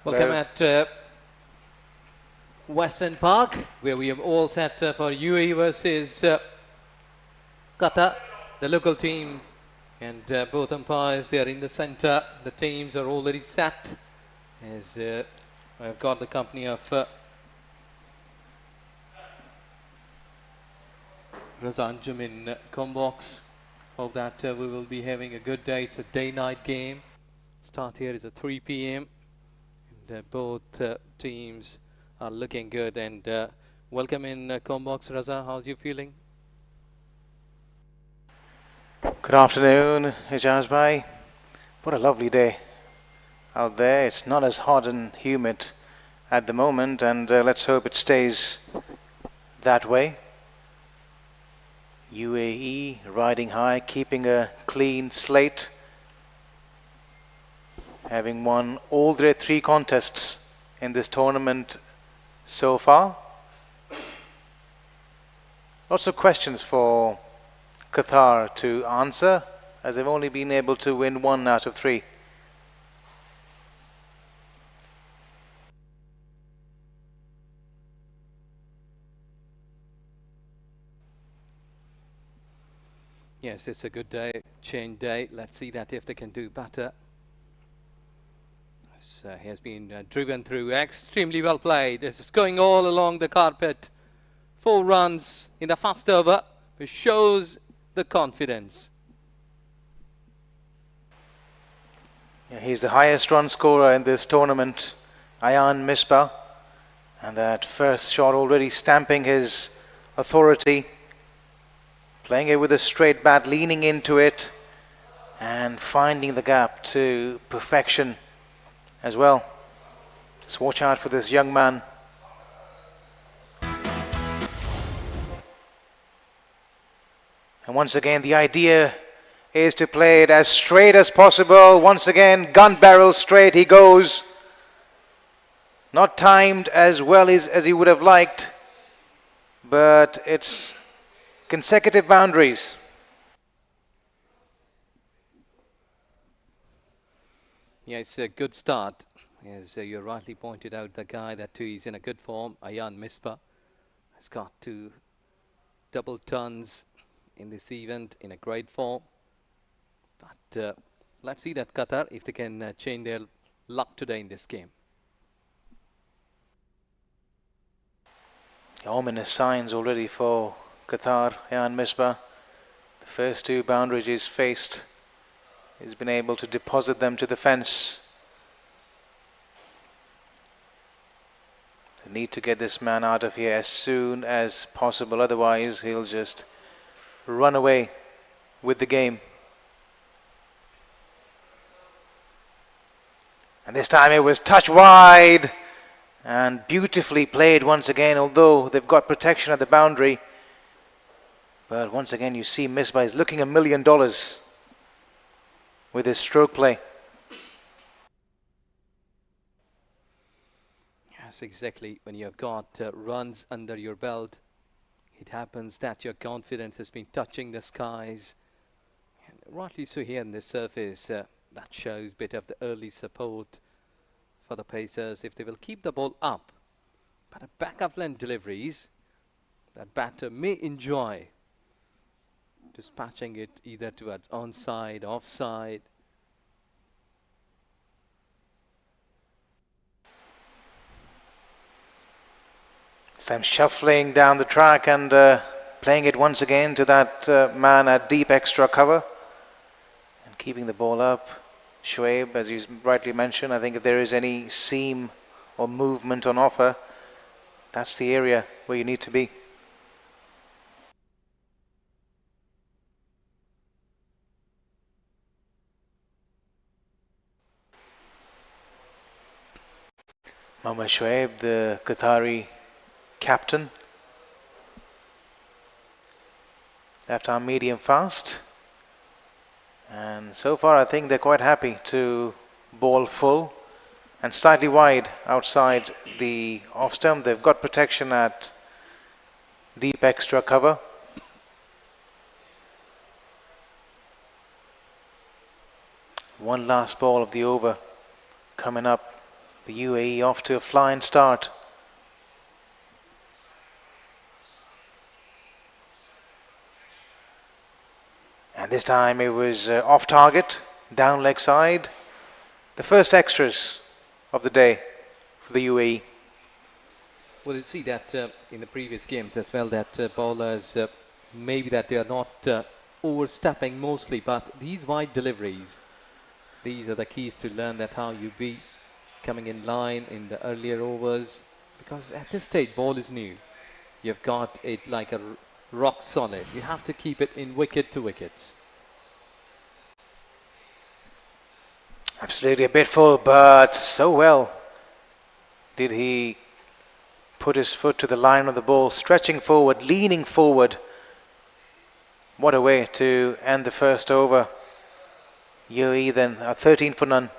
Welcome at Western Park, where we have all set for UAE versus Qatar, the local team, and both umpires, they are in the center. The teams are already set, as I've got the company of Razan Jum in Combox. Hope that we will be having a good day. It's a day-night game. Start here is at 3 p.m. and both teams are looking good. And welcome in Combox, Raza. How's you feeling? Good afternoon, Ijaz bhai. What a lovely day out there. It's not as hot and humid at the moment, and let's hope it stays that way. UAE riding high, keeping a clean slate, having won all their 3 contests in this tournament so far. Lots of questions for Qatar to answer, as they've only been able to win 1 out of 3. Yes, it's a good day, chain day. Let's see that if they can do better. This has been driven through, extremely well played. It's going all along the carpet. 4 runs in the first over, which shows the confidence. Yeah, he's the highest run scorer in this tournament, Ayan Misbah, and that first shot already stamping his authority. Playing it with a straight bat, leaning into it and finding the gap to perfection as well. Just watch out for this young man. And once again, the idea is to play it as straight as possible. Once again, gun barrel straight he goes. Not timed as well as he would have liked, but it's consecutive boundaries. Yeah, it's a good start. As you rightly pointed out, the guy that is in a good form, Ayan Misbah, has got 2 double tons in this event in a great form. But let's see that Qatar, if they can change their luck today in this game. Ominous signs already for Qatar. Ayan Misbah, the first 2 boundaries he's faced, he's been able to deposit them to the fence. They need to get this man out of here as soon as possible, otherwise he'll just run away with the game. And this time it was touch wide and beautifully played once again, although they've got protection at the boundary. But once again, you see Misbah is looking $1 million with his stroke play. Yes, exactly. When you have got runs under your belt, it happens that your confidence has been touching the skies. And rightly so here in this surface, that shows a bit of the early support for the Pacers if they will keep the ball up. But a back-up length deliveries, that batter may enjoy dispatching it either towards onside, offside. Sam shuffling down the track and playing it once again to that man at deep extra cover and keeping the ball up. Shoaib, as you rightly mentioned, I think if there is any seam or movement on offer, that's the area where you need to be. Mohammad Shoaib, the Qatari captain, left arm medium fast, and so far I think they're quite happy to ball full and slightly wide outside the off stump. They've got protection at deep extra cover. One last ball of the over coming up. The UAE off to a flying start. And this time it was off target, down leg side. The first extras of the day for the UAE. Well, you see that in the previous games as well, that bowlers, maybe that they are not overstepping mostly, but these wide deliveries, these are the keys to learn that how you be coming in line in the earlier overs, because at this stage ball is new. You've got it like a rock solid. You have to keep it in wicket to wickets. Absolutely a bit full, but so well did he put his foot to the line of the ball, stretching forward, leaning forward. What a way to end the first over. UAE then 13 for none.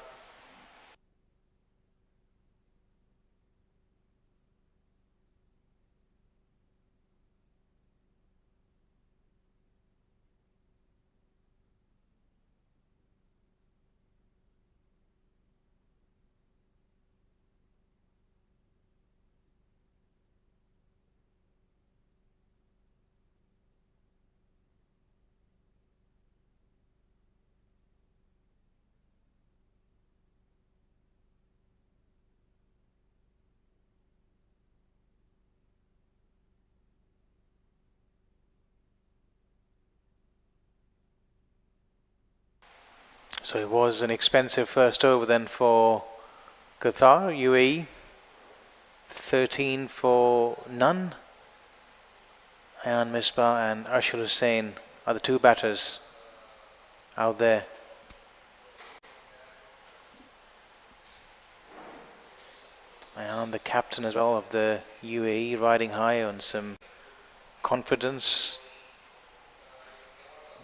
So it was an expensive first over then for Qatar, UAE. 13 for none. Ayan Misbah and Arshil Hussain are the two batters out there. Ayan, the captain as well of the UAE, riding high on some confidence.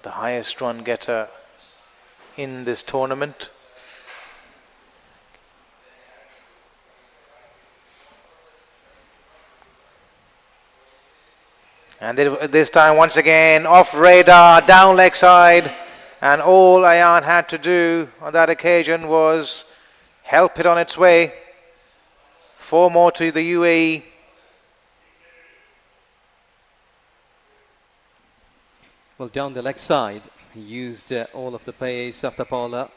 The highest run getter in this tournament. And this time once again off radar, down leg side, and all Ayan had to do on that occasion was help it on its way. 4 more to the UAE. Well, down the leg side, he used all of the pace of the bowler.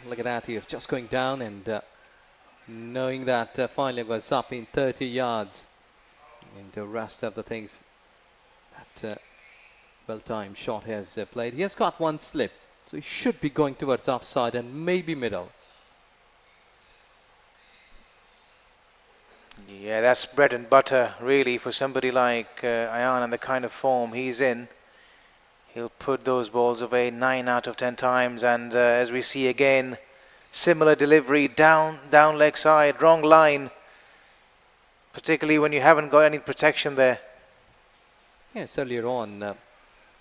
Look at that, he was just going down and knowing that finally was up in 30 yards. And the rest of the things, that well-timed shot has played. He has got one slip, so he should be going towards offside and maybe middle. Yeah, that's bread and butter really for somebody like Ayan and the kind of form he's in. He'll put those balls away 9 out of 10 times, and as we see again, similar delivery down leg side, wrong line, particularly when you haven't got any protection there. Yes, earlier on,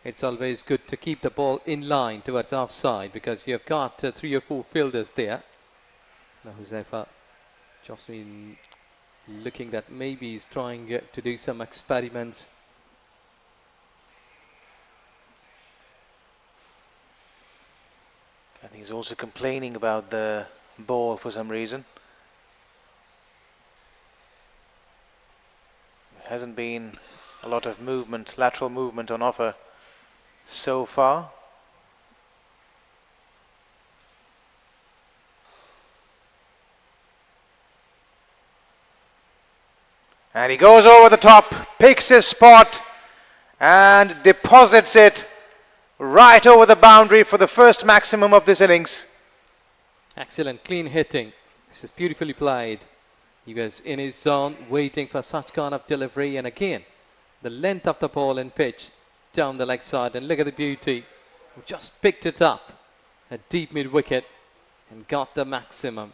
it's always good to keep the ball in line towards offside because you have got 3 or 4 fielders there. Now Huzaifa just been looking that maybe he's trying to do some experiments. I think he's also complaining about the ball for some reason. There hasn't been a lot of movement, lateral movement on offer so far. And he goes over the top, picks his spot and deposits it right over the boundary for the first maximum of this innings. Excellent, clean hitting. This is beautifully played. He was in his zone waiting for such kind of delivery, and again the length of the ball and pitch down the leg side, and look at the beauty. He just picked it up at deep mid wicket and got the maximum.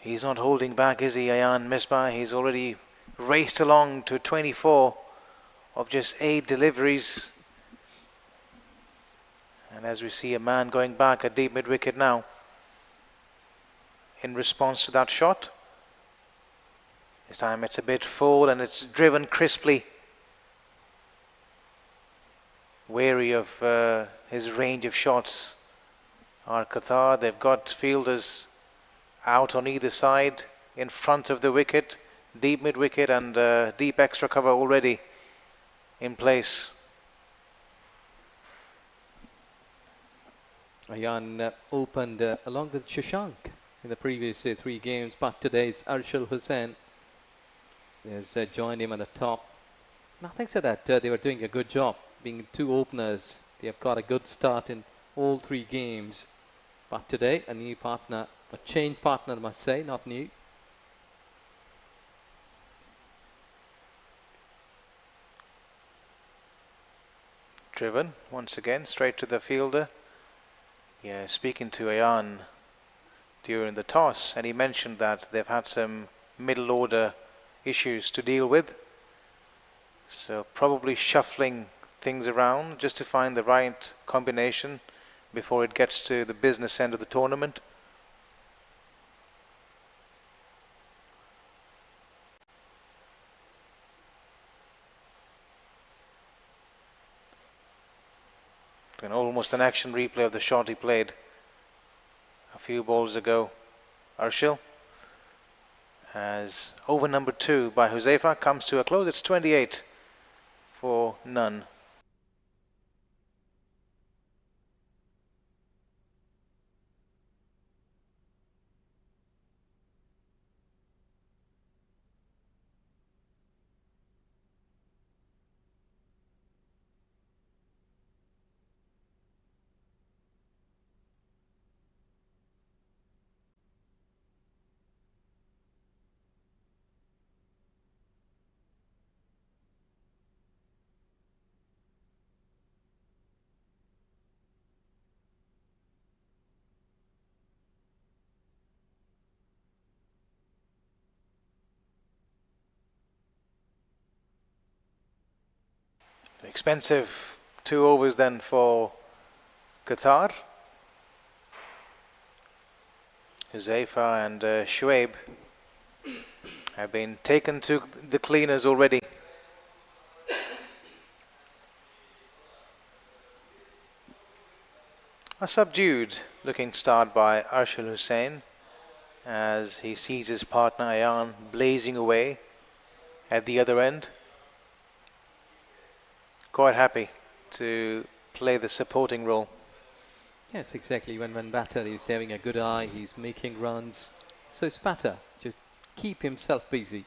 He's not holding back, is he, Ayan Misbah? He's already raced along to 24 of just 8 deliveries. And as we see a man going back at deep mid wicket now in response to that shot. This time it's a bit full and it's driven crisply. Wary of his range of shots are Qatar. They've got fielders out on either side, in front of the wicket, deep mid wicket and deep extra cover already in place. Ayan opened along with Shashank in the previous 3 games, but today's Arshil Hussain has joined him at the top. And I think so that they were doing a good job being 2 openers. They have got a good start in all 3 games. But today, a new partner, a changed partner, I must say, not new. Driven once again straight to the fielder. Yeah, speaking to Ayan during the toss, and he mentioned that they've had some middle order issues to deal with. So probably shuffling things around just to find the right combination before it gets to the business end of the tournament. And almost an action replay of the shot he played a few balls ago. Arshil, as over number 2 by Huzaifa comes to a close. It's 28 for none. Expensive 2 overs then for Qatar. Huzaifa and Shoaib have been taken to the cleaners already. A subdued looking start by Arshil Hussain as he sees his partner Ayan blazing away at the other end. Quite happy to play the supporting role. Yes, exactly. When batter is having a good eye, he's making runs. So it's better to keep himself busy.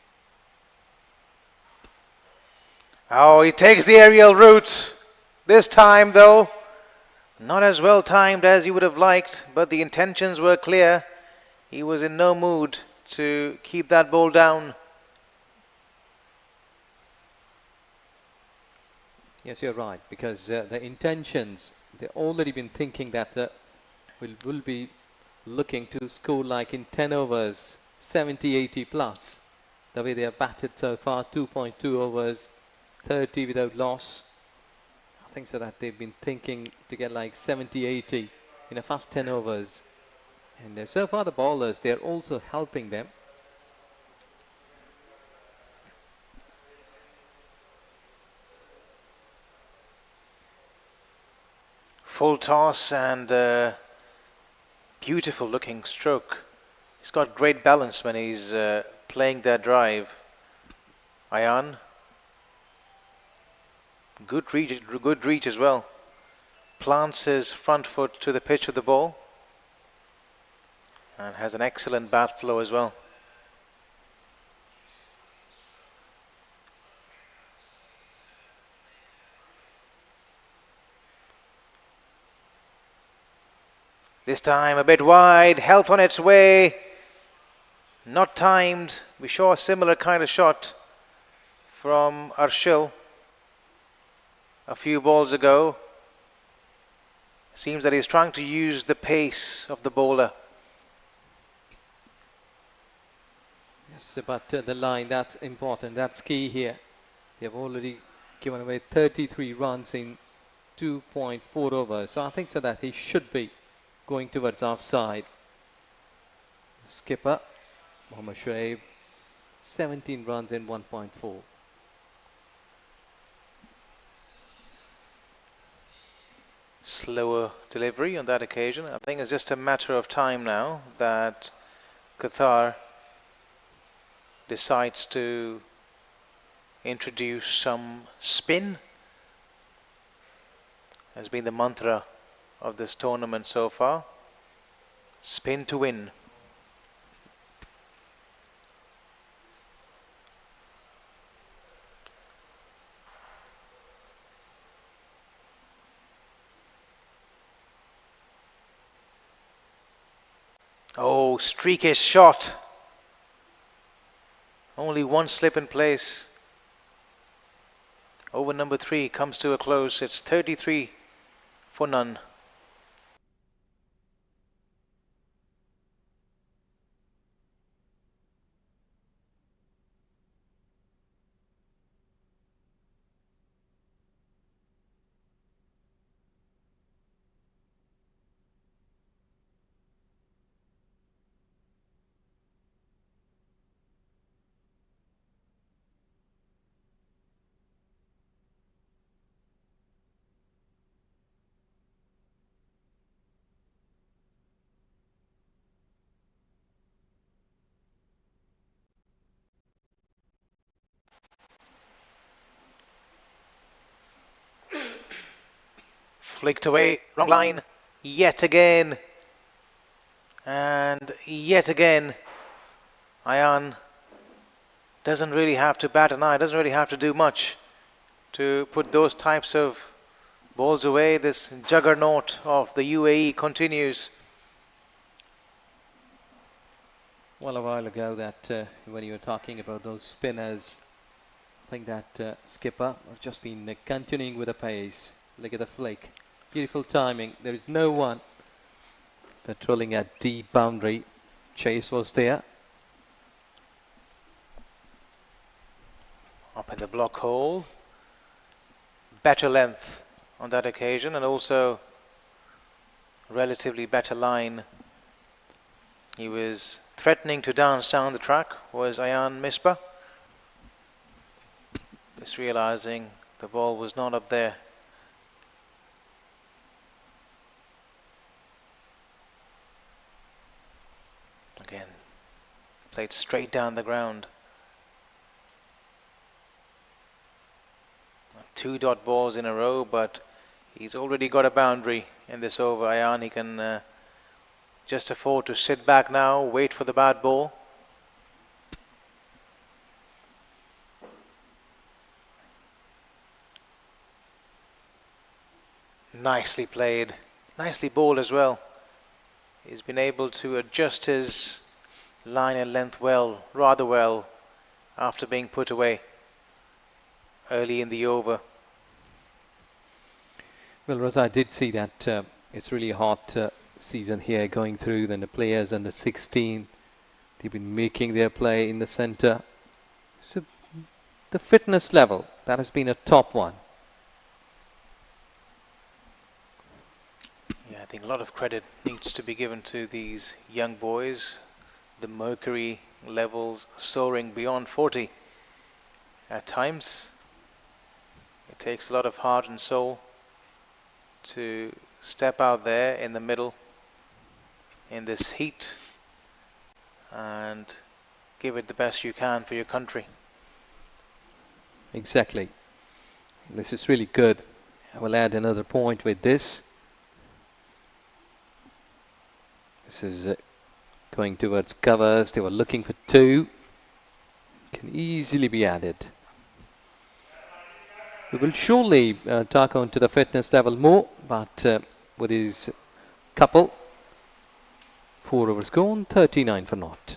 Oh, he takes the aerial route. This time though, not as well timed as he would have liked, but the intentions were clear. He was in no mood to keep that ball down. Yes, you're right, because the intentions, they've already been thinking that will be looking to score like in 10 overs, 70, 80 plus. The way they have batted so far, 2.2 overs, 30 without loss. I think so that they've been thinking to get like 70, 80 in the first 10 overs. And so far the bowlers, they're also helping them. Full toss and beautiful looking stroke. He's got great balance when he's playing that drive. Ayan, good reach as well. Plants his front foot to the pitch of the ball and has an excellent bat flow as well. This time a bit wide, help on its way. Not timed. We saw a similar kind of shot from Arshil a few balls ago. Seems that he's trying to use the pace of the bowler. Yes, but the line, that's important. That's key here. They have already given away 33 runs in 2.4 overs. So I think so that he should be going towards offside. Skipper, Mohammad Shoaib, 17 runs in 1.4. Slower delivery on that occasion. I think it's just a matter of time now that Qatar decides to introduce some spin. Has been the mantra of this tournament so far. Spin to win. Oh, streakish shot. Only one slip in place. Over number 3 comes to a close. It's 33 for none. Flicked away, wrong line, yet again. And yet again, Ayan doesn't really have to bat an eye, doesn't really have to do much to put those types of balls away. This juggernaut of the UAE continues. Well, a while ago that when you were talking about those spinners, I think that skipper has just been continuing with the pace. Look at the flick. Beautiful timing. There is no one patrolling at deep boundary. Chase was there. Up in the block hole. Better length on that occasion, and also relatively better line. He was threatening to dance down the track, was Ayan Misbah. Just realizing the ball was not up there. Again, played straight down the ground. 2 dot balls in a row, but he's already got a boundary in this over. Ayan, he can just afford to sit back now, wait for the bad ball. Nicely played, nicely bowled as well. He's been able to adjust his line and length well, rather well, after being put away early in the over. Well, Raza, I did see that it's really a hot season here going through. Then the players under 16, they've been making their play in the centre. So the fitness level, that has been a top one. Yeah, I think a lot of credit needs to be given to these young boys. The mercury levels soaring beyond 40 at times. It takes a lot of heart and soul to step out there in the middle in this heat and give it the best you can for your country. Exactly. This is really good. I will add another point with this. This is going towards covers. They were looking for 2. Can easily be added. We will surely talk on to the fitness level more, but with his couple, 4 overs gone, 39 for naught.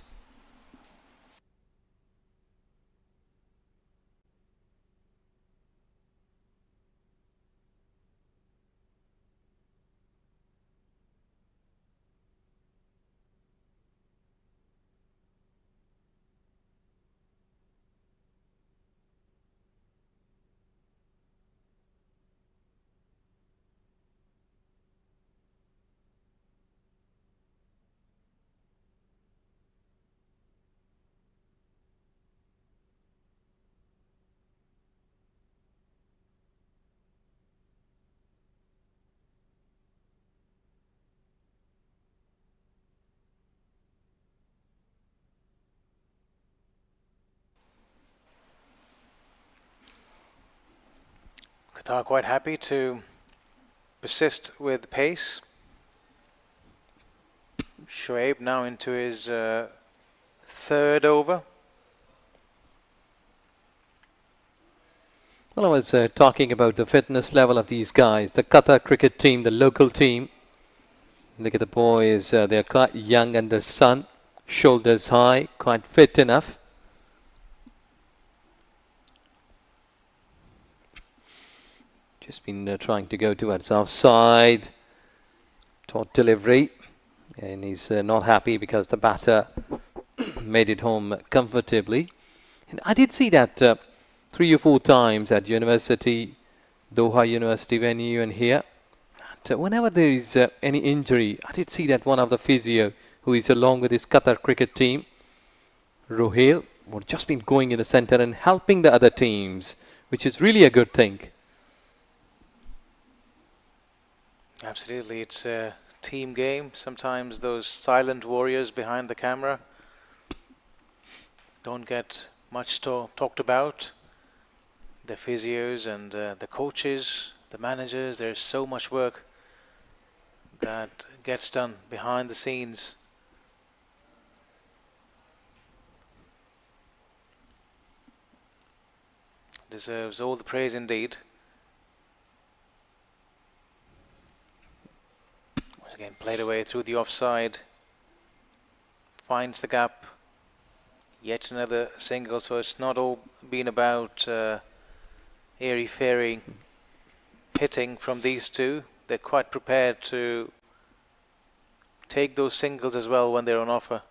Qatar quite happy to persist with pace. Shoaib now into his third over. Well, I was talking about the fitness level of these guys. The Qatar cricket team, the local team. Look at the boys. They're quite young and the sun, shoulders high, quite fit enough. Just been trying to go towards offside. Taut delivery. And he's not happy because the batter made it home comfortably. And I did see that 3 or 4 times at University, Doha University venue and here. And whenever there is any injury, I did see that one of the physio who is along with his Qatar cricket team, Rohil, would just been going in the centre and helping the other teams, which is really a good thing. Absolutely, it's a team game. Sometimes those silent warriors behind the camera don't get much talked about. The physios and the coaches, the managers, there's so much work that gets done behind the scenes. Deserves all the praise indeed. Once again, played away through the offside. Finds the gap. Yet another single, so it's not all been about airy-fairy hitting from these two. They're quite prepared to take those singles as well when they're on offer.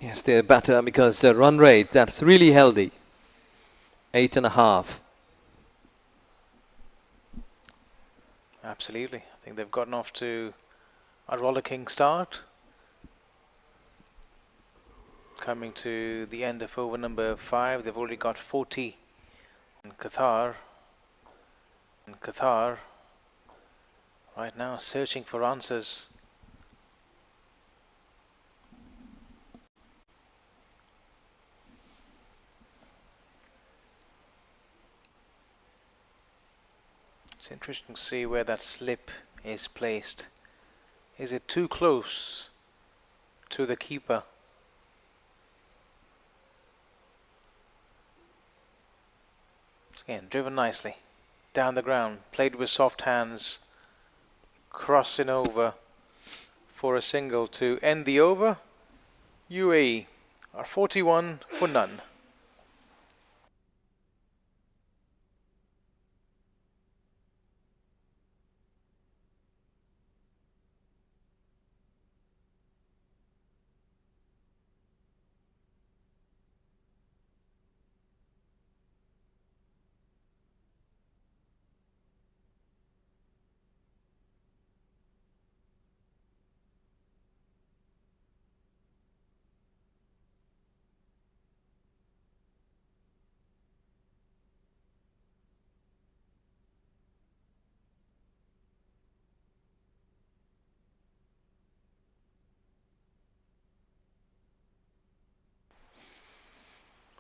Yes, they're better because the run rate, that's really healthy. 8.5. Absolutely. I think they've gotten off to a rollicking start. Coming to the end of over number 5, they've already got 40 in Qatar. In Qatar, right now searching for answers. It's interesting to see where that slip is placed. Is it too close to the keeper? Again, driven nicely down the ground, played with soft hands, crossing over for a single to end the over. UAE are 41 for none.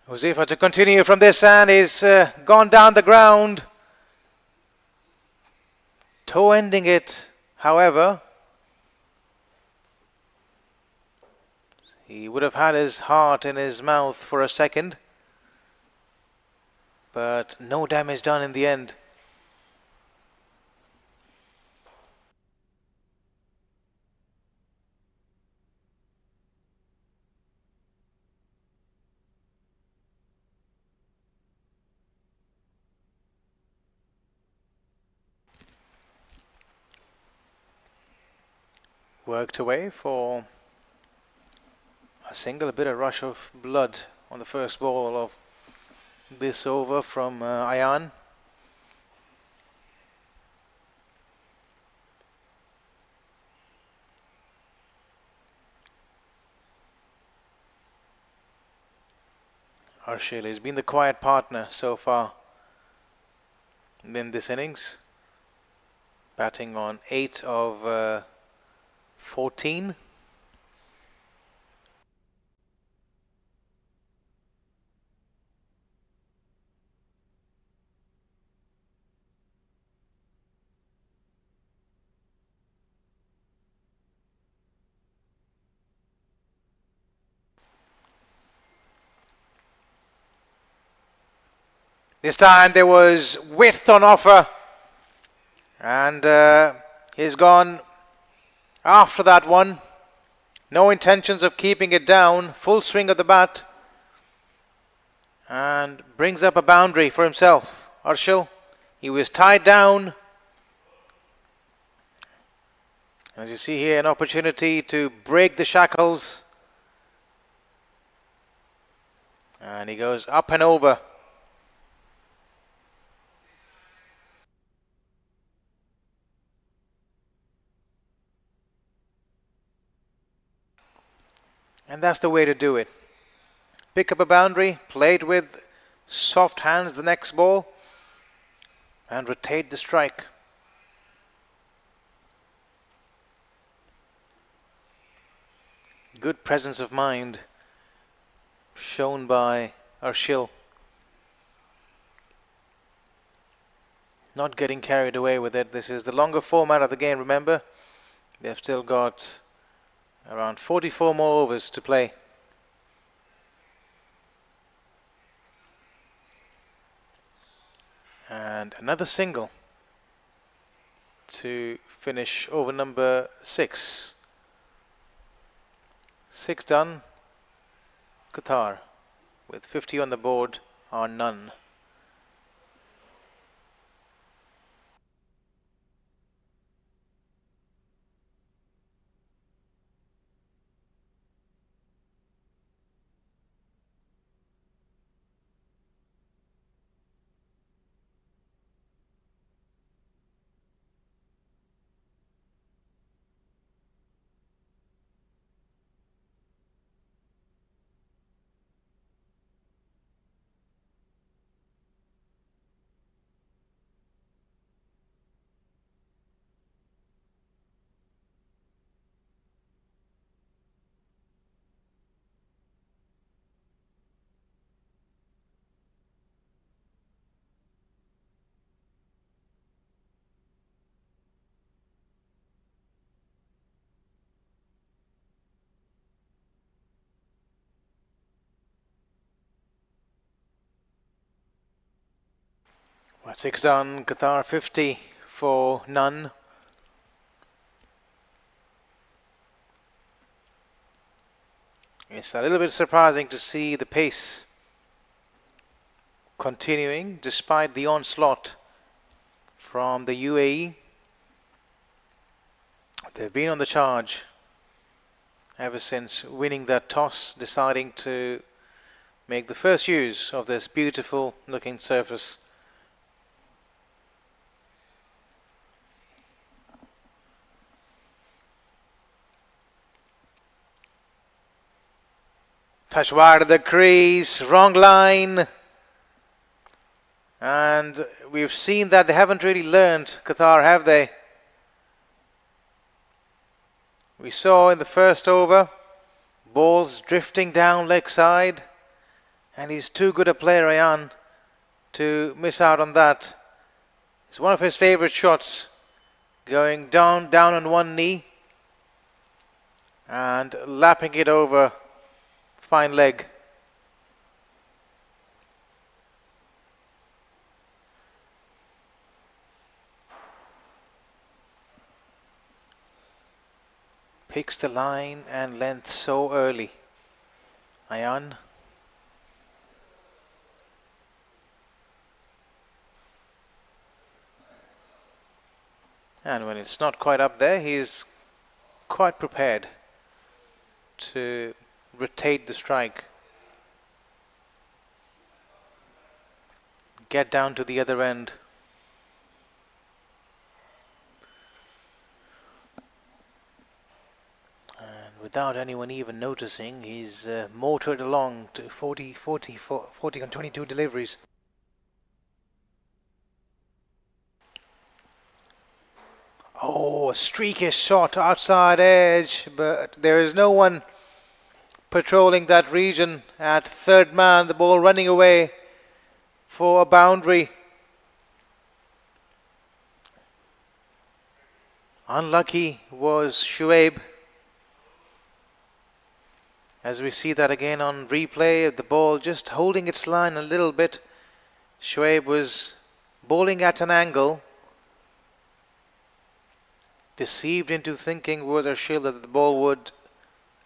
Huzifa to continue from this and is gone down the ground. Toe ending it, however. He would have had his heart in his mouth for a second, but no damage done in the end. Worked away for a single, a bit of rush of blood on the first ball of this over from Ayan. Arshil has been the quiet partner so far in this innings, batting on 8 of 14. This time there was width on offer, and he's gone after that one. No intentions of keeping it down. Full swing of the bat, and brings up a boundary for himself. Arshil, he was tied down. As you see here, an opportunity to break the shackles. And he goes up and over. And that's the way to do it. Pick up a boundary, play it with soft hands the next ball, and rotate the strike. Good presence of mind shown by Arshil. Not getting carried away with it. This is the longer format of the game, remember? They've still got around 44 more overs to play. And another single to finish over number 6. 6 done. Qatar with 50 on the board are none. Well, 6 done. Qatar 50 for none. It's a little bit surprising to see the pace continuing despite the onslaught from the UAE. They've been on the charge ever since winning that toss, deciding to make the first use of this beautiful looking surface. Touch wide of the crease, wrong line. And we've seen that they haven't really learned, Qatar, have they? We saw in the first over, balls drifting down leg side. And he's too good a player, Ayan, to miss out on that. It's one of his favourite shots. Going down on one knee. And lapping it over. Fine leg. Picks the line and length so early. Ayan. And when it's not quite up there, he's quite prepared to rotate the strike. Get down to the other end. And without anyone even noticing, he's motored along to 40 on 22 deliveries. Oh, a streakish shot outside edge, but there is no one patrolling that region at third man. The ball running away for a boundary. Unlucky was Shuaib. As we see that again on replay, the ball just holding its line a little bit. Shoaib was bowling at an angle, deceived into thinking was Arshil that the ball would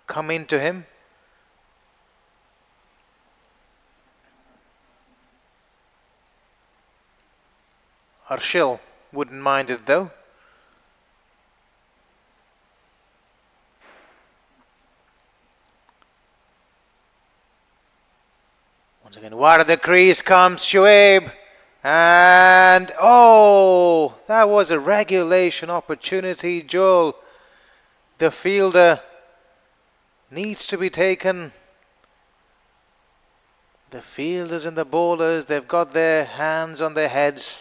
come into him. Arshil wouldn't mind it though. Once again, wide of the crease comes Shoaib. And oh, that was a regulation opportunity, Joel. The fielder needs to be taken. The fielders and the bowlers, they've got their hands on their heads.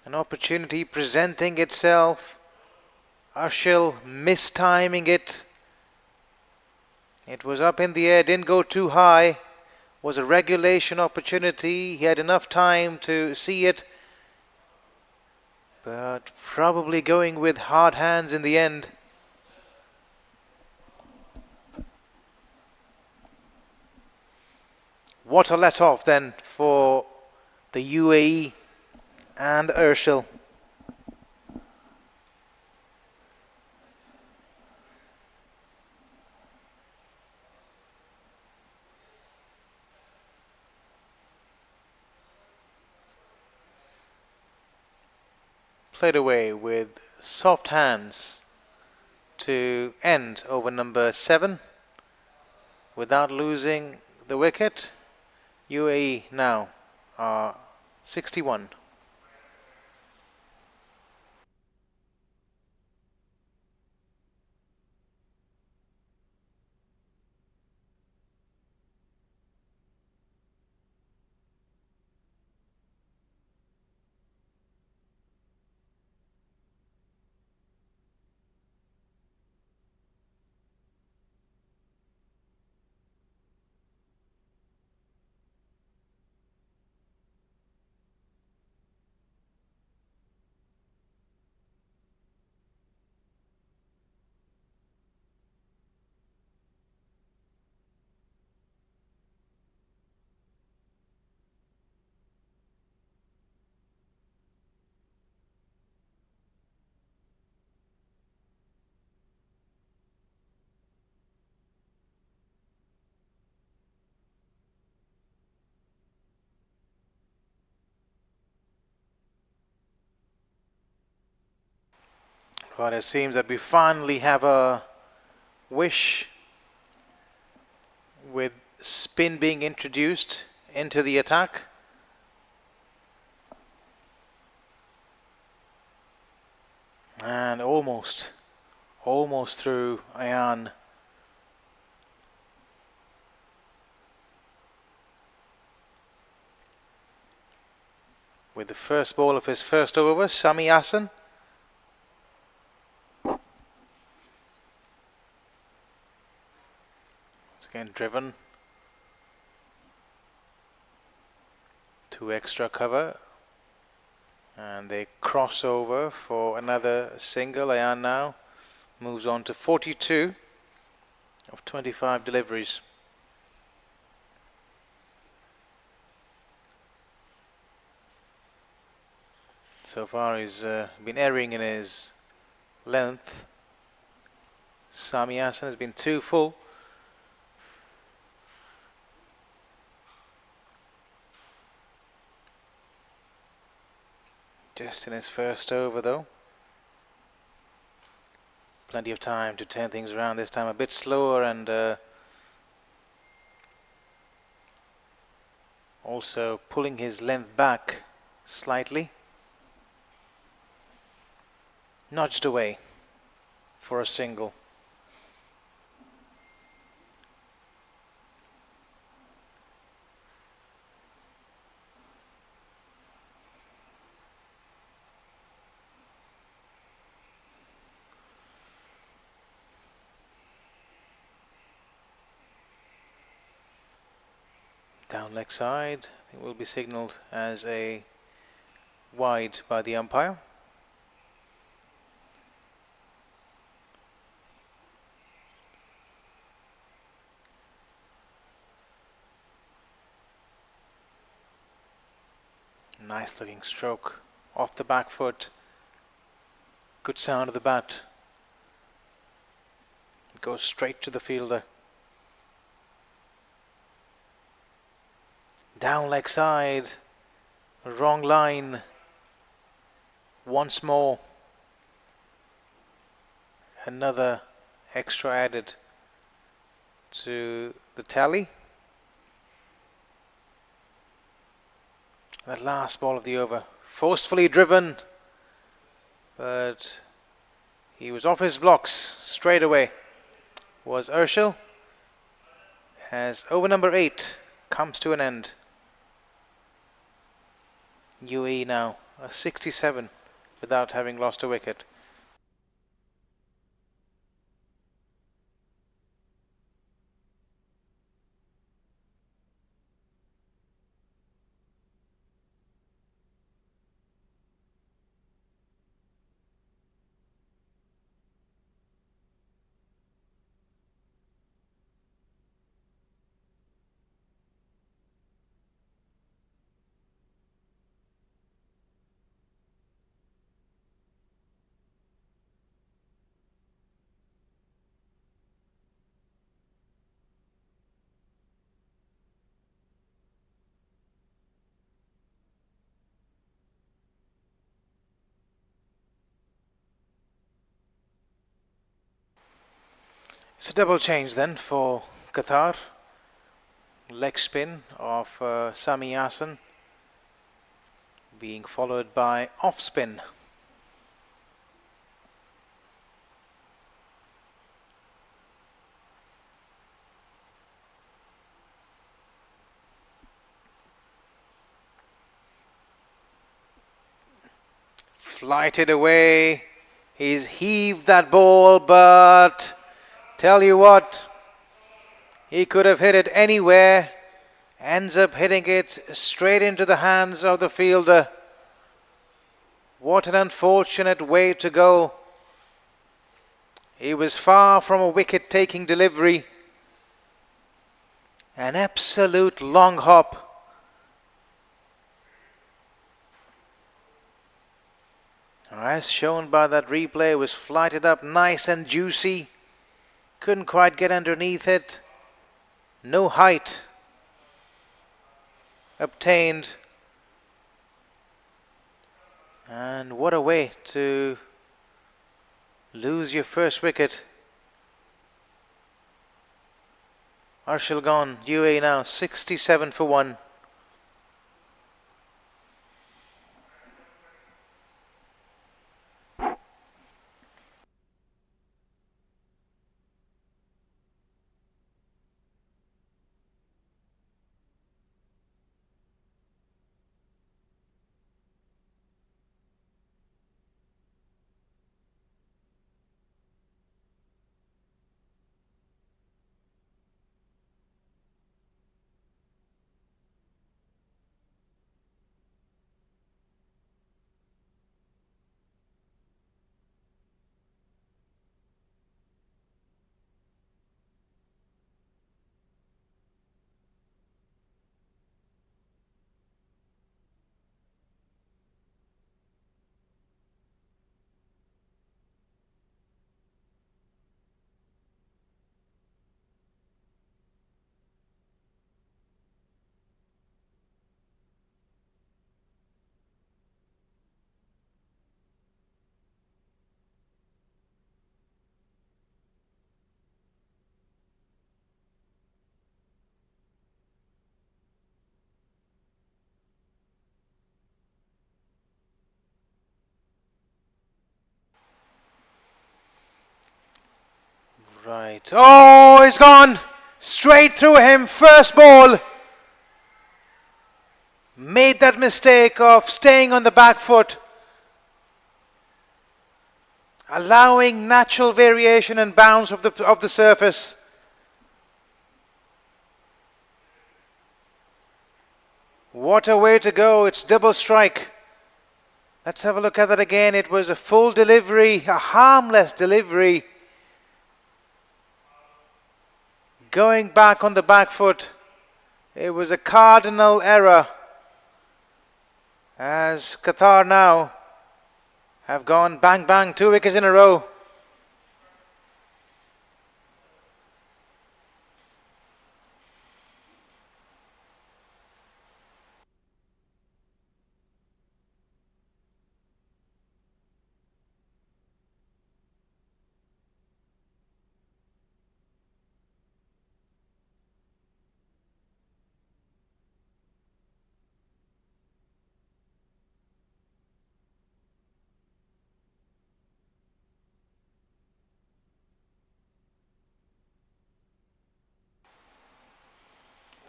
An opportunity presenting itself. Arshil mistiming it. It was up in the air, didn't go too high. Was a regulation opportunity. He had enough time to see it. But probably going with hard hands in the end. What a let off then for the UAE and Arshil. Played away with soft hands to end over number 7 without losing the wicket. UAE now are 61. Well, it seems that we finally have a wish with spin being introduced into the attack. And almost through Ayan. With the first ball of his first over, Sami Hassan. Again driven to extra cover, and they cross over for another single. Ayan now moves on to 42 of 25 deliveries. So far he's been erring in his length. Sami Hassan has been too full. Just in his first over though. Plenty of time to turn things around this time. A bit slower and also pulling his length back slightly. Nudged away for a single. Down leg side, I think will be signalled as a wide by the umpire. Nice looking stroke off the back foot. Good sound of the bat. It goes straight to the fielder. Down leg side. Wrong line. Once more. Another extra added to the tally. That last ball of the over, forcefully driven, but he was off his blocks straight away, was Urshel, as over number 8 comes to an end. UAE now a 67 without having lost a wicket. It's a double change then for Qatar. Leg spin of Sami Yasin being followed by off spin. Flighted away. He's heaved that ball, but tell you what, he could have hit it anywhere. Ends up hitting it straight into the hands of the fielder. What an unfortunate way to go. He was far from a wicket-taking delivery. An absolute long hop. As shown by that replay, was flighted up nice and juicy. Couldn't quite get underneath it. No height obtained. And what a way to lose your first wicket. Urshel gone. UAE now 67 for 1. Right. Oh, he's gone straight through him. First ball. Made that mistake of staying on the back foot. Allowing natural variation and bounce of the surface. What a way to go. It's double strike. Let's have a look at that again. It was a full delivery, a harmless delivery. Going back on the back foot. It was a cardinal error. as Qatar now have gone bang bang, 2 wickets in a row.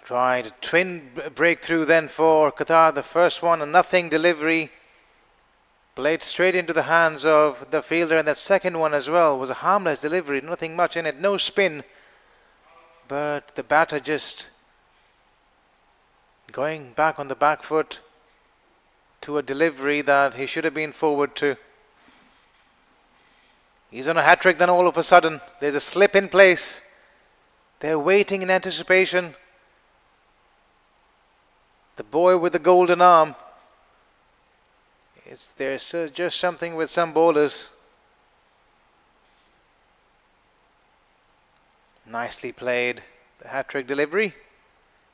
Tried a twin breakthrough then for Qatar, the first one, a nothing delivery. Played straight into the hands of the fielder, and that second one as well was a harmless delivery, nothing much in it, no spin. But the batter just going back on the back foot to a delivery that he should have been forward to. He's on a hat-trick, then all of a sudden there's a slip in place. They're waiting in anticipation. The boy with the golden arm. There's just something with some bowlers. Nicely played. The hat-trick delivery.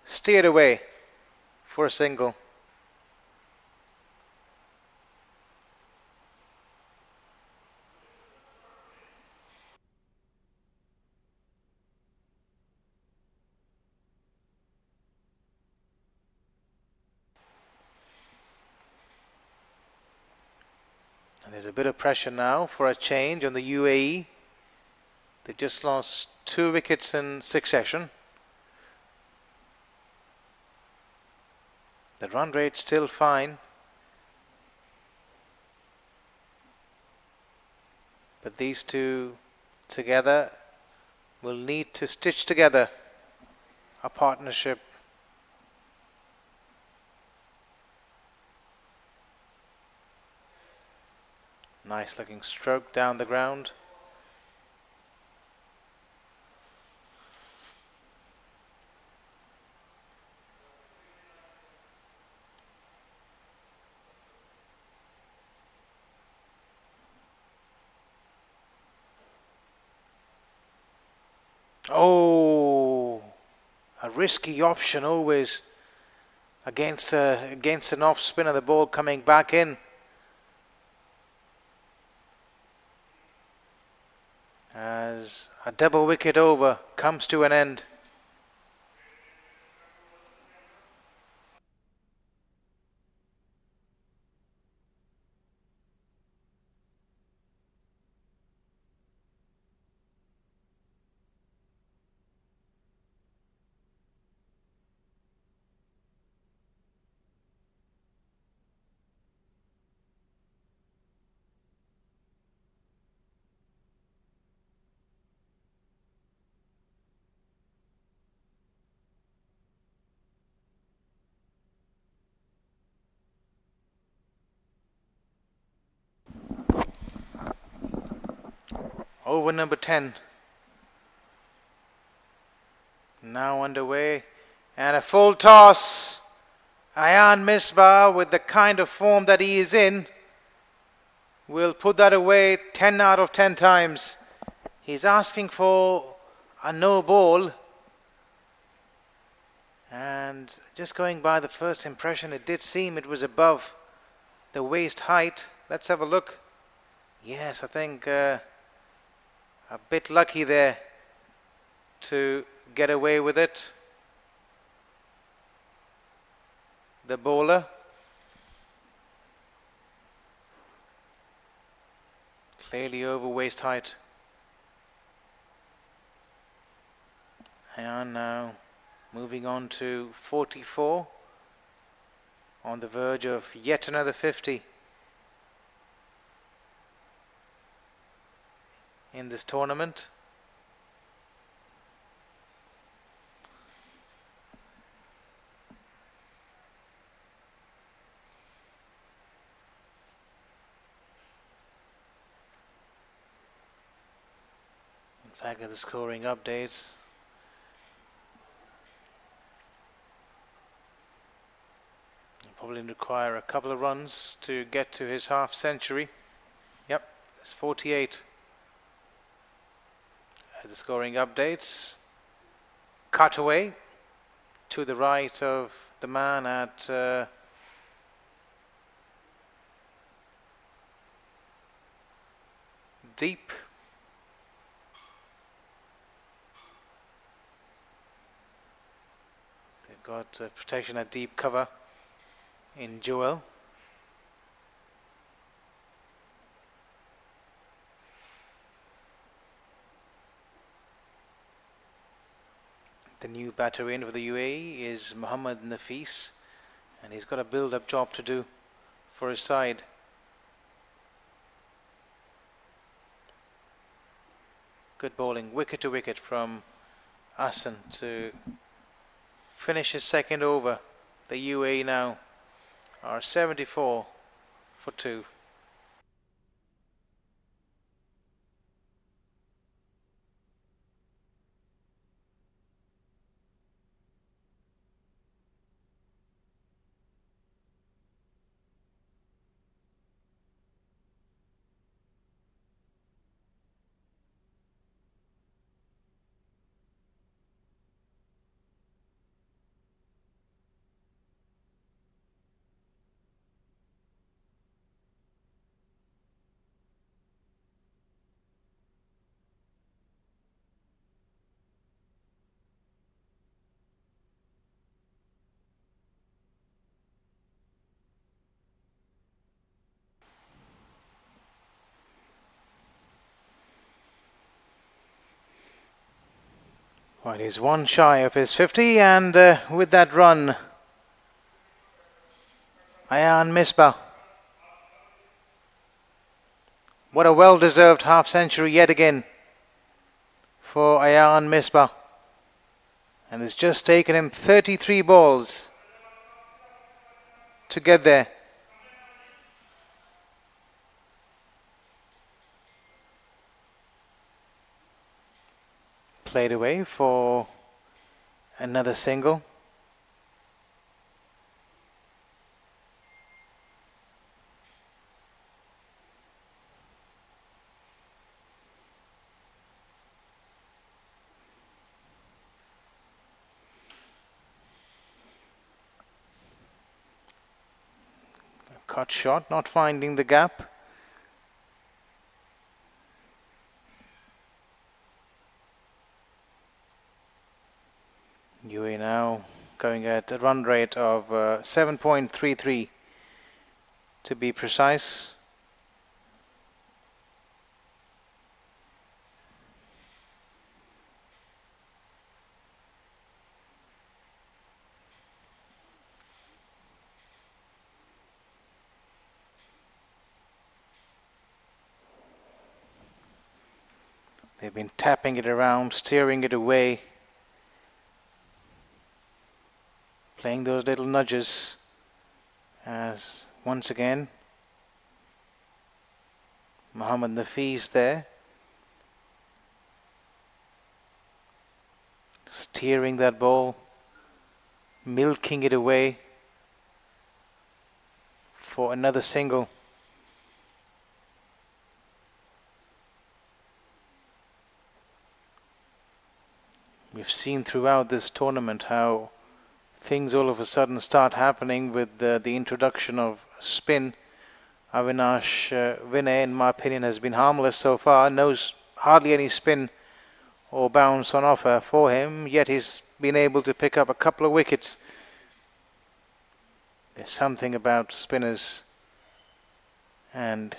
Steered away for a single. And there's a bit of pressure now for a change on the UAE. They've just lost 2 wickets in succession. The run rate's still fine. But these two together will need to stitch together a partnership. Nice looking stroke down the ground. Oh, a risky option always against an off spinner, the ball coming back in. As a double wicket over comes to an end. Over number 10. Now underway. And a full toss. Ayan Misbah, with the kind of form that he is in, will put that away 10 out of 10 times. He's asking for a no ball. And just going by the first impression, it did seem it was above the waist height. Let's have a look. Yes, I think a bit lucky there to get away with it. The bowler. Clearly over waist height. And now moving on to 44. On the verge of yet another 50 in this tournament. In fact, at the scoring updates, probably require a couple of runs to get to his half century. Yep, it's 48. As the scoring updates, cut away to the right of the man at deep. They've got protection at deep cover in Joel. The new batter in for the UAE is Mohammad Nafis, and he's got a build-up job to do for his side. Good bowling, wicket to wicket from Hassan to finish his second over. The UAE now are 74 for 2. Well, he's one shy of his 50, and with that run, Ayan Misbah. What a well-deserved half-century yet again for Ayan Misbah. And it's just taken him 33 balls to get there. Played away for another single. Cut shot, not finding the gap. UAE now going at a run rate of 7.33 to be precise. They've been tapping it around, steering it away, playing those little nudges as once again Mohammad Nafis there, steering that ball, milking it away for another single. We've seen throughout this tournament how things all of a sudden start happening with the introduction of spin. Avinash Vinay, in my opinion, has been harmless so far. Knows hardly any spin or bounce on offer for him, yet he's been able to pick up a couple of wickets. There's something about spinners and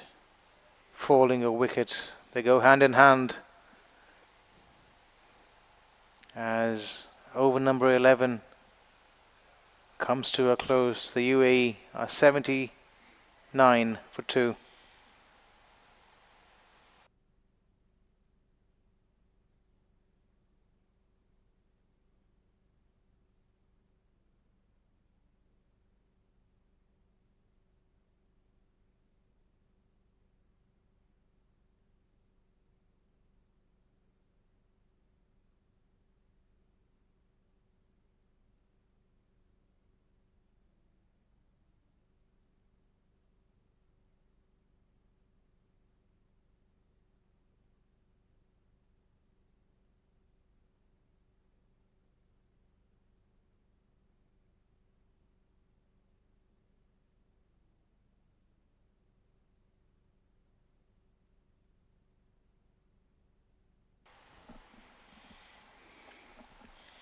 falling of wickets. They go hand in hand. As over number 11 comes to a close, the UAE are 79 for 2.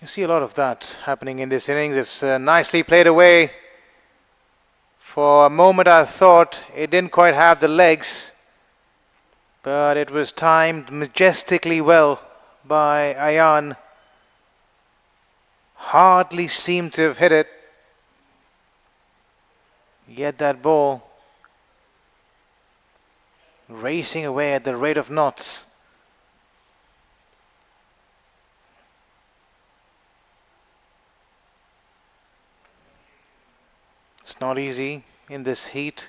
You see a lot of that happening in this innings. It's nicely played away. For a moment I thought it didn't quite have the legs, but it was timed majestically well by Ayan. Hardly seemed to have hit it. Yet that ball racing away at the rate of knots. It's not easy in this heat.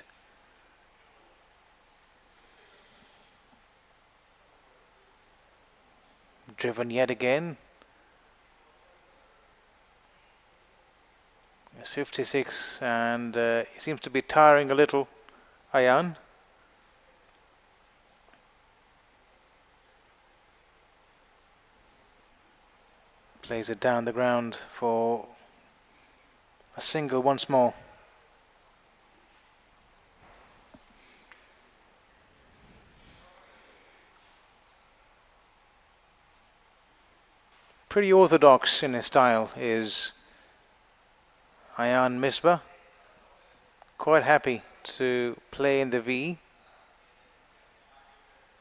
Driven yet again. It's 56 and he seems to be tiring a little, Ayan. Plays it down the ground for a single once more. Pretty orthodox in his style is Ayan Misbah. Quite happy to play in the V,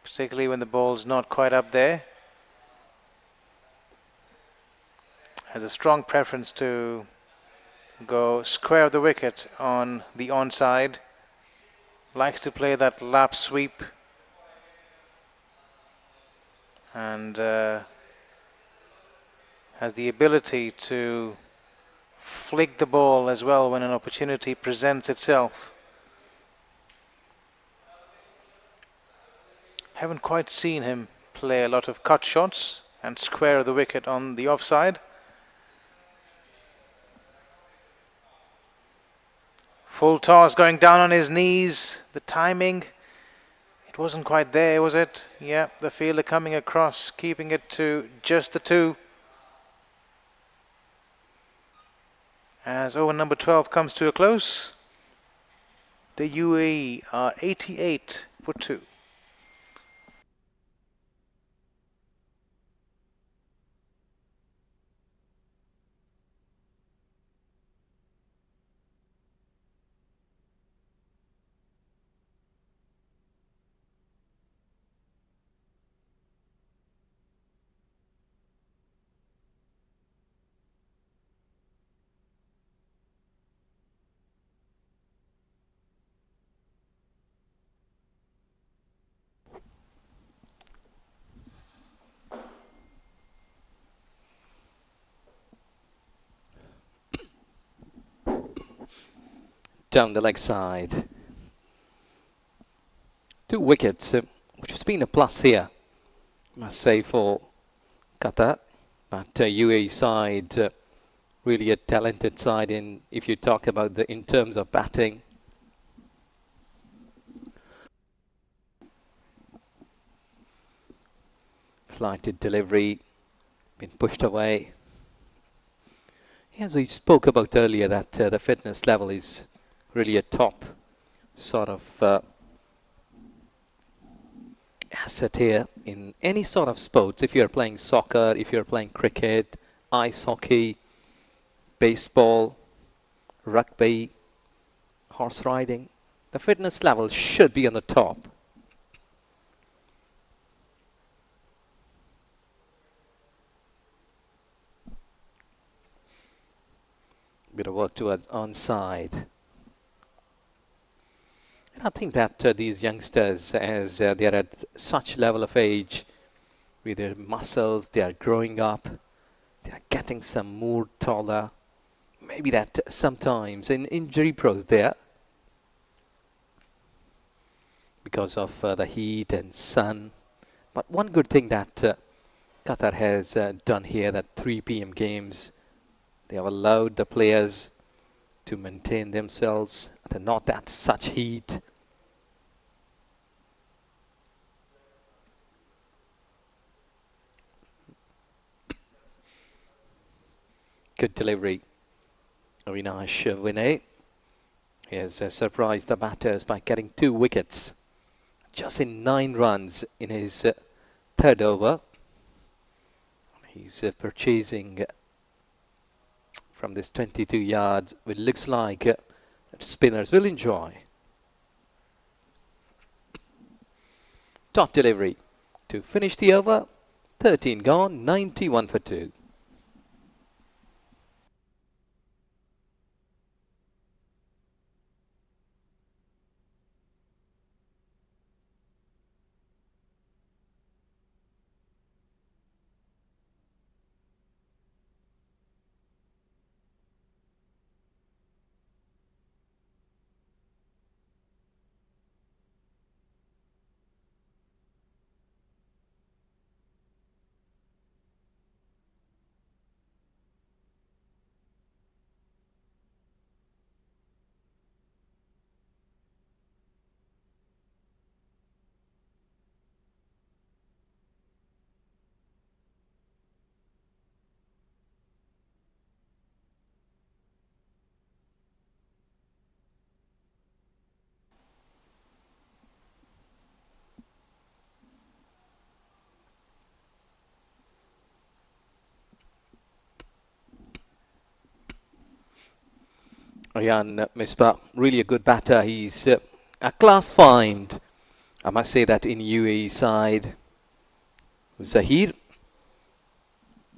particularly when the ball's not quite up there. Has a strong preference to go square of the wicket on the onside. Likes to play that lap sweep and has the ability to flick the ball as well when an opportunity presents itself. Haven't quite seen him play a lot of cut shots and square of the wicket on the offside. Full toss, going down on his knees. The timing, it wasn't quite there, was it? Yeah, the fielder coming across, keeping it to just the two. As over number 12 comes to a close, the UAE are 88 for 2. Down the leg side. 2 wickets, which has been a plus here, I must say, for Qatar. But UAE side, really a talented side in, if you talk about in terms of batting. Flighted delivery, been pushed away. As we spoke about earlier, that the fitness level is really a top sort of asset here in any sort of sports. If you're playing soccer, if you're playing cricket, ice hockey, baseball, rugby, horse riding, the fitness level should be on the top. Bit of work towards onside. And I think that these youngsters, as they are at such level of age, with their muscles, they are growing up, they are getting some more taller. Maybe that sometimes in injury pros there, because of the heat and sun. But one good thing that Qatar has done here, that 3 p.m. games, they have allowed the players to maintain themselves. They're not at such heat. Good delivery. Avinash Vinay. He has surprised the batters by getting 2 wickets just in 9 runs in his third over. He's purchasing from this 22 yards, which looks like that spinners will enjoy. Top delivery to finish the over. 13 gone, 91 for 2. Ryan Misbah, really a good batter. He's a class find. I must say that in UAE side. Zahir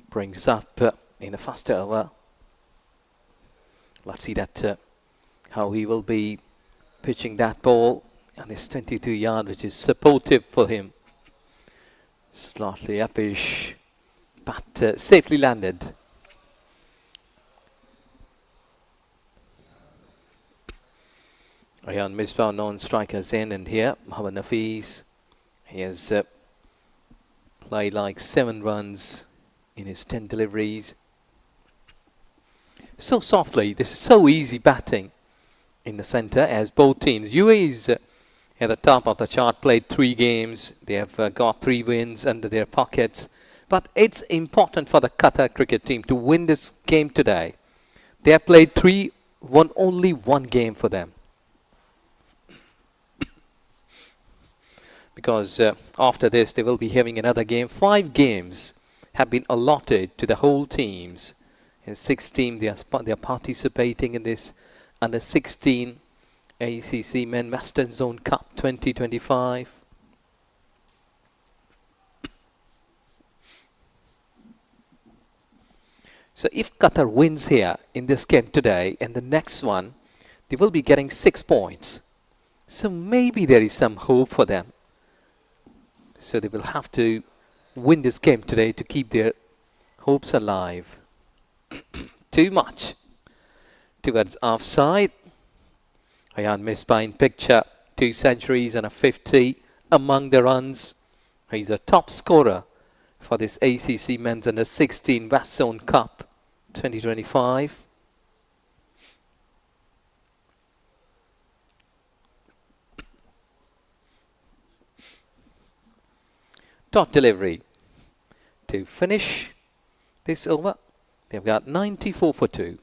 brings up in the first over. Let's see that how he will be pitching that ball on this 22 yard, which is supportive for him. Slightly uppish, but safely landed. Ryan Misbah, non-strikers in, and here Mohammad Nafis. He has played like 7 runs in his 10 deliveries. So softly, this is so easy batting in the centre, as both teams. UAE is at the top of the chart, played 3 games. They have got 3 wins under their pockets. But it's important for the Qatar cricket team to win this game today. They have played 3, won only 1 game for them. Because after this they will be having another game. 5 games have been allotted to the whole teams. In 6 teams they are participating in this under 16 ACC Men Western Zone Cup 2025. So if Qatar wins here in this game today and the next one, they will be getting 6 points. So maybe there is some hope for them. So they will have to win this game today to keep their hopes alive. Too much towards offside. Ryan Misbah in picture. 2 centuries and a 50 among the runs. He's a top scorer for this ACC Men's Under 16 West Zone Cup 2025. Dot delivery to finish this over. They've got 94 for 2.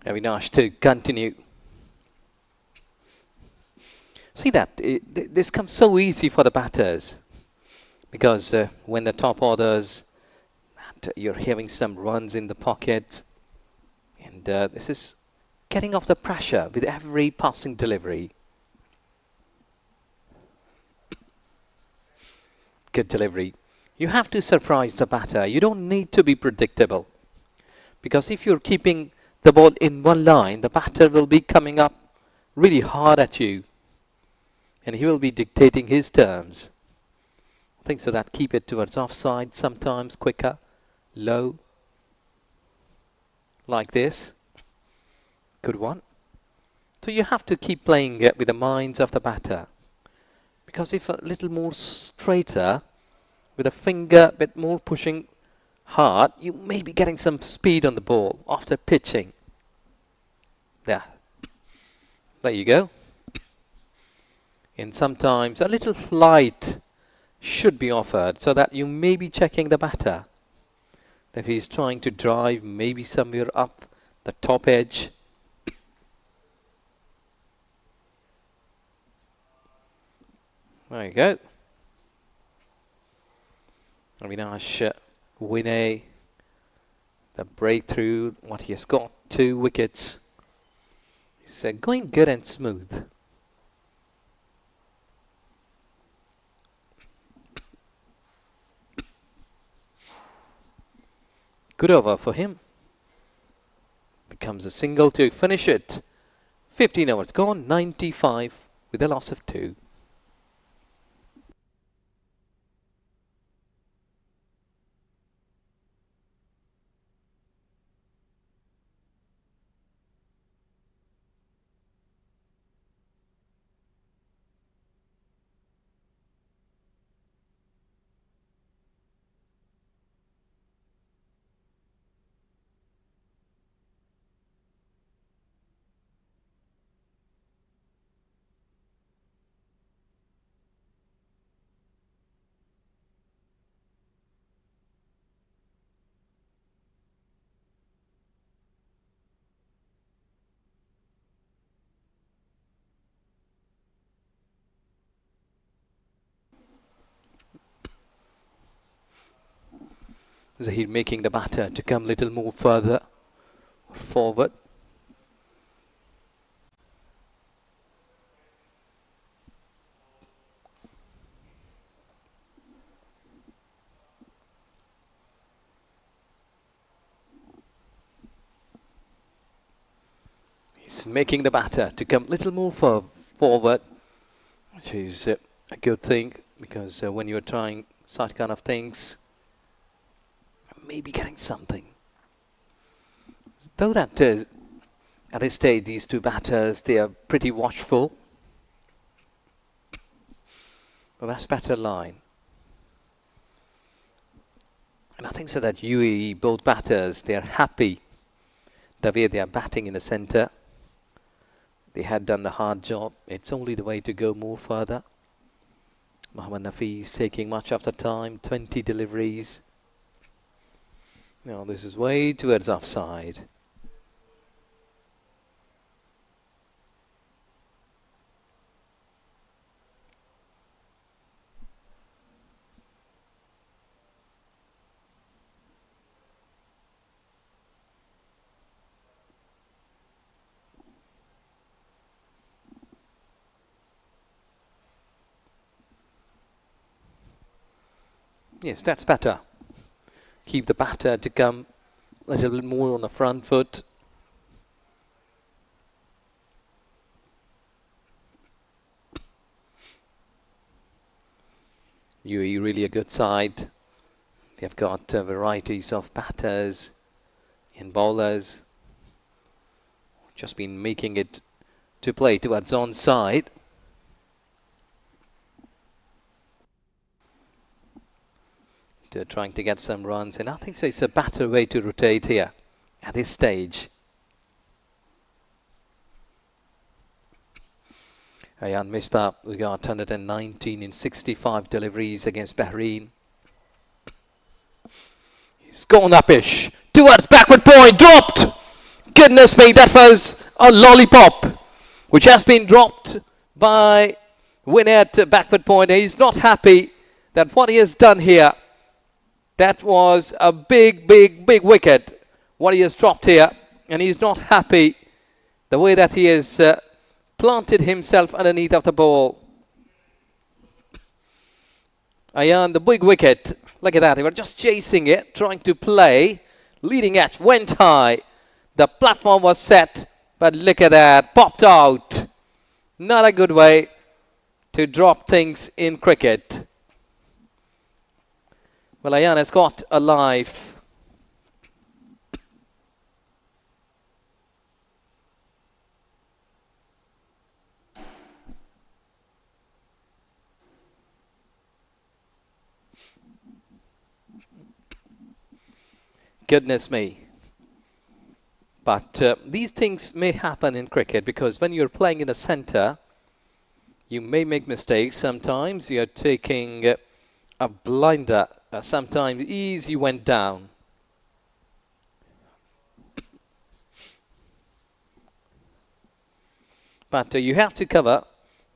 Avinash to continue. See that this comes so easy for the batters, because when the top orders, you're having some runs in the pocket, and this is getting off the pressure with every passing delivery. Good delivery. You have to surprise the batter. You don't need to be predictable, because if you're keeping the ball in one line, the batter will be coming up really hard at you, and he will be dictating his terms. I think so that keep it towards offside, sometimes quicker, low, like this. Good one. So you have to keep playing it with the minds of the batter. Because if a little more straighter, with a finger a bit more pushing hard, you may be getting some speed on the ball after pitching. There. There you go. And sometimes a little flight should be offered so that you may be checking the batter. If he's trying to drive maybe somewhere up the top edge. There you go. Avinash Winay, the breakthrough, what he has got, 2 wickets. He's going good and smooth. Good over for him. Becomes a single to finish it. 15 overs gone, 95 with a loss of 2. Zahir making the batter to come a little more further forward. He's making the batter to come a little more forward, which is a good thing, because when you're trying such kind of things, maybe getting something. Though that at this stage, these 2 batters, they are pretty watchful. But that's better line. And I think so that UAE, both batters, they are happy the way they are batting in the centre. They had done the hard job. It's only the way to go more further. Mohammad Nafis taking much of the time, 20 deliveries. Now this is way towards offside. Yes, that's better. Keep the batter to come a little bit more on the front foot. UAE really a good side. They've got varieties of batters and bowlers. Just been making it to play towards onside. Trying to get some runs, and I think so it's a better way to rotate here at this stage. Ayan Misbah, we got 119 in 65 deliveries against Bahrain. He's gone upish towards backward point, dropped. Goodness me, that was a lollipop which has been dropped by Winnet backward point. He's not happy that what he has done here. That was a big wicket, what he has dropped here. And he's not happy the way that he has planted himself underneath of the ball. Ayan, the big wicket. Look at that. They were just chasing it, trying to play. Leading edge went high. The platform was set. But look at that. Popped out. Not a good way to drop things in cricket. Well, Ayan has got a life. Goodness me. But these things may happen in cricket because when you're playing in the center, you may make mistakes. Sometimes you're taking a blinder. Sometimes easy went down. But you have to cover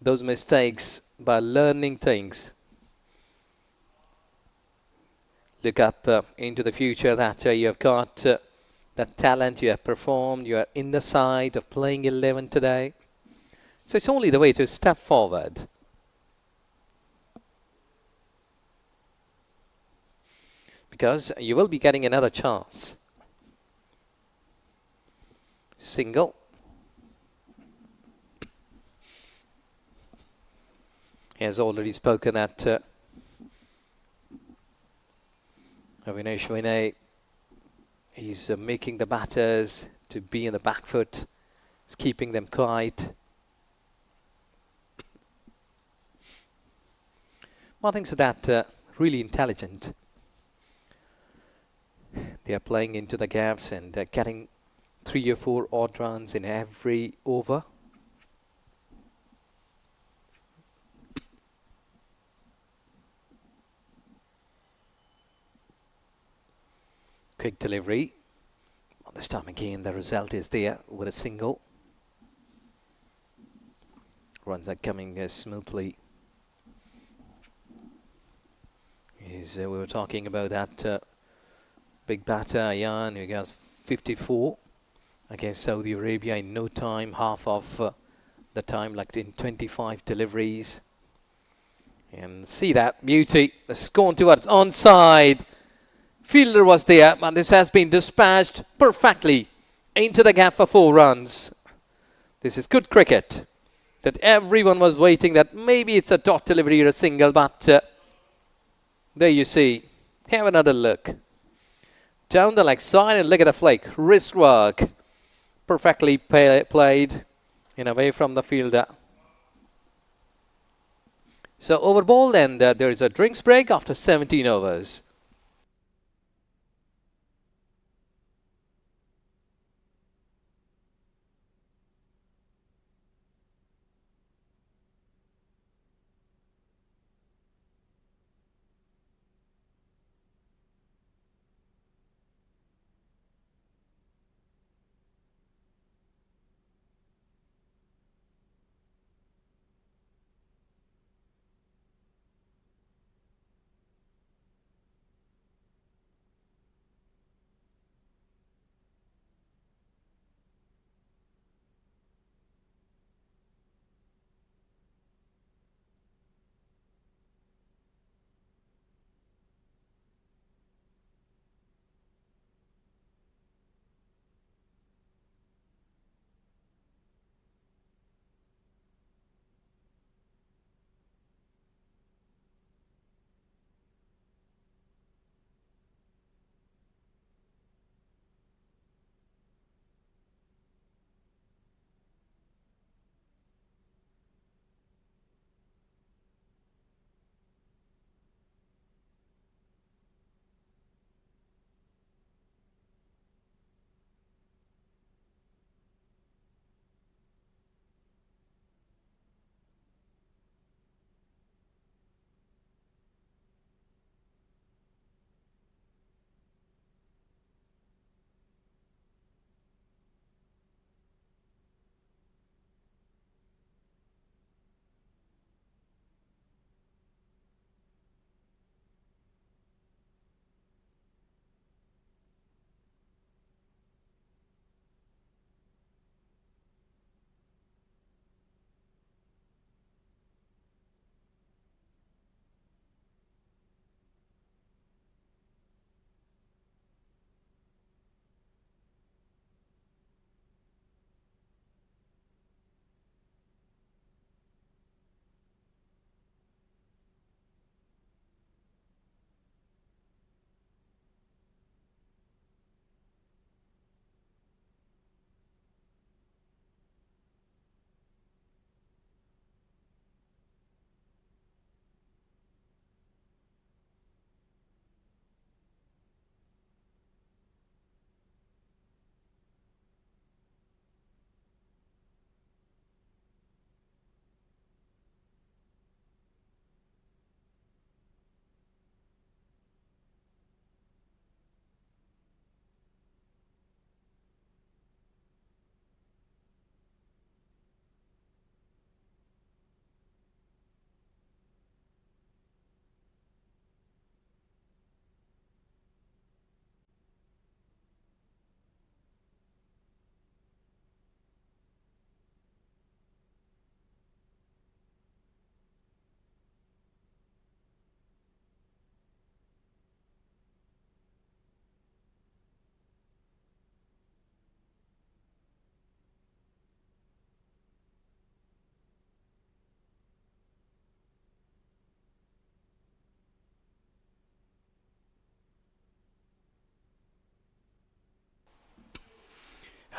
those mistakes by learning things. Look up into the future that you have got that talent, you have performed, you are in the side of playing 11 today. So it's only the way to step forward. Because you will be getting another chance. Single. He has already spoken at Avinash Vinay. He's making the batters to be in the back foot. He's keeping them quiet. One thing so that really intelligent. They are playing into the gaps and getting 3 or 4 odd runs in every over. Quick delivery. Well, this time again the result is there with a single. Runs are coming smoothly. We were talking about that big batter Ayan, who got 54 against Saudi Arabia in no time, half of the time, like in 25 deliveries. And see that beauty. This is going towards onside. Fielder was there, and this has been dispatched perfectly into the gap for 4 runs. This is good cricket. That everyone was waiting that maybe it's a dot delivery or a single, but there you see. Have another look. Down the leg side and look at the flake. Wrist work. Perfectly played and away from the fielder. So over ball, and there is a drinks break after 17 overs.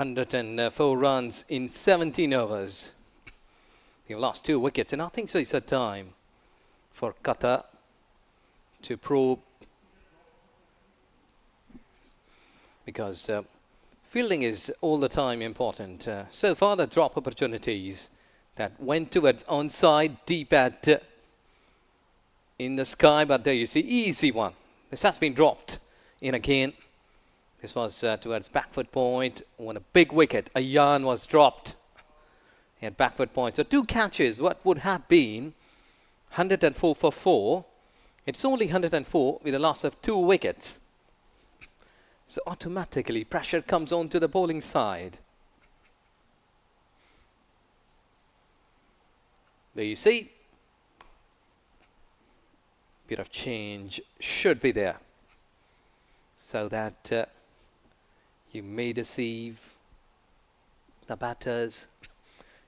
104 runs in 17 overs. They've lost 2 wickets, and I think so it's a time for Qatar to probe, because fielding is all the time important. So far, the drop opportunities that went towards onside, deep at in the sky, but there you see, easy one. This has been dropped in again. This was towards back foot point when a big wicket, a yarn, was dropped at back foot point. So 2 catches, what would have been 104 for 4. It's only 104 with a loss of 2 wickets. So automatically pressure comes on to the bowling side. There you see, bit of change should be there, so that you may deceive the batters.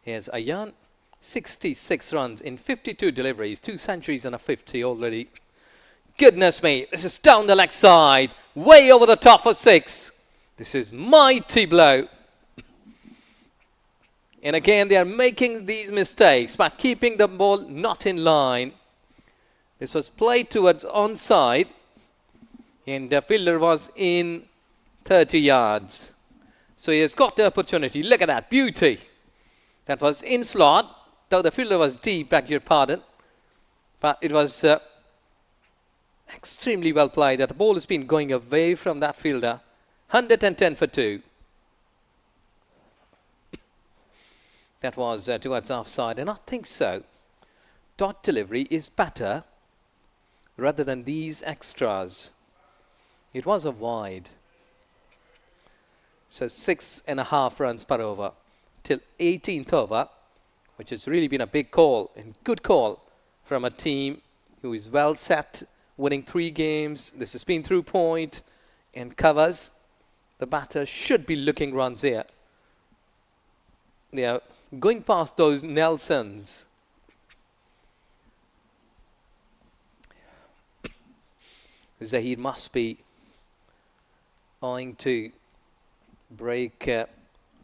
Here's Ayan, 66 runs in 52 deliveries, 2 centuries and a 50 already. Goodness me, this is down the leg side, way over the top for 6. This is mighty blow. And again, they are making these mistakes by keeping the ball not in line. This was played towards onside, and the fielder was in 30 yards. So he has got the opportunity. Look at that beauty. That was in slot, though the fielder was deep, beg your pardon. But it was extremely well played. That the ball has been going away from that fielder. 110 for 2. That was towards offside, and I think so. Dot delivery is better rather than these extras. It was a wide. So 6.5 runs per over till 18th over, which has really been a big call and good call from a team who is well set, winning 3 games. This has been through point and covers. The batter should be looking runs here. They are going past those Nelsons. Zahid must be eyeing to break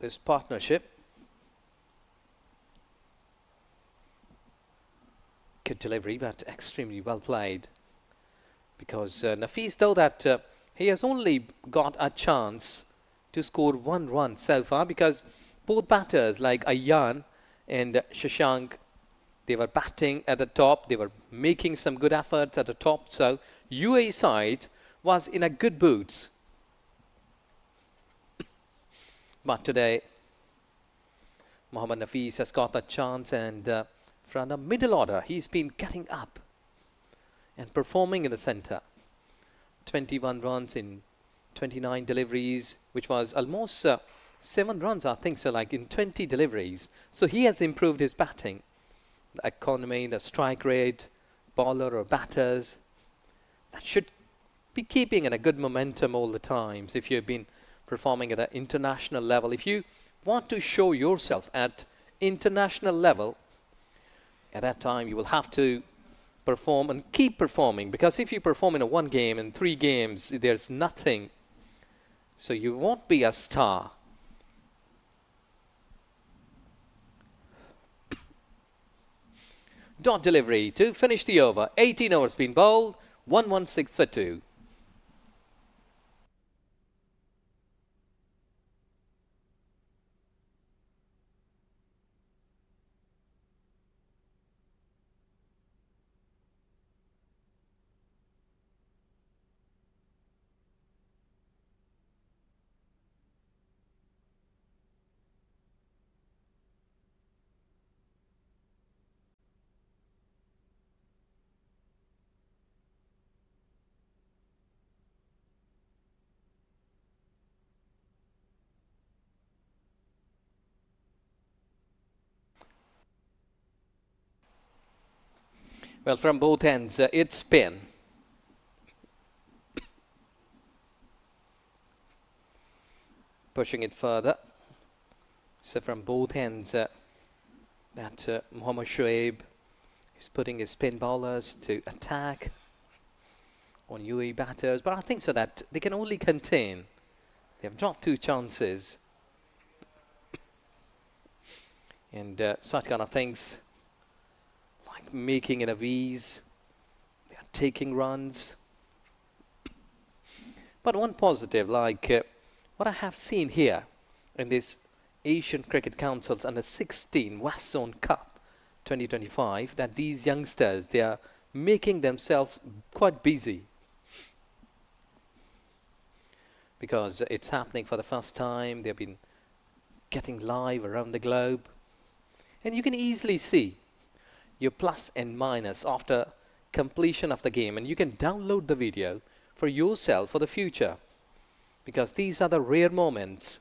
this partnership. Good delivery, but extremely well played. Because Nafis, though that he has only got a chance to score 1 run so far, because both batters like Ayan and Shashank, they were batting at the top. They were making some good efforts at the top. So UAE side was in a good boots. But today, Mohammad Nafis has got a chance, and from the middle order, he's been getting up and performing in the centre. 21 runs in 29 deliveries, which was almost 7 runs, I think so, like in 20 deliveries. So he has improved his batting. The economy, the strike rate, bowler or batters, that should be keeping in a good momentum all the times. If you've been performing at an international level, if you want to show yourself at international level, at that time you will have to perform and keep performing, because if you perform in a 1 game and 3 games, there's nothing. So you won't be a star. Dot delivery to finish the over. 18 overs been bowled, 116 for 2. Well, from both ends, it's spin. Pushing it further. So from both ends, that Mohammad Shoaib is putting his spin bowlers to attack on UAE batters. But I think so that they can only contain. They have dropped 2 chances. And such kind of things, like making it a V's, they are taking runs. But one positive, like what I have seen here in this Asian Cricket Council's Under 16 West Zone Cup 2025, that these youngsters, they are making themselves quite busy, because it's happening for the first time. They've been getting live around the globe, and you can easily see your plus and minus after completion of the game, and you can download the video for yourself for the future, because these are the rare moments.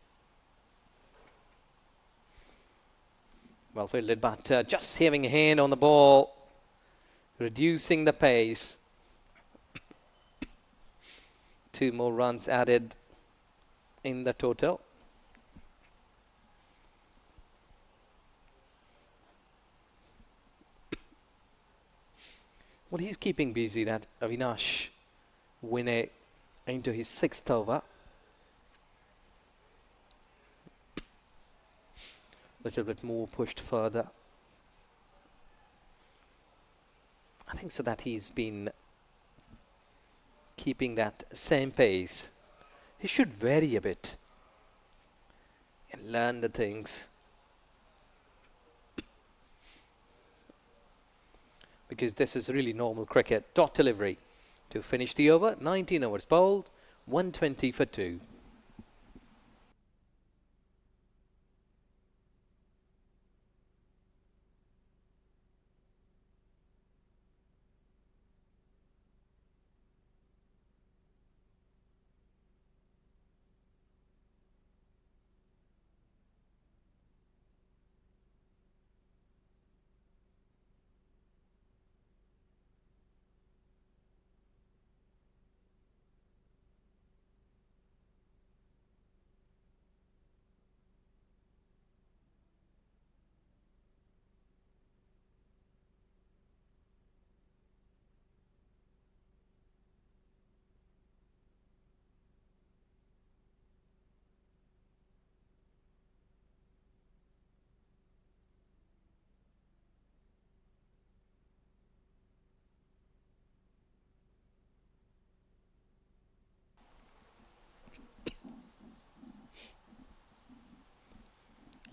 Well fielded, but just having a hand on the ball, reducing the pace. 2 more runs added in the total. Well, he's keeping busy, that Avinash Winner, into his 6th over. Little bit more pushed further. I think so that he's been keeping that same pace. He should vary a bit and learn the things, because this is really normal cricket. Dot delivery to finish the over. 19 overs bowled, 120 for 2.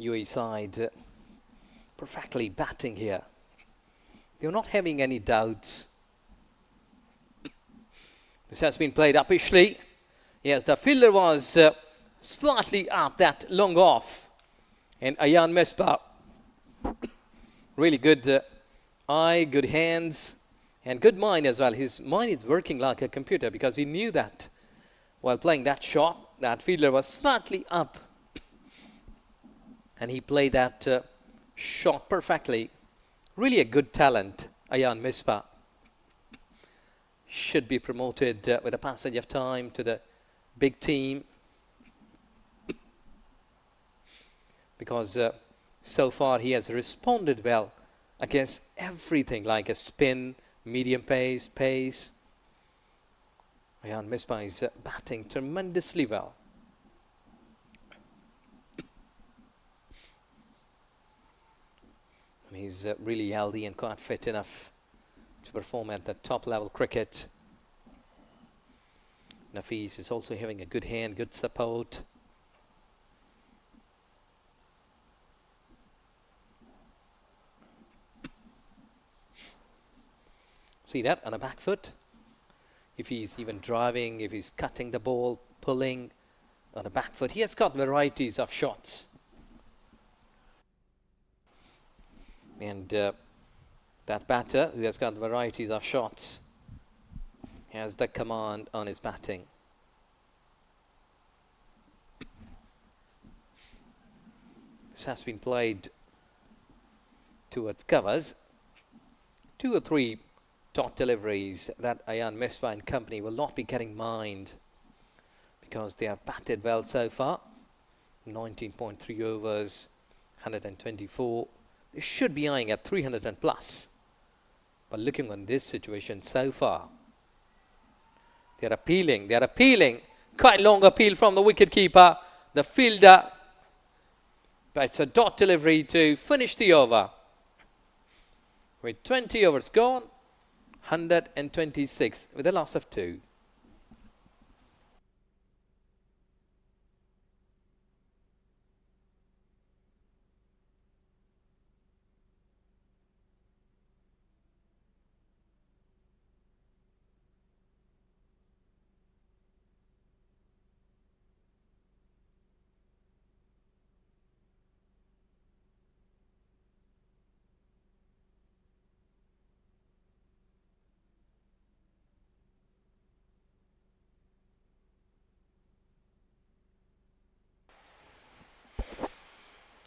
UAE side perfectly batting here. They're not having any doubts. This has been played uppishly. Yes, the fielder was slightly up, that long off. And Ayan Misbah, really good eye, good hands, and good mind as well. His mind is working like a computer, because he knew that while playing that shot, that fielder was slightly up. And he played that shot perfectly. Really a good talent, Ayan Misbah. Should be promoted with the passage of time to the big team, because so far he has responded well against everything, like a spin, medium pace. Ayan Misbah is batting tremendously well. He's really healthy and quite fit enough to perform at the top level cricket. Nafis is also having a good hand, good support. See that on a back foot? If he's even driving, if he's cutting the ball, pulling on a back foot, he has got varieties of shots. And that batter, who has got varieties of shots, has the command on his batting. This has been played towards covers. 2 or 3 dot deliveries that Ayan Misbah and company will not be getting mined, because they have batted well so far. 19.3 overs, 124. They should be eyeing at 300 and plus. But looking on this situation so far, they're appealing. Quite long appeal from the wicketkeeper. The fielder But it's a dot delivery to finish the over. With 20 overs gone, 126 with a loss of 2.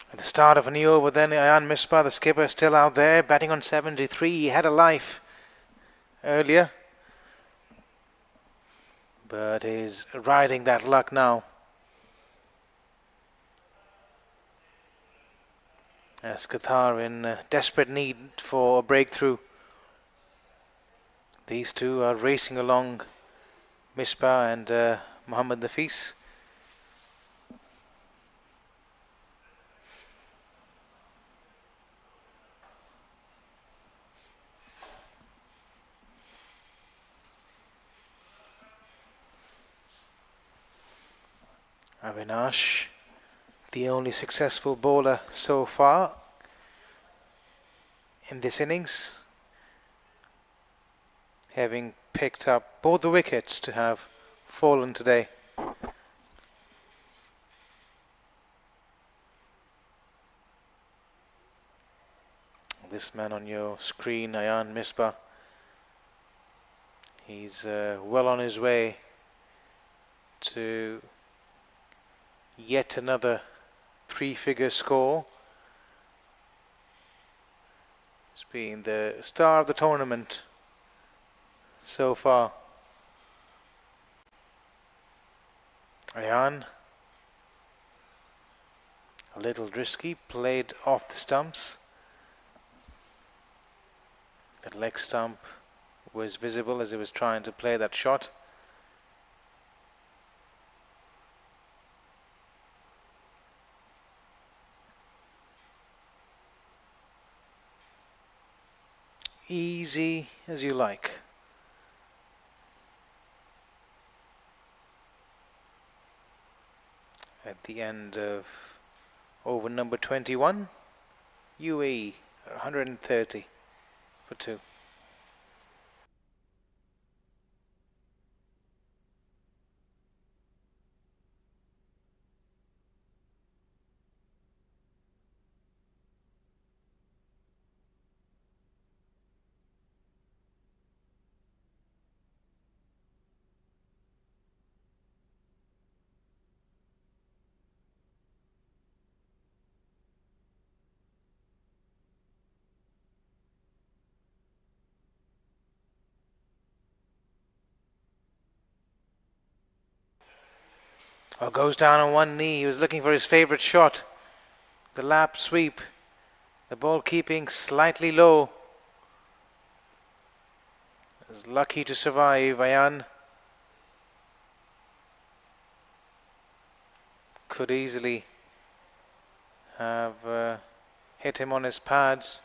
At the start of a new over then, Ayan Misbah, the skipper, still out there, batting on 73. He had a life earlier, but he's riding that luck now. As Qatar in desperate need for a breakthrough. These two are racing along, Misbah and Mohammad Nafis. Avinash, the only successful bowler so far in this innings, having picked up both the wickets to have fallen today. This man on your screen, Ayan Misbah, he's well on his way to yet another 3-figure score. He's been the star of the tournament so far. Ayan, a little risky, played off the stumps. That leg stump was visible as he was trying to play that shot. Easy as you like. At the end of over number 21, UAE 130 for 2. Oh, goes down on one knee. He was looking for his favourite shot. The lap sweep. The ball keeping slightly low. Is lucky to survive, Ayan. Could easily have hit him on his pads.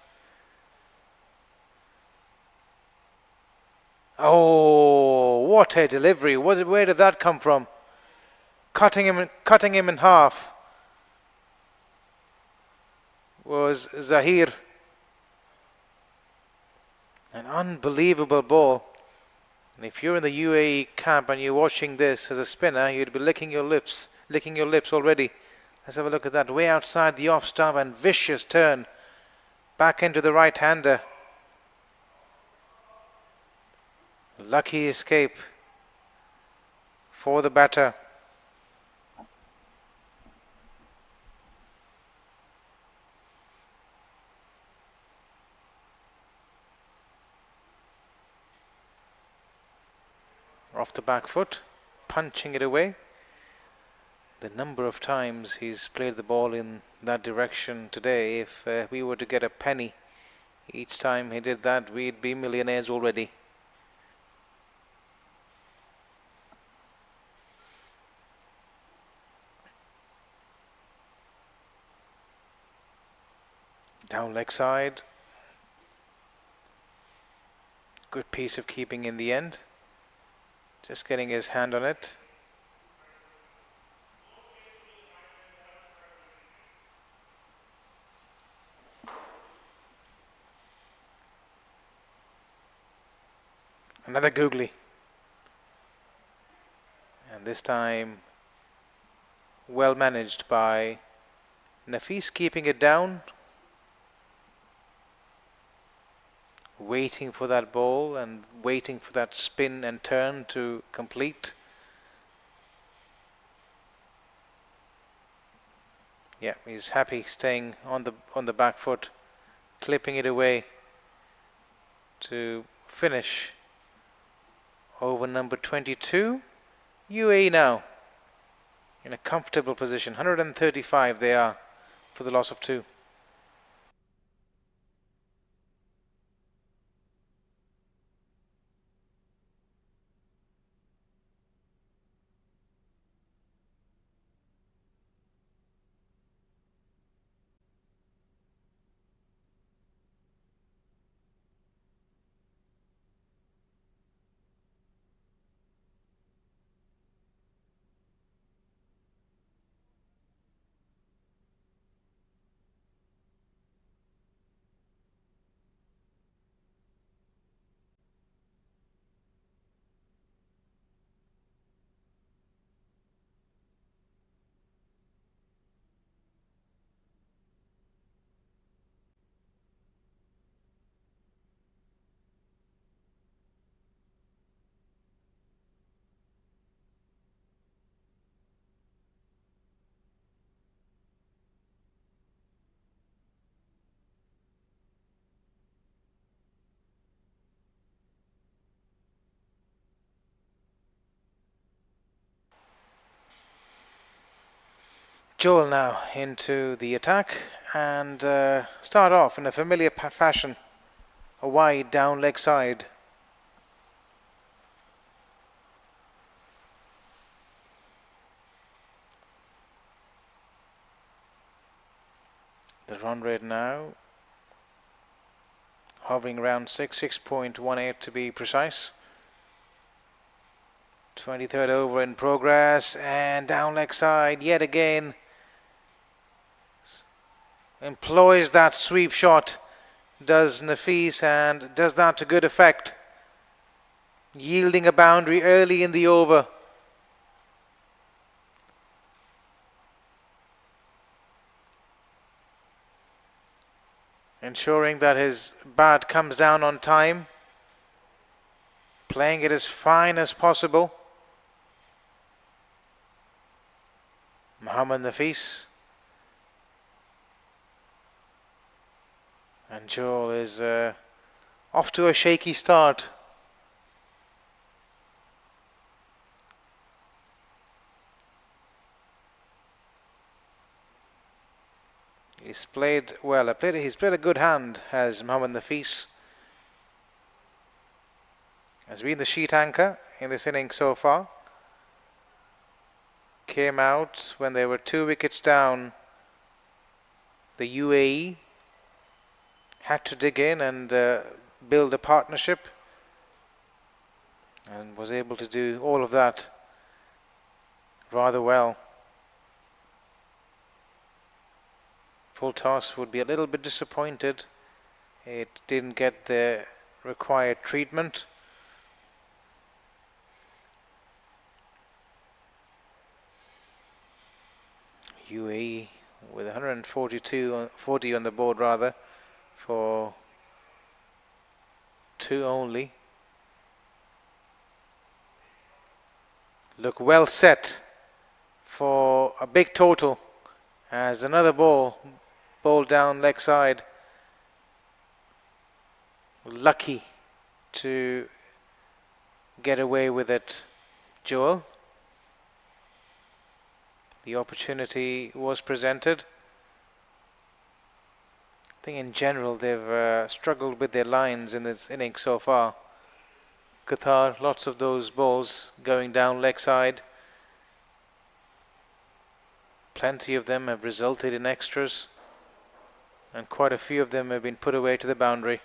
Oh, what a delivery. Where did that come from? Cutting him in half was Zahir. An unbelievable ball. And if you're in the UAE camp and you're watching this as a spinner, you'd be licking your lips already. Let's have a look at that. Way outside the off stump and vicious turn back into the right-hander. Lucky escape for the batter. Off the back foot, punching it away. The number of times he's played the ball in that direction today, if we were to get a penny each time he did that, we'd be millionaires already. Down leg side. Good piece of keeping in the end. Just getting his hand on it. Another googly. And this time well managed by Nafis, keeping it down. Waiting for that ball and waiting for that spin and turn to complete. Yeah, he's happy staying on the back foot, clipping it away to finish over number 22. UAE now in a comfortable position. 135 they are for the loss of 2. Joel now into the attack and start off in a familiar fashion. A wide down leg side. The run rate now hovering around 6.18 to be precise. 23rd over in progress, and down leg side yet again. Employs that sweep shot, does Nafis, and does that to good effect. Yielding a boundary early in the over. Ensuring that his bat comes down on time. Playing it as fine as possible. Mohammad Nafis. And Joel is off to a shaky start. He's played well. He's played a good hand, has Mohammad Nafis. Has been the sheet anchor in this inning so far. Came out when they were 2 wickets down. The UAE had to dig in and build a partnership, and was able to do all of that rather well. Full toss would be a little bit disappointed. It didn't get the required treatment. UAE with 140 on the board rather, for 2 only. Look well set for a big total, as another ball down leg side. Lucky to get away with it, Joel. The opportunity was presented. I think in general they've struggled with their lines in this inning so far. Qatar, lots of those balls going down leg side. Plenty of them have resulted in extras. and quite a few of them have been put away to the boundary.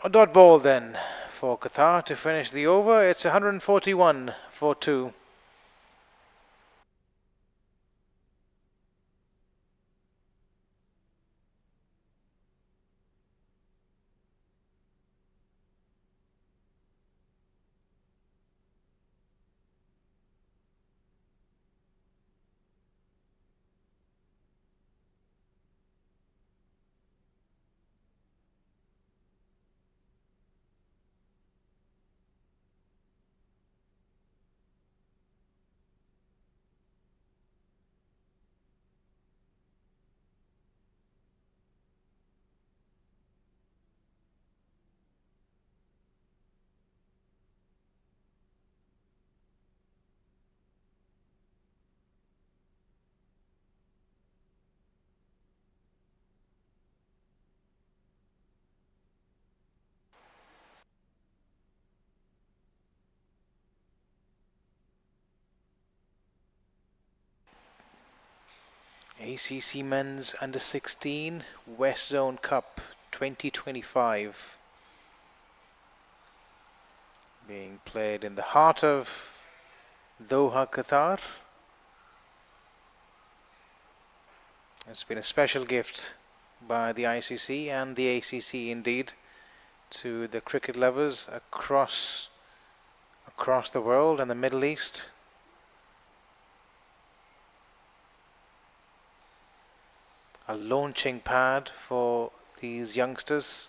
A dot ball then for Qatar to finish the over. It's 141 for 2. ACC Men's Under 16 West Zone Cup 2025 being played in the heart of Doha, Qatar. It's been a special gift by the ICC and the ACC indeed to the cricket lovers across the world and the Middle East. A launching pad for these youngsters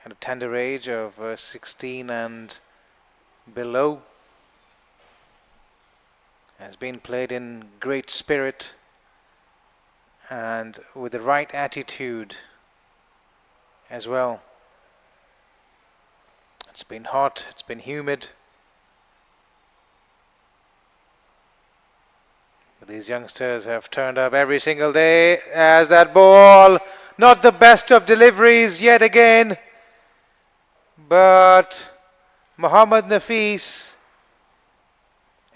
at a tender age of 16 and below. Has been played in great spirit and with the right attitude as well. It's been hot, it's been humid. But these youngsters have turned up every single day as that ball, not the best of deliveries yet again, but Mohammad Nafis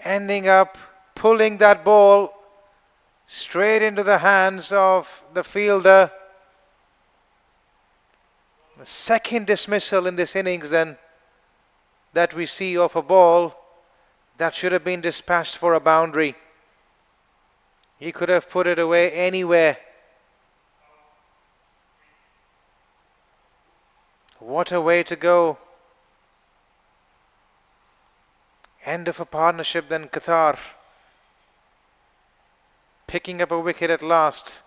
ending up pulling that ball straight into the hands of the fielder. The second dismissal in this innings then that we see of a ball that should have been dispatched for a boundary. He could have put it away anywhere. What a way to go. End of a partnership then, Qatar picking up a wicket at last.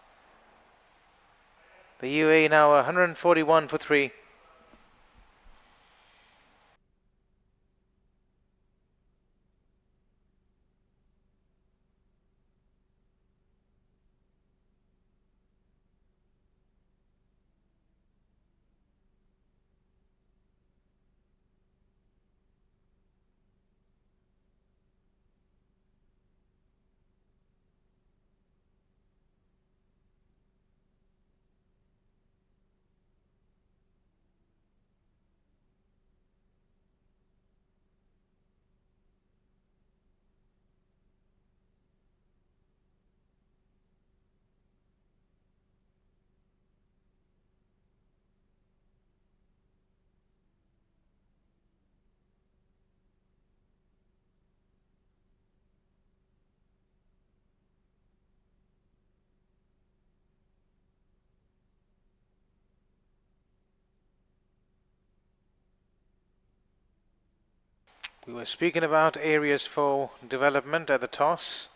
The UAE now 141 for 3. We were speaking about areas for development at the toss,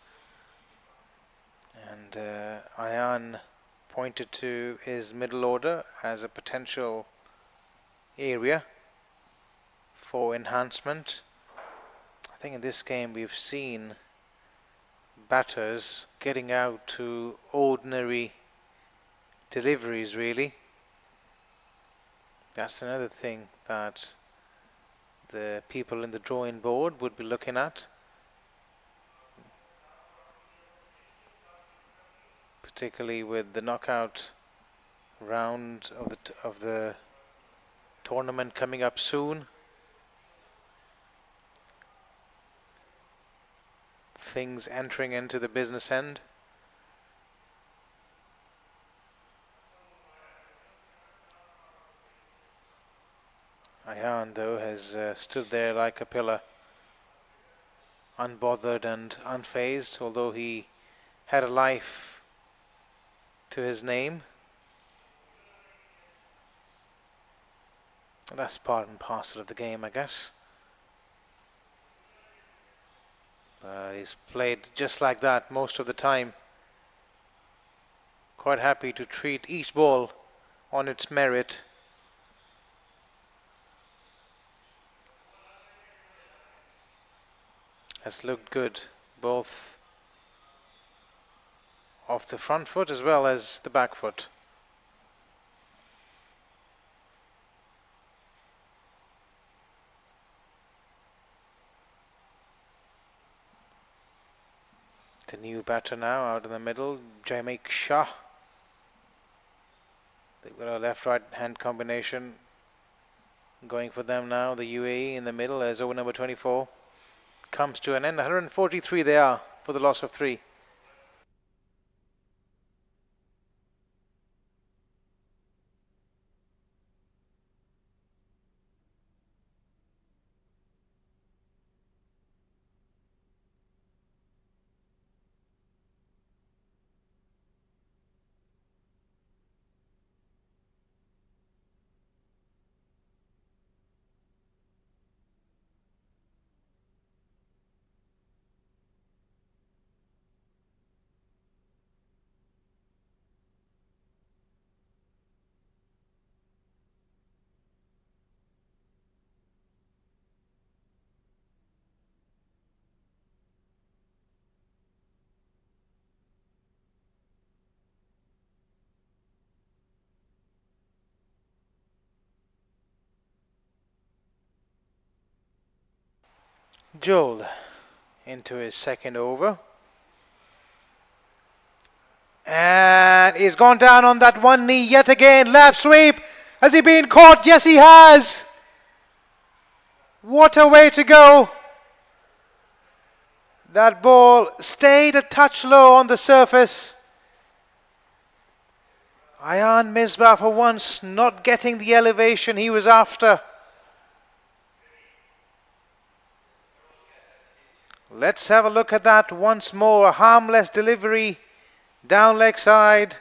and Ayan pointed to his middle order as a potential area for enhancement. I think in this game we've seen batters getting out to ordinary deliveries really. That's another thing that the people in the drawing board would be looking at, particularly with the knockout round of the tournament coming up soon. things entering into the business end. Ayan, though, has stood there like a pillar, unbothered and unfazed, although he had a life to his name. That's part and parcel of the game, I guess. He's played just like that most of the time. Quite happy to treat each ball on its merit. Has looked good, both off the front foot as well as the back foot. The new batter now out in the middle, Jamek Shah. They've got a left-right hand combination going for them now. The UAE in the middle as over number 24 comes to an end. 143 they are for the loss of 3. Joel into his second over. And he's gone down on that one knee yet again. Lap sweep. Has he been caught? Yes, he has. What a way to go. That ball stayed a touch low on the surface. Ayan Misbah for once not getting the elevation he was after. Let's have a look at that once more. A harmless delivery down leg side.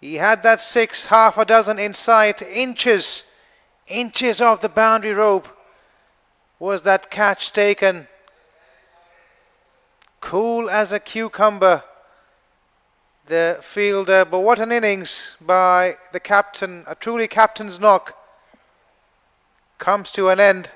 He had that 6, half a dozen in sight. Inches off the boundary rope was that catch taken. Cool as a cucumber, the fielder, but what an innings by the captain. A truly captain's knock comes to an end.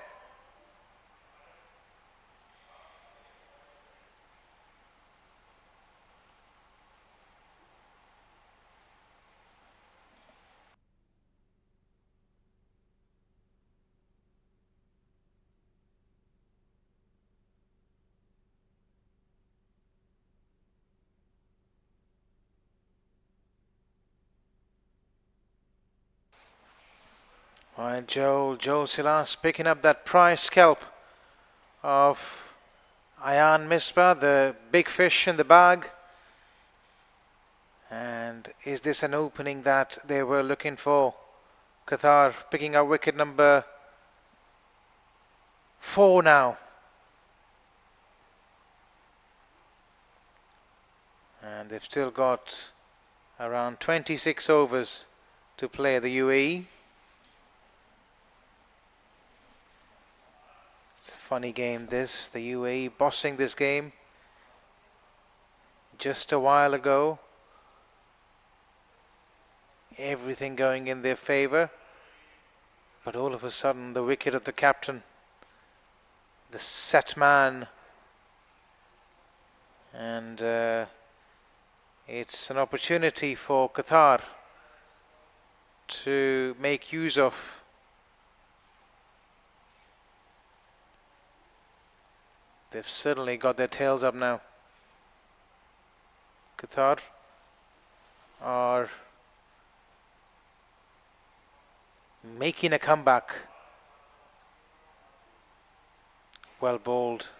Right, Joel Silas picking up that prize scalp of Ayan Misbah, the big fish in the bag. And is this an opening that they were looking for? Qatar picking up wicket number 4 now. And they've still got around 26 overs to play, the UAE. It's a funny game this, the UAE bossing this game just a while ago. Everything going in their favour, but all of a sudden the wicket of the captain, the set man, and it's an opportunity for Qatar to make use of. They've certainly got their tails up now. Qatar are making a comeback. Well bowled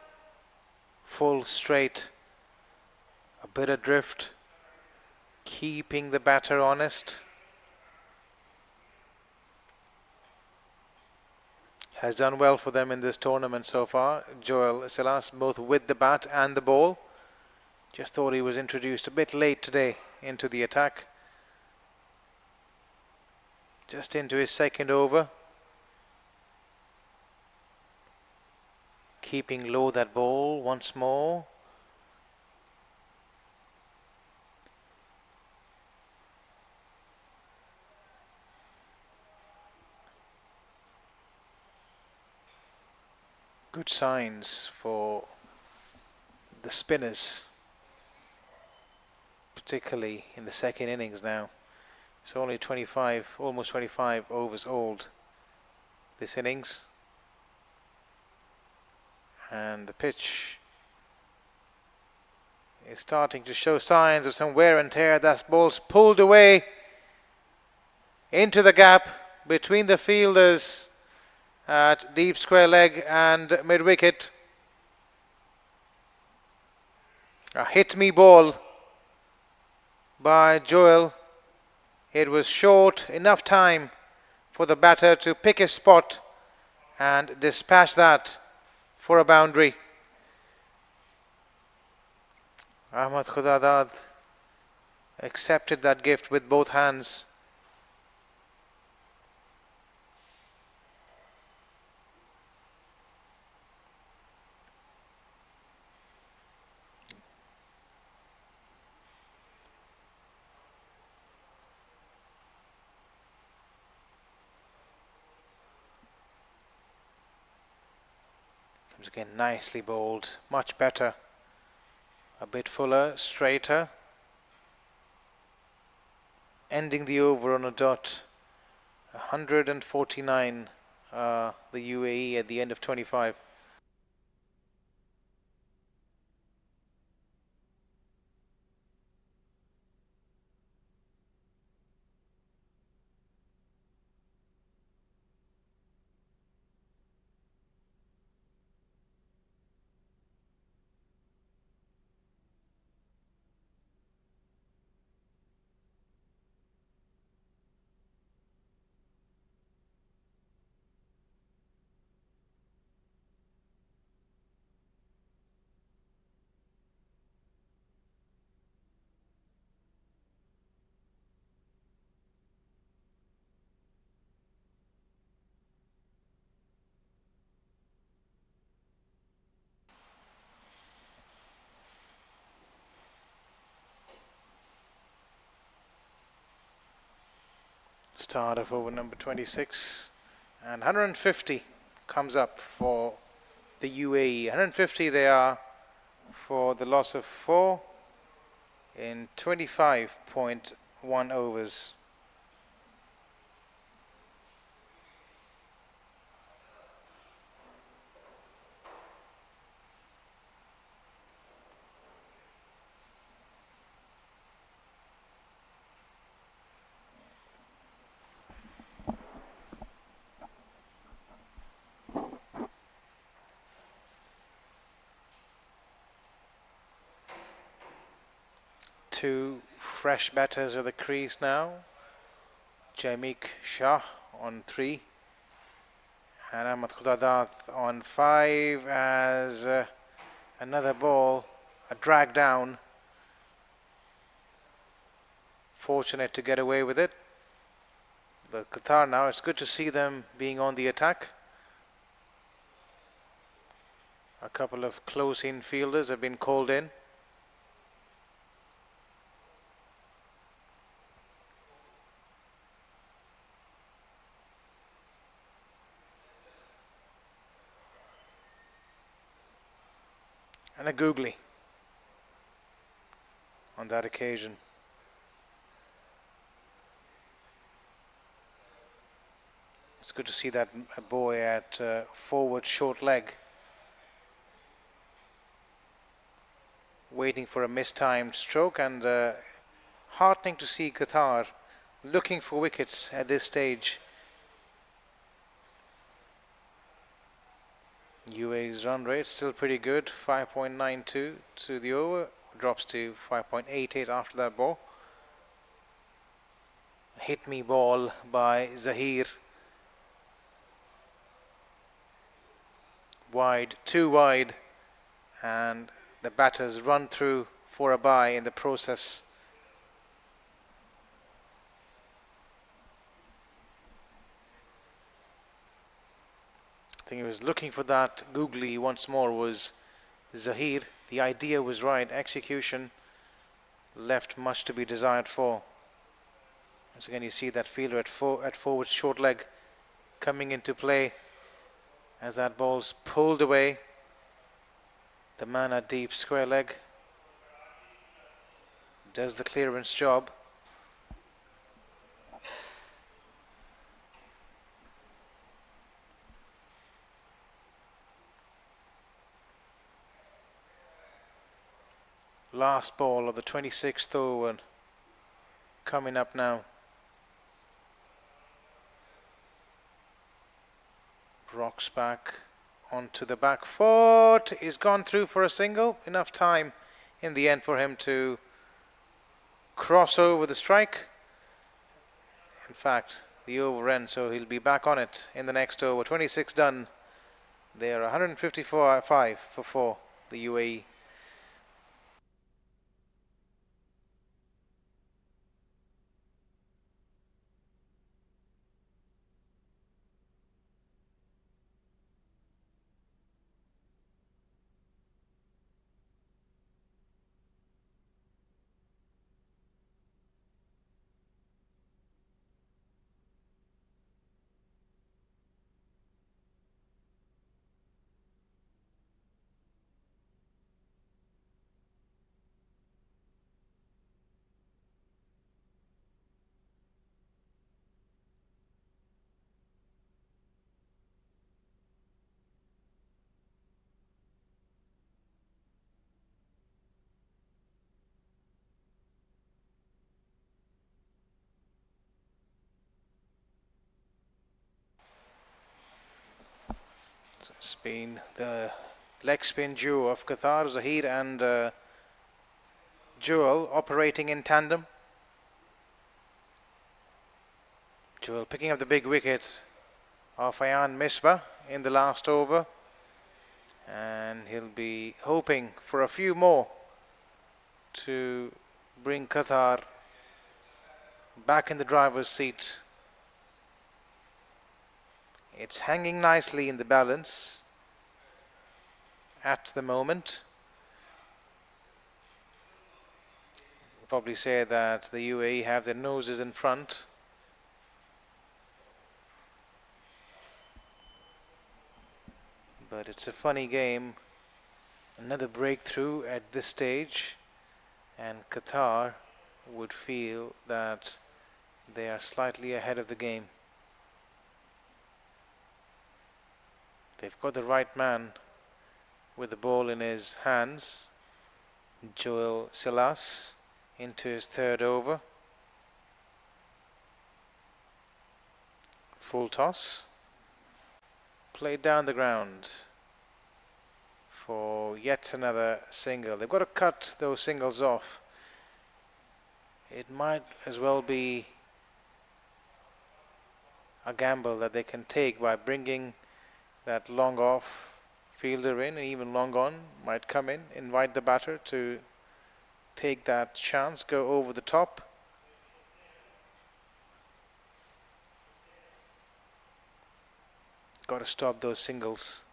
full straight, a bit adrift, keeping the batter honest. Has done well for them in this tournament so far. Joel Silas, both with the bat and the ball. Just thought he was introduced a bit late today into the attack. Just into his second over. Keeping low that ball once more. Good signs for the spinners, particularly in the second innings now. It's only 25, almost 25 overs old, this innings. And the pitch is starting to show signs of some wear and tear. That ball's pulled away into the gap between the fielders at deep square leg and mid wicket. A hit me ball by Joel. It was short, enough time for the batter to pick his spot and dispatch that for a boundary. Ahmad Khudadad accepted that gift with both hands. Comes again, nicely bowled, much better. A bit fuller, straighter. Ending the over on a dot. 149 the UAE at the end of 25. Start of over number 26, and 150 comes up for the UAE. 150 they are for the loss of 4 in 25.1 overs. Two fresh batters at the crease now. Jaimik Shah on 3 and Ahmad Khudadad on 5 as another ball, a drag down. Fortunate to get away with it. But Qatar now, it's good to see them being on the attack. A couple of close-in fielders have been called in. And a googly on that occasion. It's good to see that boy at forward short leg, waiting for a mistimed stroke, and heartening to see Qatar looking for wickets at this stage. UAE's run rate still pretty good, 5.92 to the over, drops to 5.88 after that ball. Hit me ball by Zahir. Wide, too wide, and the batters run through for a bye in the process. I think he was looking for that googly once more was Zahir. The idea was right, execution left much to be desired for. Once again you see that fielder at forward short leg coming into play as that ball's pulled away. The man at deep square leg does the clearance job. Last ball of the 26th over coming up now. Rocks back onto the back foot. He's gone through for a single. Enough time in the end for him to cross over the strike. In fact, the over ends, so he'll be back on it in the next over. 26 done. They are 154.5 for 4, the UAE. So it's been the leg spin duo of Qatar, Zahir and Joel operating in tandem. Joel picking up the big wicket of Ayan Misbah in the last over, and he'll be hoping for a few more to bring Qatar back in the driver's seat. It's hanging nicely in the balance at the moment. We'll probably say that the UAE have their noses in front. But it's a funny game. Another breakthrough at this stage, and Qatar would feel that they are slightly ahead of the game. They've got the right man with the ball in his hands. Joel Silas into his third over. Full toss. Played down the ground for yet another single. They've got to cut those singles off. It might as well be a gamble that they can take by bringing that long off fielder in, and even long on might come in, invite the batter to take that chance, go over the top. Got to stop those singles.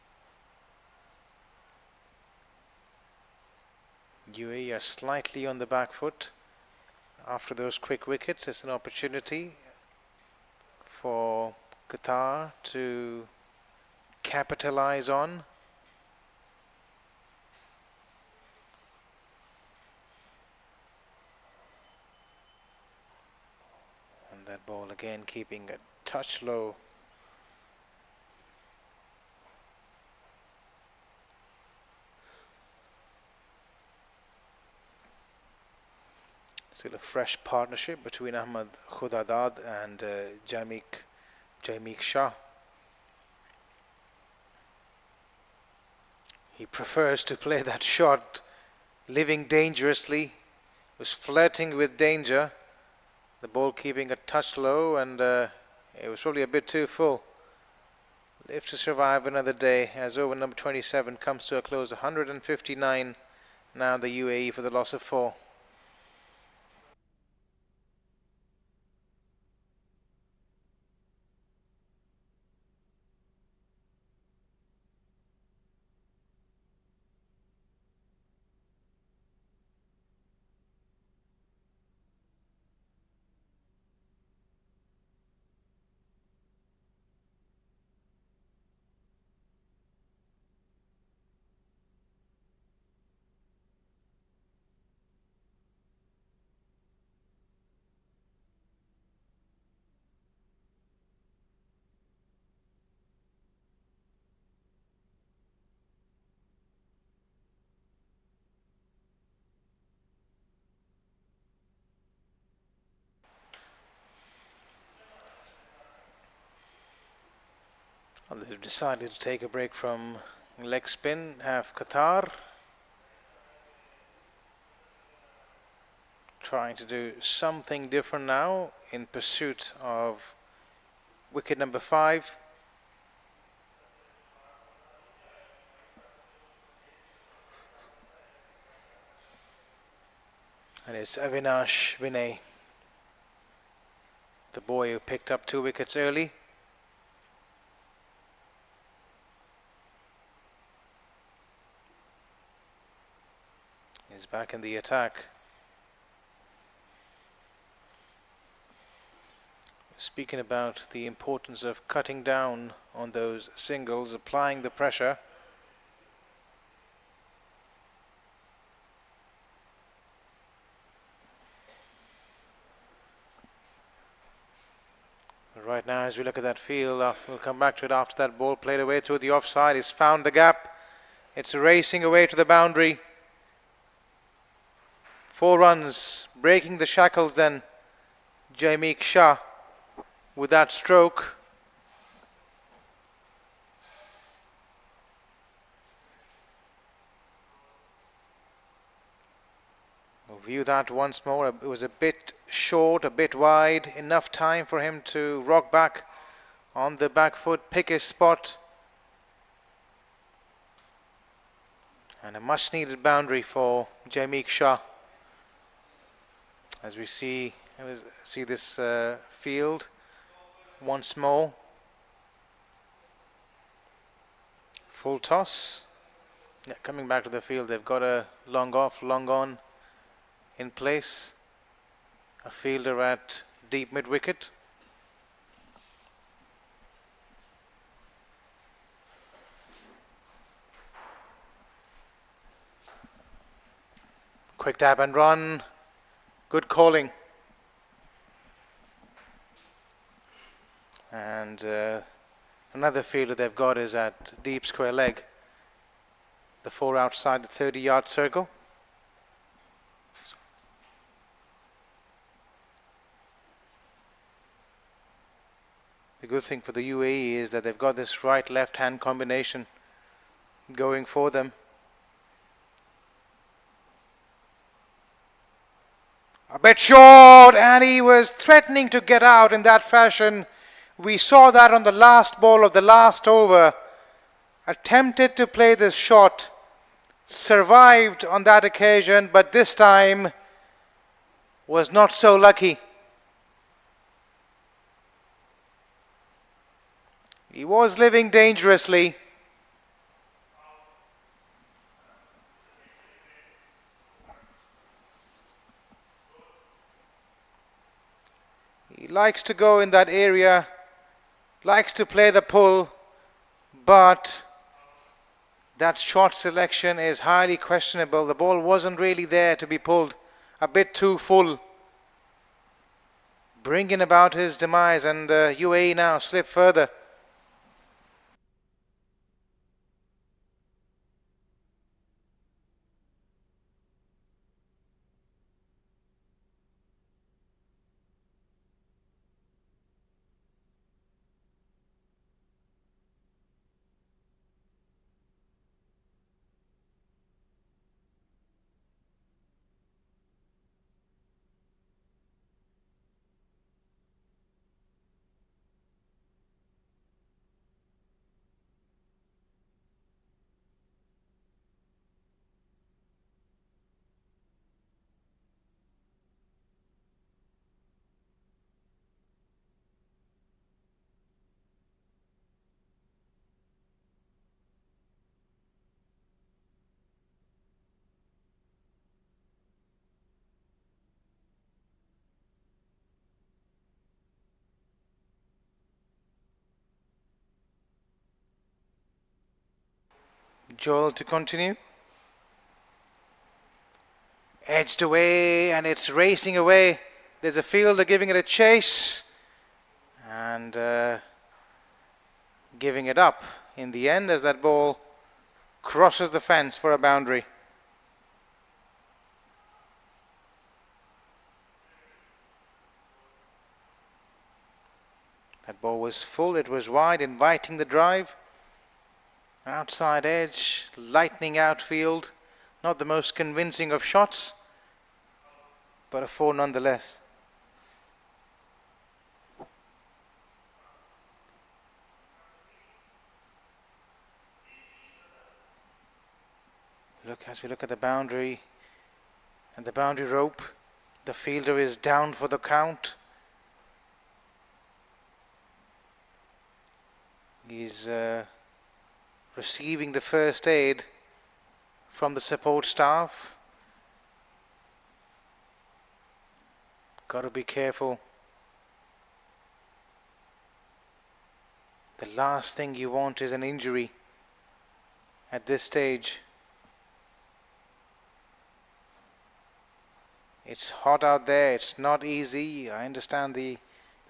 UAE are slightly on the back foot after those quick wickets. It's an opportunity for Qatar to capitalize on. And that ball again keeping a touch low. Still a fresh partnership between Ahmad Khudadad and Jaimik Shah. He prefers to play that shot, living dangerously, was flirting with danger. The ball keeping a touch low, and it was probably a bit too full. Live to survive another day as over number 27 comes to a close. 159 now the UAE for the loss of 4. Well, they've decided to take a break from leg spin, have Qatar trying to do something different now in pursuit of wicket number 5. And it's Avinash Vinay, the boy who picked up 2 wickets early. He's back in the attack. Speaking about the importance of cutting down on those singles, applying the pressure. Right now, as we look at that field, we'll come back to it after that ball played away through the offside. He's found the gap. It's racing away to the boundary. 4 runs, breaking the shackles then. Jameek Shah with that stroke. We'll view that once more. It was a bit short, a bit wide, enough time for him to rock back on the back foot, pick his spot. And a much needed boundary for Jameek Shah. As we see this field once more. Full toss. Yeah, coming back to the field, they've got a long off, long on in place. A fielder at deep mid wicket. Quick tap and run. Good calling. And another fielder they've got is at deep square leg. The 4 outside the 30-yard circle. The good thing for the UAE is that they've got this right-left hand combination going for them. A bit short, and he was threatening to get out in that fashion. We saw that on the last ball of the last over. Attempted to play this shot, survived on that occasion, but this time was not so lucky. He was living dangerously. He likes to go in that area, likes to play the pull, but that shot selection is highly questionable. The ball wasn't really there to be pulled, a bit too full, bringing about his demise, and UAE now slip further. Joel to continue. Edged away, and it's racing away. There's a fielder giving it a chase, and giving it up in the end as that ball crosses the fence for a boundary. That ball was full, it was wide, inviting the drive. Outside edge, lightning outfield. Not the most convincing of shots, but a 4 nonetheless. As we look at the boundary and the boundary rope, the fielder is down for the count. He's receiving the first aid from the support staff. Got to be careful. The last thing you want is an injury at this stage. It's hot out there, it's not easy. I understand the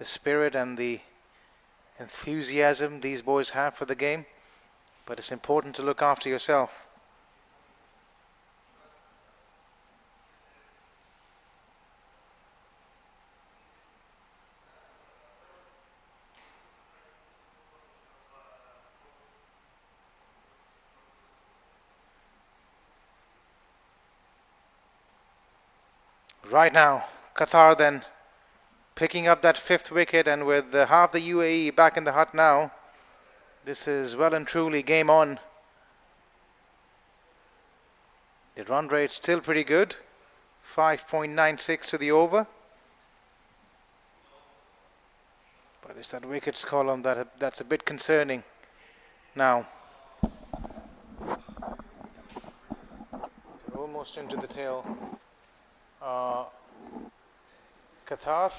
spirit and the enthusiasm these boys have for the game, but it's important to look after yourself. Right now, Qatar then picking up that 5th wicket, and with half the UAE back in the hut now, this is well and truly game on. The run rate still pretty good, 5.96 to the over. But it's that wickets column that's a bit concerning now. They're almost into the tail. Qatar.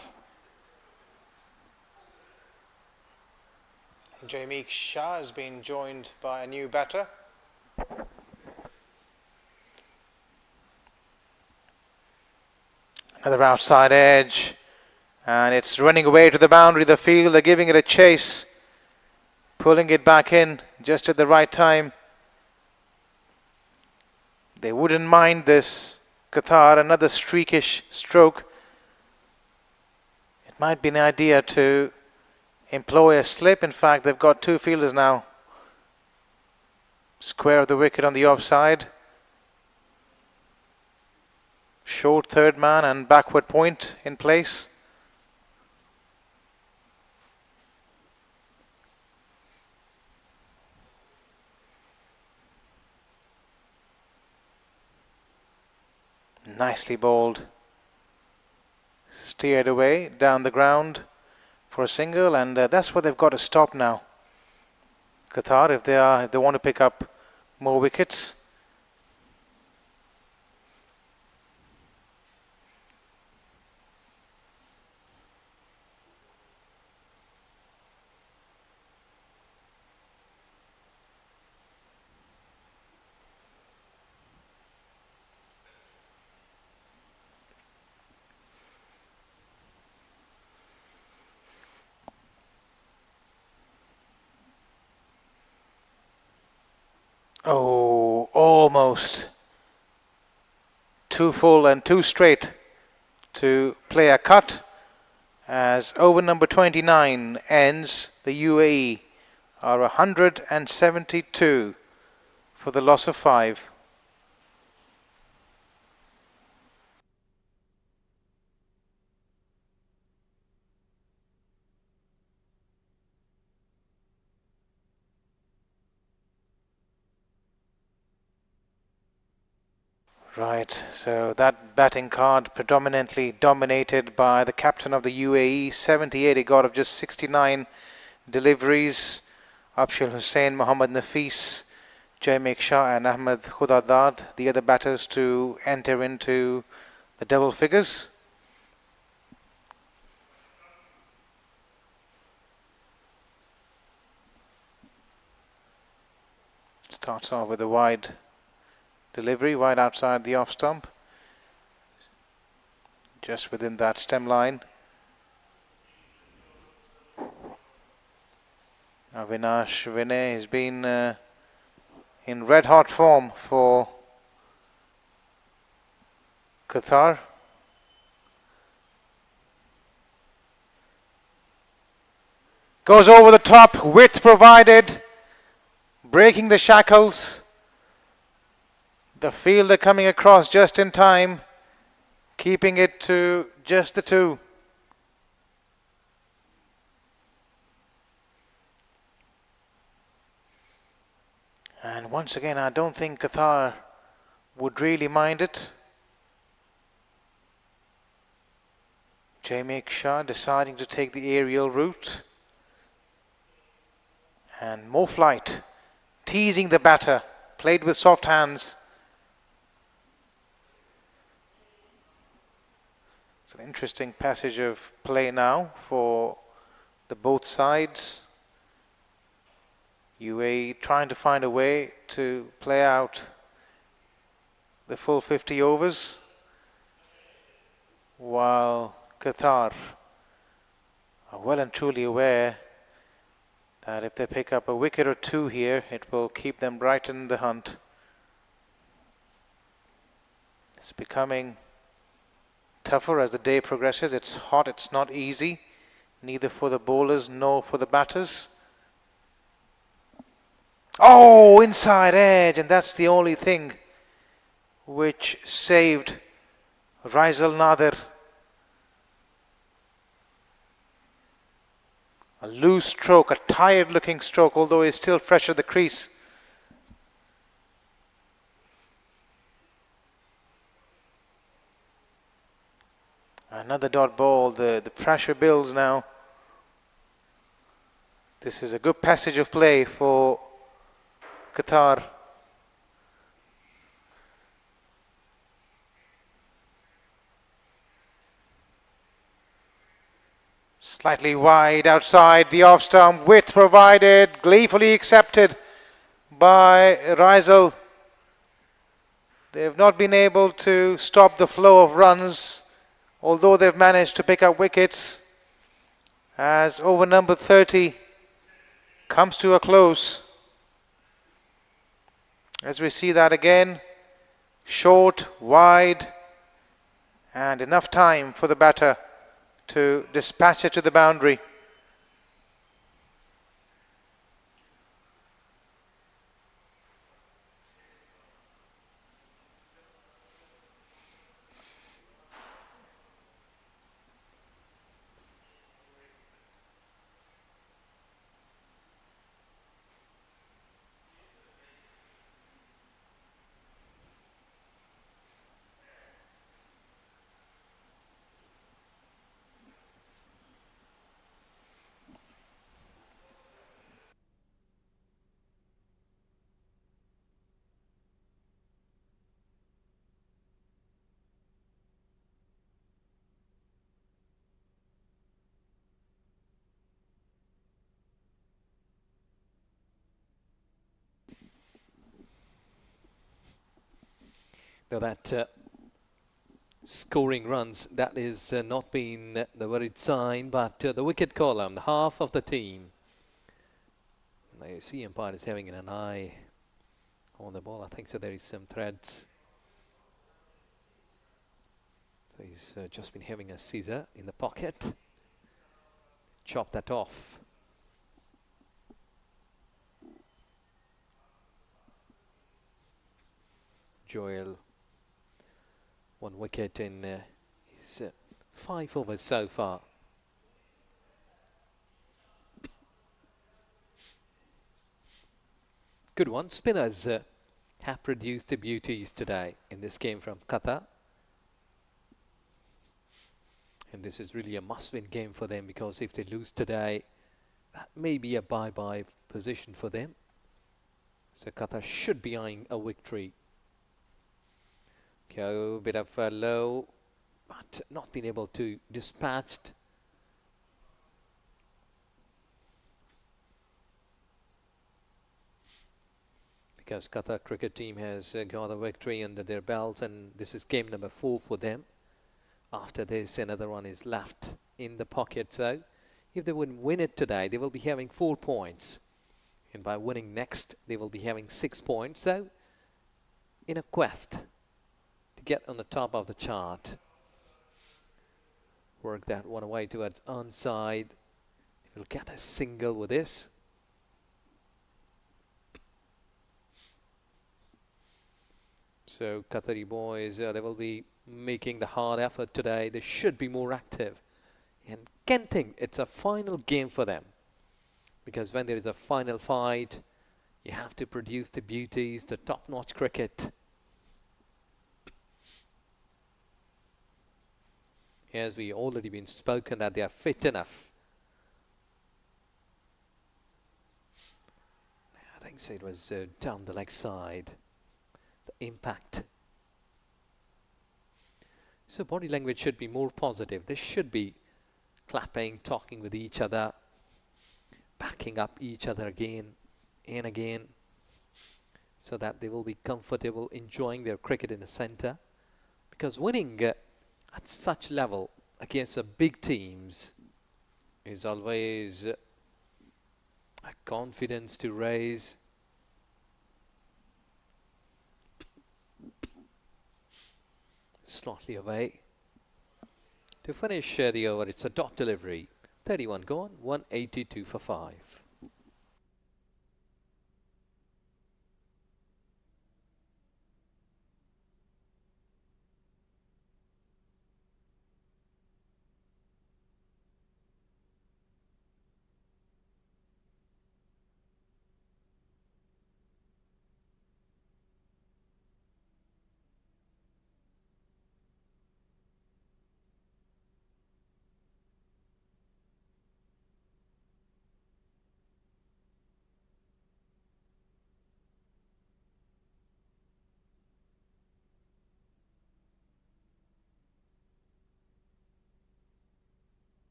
Jameek Shah has been joined by a new batter. Another outside edge, and it's running away to the boundary. The field, they're giving it a chase, pulling it back in just at the right time. They wouldn't mind this. Qatar, another streakish stroke. It might be an idea to employ a slip. In fact, they've got 2 fielders now. Square of the wicket on the offside. Short third man and backward point in place. Nicely bowled. Steered away down the ground for a single, and that's what they've got to stop now. Qatar, if they want to pick up more wickets. Oh, almost. 2 full and 2 straight to play a cut as over number 29 ends. The UAE are 172 for the loss of 5. Right, so that batting card predominantly dominated by the captain of the UAE. 78 he got of just 69 deliveries. Abshul Hussain, Mohammad Nafis, Jameek Shah and Ahmed Khudadad, the other batters to enter into the double figures. Starts off with a wide delivery, wide outside the off stump, just within that stem line. Avinash Vinay has been in red hot form for Qatar. Goes over the top, width provided, breaking the shackles. The fielder coming across just in time, keeping it to just the two. And once again, I don't think Qatar would really mind it. Jamek Shah deciding to take the aerial route. And more flight, teasing the batter, played with soft hands. It's an interesting passage of play now for the both sides. UAE trying to find a way to play out the full 50 overs, while Qatar are well and truly aware that if they pick up a wicket or two here, it will keep them right in the hunt. It's becoming tougher as the day progresses. It's hot, it's not easy, neither for the bowlers nor for the batters. Oh, inside edge, and that's the only thing which saved Raisal Nadir. A loose stroke, a tired looking stroke, although he's still fresh at the crease. Another dot ball, the pressure builds now. This is a good passage of play for Qatar. Slightly wide outside the off stump, width provided, gleefully accepted by Raisal. They have not been able to stop the flow of runs, although they've managed to pick up wickets, as over number 30 comes to a close. As we see that again, short, wide, and enough time for the batter to dispatch it to the boundary. Now that scoring runs, that is not been the worried sign, but the wicket column, half of the team. The ACC umpire is having an eye on the ball. I think so there is some threads. So he's just been having a scissor in the pocket. Chop that off. Joel, 1 wicket in his 5 overs so far. Good one. Spinners have produced the beauties today in this game from Qatar. And this is really a must-win game for them, because if they lose today, that may be a bye-bye position for them. So Qatar should be eyeing a victory. Okay, a bit of a low, but not been able to dispatch. because Qatar cricket team has got a victory under their belt, and this is game number 4 for them. After this, another one is left in the pocket. So if they would win it today, they will be having 4 points, and by winning next, they will be having 6 points. So in a quest to get on the top of the chart, work that one away towards onside. They will get a single with this. So Qatari boys, they will be making the hard effort today. They should be more active. And can think it's a final game for them. Because when there is a final fight, you have to produce the beauties, the top-notch cricket. As we already been spoken that they are fit enough. I think so it was down the leg side. The impact. So body language should be more positive. They should be clapping, talking with each other, backing up each other again and again, so that they will be comfortable enjoying their cricket in the center. Because winning at such level against the big teams is always a confidence to raise. Slightly away. To finish the over, it's a dot delivery. 31 gone, 182 for 5.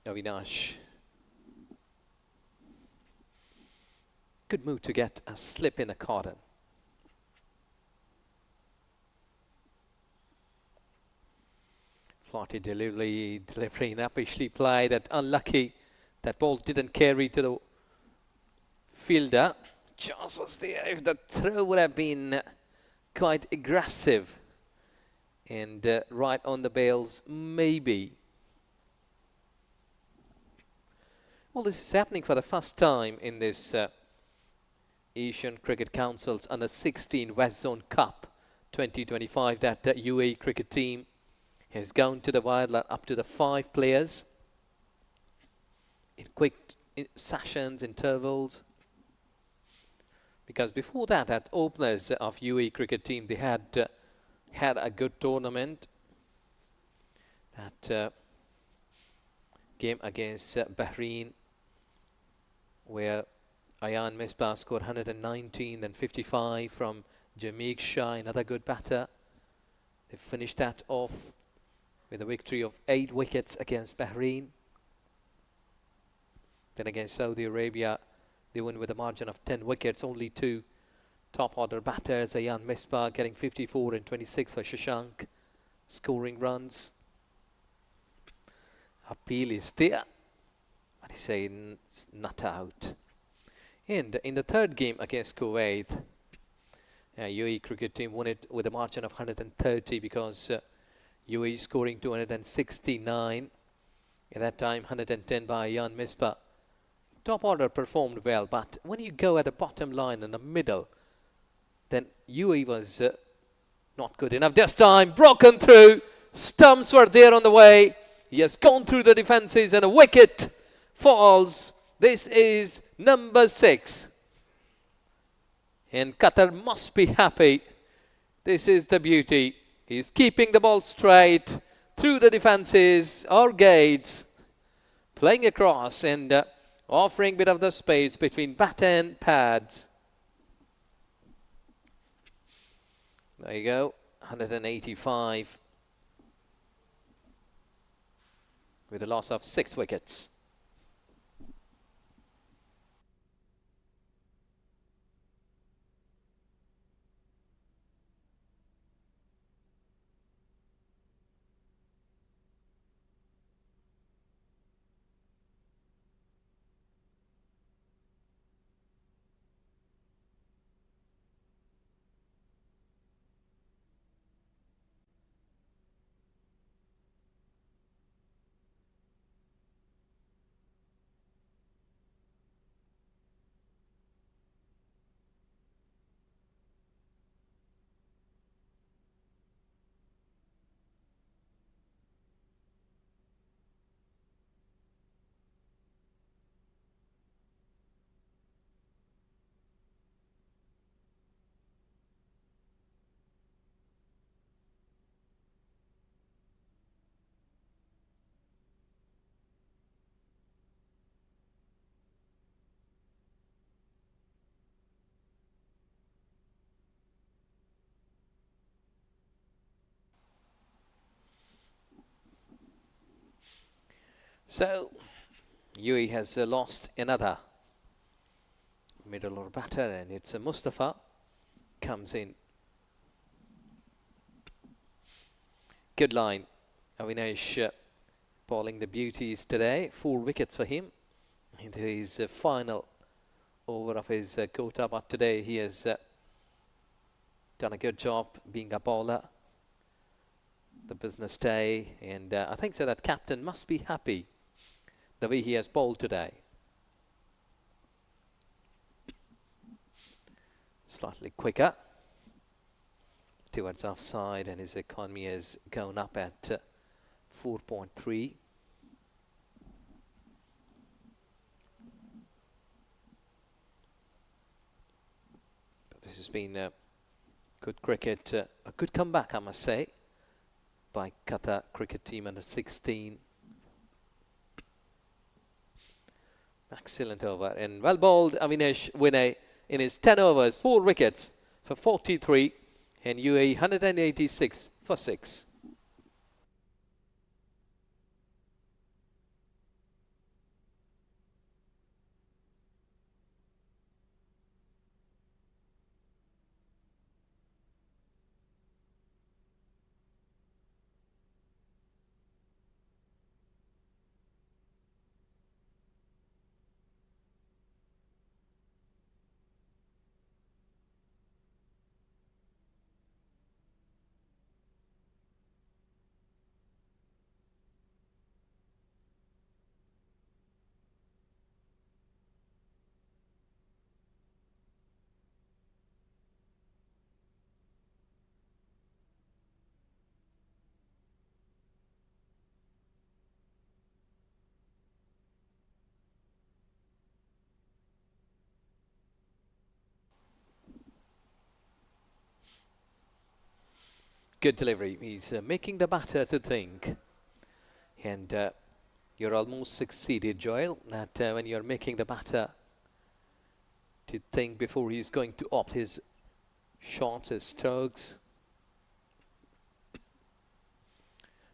Avinash. Good move to get a slip in the cotton. Flighty delivery nappishly played. That unlucky. That ball didn't carry to the fielder. Chance was there if the throw would have been quite aggressive and right on the bails, maybe. Well, this is happening for the first time in this Asian Cricket Council's Under-16 West Zone Cup 2025 that the UAE cricket team has gone to the wire up to the 5 players in quick sessions, intervals. Because before that, at openers of UAE cricket team, they had had a good tournament. That game against Bahrain, where Ayan Misbah scored 119, then 55 from Jameek Shah, another good batter. They finished that off with a victory of 8 wickets against Bahrain. Then against Saudi Arabia, they win with a margin of 10 wickets. Only 2 top order batters, Ayan Misbah getting 54 and 26 for Shashank, scoring runs. Appeal is there. But he's saying it's not out. And in the third game against Kuwait, UAE cricket team won it with a margin of 130 because UAE scoring 269. At that time, 110 by Ayan Misbah. Top order performed well, but when you go at the bottom line in the middle, then UAE was not good enough. This time, broken through. Stumps were there on the way. He has gone through the defences and a wicket falls. This is number 6. And Qatar must be happy. This is the beauty. He's keeping the ball straight through the defences or gates, playing across and offering a bit of the space between bat and pads. There you go, 185 with a loss of 6 wickets. So UAE has lost another middle order batter, and it's Mustafa comes in. Good line. Avinash bowling the beauties today. 4 wickets for him into his final over of his quota, but today he has done a good job being a bowler. The business day, and I think so that captain must be happy the way he has bowled today. Slightly quicker towards offside, and his economy has gone up at 4.3. But this has been good cricket, a good comeback, I must say, by Qatar cricket team under 16. Excellent over, and well bowled Avinash Vinay in his 10 overs, 4 wickets for 43, and UAE 186 for 6. Good delivery. He's making the batter to think, and you're almost succeeded, Joel, that when you're making the batter to think before he's going to opt his shots, his strokes.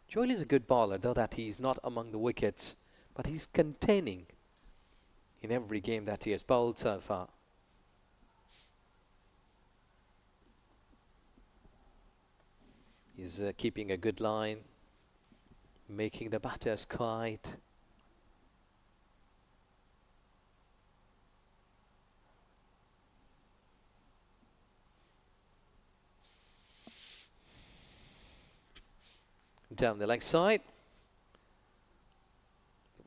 Joel is a good bowler, though that he's not among the wickets, but he's containing in every game that he has bowled so far. He's keeping a good line, making the batters quiet. Down the leg side.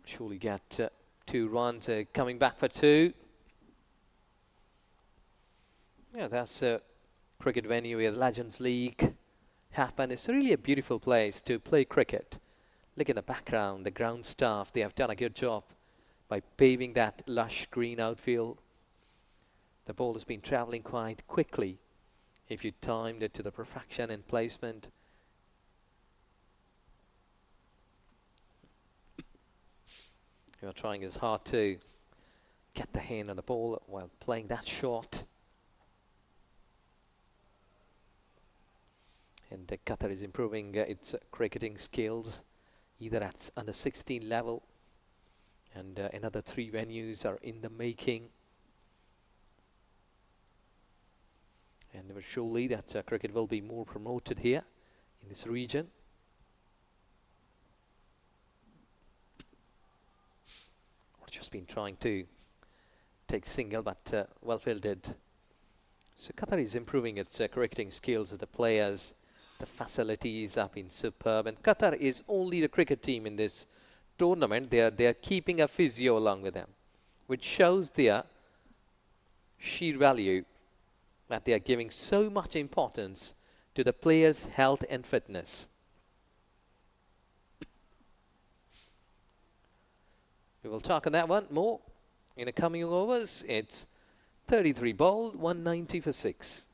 Surely get 2 runs, coming back for 2. Yeah, that's a cricket venue where the Legends League happened. It's really a beautiful place to play cricket. Look at the background, the ground staff, they have done a good job by paving that lush green outfield. The ball has been travelling quite quickly if you timed it to the perfection in placement. You're trying as hard to get the hand on the ball while playing that shot. And Qatar is improving its cricketing skills, either at under 16 level, and another 3 venues are in the making. And surely that cricket will be more promoted here in this region. I've just been trying to take single, but well fielded. So Qatar is improving its cricketing skills of the players. The facilities have been superb, and Qatar is only the cricket team in this tournament. They are keeping a physio along with them, which shows their sheer value, that they are giving so much importance to the players' health and fitness. We will talk on that one more in the coming overs. It's 33 bowled, 190 for 6.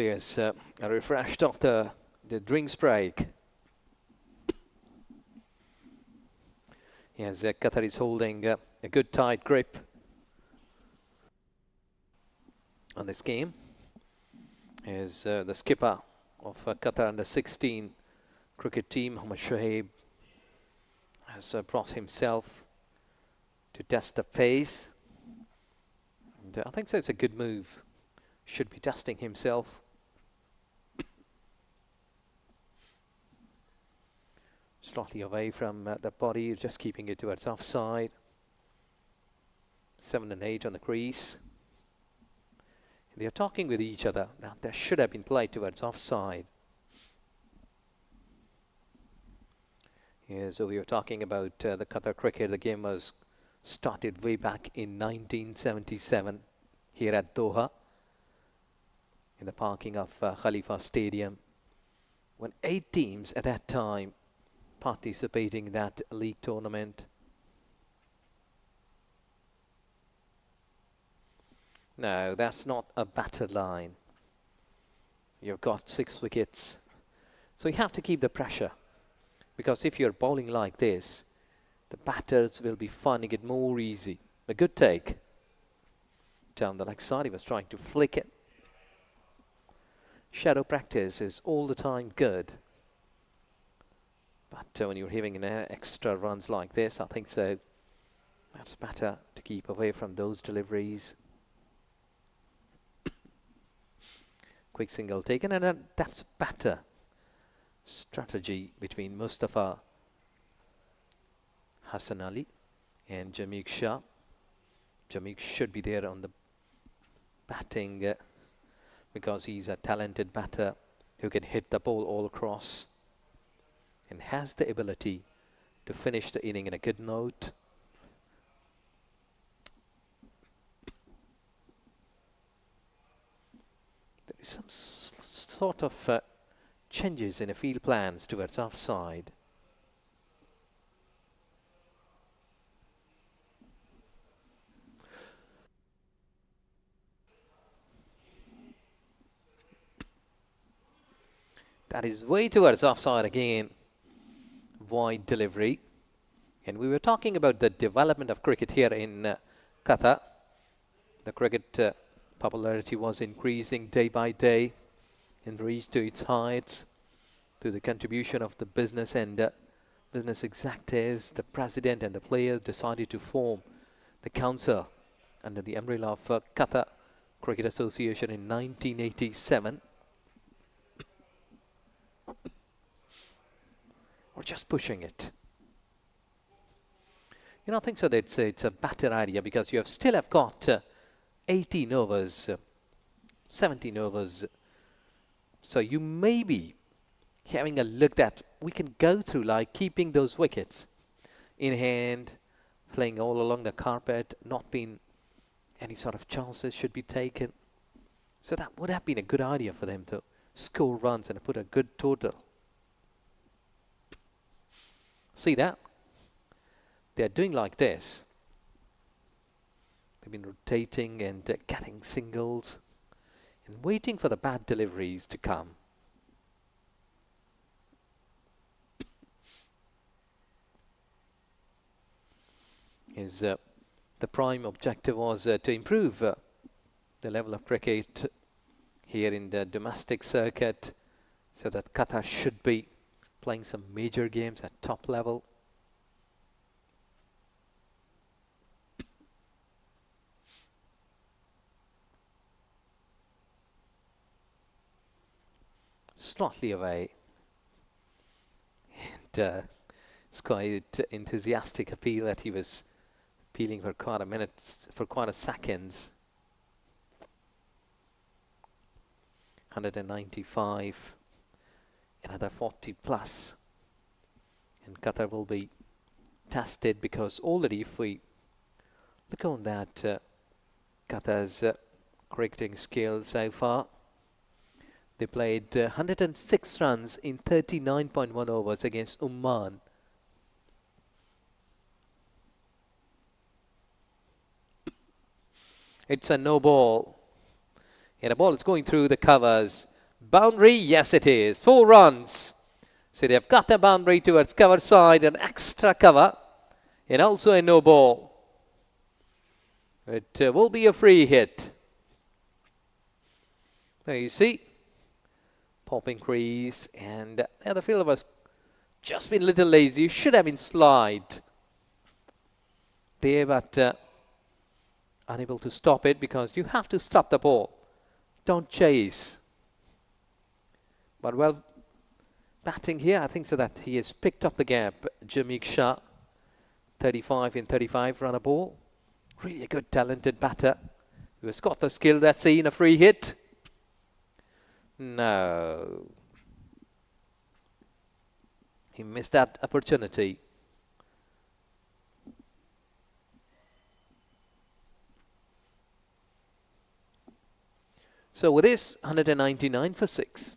players are refreshed after the drinks break. Yes, Qatar is holding a good tight grip on this game. Is the skipper of Qatar under-16 cricket team, Mohammad Shoaib, has brought himself to test the pace. And I think so. It's a good move. Should be testing himself. Slightly away from the body, just keeping it towards offside. 7 and 8 on the crease. They are talking with each other. Now, there should have been played towards offside. Yeah, so we were talking about the Qatar cricket. The game was started way back in 1977 here at Doha, in the parking of Khalifa Stadium, when 8 teams at that time participating in that league tournament. No, that's not a batter line. You've got 6 wickets. So you have to keep the pressure, because if you're bowling like this, the batters will be finding it more easy. A good take. Down the leg side, he was trying to flick it. Shadow practice is all the time good. But when you're having an extra runs like this, I think so, that's better to keep away from those deliveries. Quick single taken, and that's better strategy between Mustafa Hassan Ali and Jameek Shah. Jameek should be there on the batting because he's a talented batter who can hit the ball all across and has the ability to finish the inning in a good note. There is some sort of changes in the field plans towards offside. That is way towards offside again. Wide delivery. And we were talking about the development of cricket here in Qatar. The cricket popularity was increasing day by day and reached to its heights through the contribution of the business and business executives. The president and the players decided to form the council under the umbrella of Qatar Cricket Association in 1987. Or just pushing it. You know, I think so that it's a better idea, because you still have got 18 overs, 17 overs. So you may be having a look that we can go through, like keeping those wickets in hand, playing all along the carpet, not being any sort of chances should be taken. So that would have been a good idea for them to score runs and put a good total. See that? They're doing like this. They've been rotating and getting singles and waiting for the bad deliveries to come. The prime objective was to improve the level of cricket here in the domestic circuit, so that Qatar should be playing some major games at top level. Slightly away. And it's quite enthusiastic appeal that he was appealing for quite a minute, for quite a seconds. 195. Another 40 plus, and Qatar will be tested, because already if we look on that Qatar's cricketing skills so far, they played 106 runs in 39.1 overs against Oman. It's a no ball, and the ball is going through the covers. Boundary, yes it is. 4 runs. So they've got the boundary towards cover side, an extra cover, and also a no ball. It will be a free hit. There you see, popping crease, and the other fielder was just been a little lazy. Should have been slide there, but unable to stop it, because you have to stop the ball. Don't chase. But well, batting here, I think so that he has picked up the gap. Jameek Shah, 35 in 35, run a ball. Really a good, talented batter who has got the skill. That's seen a free hit. No. He missed that opportunity. So with this, 199 for 6.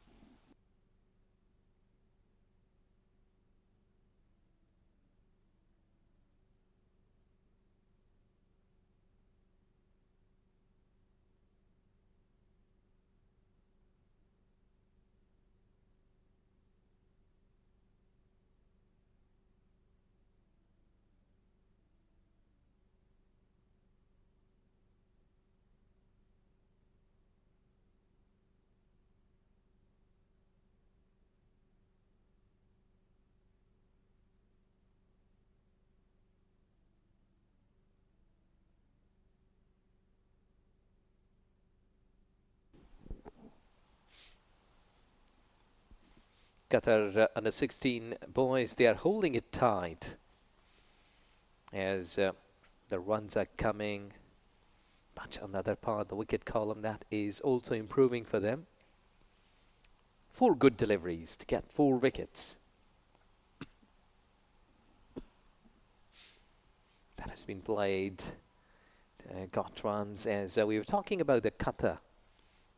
Qatar under 16 boys, they are holding it tight as the runs are coming. But on the other part, the wicket column, that is also improving for them. 4 good deliveries to get 4 wickets. That has been played, got runs, as we were talking about the Qatar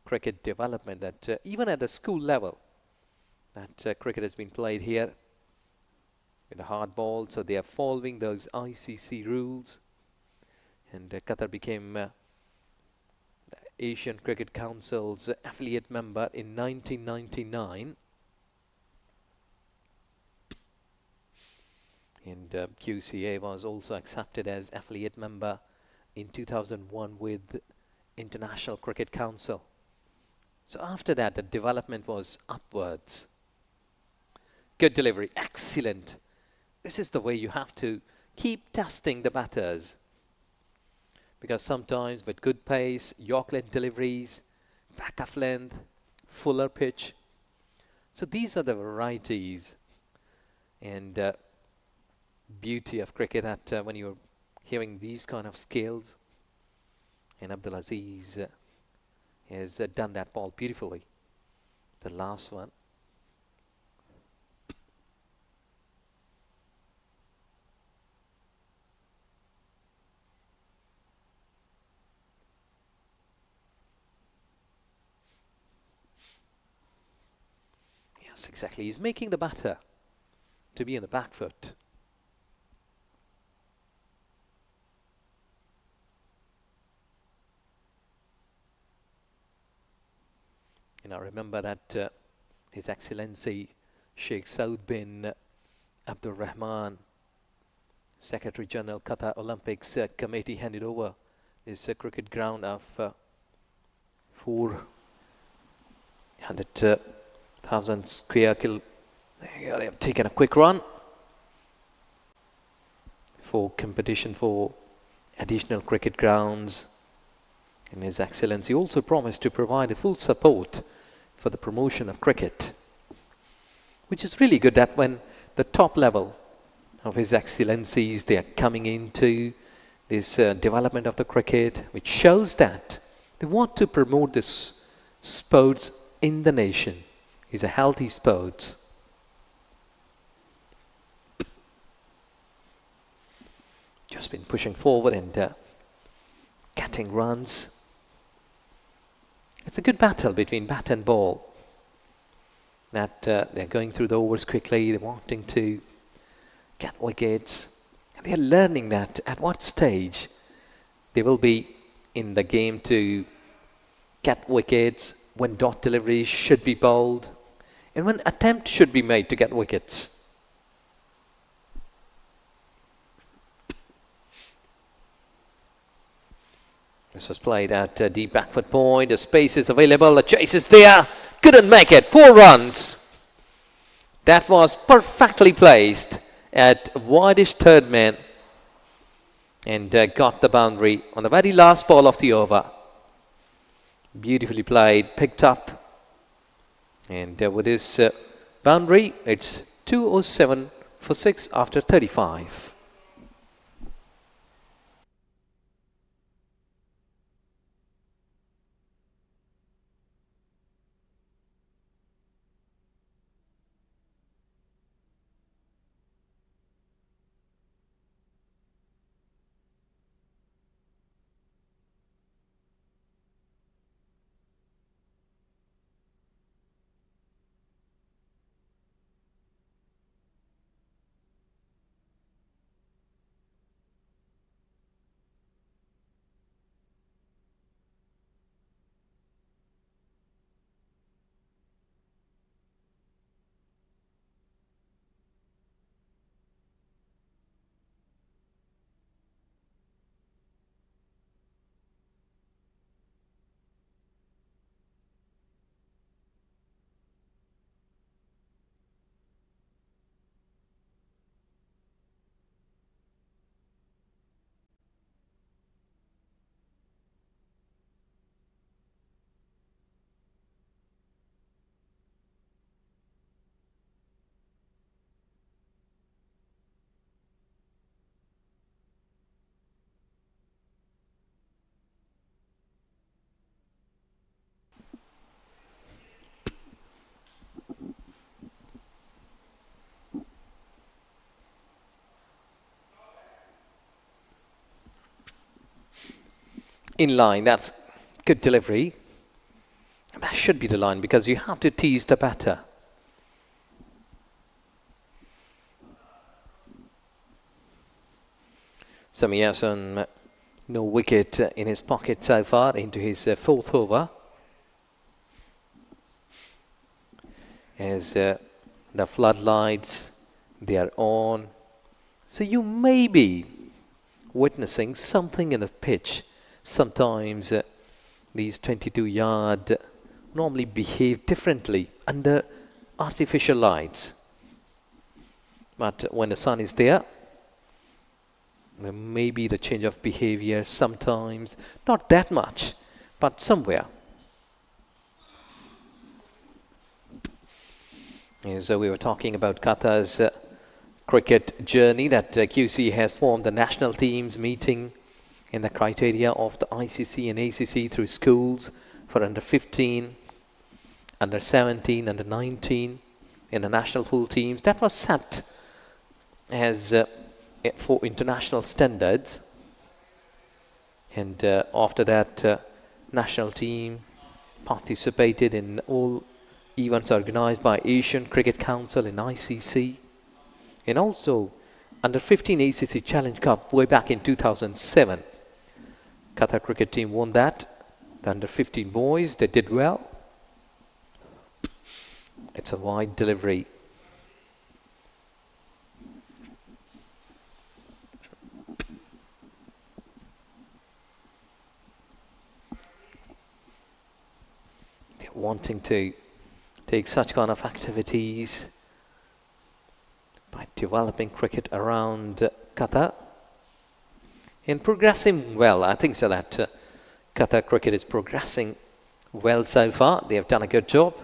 cricket development, that even at the school level, that cricket has been played here with a hard ball, so they are following those ICC rules, and Qatar became the Asian Cricket Council's affiliate member in 1999, and QCA was also accepted as affiliate member in 2001 with International Cricket Council. So after that, the development was upwards. Good delivery, excellent. This is the way you have to keep testing the batters, because sometimes with good pace, York-length deliveries, back of length, fuller pitch. So these are the varieties and beauty of cricket, that when you're hearing these kind of skills, and Abdulaziz has done that ball beautifully. The last one. Yes, exactly. He's making the batter to be on the back foot. And I remember that His Excellency Sheikh Saud bin Abdul Rahman, Secretary General Qatar Olympics Committee, handed over this cricket ground of 400,000 square kilometers. There you go, they have taken a quick run for competition for additional cricket grounds. And His Excellency also promised to provide a full support for the promotion of cricket, which is really good, that when the top level of His Excellencies, they are coming into this development of the cricket, which shows that they want to promote this sports in the nation. It's a healthy sports. Just been pushing forward and getting runs. It's a good battle between bat and ball. That they're going through the overs quickly, they're wanting to get wickets. And they're learning that at what stage they will be in the game to get wickets, when dot delivery should be bowled, and when attempt should be made to get wickets. This was played at deep backfoot point. The space is available. The chase is there. Couldn't make it. 4 runs. That was perfectly placed at wideish third man, and got the boundary on the very last ball of the over. Beautifully played, picked up, and with this boundary, it's 207 for 6 after 35. In line, that's good delivery. That should be the line because you have to tease the batter. Sami Yassin, no wicket in his pocket so far into his 4th over. As the floodlights, they are on. So you may be witnessing something in the pitch. Sometimes these 22-yard normally behave differently under artificial lights. But when the sun is there may be the change of behavior sometimes. Not that much, but somewhere. So we were talking about Qatar's cricket journey, that QC has formed the national teams meeting in the criteria of the ICC and ACC through schools for under 15, under 17, under 19 in the national full teams. That was set as for international standards, and after that national team participated in all events organized by Asian Cricket Council and ICC, and also under 15 ACC Challenge Cup way back in 2007. Qatar cricket team won that. The under 15 boys, they did well. It's a wide delivery. They're wanting to take such kind of activities by developing cricket around Qatar and progressing well. I think so that Qatar cricket is progressing well so far. They have done a good job.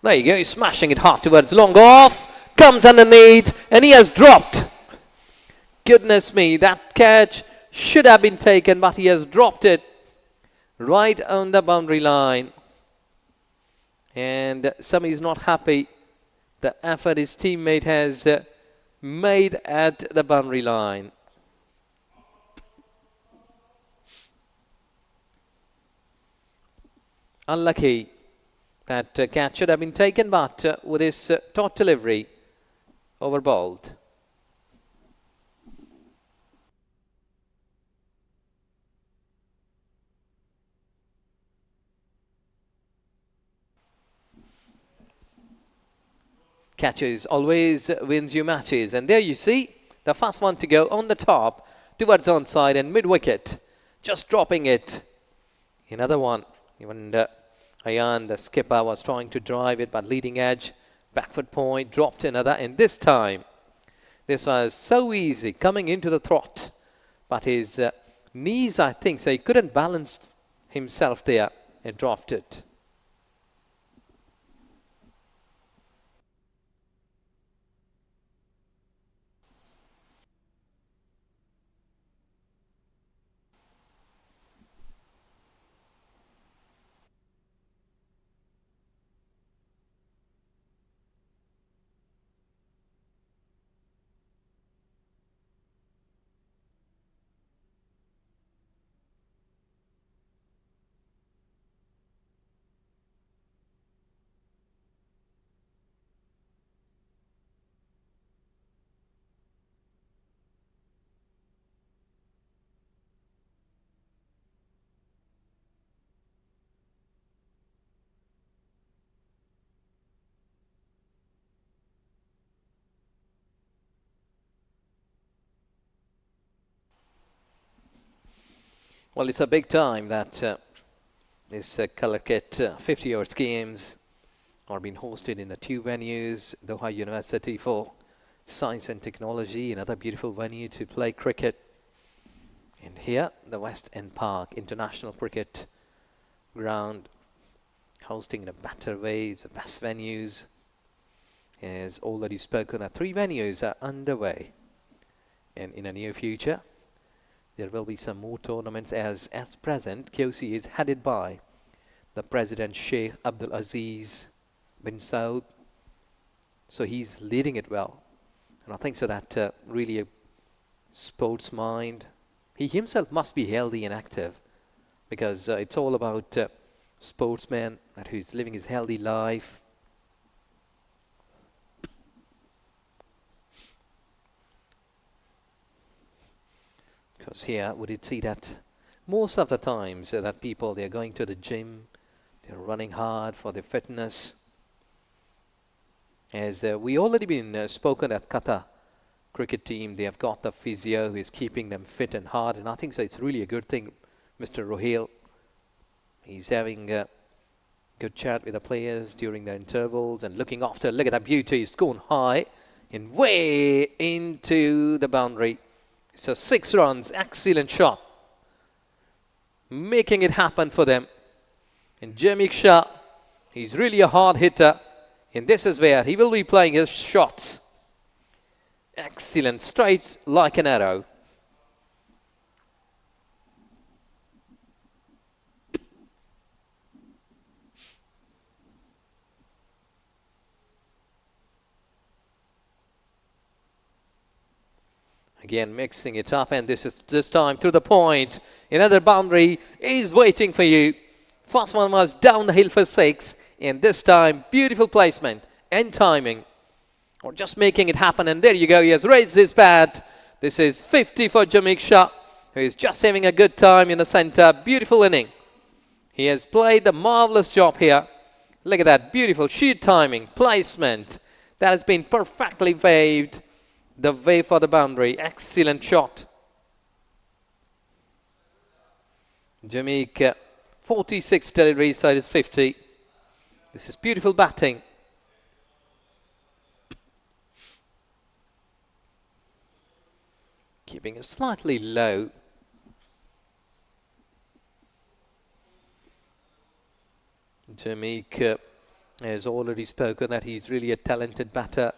There you go, he's smashing it hard towards long off, comes underneath, and he has dropped. Goodness me, that catch should have been taken, but he has dropped it right on the boundary line. And Sami is not happy. The effort his teammate has made at the boundary line. Unlucky. That catch should have been taken, but with his top delivery, over bowled. Catches always wins you matches. And there you see the first one to go on the top towards onside and mid-wicket. Just dropping it. Another one. Even Ayan, the skipper, was trying to drive it, but leading edge, back foot point, dropped another. And this time, this was so easy coming into the trot. But his knees, I think, so he couldn't balance himself there and dropped it. Well, it's a big time that this color kit 50 overs games are being hosted in the two venues. Doha University for Science and Technology, another beautiful venue to play cricket. And here, the West End Park International Cricket Ground, hosting in a better way. It's the best venues. As already spoken, the three venues are underway. And in the near future, there will be some more tournaments as present. QC is headed by the President Sheikh Abdul Aziz bin Saud. So he's leading it well. And I think so that really a sports mind. He himself must be healthy and active because it's all about sportsman that who's living his healthy life. Because here we did see that most of the times that people, they're going to the gym, they're running hard for their fitness. As we already been spoken at Qatar cricket team, they have got the physio who is keeping them fit and hard, and I think so it's really a good thing. Mr. Rohil, he's having a good chat with the players during the intervals and looking after. Look at that beauty, it's gone high and way into the boundary. So 6 runs, excellent shot, making it happen for them. And Jamik Shah, he's really a hard hitter, and this is where he will be playing his shots. Excellent, straight like an arrow. Again, mixing it up, and this time to the point. Another boundary is waiting for you. First one was down the hill for 6, and this time beautiful placement and timing, or just making it happen. And there you go. He has raised his bat. This is 50 for Jamik Shah, who is just having a good time in the center. Beautiful inning. He has played a marvelous job here. Look at that beautiful sheer timing, placement. That has been perfectly waved. The way for the boundary. Excellent shot. Jamik 46 delivery, side is 50. This is beautiful batting. Keeping it slightly low. Jamik has already spoken that he's really a talented batter.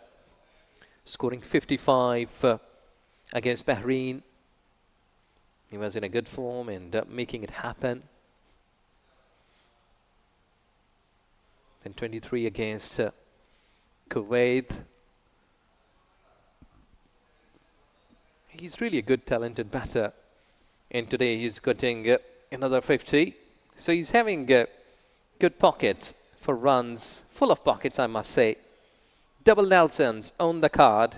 Scoring 55 against Bahrain. He was in a good form and making it happen. And 23 against Kuwait. He's really a good talented batter. And today he's getting another 50. So he's having good pockets for runs. Full of pockets, I must say. Double Nelsons on the card.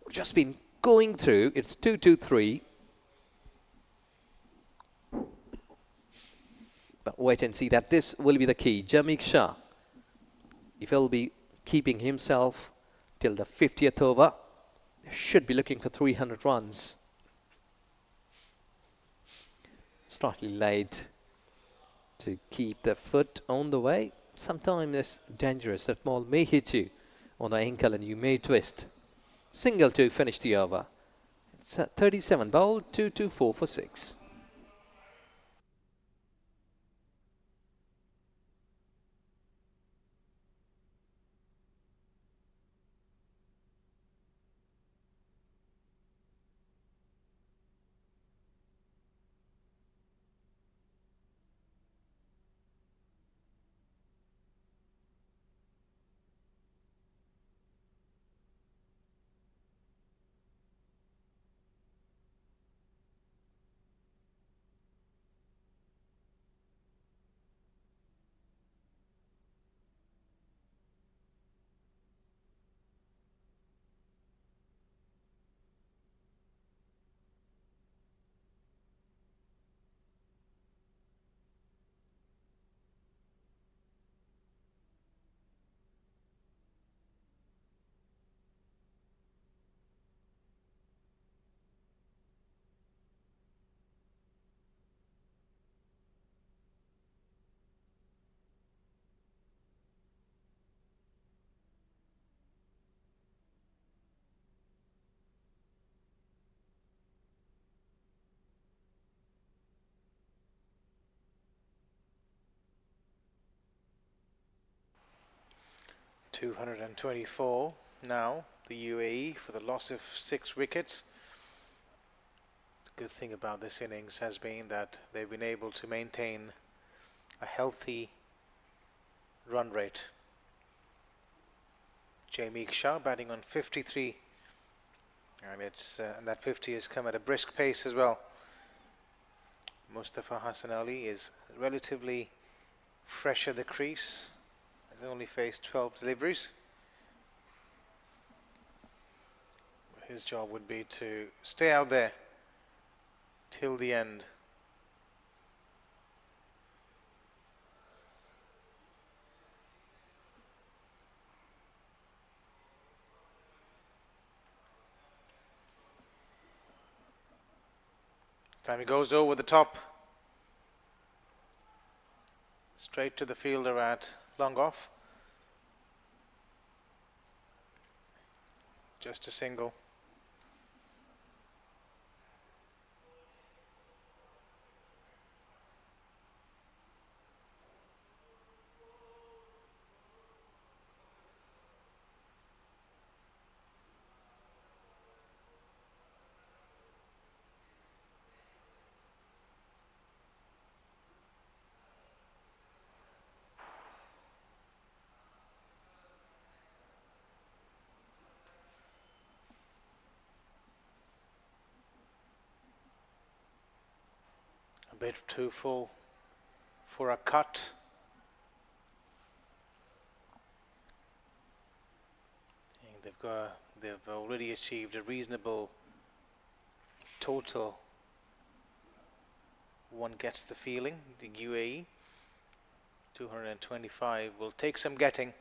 Just been going through. It's 2-2-3. But wait and see that this will be the key. Jamik Shah, if he'll be keeping himself till the 50th over. They should be looking for 300 runs. Slightly late to keep their foot on the way. Sometimes it's dangerous. That ball may hit you on the ankle and you may twist. Single to finish the over. It's 37 bowled, 224 for 6. $224 now, the UAE, for the loss of 6 wickets. The good thing about this innings has been that they've been able to maintain a healthy run rate. Jamie Shah batting on 53, and and that 50 has come at a brisk pace as well. Mustafa Hassan Ali is relatively fresh at the crease, has only faced 12 deliveries. His job would be to stay out there till the end. Time he goes over the top, straight to the fielder at long off. Just a single. A bit too full for a cut. And they've already achieved a reasonable total. One gets the feeling the UAE 225 will take some getting.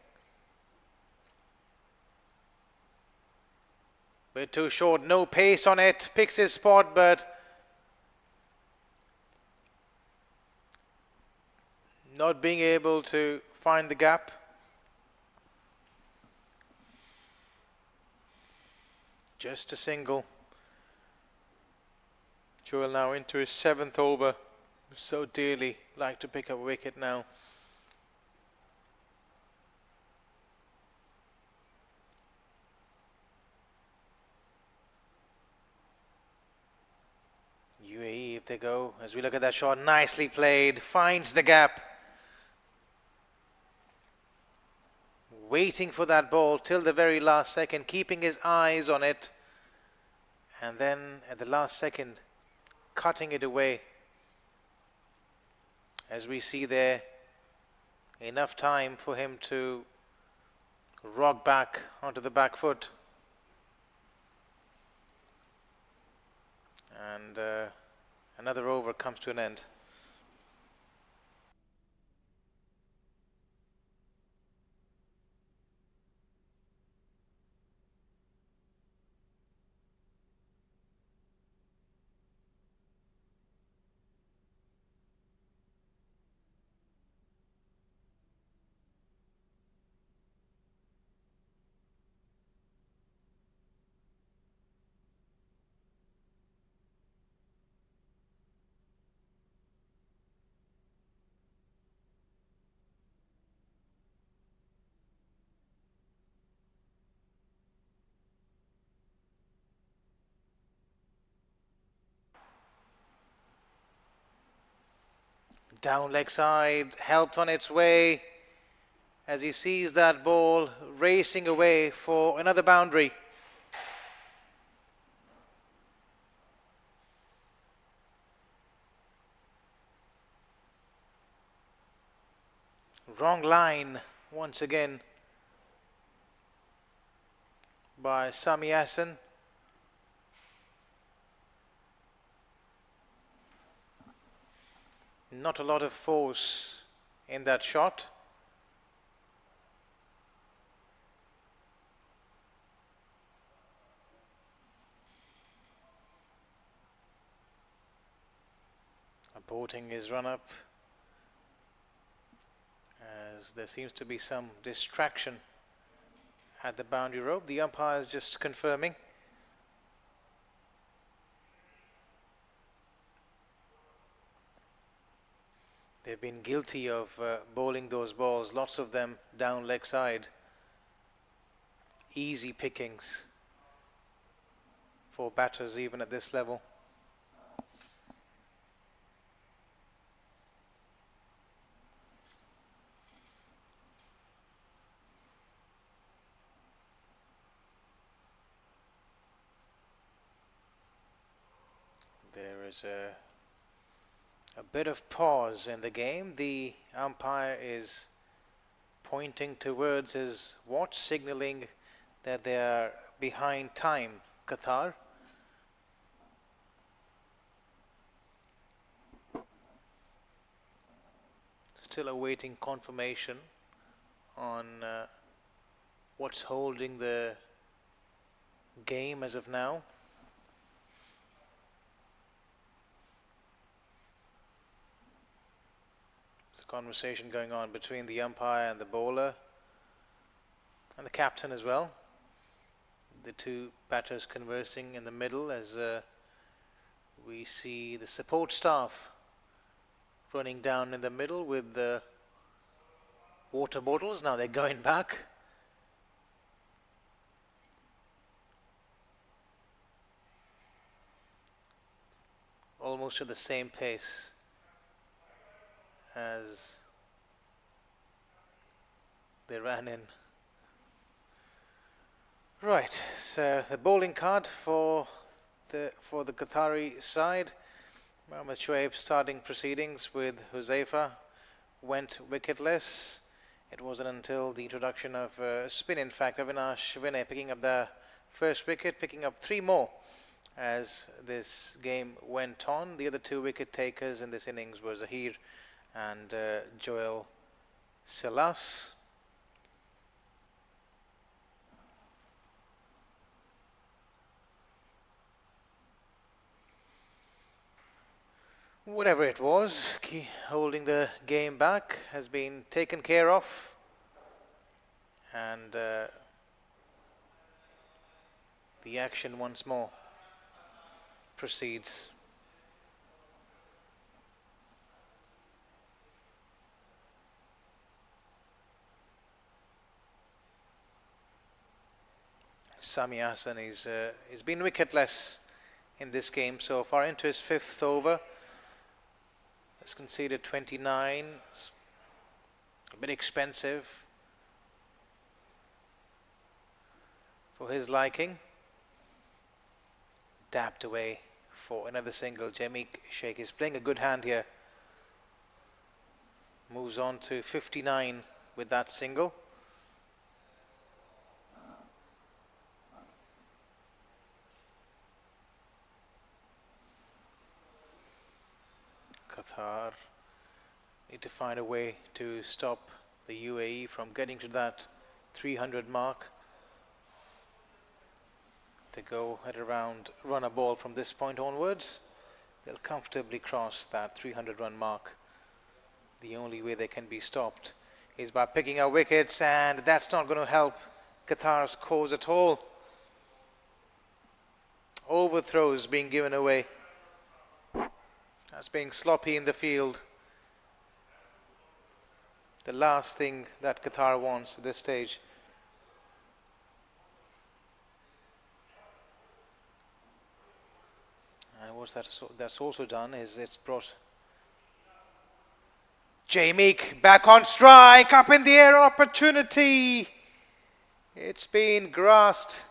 Bit too short, no pace on it, picks his spot, but not being able to find the gap. Just a single. Joel now into his 7th over. So dearly like to pick up a wicket now. UAE, if they go, as we look at that shot, nicely played, finds the gap. Waiting for that ball till the very last second, keeping his eyes on it, and then at the last second cutting it away. As we see there, enough time for him to rock back onto the back foot, and another over comes to an end. Down leg side, helped on its way as he sees that ball racing away for another boundary. Wrong line once again by Sami Hassan. Not a lot of force in that shot. Aborting his run up as there seems to be some distraction at the boundary rope. The umpire is just confirming. They've been guilty of bowling those balls, lots of them down leg side. Easy pickings for batters even at this level. There is a bit of pause in the game. The umpire is pointing towards his watch, signaling that they are behind time, Qatar. Still awaiting confirmation on what's holding the game as of now. Conversation going on between the umpire and the bowler and the captain as well. The two batters conversing in the middle as we see the support staff running down in the middle with the water bottles. Now they're going back. Almost at the same pace as they ran in. Right, so the bowling card for the Qatari side. Mohammad Shoaib starting proceedings with Huzaifa went wicketless. It wasn't until the introduction of spin, in fact, Avinash Vinay picking up the first wicket, picking up 3 more as this game went on. The other 2 wicket takers in this innings were Zahir and Joel Selas. Whatever it was, holding the game back has been taken care of, and the action once more proceeds. Sami Hassan is been wicketless in this game so far, into his 5th over. Has conceded 29. A bit expensive for his liking. Dapped away for another single. Jamik Sheikh is playing a good hand here. Moves on to 59 with that single. Qatar need to find a way to stop the UAE from getting to that 300 mark. They go at around run a ball from this point onwards, they'll comfortably cross that 300 run mark. The only way they can be stopped is by picking up wickets, and that's not going to help Qatar's cause at all. Overthrows being given away. That's being sloppy in the field. The last thing that Qatar wants at this stage. And what that's also done is it's brought Meek back on strike, up in the air opportunity. It's been grasped.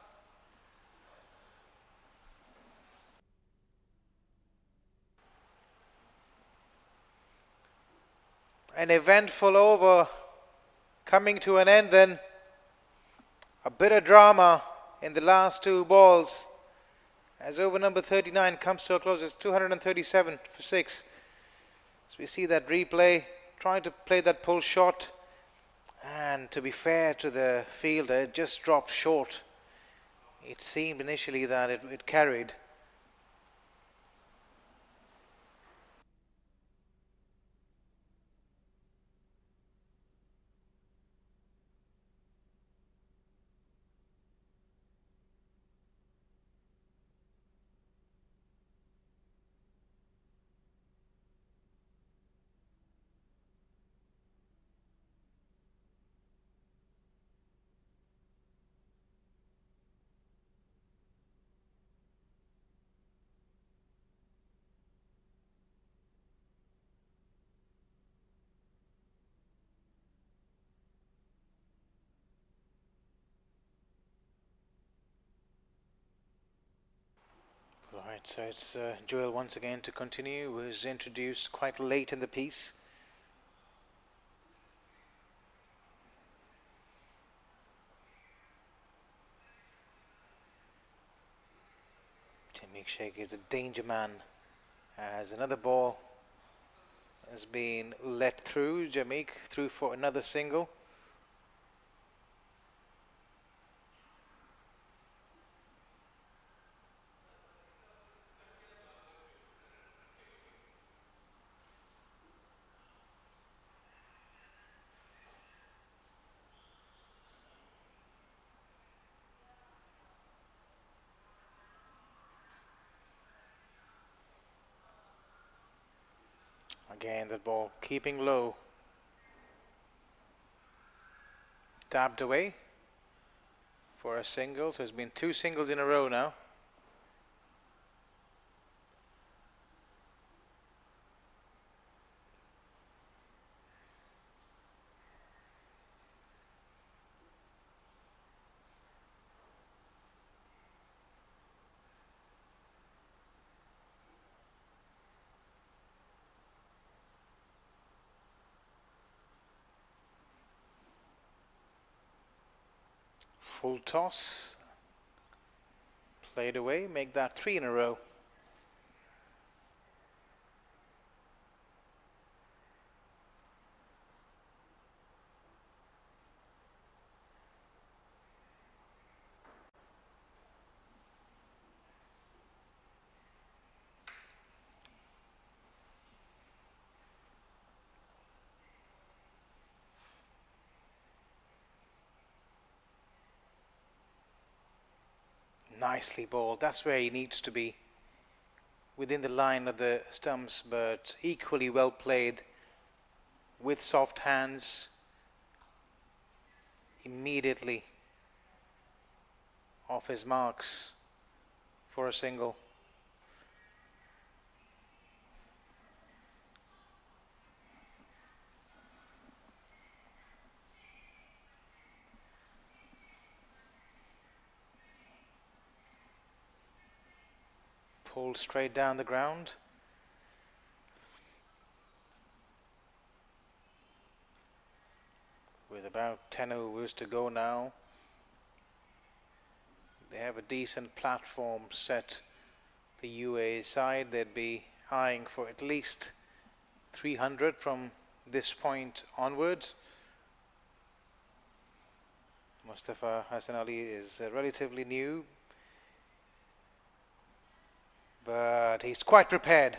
An eventful over coming to an end then. A bit of drama in the last two balls as over number 39 comes to a close. It's 237 for 6. So we see that replay, trying to play that pull shot, and to be fair to the fielder, it just dropped short. It seemed initially that it carried. Right, so it's Joel once again to continue, who was introduced quite late in the piece. Jamik Sheikh is a danger man as another ball has been let through. Jamik through for another single. Again, that ball keeping low. Tapped away for a single. So it's been two singles in a row now. Full toss. Played away. Make that three in a row. Nicely bowled. That's where he needs to be, within the line of the stumps, but equally well played with soft hands. Immediately off his marks for a single. Pulled straight down the ground. With about 10 overs to go now, they have a decent platform set. The UAE side, they'd be eyeing for at least 300 from this point onwards. Mustafa Hassan Ali is relatively new, but he's quite prepared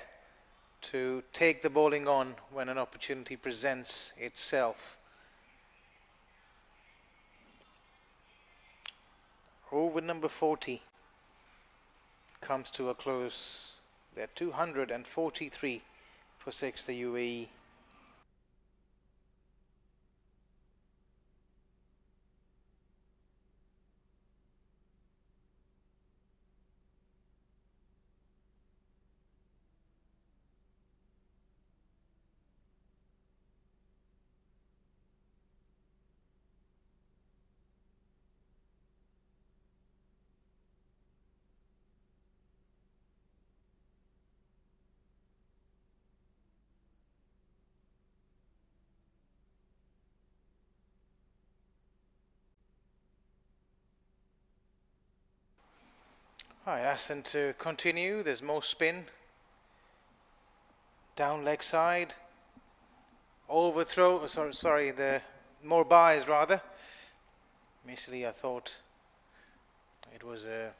to take the bowling on when an opportunity presents itself. Over number 40 comes to a close. They're 243 for 6, the UAE. Alright, Aston to continue. There's more spin. Down leg side. Overthrow. Sorry, the more buys rather. Initially I thought it was a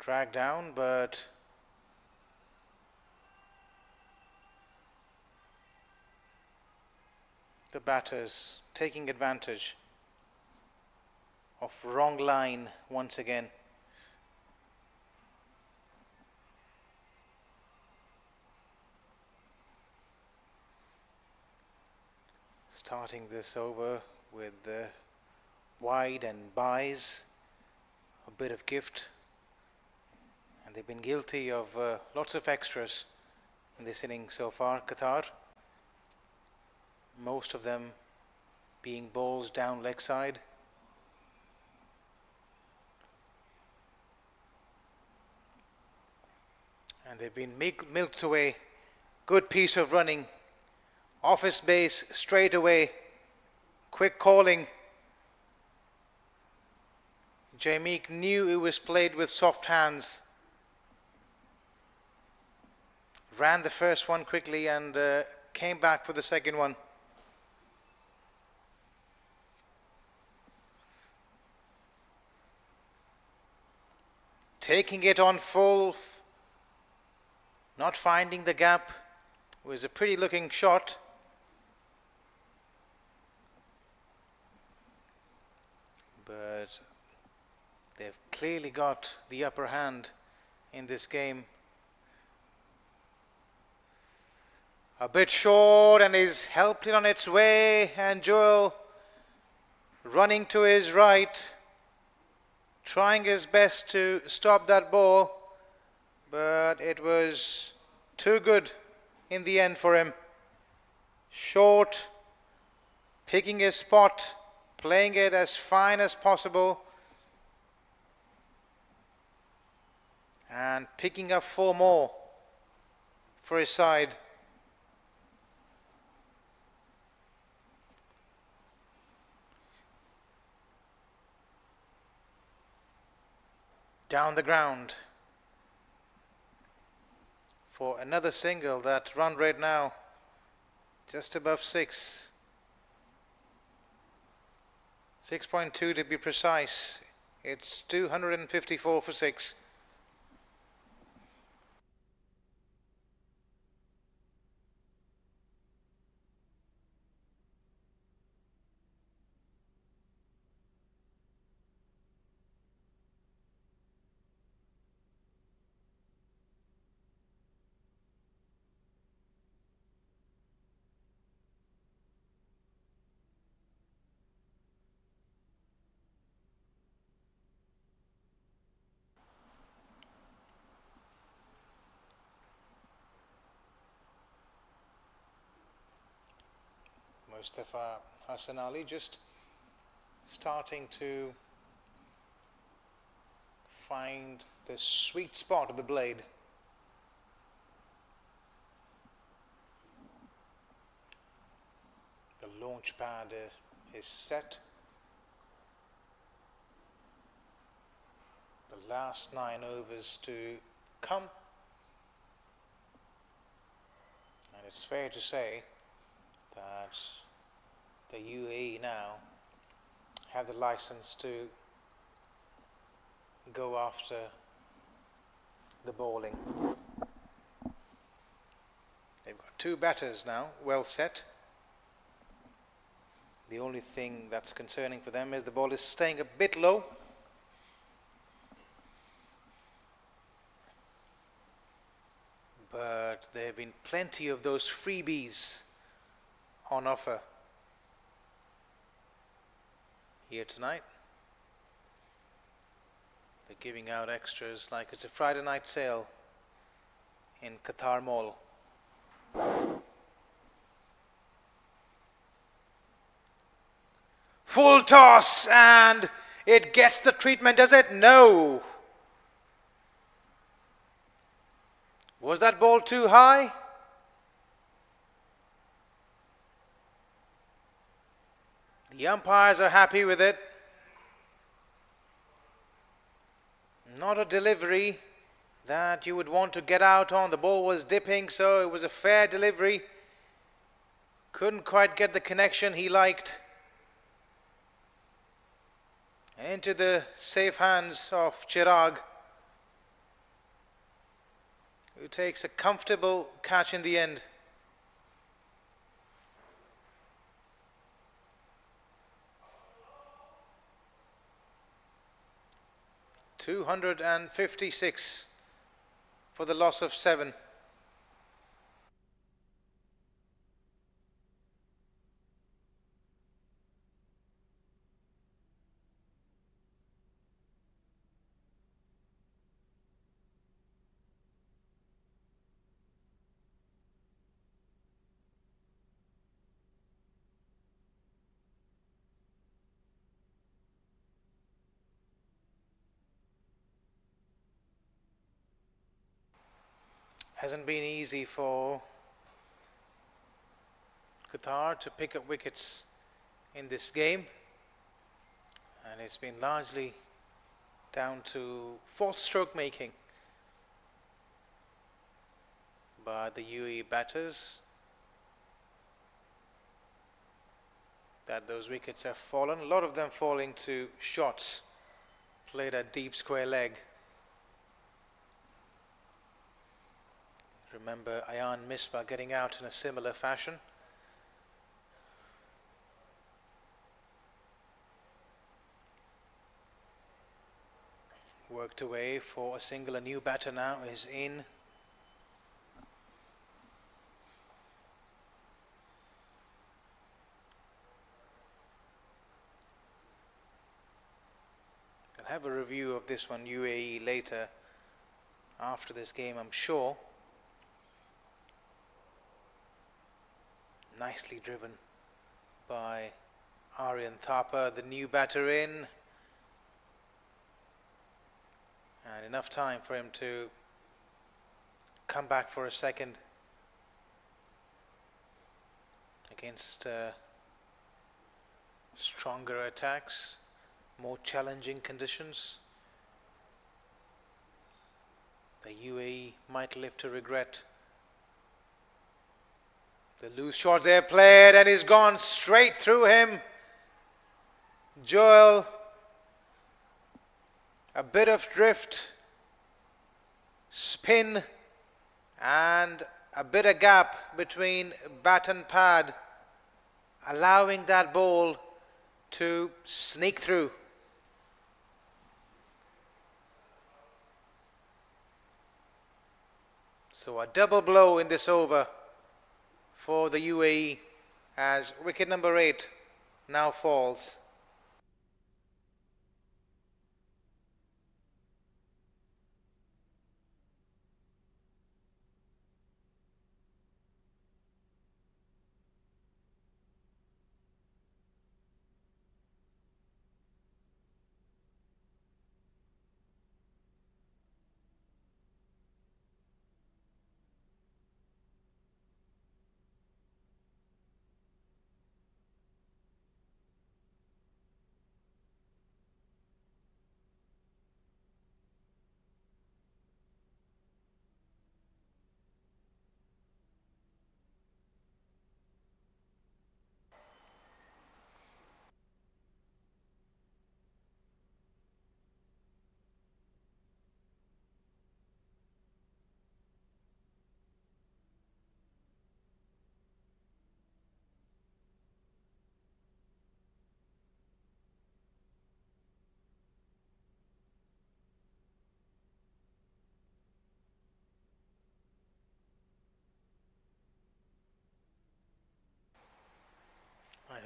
drag down, but the batters taking advantage of wrong line once again. Starting this over with the wide and buys, a bit of gift, and they've been guilty of lots of extras in this inning so far, Qatar. Most of them being balls down leg side. And they've been milked away. Good piece of running. Office base straight away. Quick calling. Jameek knew it was played with soft hands. Ran the first one quickly and came back for the second one. Taking it on full, not finding the gap. It was a pretty looking shot. But they've clearly got the upper hand in this game. A bit short and is helped it on its way, and Joel running to his right, trying his best to stop that ball, but it was too good in the end for him. Short, picking his spot, playing it as fine as possible, and picking up 4 more for his side. Down the ground for another single. That run rate now just above 6. 6.2 to be precise. It's 254 for 6. Mustafa Hassan Ali just starting to find the sweet spot of the blade. The launch pad is set. The last 9 overs to come, and it's fair to say that the UAE now have the license to go after the bowling. They've got 2 batters now, well set. The only thing that's concerning for them is the ball is staying a bit low. But there have been plenty of those freebies on offer here tonight. They're giving out extras like it's a Friday night sale in Qatar Mall. Full toss, and it gets the treatment, does it? No. Was that ball too high? The umpires are happy with it. Not a delivery that you would want to get out on. The ball was dipping, so it was a fair delivery. Couldn't quite get the connection he liked. And into the safe hands of Chirag, who takes a comfortable catch in the end. .256 for the loss of 7. Hasn't been easy for Qatar to pick up wickets in this game, and it's been largely down to false stroke making by the UAE batters that those wickets have fallen. A lot of them falling to shots played at deep square leg. Remember Ayan Misbah getting out in a similar fashion. Worked away for a single. A new batter now is in. I'll have a review of this one, UAE, later after this game, I'm sure. Nicely driven by Aryan Thapa, the new batter in. And enough time for him to come back for a second against stronger attacks, more challenging conditions. The UAE might live to regret the loose shots they have played, and he's gone straight through him. Joel, a bit of drift, spin, and a bit of gap between bat and pad, allowing that ball to sneak through. So a double blow in this over for the UAE as wicket number 8 now falls.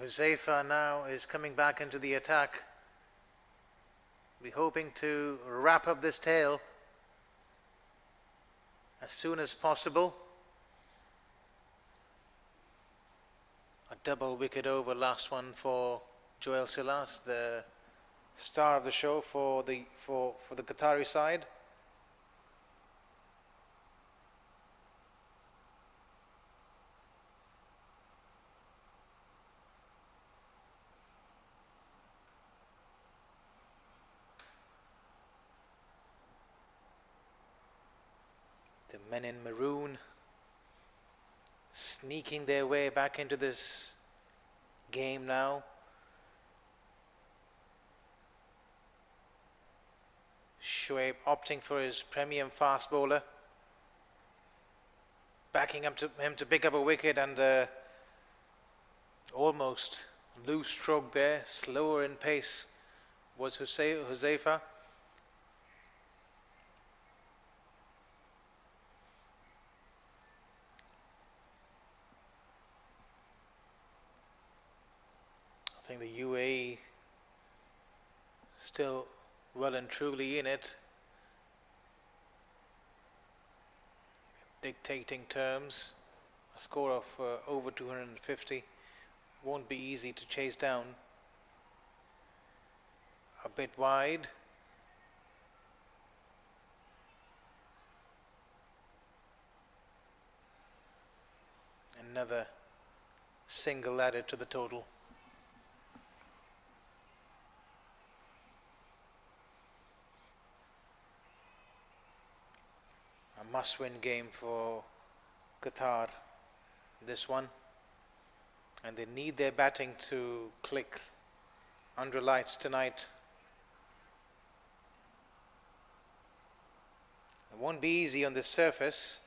Huzaifa now is coming back into the attack. We're hoping to wrap up this tale as soon as possible. A double wicket over, last one for Joel Silas, the star of the show for the Qatari side. The men in maroon sneaking their way back into this game now. Shoaib opting for his premium fast bowler, backing up to him to pick up a wicket, and almost loose stroke there, slower in pace was Huzaifa. I think the UAE still well and truly in it, dictating terms. A score of over 250 won't be easy to chase down. A bit wide. Another single added to the total. A must-win game for Qatar, this one, and they need their batting to click under lights tonight. It won't be easy on this surface,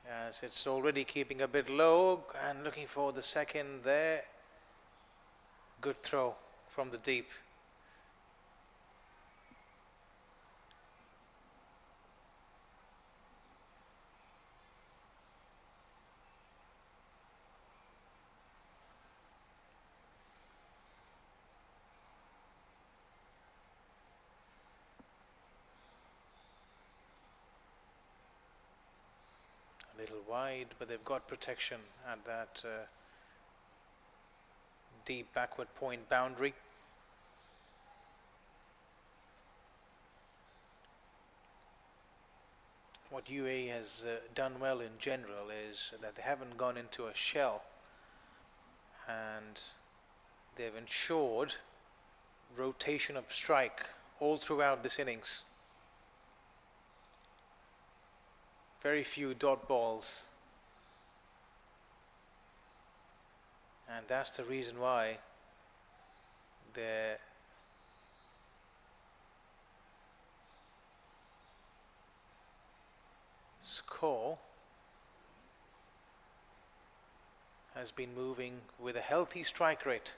as it's already keeping a bit low, and looking for the second there. Good throw from the deep. A little wide, but they've got protection at that deep backward point boundary. What UAE has done well in general is that they haven't gone into a shell, and they've ensured rotation of strike all throughout this innings. Very few dot balls, and that's the reason why their score has been moving with a healthy strike rate.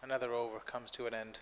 Another over comes to an end.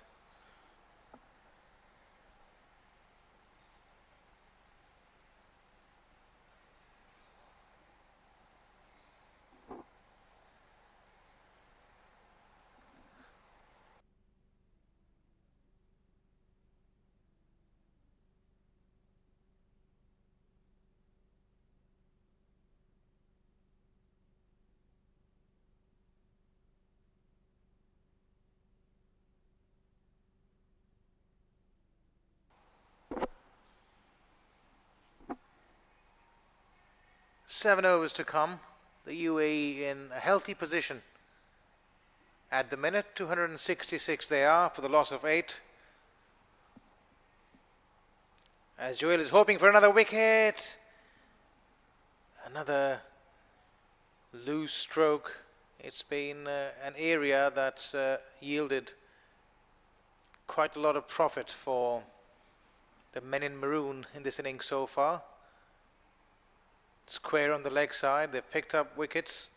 Seven overs to come. The UAE in a healthy position. At the minute, 266 they are for the loss of 8. As Joel is hoping for another wicket. Another loose stroke. It's been an area that's yielded quite a lot of profit for the men in maroon in this innings so far. Square on the leg side, they've picked up wickets.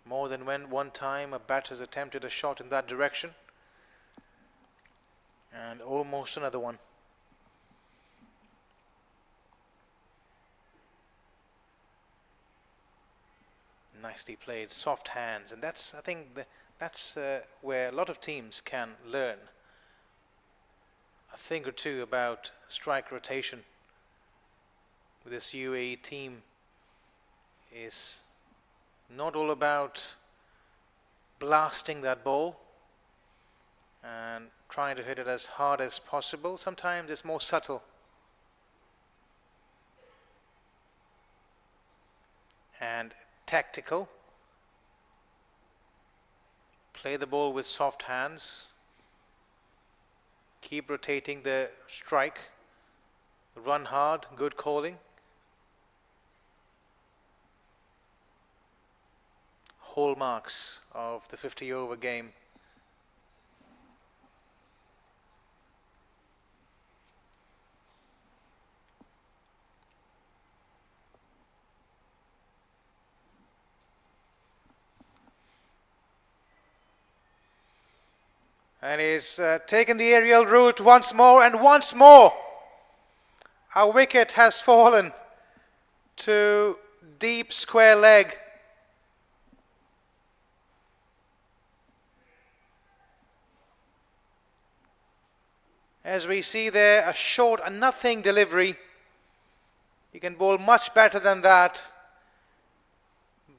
More than one time a batter's attempted a shot in that direction. And almost another one. Nicely played, soft hands, and that's, I think, that's where a lot of teams can learn a thing or two about strike rotation. This UAE team is not all about blasting that ball and trying to hit it as hard as possible. Sometimes it's more subtle. And tactical. Play the ball with soft hands. Keep rotating the strike. Run hard, good calling. Hallmarks of the 50-over game. And he's taken the aerial route once more, and once more our wicket has fallen to deep square leg. As we see there, a short and nothing delivery. You can bowl much better than that,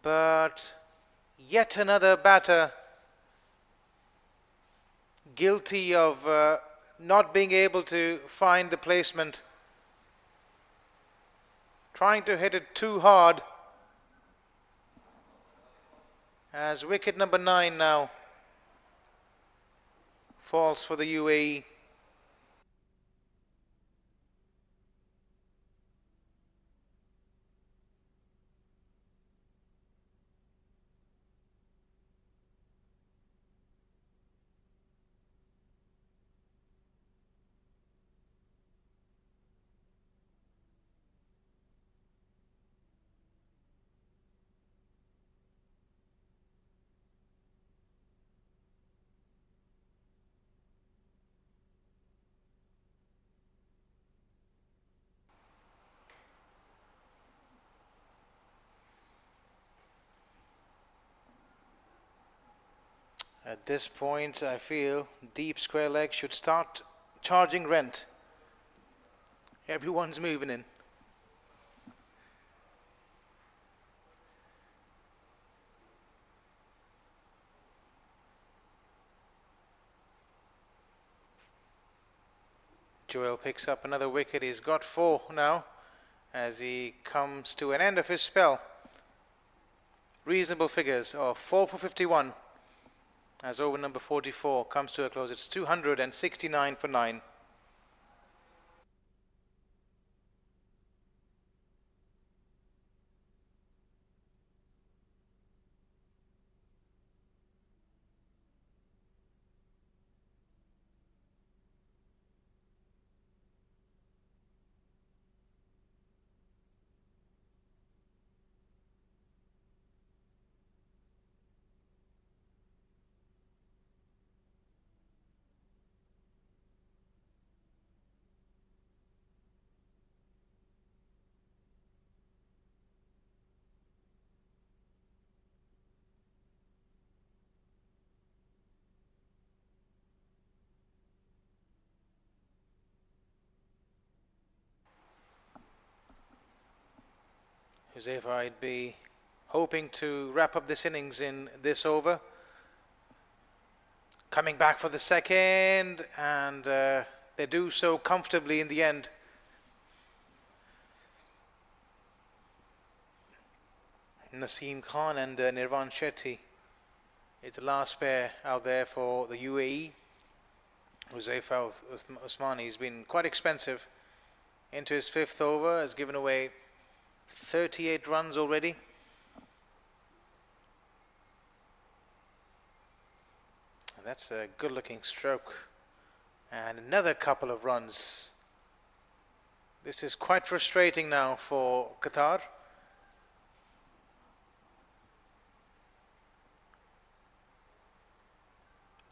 but yet another batter guilty of not being able to find the placement, trying to hit it too hard. As wicket number 9 now falls for the UAE. At this point, I feel deep square leg should start charging rent. Everyone's moving in. Joel picks up another wicket. He's got 4 now as he comes to an end of his spell. Reasonable figures of 4 for 51. As over number 44 comes to a close, it's 269 for 9. Huzaifa, I'd be hoping to wrap up this innings in this over. Coming back for the second, and they do so comfortably in the end. Naseem Khan and Nirvan Shetty is the last pair out there for the UAE. Huzaifa Usmani has been quite expensive. Into his 5th over, has given away 38 runs already. And that's a good looking stroke. And another couple of runs. This is quite frustrating now for Qatar.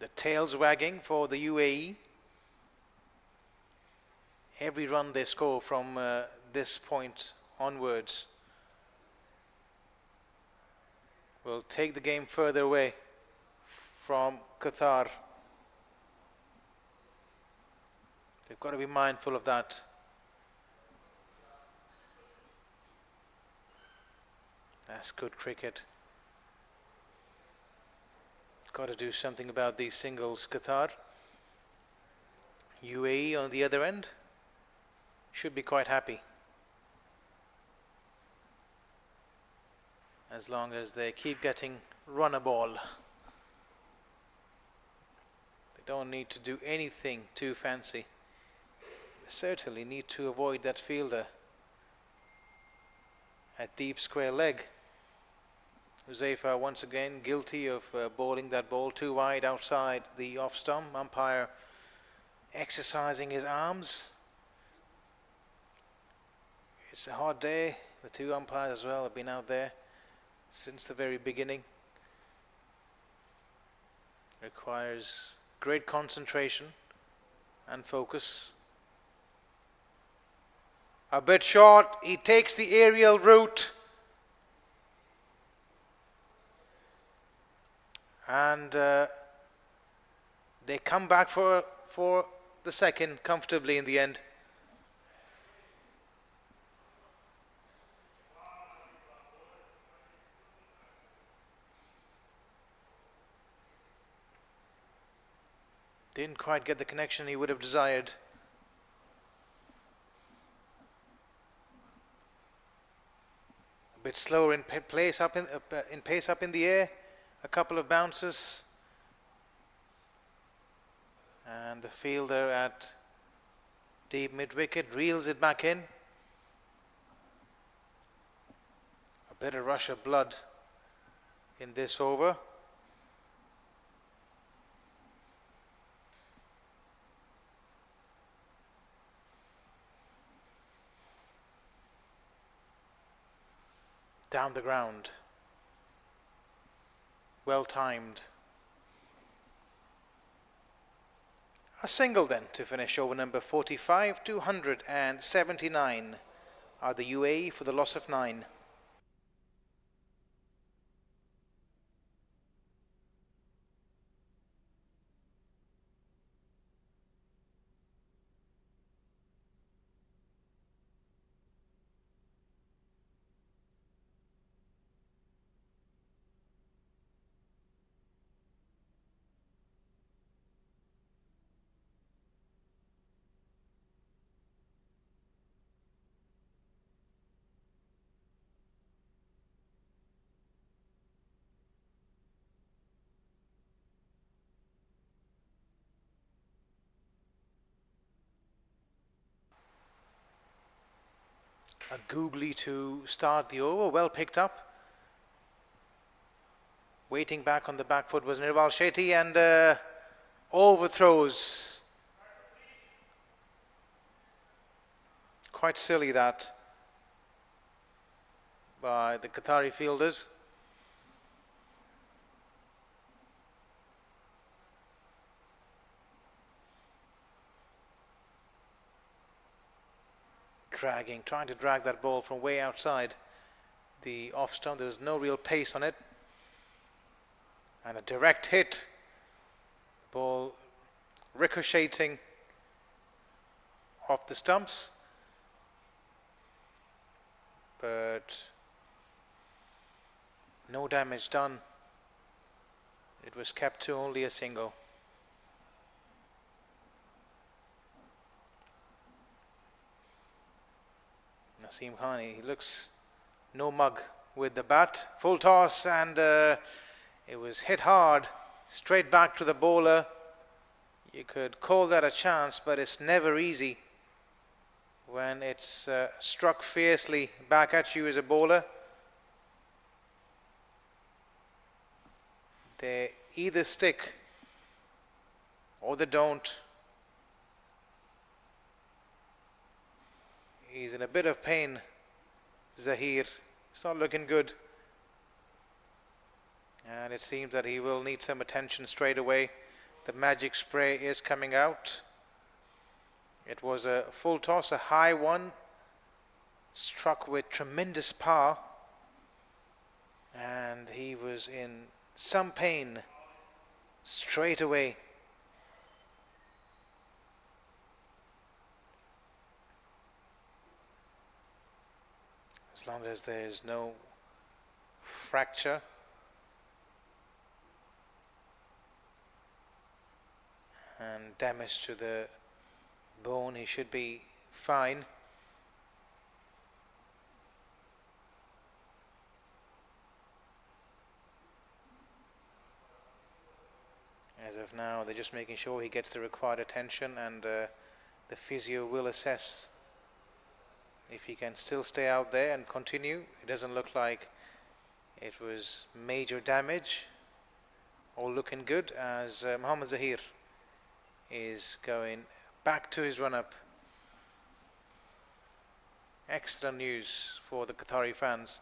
The tail's wagging for the UAE. Every run they score from this point onwards will take the game further away from Qatar. They've got to be mindful of that. That's good cricket. Got to do something about these singles, Qatar. UAE on the other end should be quite happy, as long as they keep getting run a ball. don't need to do anything too fancy. Certainly need to avoid that fielder at deep square leg. Huzaifa once again guilty of bowling that ball too wide outside the off stump. Umpire exercising his arms. It's a hot day. The two umpires as well have been out there since the very beginning. Requires great concentration and focus. A bit short. He takes the aerial route. And they come back for the second comfortably in the end. Didn't quite get the connection he would have desired. A bit slower in pace up in the air. A couple of bounces. And the fielder at deep mid-wicket reels it back in. A bit of rush of blood in this over. Down the ground. Well timed. A single then to finish over number 45. 279 are the UAE for the loss of 9. A googly to start the over, well picked up. Waiting back on the back foot was Nirval Shetty and overthrows. Quite silly that by the Qatari fielders. Trying to drag that ball from way outside the off stump. There was no real pace on it. And a direct hit. The ball ricocheting off the stumps. But no damage done. It was kept to only a single. Naseem Khan, he looks no mug with the bat. Full toss and it was hit hard, straight back to the bowler. You could call that a chance, but it's never easy when it's struck fiercely back at you as a bowler. They either stick or they don't. He's in a bit of pain, Zahir. It's not looking good. And it seems that he will need some attention straight away. The magic spray is coming out. It was a full toss, a high one, struck with tremendous power. And he was in some pain straight away. As long as there's no fracture and damage to the bone, he should be fine. As of now, they're just making sure he gets the required attention, and the physio will assess if he can still stay out there and continue. It doesn't look like it was major damage. All looking good as Mohammad Zahir is going back to his run-up. Excellent news for the Qatari fans.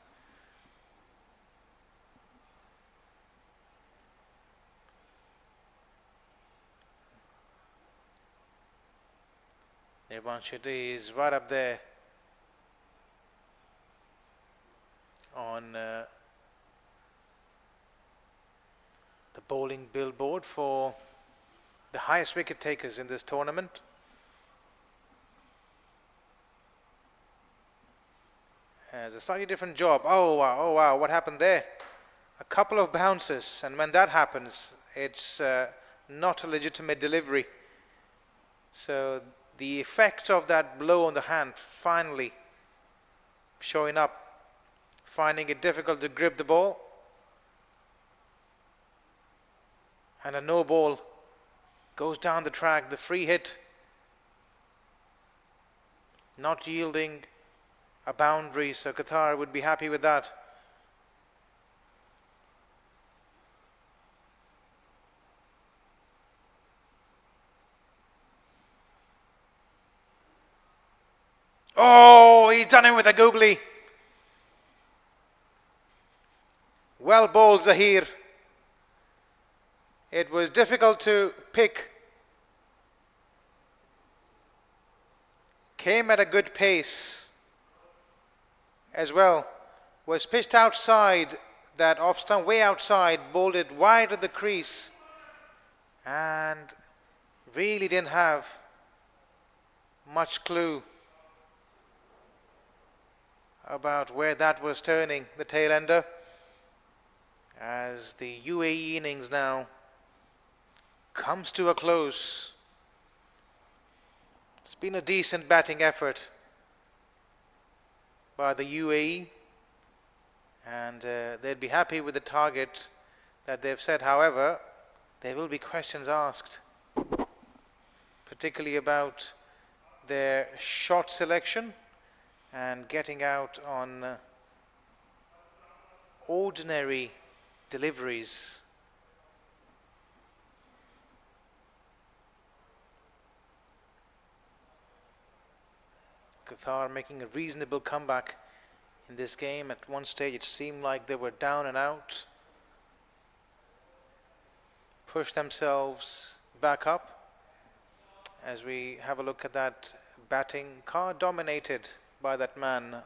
Nirban Shetty is right up there on the bowling billboard for the highest wicket takers in this tournament. Has a slightly different job. Oh wow, what happened there? A couple of bounces, and when that happens, it's not a legitimate delivery. So the effect of that blow on the hand finally showing up, finding it difficult to grip the ball, and a no ball goes down the track. The free hit not yielding a boundary, so Qatar would be happy with that. Oh, he's done it with a googly. Well bowled, Zahir. It was difficult to pick. Came at a good pace as well. Was pitched outside, that off stump, way outside, bowled it wide of the crease, and really didn't have much clue about where that was turning, the tail ender, as the UAE innings now comes to a close. It's been a decent batting effort by the UAE, and they'd be happy with the target that they've set. However, there will be questions asked, particularly about their shot selection and getting out on ordinary deliveries. Qatar making a reasonable comeback in this game. At one stage it seemed like they were down and out, pushed themselves back up. As we have a look at that batting, car dominated by that man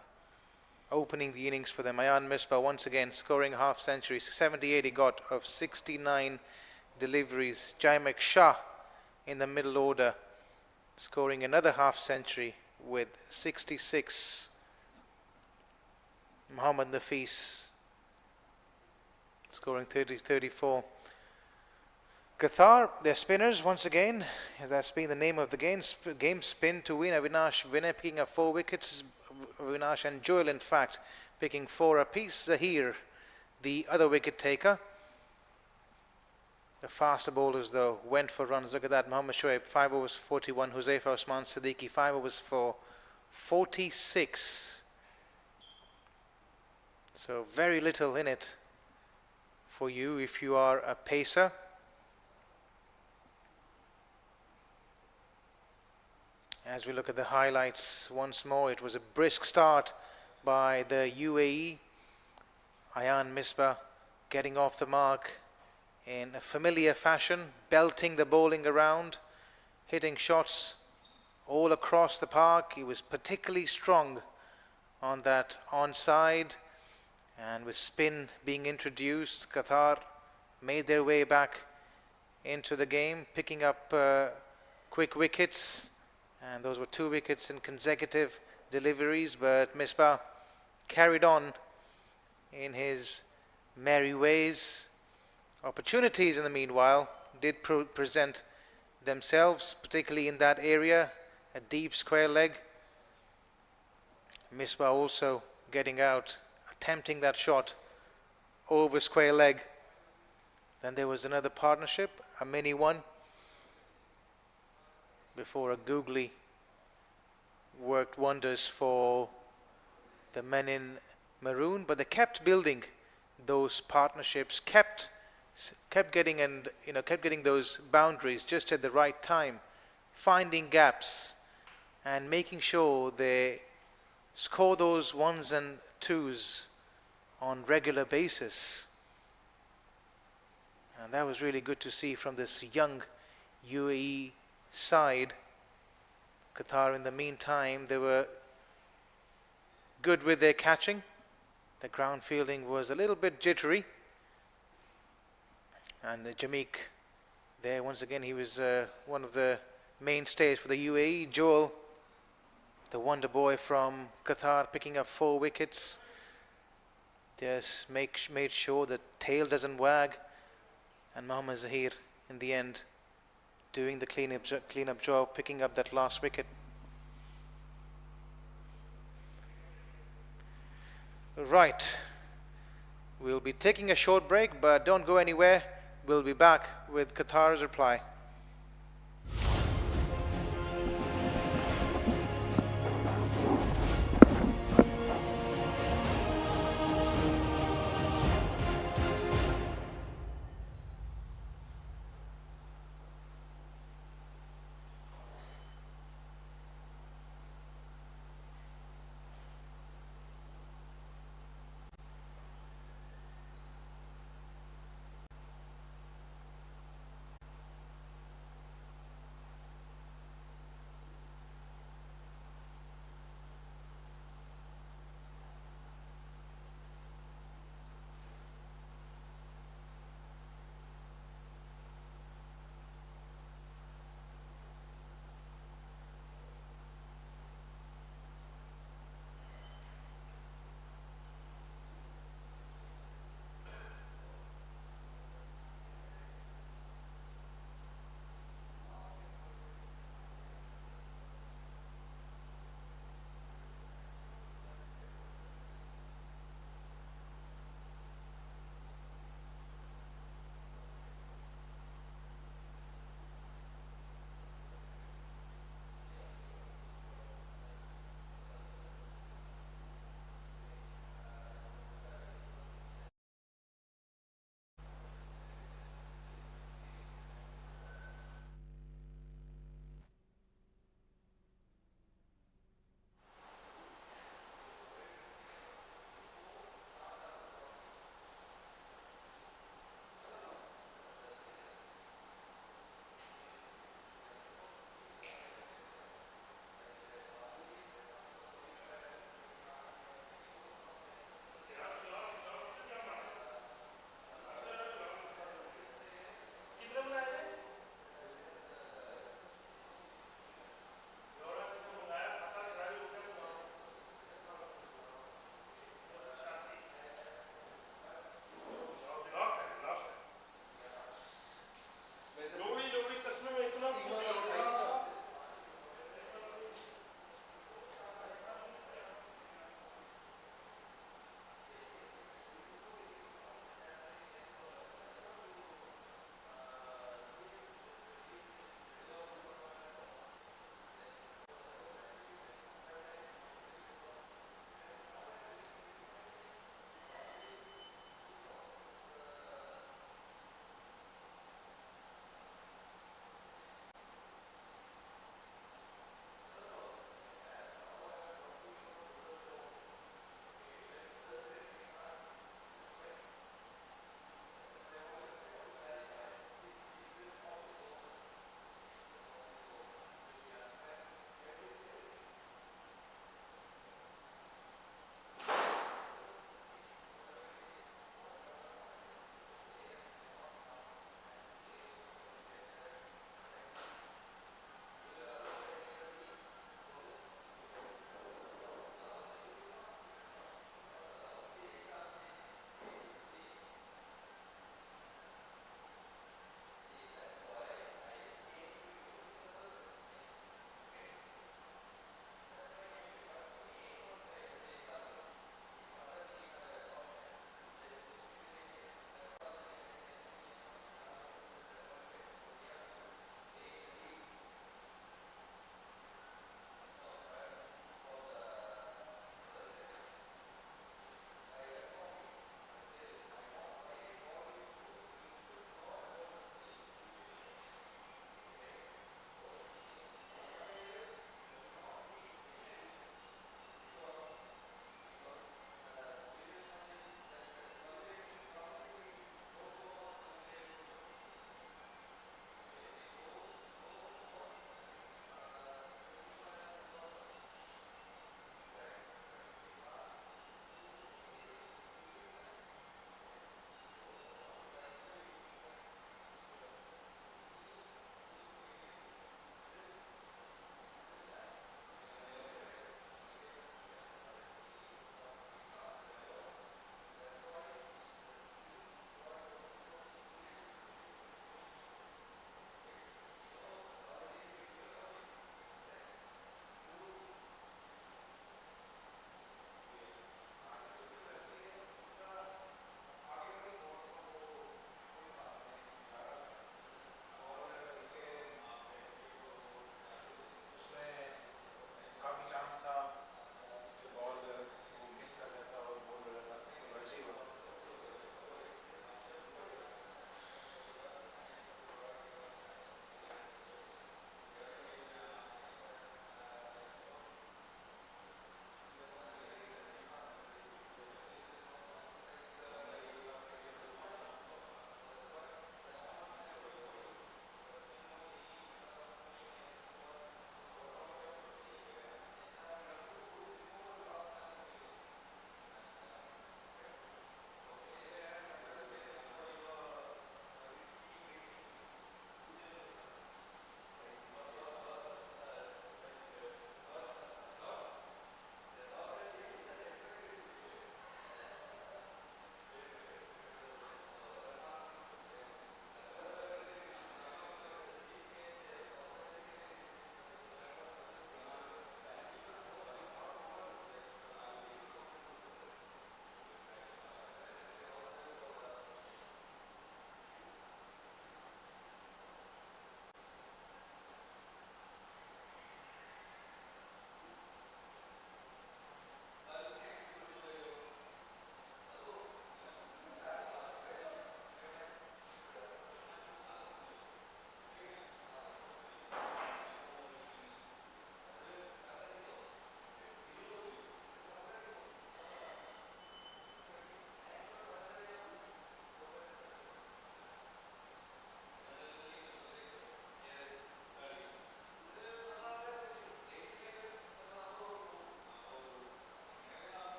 opening the innings for them, Ayan Misbah, once again scoring a half century. 78 he got of 69 deliveries. Jaimek Shah in the middle order scoring another half century with 66. Mohammad Nafis scoring 34. Qatar, their spinners once again, as that's been the name of the game spin to win. Avinash Vinay picking up 4 wickets. Avinash and Joel, in fact, picking 4 apiece. Zahir, the other wicket taker. The faster bowlers, though, went for runs. Look at that. Mohammad Shoaib, 5 overs 41. Huzaifa Osman Siddiqui, 5 overs for 46. So very little in it for you if you are a pacer. As we look at the highlights once more, it was a brisk start by the UAE. Ayan Misbah getting off the mark in a familiar fashion, belting the bowling around, hitting shots all across the park. He was particularly strong on that onside, and with spin being introduced, Qatar made their way back into the game, picking up quick wickets. And those were 2 wickets in consecutive deliveries, but Misbah carried on in his merry ways. Opportunities in the meanwhile did present themselves, particularly in that area, a deep square leg. Misbah also getting out, attempting that shot over square leg. Then there was another partnership, a mini one, before a googly worked wonders for the men in maroon. But they kept building those partnerships, kept getting kept getting those boundaries just at the right time, finding gaps and making sure they score those ones and twos on regular basis. And that was really good to see from this young UAE side. Qatar, in the meantime, they were good with their catching. The ground fielding was a little bit jittery. And Jameek there, once again, he was one of the mainstays for the UAE. Joel, the wonder boy from Qatar, picking up 4 wickets. Just made sure the tail doesn't wag. And Mohammad Zahir, in the end, doing the cleanup job, picking up that last wicket. Right, we'll be taking a short break, but don't go anywhere. We'll be back with Qatar's reply.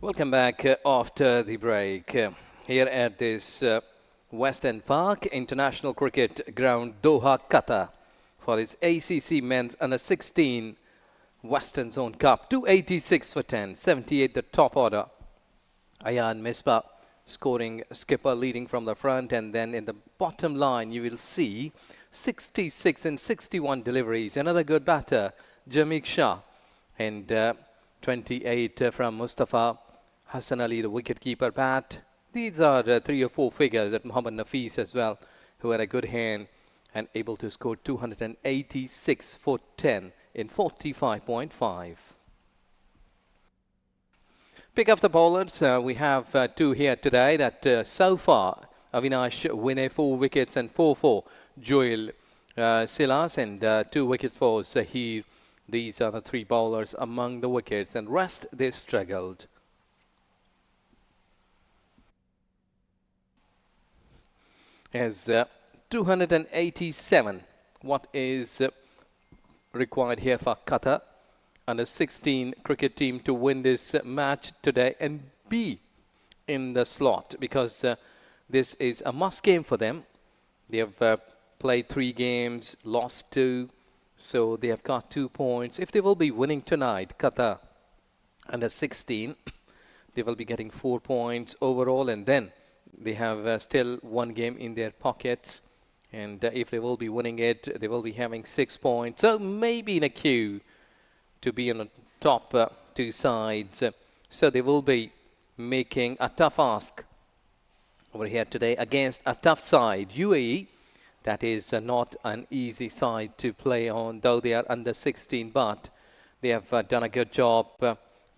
Welcome back after the break. Here at this Western Park International Cricket Ground, Doha, Qatar, for this ACC Men's Under 16 Western Zone Cup. 286 for 10, 78 the top order. Ayan Misbah scoring skipper leading from the front, and then in the bottom line you will see 66 and 61 deliveries. Another good batter, Jameek Shah, and 28 from Mustafa Hassan Ali, the wicket-keeper bat. These are 3 or 4 figures at Mohammad Nafees as well, who had a good hand and able to score 286 for 10 in 45.5. Pick up the bowlers. We have 2 here today that so far Avinash Vinay 4 wickets and 4 Joel Silas, and 2 wickets for Zahir. These are the 3 bowlers among the wickets, and rest they struggled. As 287 what is required here for Qatar under 16 cricket team to win this match today and be in the slot, because this is a must game for them. They have played 3 games, lost 2, so they have got 2 points. If they will be winning tonight, Qatar under 16, they will be getting 4 points overall, and then they have still 1 game in their pockets, and if they will be winning it, they will be having 6 points, so maybe in a queue to be on the top 2 sides. So they will be making a tough ask over here today against a tough side, UAE. That is not an easy side to play on, though they are under 16, but they have done a good job.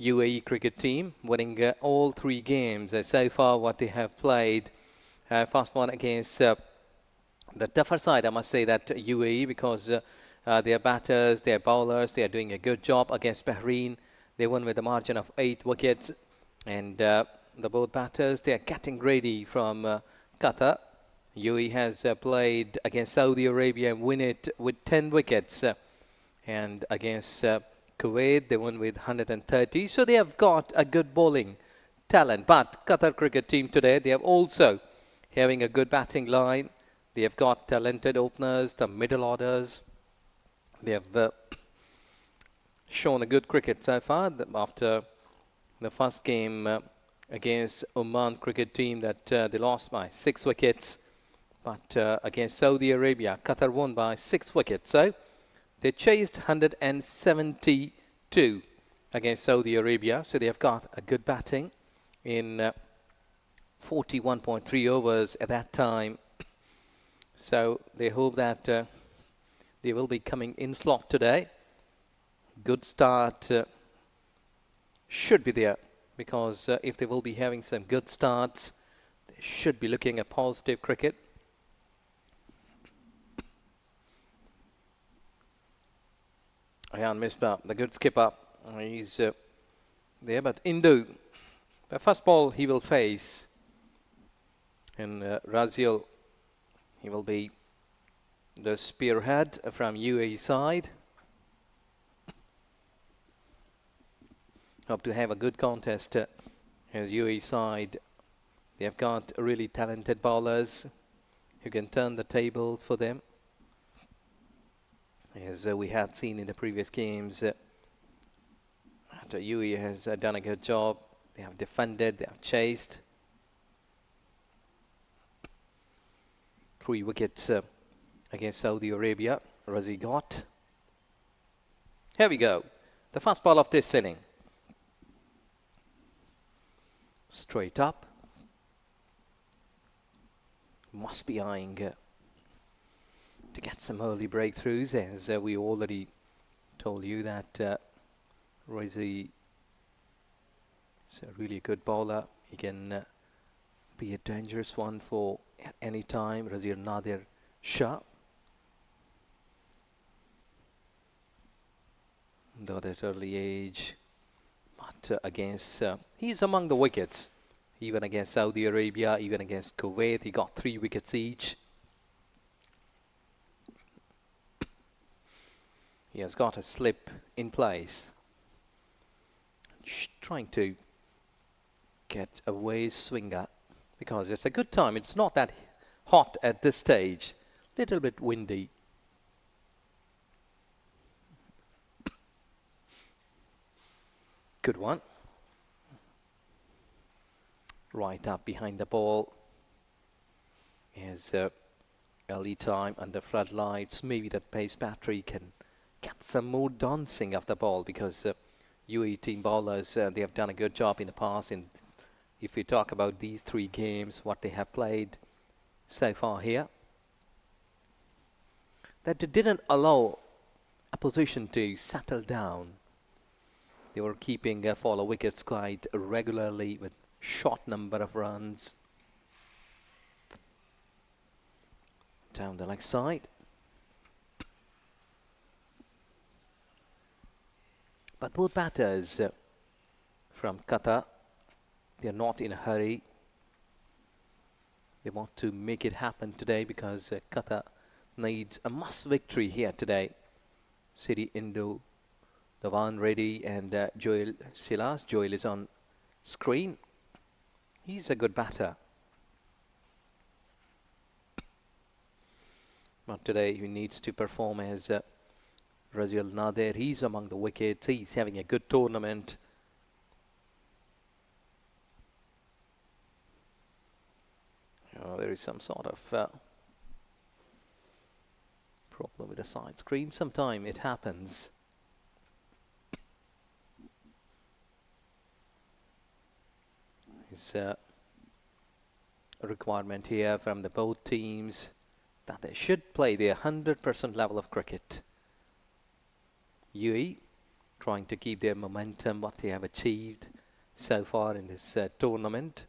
UAE cricket team winning all 3 games so far what they have played. First one against the tougher side, I must say, that UAE, because their batters, their bowlers, they are doing a good job against Bahrain. They won with a margin of 8 wickets, and the both batters, they are getting ready from Qatar. UAE has played against Saudi Arabia and win it with 10 wickets, and against Kuwait, they won with 130. So they have got a good bowling talent. But Qatar cricket team today, they have also having a good batting line. They have got talented openers, the middle orders. They have shown a good cricket so far after the first game against Oman cricket team that they lost by 6 wickets. But against Saudi Arabia, Qatar won by 6 wickets. So they chased 172 against Saudi Arabia. So they have got a good batting in 41.3 overs at that time. So they hope that they will be coming in slot today. Good start should be there, because if they will be having some good starts, they should be looking at positive cricket. Ayan Misbah, the good skipper, he's there, but Indu, the first ball he will face, and Raziel, he will be the spearhead from UAE side. Hope to have a good contest as UAE side. They have got really talented bowlers who can turn the tables for them. As we had seen in the previous games, UAE has done a good job. They have defended, they have chased. 3 wickets against Saudi Arabia. Razi got. Here we go. The first ball of this inning. Straight up. Must be eyeing to get some early breakthroughs, as we already told you that Razi is a really good bowler. He can be a dangerous one for any time. Razi Nadir Shah, though at early age, but against he's among the wickets, even against Saudi Arabia, even against Kuwait. He got 3 wickets each. He has got a slip in place, trying to get away swinger, because it's a good time. It's not that hot at this stage. Little bit windy. Good one. Right up behind the ball. Is early time under floodlights. Maybe the pace battery can get some more dancing of the ball, because UAE team bowlers, they have done a good job in the past. And if we talk about these 3 games, what they have played so far here, that it didn't allow opposition to settle down. They were keeping follow wickets quite regularly with short number of runs. Down the leg side. But both batters from Qatar, they're not in a hurry. They want to make it happen today, because Qatar needs a must victory here today. Siri Indo, Dhawan Reddy and Joel Silas. Joel is on screen. He's a good batter. But today he needs to perform as Raziel Nadir. He's among the wickets. He's having a good tournament. Oh, there is some sort of problem with the side screen. Sometime it happens. It's a requirement here from the both teams that they should play their 100% level of cricket. UAE trying to keep their momentum, what they have achieved so far in this tournament.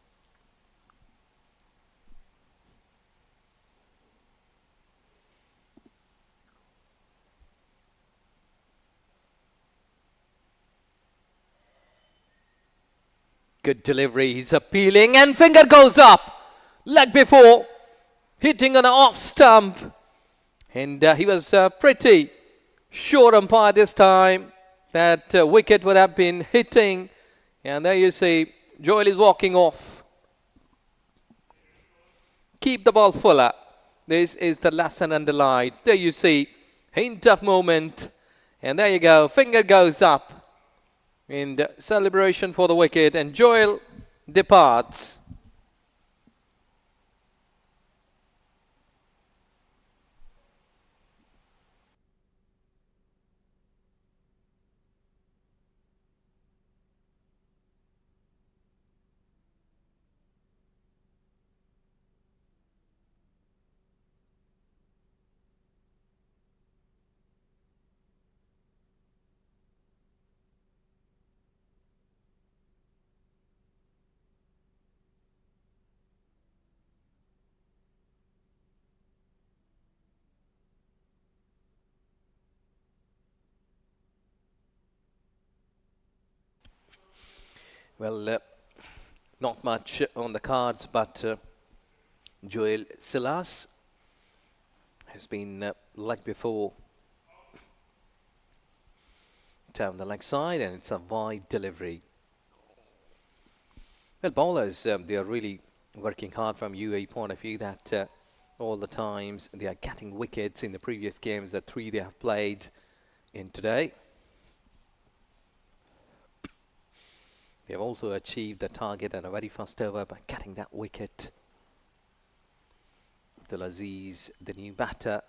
Good delivery, he's appealing and finger goes up. Leg before, hitting on an off stump. And he was pretty sure, umpire, this time that wicket would have been hitting. And there you see, Joel is walking off. Keep the ball fuller. This is the lesson underlined. There you see, hint of movement. And there you go, finger goes up. In celebration for the wicket, and Joel departs. Well, not much on the cards, but Joel Silas has been leg before down the leg side, and it's a wide delivery. Well, bowlers, they are really working hard from UAE point of view, that all the times they are getting wickets in the previous games, the 3 they have played in today. They have also achieved the target in a very first over by getting that wicket. Abdul Aziz, the new batter.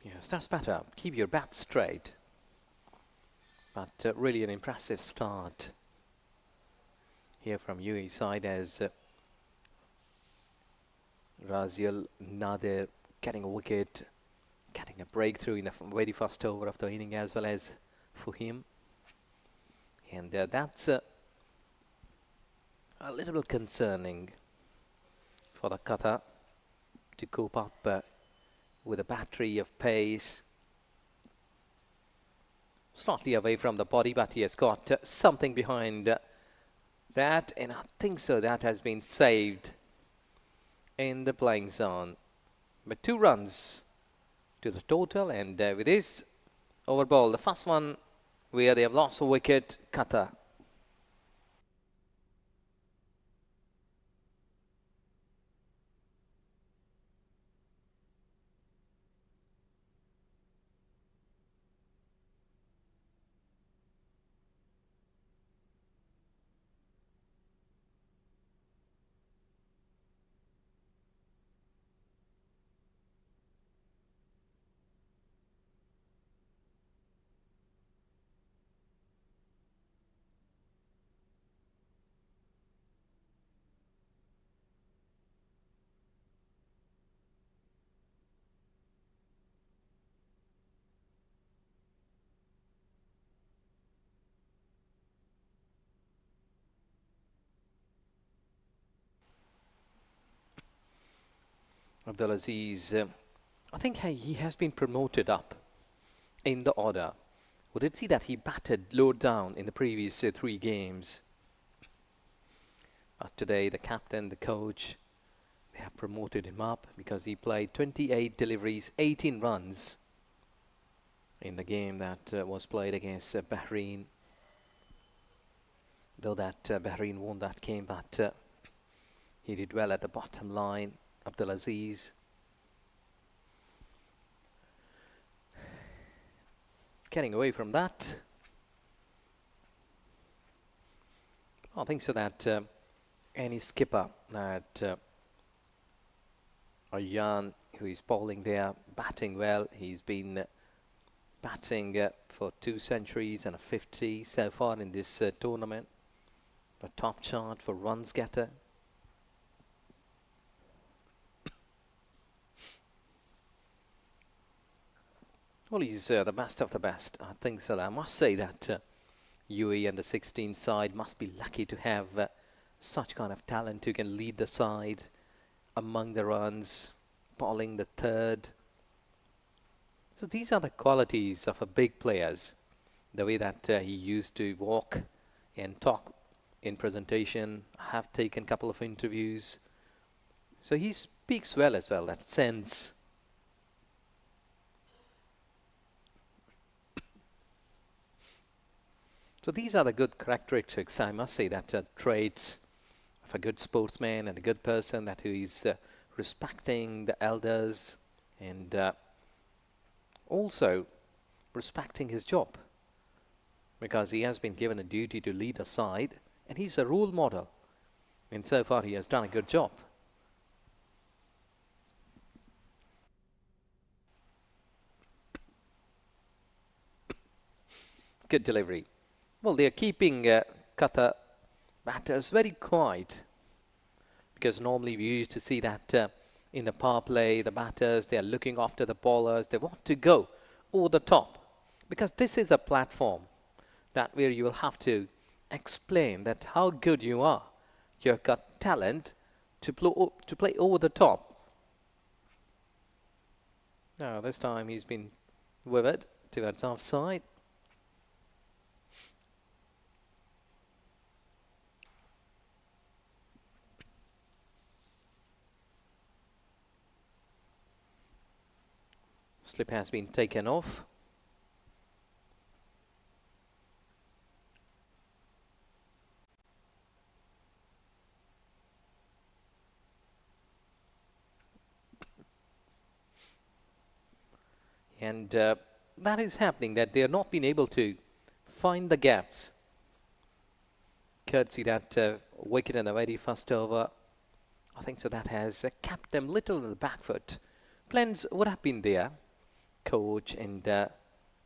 Yes, that's better. Keep your bat straight. But really an impressive start here from UAE side, as Raziel Nadir getting a wicket, getting a breakthrough in the very first over of the inning, as well as for him. And that's a little bit concerning for the Qatar to cope up with a battery of pace. Slightly away from the body, but he has got something behind that, and I think so that has been saved in the playing zone. But 2 runs to the total, and with this, Over ball, the first one where they have lost a wicket, Qatar. Abdulaziz, I think he has been promoted up in the order. We did see that he batted low down in the previous 3 games. Today, the captain, the coach, they have promoted him up because he played 28 deliveries, 18 runs in the game that was played against Bahrain. Though that Bahrain won that game, but he did well at the bottom line. Abdulaziz. Getting away from that, I think so that any skipper that Aryan, who is bowling there, batting well, he's been batting for 2 centuries and a 50 so far in this tournament. The top chart for runs getter. Well, he's the best of the best. I think so. I must say that UAE U16 side must be lucky to have such kind of talent who can lead the side among the runs, bowling the third. So these are the qualities of a big players. The way that he used to walk and talk in presentation. I have taken a couple of interviews. So he speaks well as well, that sense. So these are the good characteristics, I must say, that traits of a good sportsman and a good person, that who is respecting the elders and also respecting his job, because he has been given a duty to lead a side and he's a role model, and so far he has done a good job. Good delivery. Well, they are keeping Qatar batters very quiet, because normally we used to see that in the power play, the batters, they are looking after the bowlers. They want to go over the top, because this is a platform that where you will have to explain that how good you are. You've got talent to play over the top. Now this time he's been withered towards offside. Slip has been taken off. And that is happening, that they are not being able to find the gaps. Courtesy that wicket in the very first over. I think so that has kept them little in the back foot. Plans would have been there. Coach and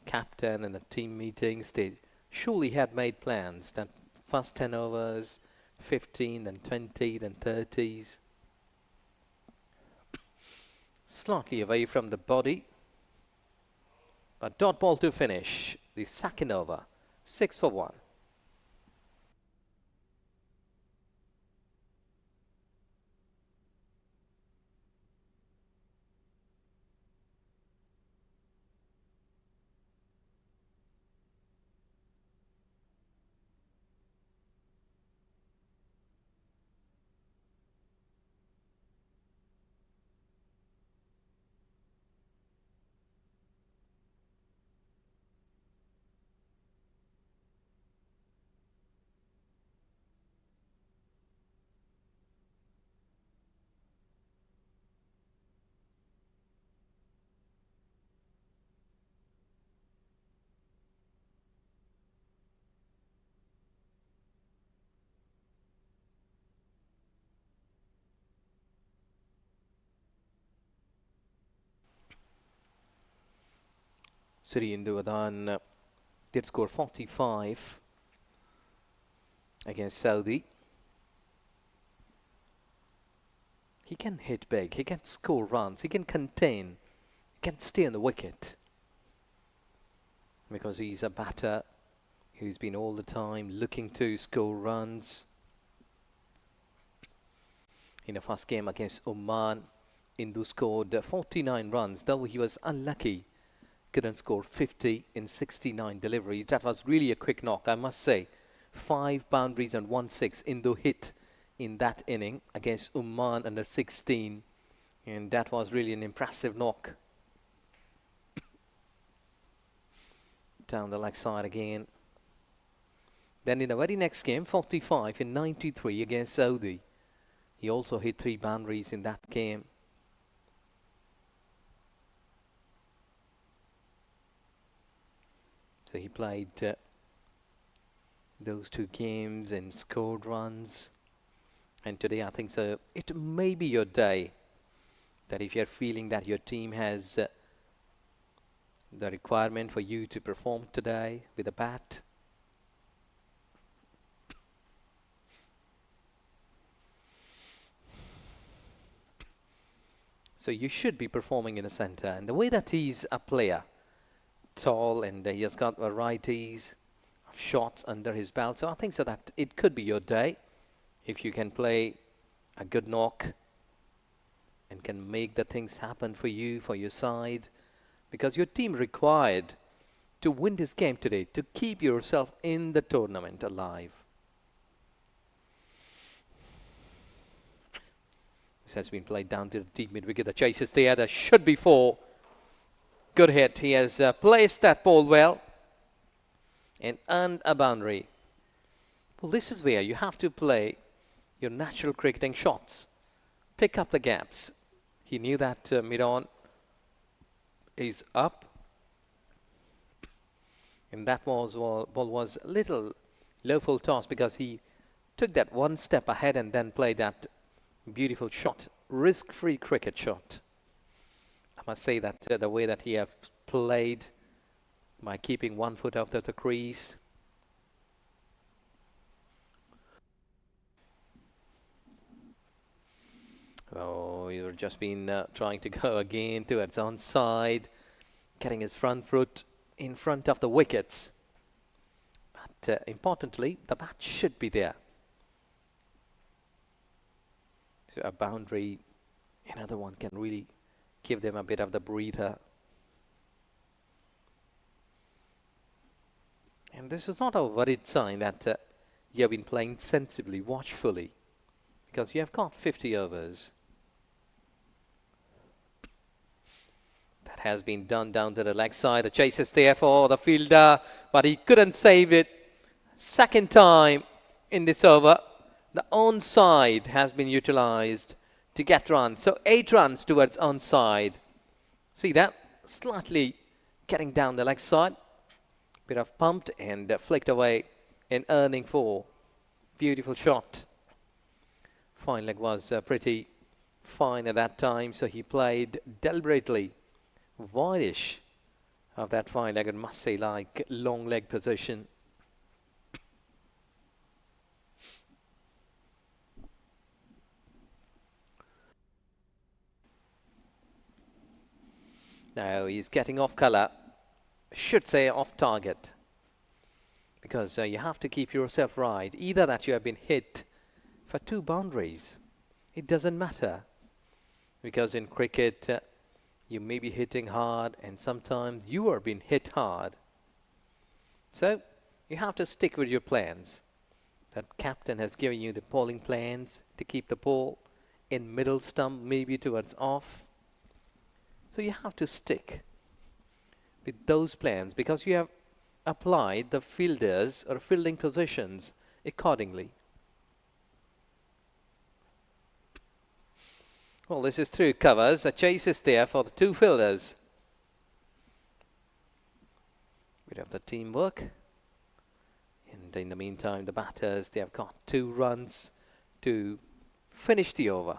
captain and the team meetings, they surely had made plans that first 10 overs, 15, then 20, then 30s. Slightly away from the body. A dot ball to finish the second over, 6 for 1. Sri Induvadhan did score 45 against Saudi. He can hit big, he can score runs, he can contain, he can stay on the wicket. Because he's a batter who's been all the time looking to score runs. In the first game against Oman, Indu scored 49 runs, though he was unlucky. Couldn't score 50 in 69 deliveries. That was really a quick knock, I must say. 5 boundaries and 1 6 Indu hit in that inning against Oman under 16. And that was really an impressive knock. Down the leg side again. Then in the very next game, 45 in 93 against Saudi. He also hit 3 boundaries in that game. So he played those 2 games and scored runs. And today I think so it may be your day, that if you're feeling that your team has the requirement for you to perform today with a bat. So you should be performing in the center, and the way that he's a player, tall, and he has got varieties of shots under his belt, so I think so that it could be your day if you can play a good knock and can make the things happen for you, for your side, because your team required to win this game today to keep yourself in the tournament alive. This has been played down to the deep mid wicket. The chase is there. There should be 4. Good hit. He has placed that ball well and earned a boundary. Well, this is where you have to play your natural cricketing shots. Pick up the gaps. He knew that mid-on is up. And that ball was a little low full toss because he took that 1 step ahead and then played that beautiful shot, risk-free cricket shot. I must say that the way that he have played by keeping 1 foot out of the crease. Oh, you've just been trying to go again towards onside, getting his front foot in front of the wickets. But importantly, the bat should be there. So a boundary, another one can really give them a bit of the breather. And this is not a worried sign that you have been playing sensibly, watchfully, because you have got 50 overs. That has been done down to the leg side. The chase is there for the fielder, but he couldn't save it. Second time in this over, the onside has been utilized to get runs. So 8 runs towards onside. See that? Slightly getting down the leg side. Bit of pumped and flicked away and earning 4. Beautiful shot. Fine leg was pretty fine at that time, so he played deliberately widish of that fine leg, and must say like long leg position. Now he's getting off colour, should say off target, because you have to keep yourself right. Either that you have been hit for 2 boundaries, it doesn't matter, because in cricket you may be hitting hard and sometimes you are being hit hard. So you have to stick with your plans. That captain has given you the bowling plans to keep the ball in middle stump, maybe towards off. So you have to stick with those plans because you have applied the fielders or fielding positions accordingly. Well, this is through covers. A chase is there for the 2 fielders. We have the teamwork. And in the meantime, the batters, they have got 2 runs to finish the over.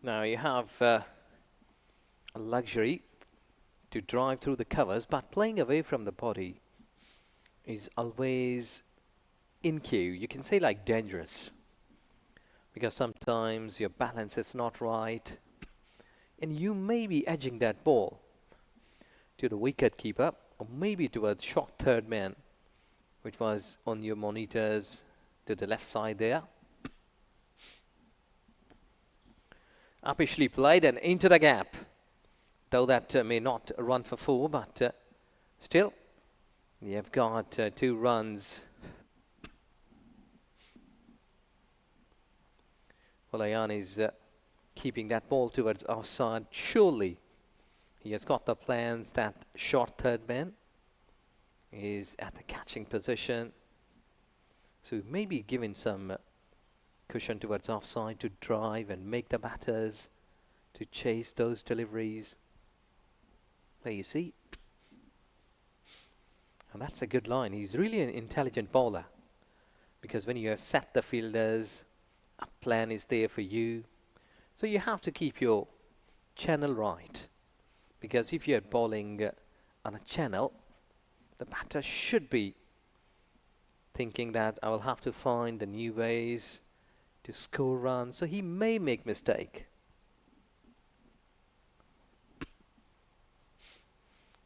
Now you have a luxury to drive through the covers, but playing away from the body is always in queue. You can say like dangerous because sometimes your balance is not right and you may be edging that ball to the wicket keeper or maybe to a short third man, which was on your monitors to the left side there. Uppishly played and into the gap, though that may not run for 4, but still you've got 2 runs. Well, Ayan is keeping that ball towards offside. Surely he has got the plans. That short third man is at the catching position, so maybe giving some cushion towards offside to drive and make the batters to chase those deliveries. There you see, and that's a good line. He's really an intelligent bowler, because when you have set the fielders, a plan is there for you, so you have to keep your channel right, because if you're bowling on a channel, the batter should be thinking that I will have to find the new ways to score runs, so he may make mistake.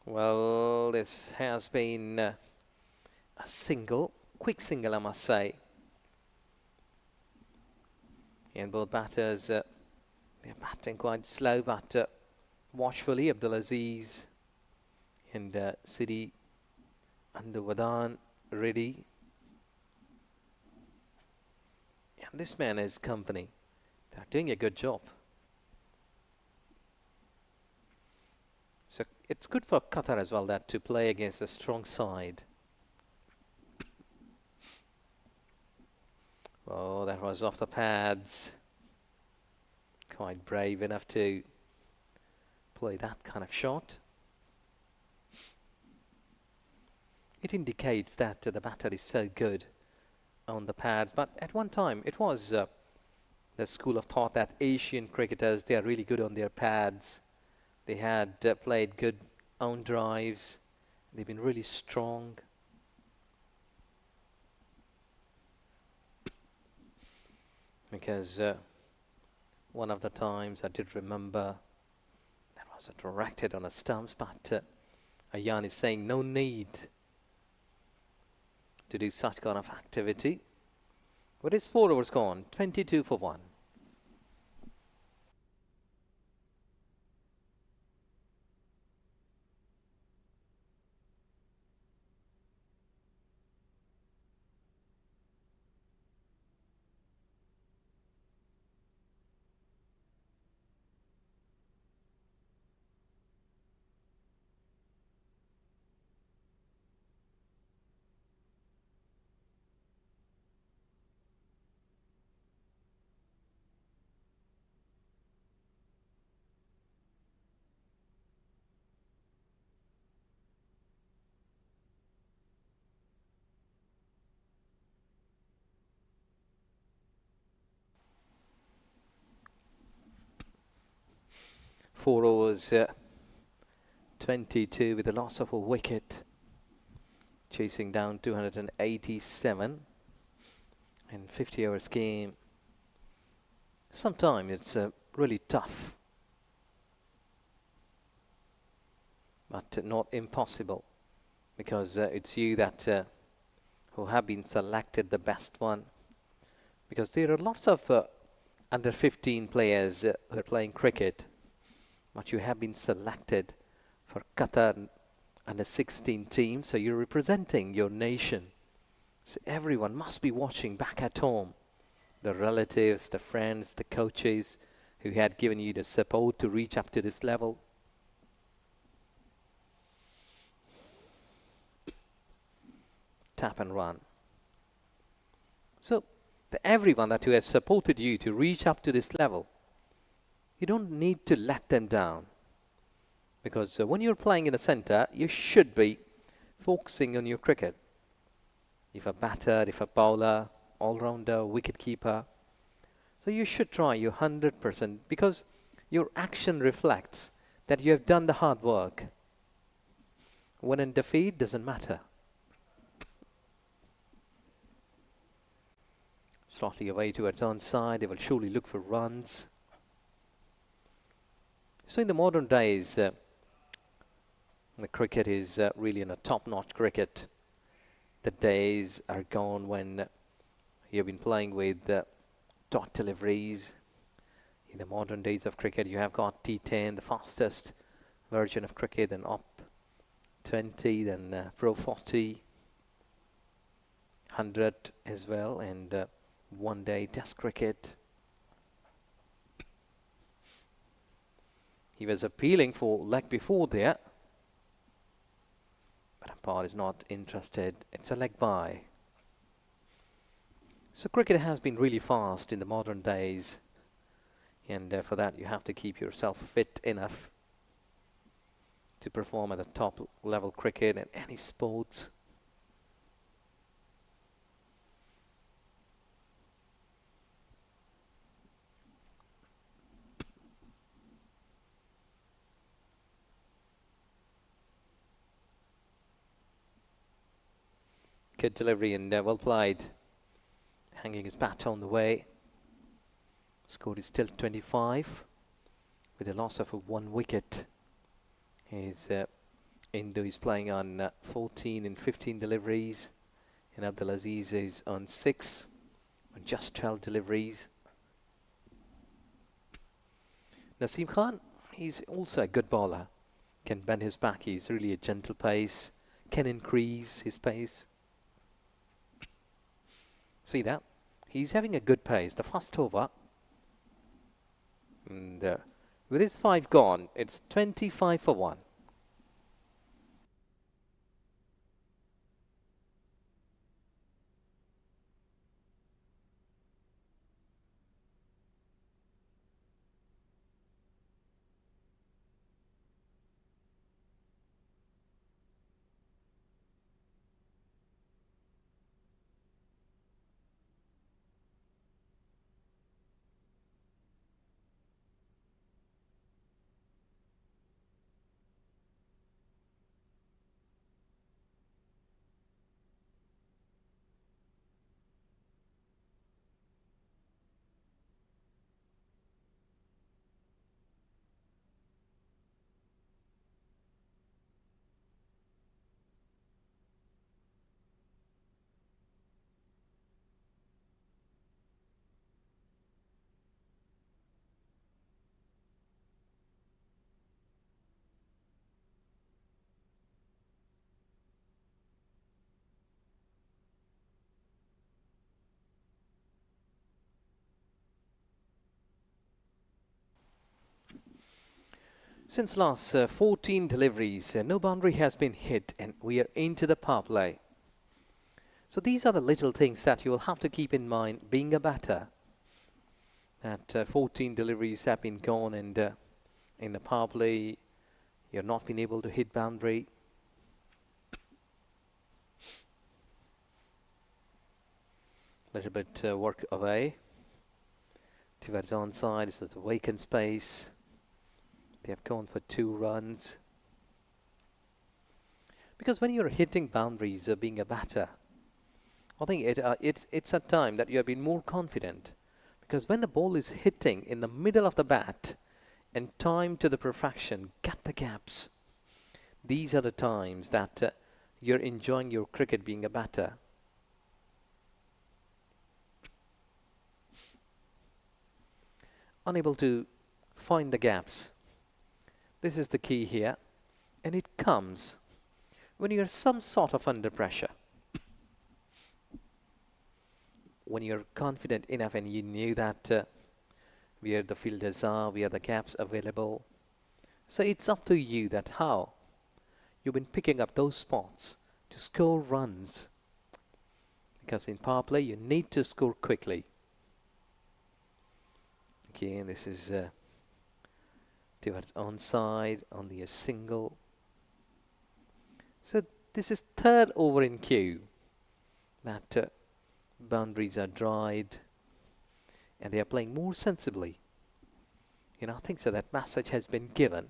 Well, this has been a single, quick single I must say. And both batters, they're batting quite slow, but watchfully. Abdulaziz and Sidi under Wadan ready. And this man is company. They're doing a good job. So it's good for Qatar as well that to play against a strong side. Oh, that was off the pads. Quite brave enough to play that kind of shot. It indicates that the batter is so good on the pads, but at one time it was the school of thought that Asian cricketers, they are really good on their pads. They had played good own drives. They've been really strong. Because one of the times I did remember that was directed on the stumps, but Ayan is saying no need to do such kind of activity. But it's 4 overs gone, 22 for 1. Four overs, 22 with the loss of a wicket, chasing down 287 in 50 overs game. Sometimes it's really tough, but not impossible, because it's you that who have been selected the best one, because there are lots of under 15 players who are playing cricket, but you have been selected for Qatar under 16 team, so you're representing your nation. So everyone must be watching back at home. The relatives, the friends, the coaches who had given you the support to reach up to this level. Tap and run. So everyone that who has supported you to reach up to this level, you don't need to let them down, because when you're playing in the center, you should be focusing on your cricket. If a batter, if a bowler, all-rounder, wicket-keeper, so you should try your 100%, because your action reflects that you have done the hard work. When in defeat, doesn't matter. Slightly away towards onside, they will surely look for runs. So in the modern days, the cricket is really in a top-notch cricket. The days are gone when you've been playing with dot deliveries. In the modern days of cricket, you have got T10, the fastest version of cricket, then up 20, then Pro 40, 100 as well, and one-day test cricket. He was appealing for leg before there, but umpire is not interested. It's a leg by. So cricket has been really fast in the modern days, and for that you have to keep yourself fit enough to perform at the top level cricket in any sports. Good delivery and well played. Hanging his bat on the way. Score is still 25 with a loss of 1 wicket. He's Indo is playing on 14 and 15 deliveries, and Abdulaziz is on 6 on just 12 deliveries. Naseem Khan, he's also a good bowler. Can bend his back. He's really a gentle pace. Can increase his pace. See that? He's having a good pace. The first over. And with his 5 gone, it's 25 for 1. Since last 14 deliveries, no boundary has been hit, and we are into the power play. So these are the little things that you will have to keep in mind being a batter. That 14 deliveries have been gone, and in the power play, you've not been able to hit boundary. Little bit work away. Towards onside, this is the vacant space. They have gone for 2 runs. Because when you're hitting boundaries, being a batter, I think it's a time that you have been more confident. Because when the ball is hitting in the middle of the bat and time to the perfection, get the gaps. These are the times that you're enjoying your cricket being a batter. Unable to find the gaps. This is the key here, and it comes when you're some sort of under pressure. When you're confident enough and you knew that where the fielders are, where the gaps available. So it's up to you that how you've been picking up those spots to score runs. Because in power play, you need to score quickly. Okay, and this is towards onside, only a single. So this is 3rd over in queue. That boundaries are dried, and they are playing more sensibly. I think so that message has been given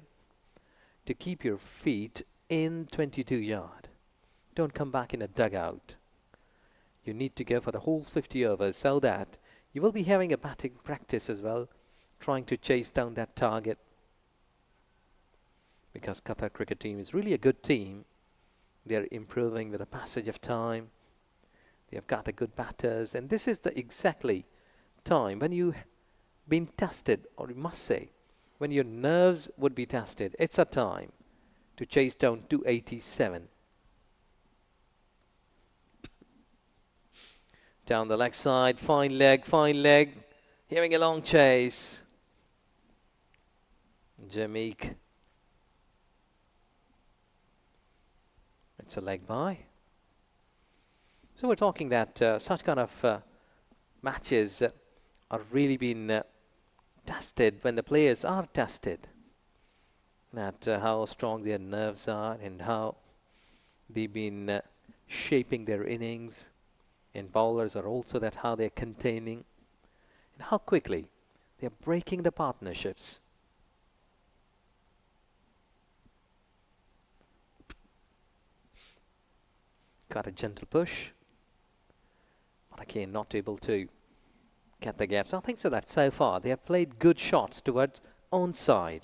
to keep your feet in 22 yard. Don't come back in a dugout. You need to go for the whole 50 overs so that you will be having a batting practice as well, trying to chase down that target. Because Qatar cricket team is really a good team. They're improving with the passage of time. They have got a good batters, and this is the exactly time when you've been tested, or you must say, when your nerves would be tested. It's a time to chase down 287. Down the leg side, fine leg, having a long chase. Jameek. It's a leg by. So we're talking that such kind of matches are really being tested when the players are tested. That how strong their nerves are and how they've been shaping their innings. And bowlers are also that how they're containing and how quickly they're breaking the partnerships. Got a gentle push, but again not able to get the gaps. I think so that so far they have played good shots towards onside,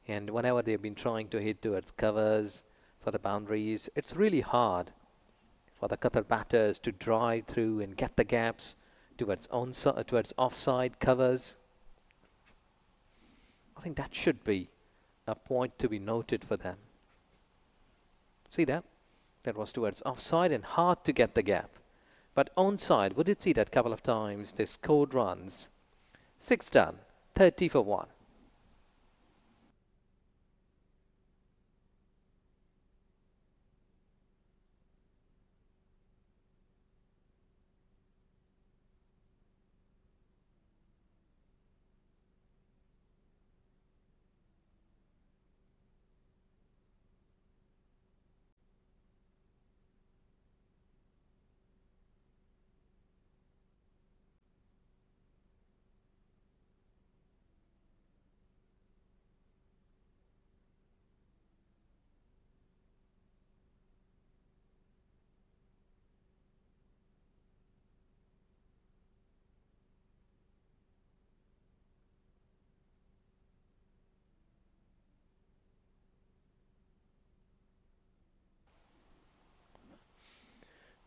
and whenever they've been trying to hit towards covers for the boundaries, it's really hard for the Qatar batters to drive through and get the gaps towards onside, towards offside covers. I think that should be a point to be noted for them. See that? That was towards offside and hard to get the gap. But onside, we did see that couple of times. They scored runs. 6 done, 30 for 1.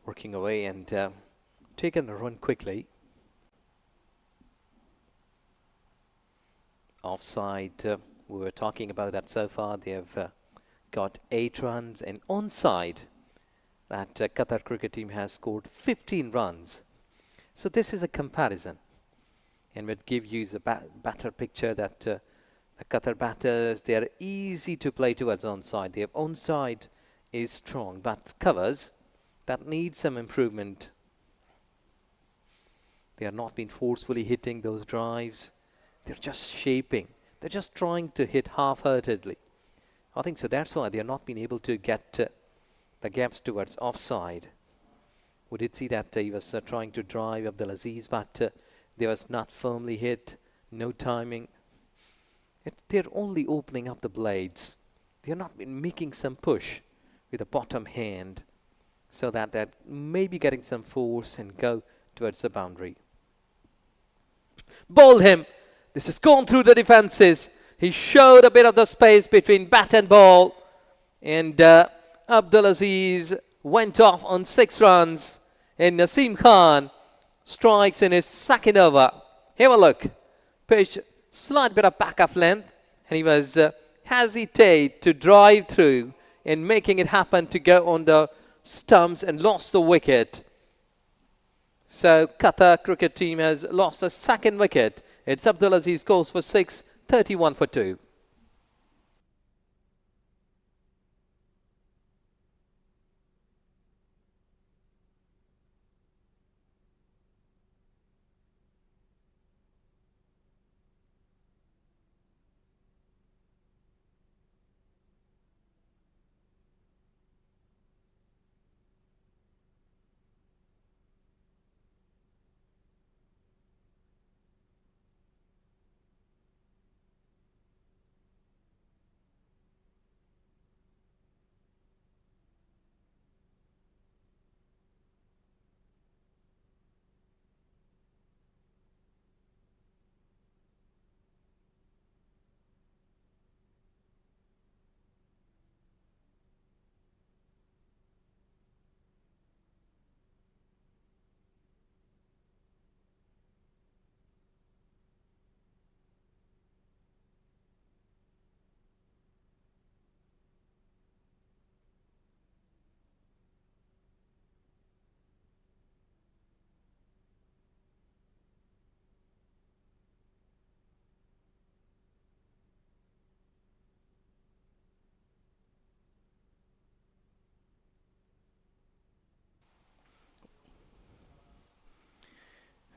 Working away and taking a run quickly. Offside, we were talking about that so far. They have got 8 runs, and onside, that Qatar cricket team has scored 15 runs. So this is a comparison, and would give you the better picture that the Qatar batters, they are easy to play towards onside. Their onside is strong, but covers that need some improvement. They are not been forcefully hitting those drives. They're just shaping. They're just trying to hit half-heartedly. I think so. That's why they are not been able to get the gaps towards offside. We did see that he was trying to drive Abdulaziz, but they was not firmly hit. No timing. They're only opening up the blades. They're not been making some push with the bottom hand, so that maybe getting some force and go towards the boundary. Bowled him. This has gone through the defenses. He showed a bit of the space between bat and ball, and Abdulaziz went off on 6 runs, and Naseem Khan strikes in his second over. Have a look. Pitch slight bit of back of length, and he was hesitate to drive through and making it happen to go on the stumps and lost the wicket. So Qatar cricket team has lost a second wicket. It's Abdulaziz goes for 6, 31 for 2.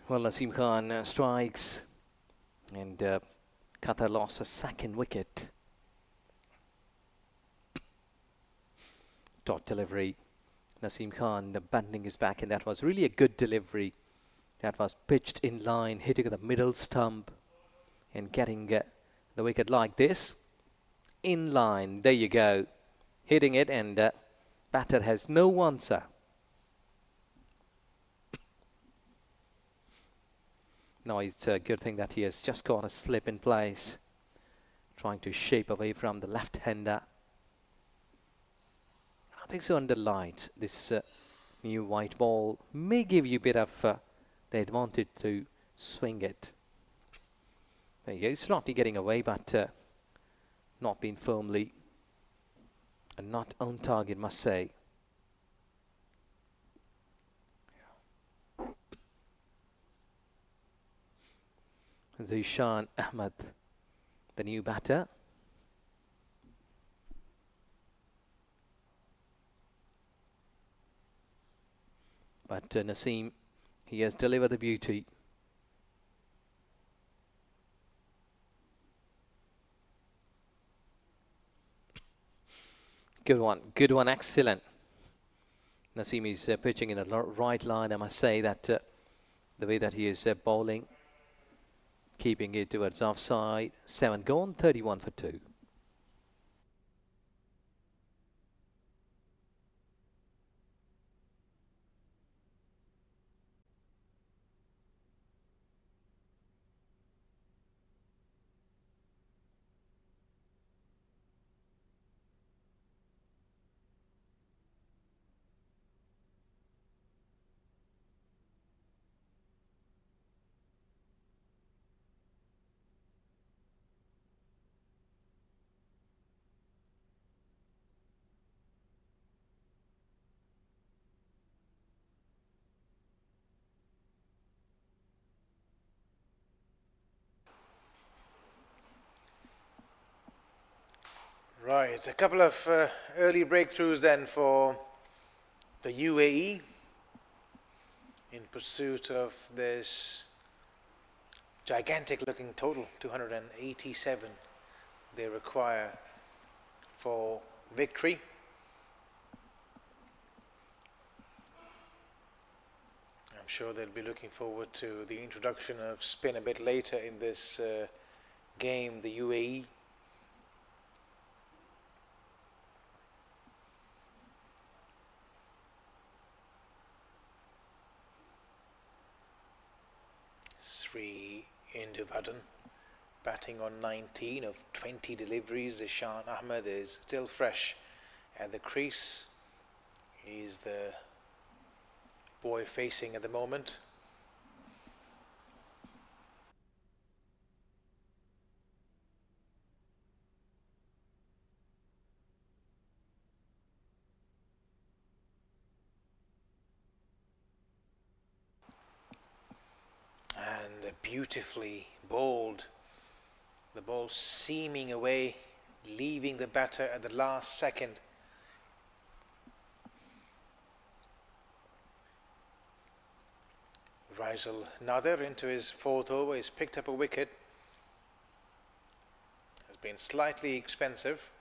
Well, Naseem Khan strikes, and Qatar lost a second wicket. Dot delivery. Naseem Khan bending his back, and that was really a good delivery. That was pitched in line, hitting the middle stump, and getting the wicket like this. In line, there you go. Hitting it, and batter has no answer. Now it's a good thing that he has just got a slip in place, trying to shape away from the left-hander. I think so under light, this new white ball may give you a bit of the advantage to swing it. There you go, it's not getting away, but not being firmly and not on target, must say. Zishan Ahmed, the new batter. But Naseem, he has delivered the beauty. Good one, excellent. Naseem is pitching in a right line. I must say that the way that he is bowling, keeping it towards offside. 7 gone, 31 for 2. Right, a couple of early breakthroughs then for the UAE in pursuit of this gigantic looking total, 287 they require for victory. I'm sure they'll be looking forward to the introduction of spin a bit later in this game, the UAE. Sri Induvadhan batting on 19 of 20 deliveries. Zishan Ahmed is still fresh at the crease. He's the boy facing at the moment. And beautifully bowled. The ball seaming away, leaving the batter at the last second. Rizal Nadir into his 4th over. He's picked up a wicket. Has been slightly expensive.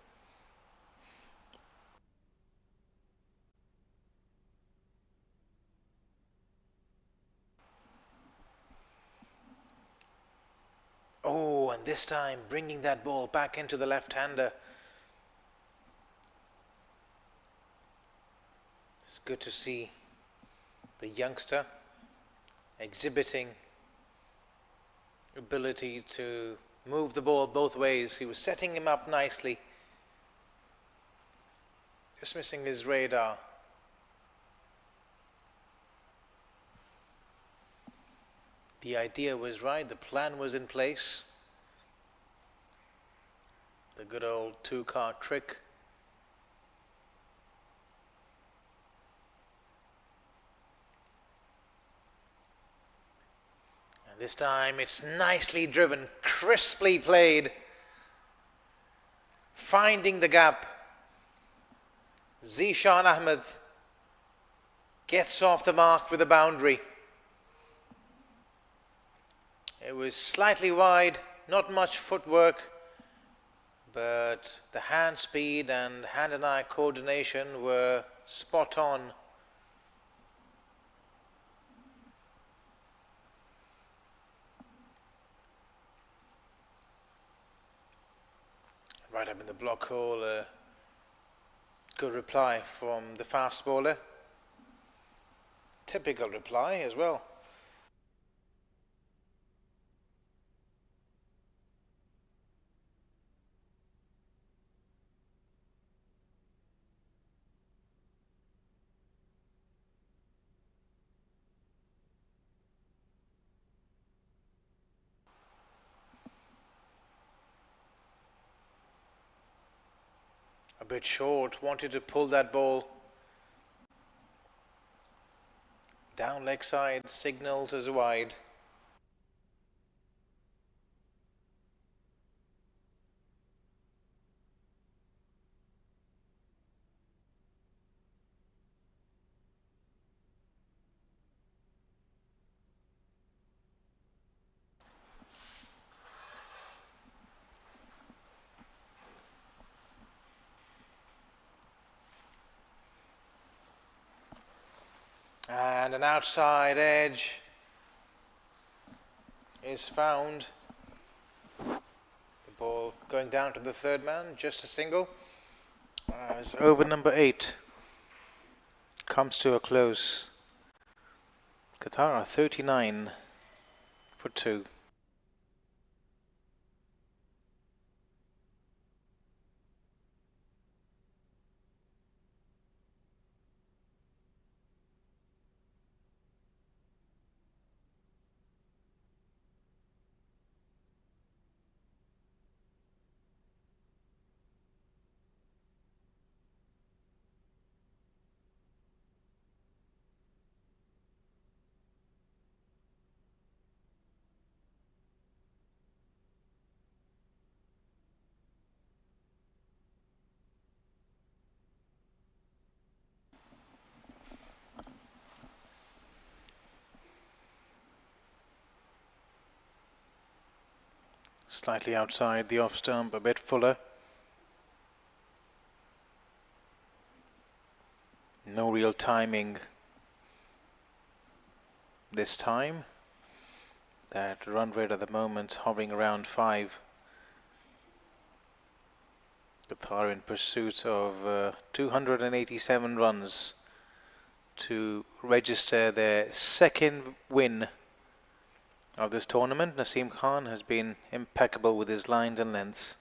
Oh, and this time bringing that ball back into the left-hander. It's good to see the youngster exhibiting ability to move the ball both ways. He was setting him up nicely, just missing his radar. The idea was right, the plan was in place. The good old 2-card trick. And this time it's nicely driven, crisply played. Finding the gap. Zishan Ahmed gets off the mark with a boundary. It was slightly wide, not much footwork, but the hand speed and hand and eye coordination were spot on. Right up in the block hole, good reply from the fast bowler. Typical reply as well. A bit short, wanted to pull that ball down leg side, signaled as wide. And an outside edge is found. The ball going down to the third man, just a single. As over number 8 comes to a close. Qatar are 39 for 2. Slightly outside the off stump, a bit fuller. No real timing this time. That run rate at the moment hovering around 5. Qatar in pursuit of 287 runs to register their second win of this tournament. Naseem Khan has been impeccable with his lines and lengths.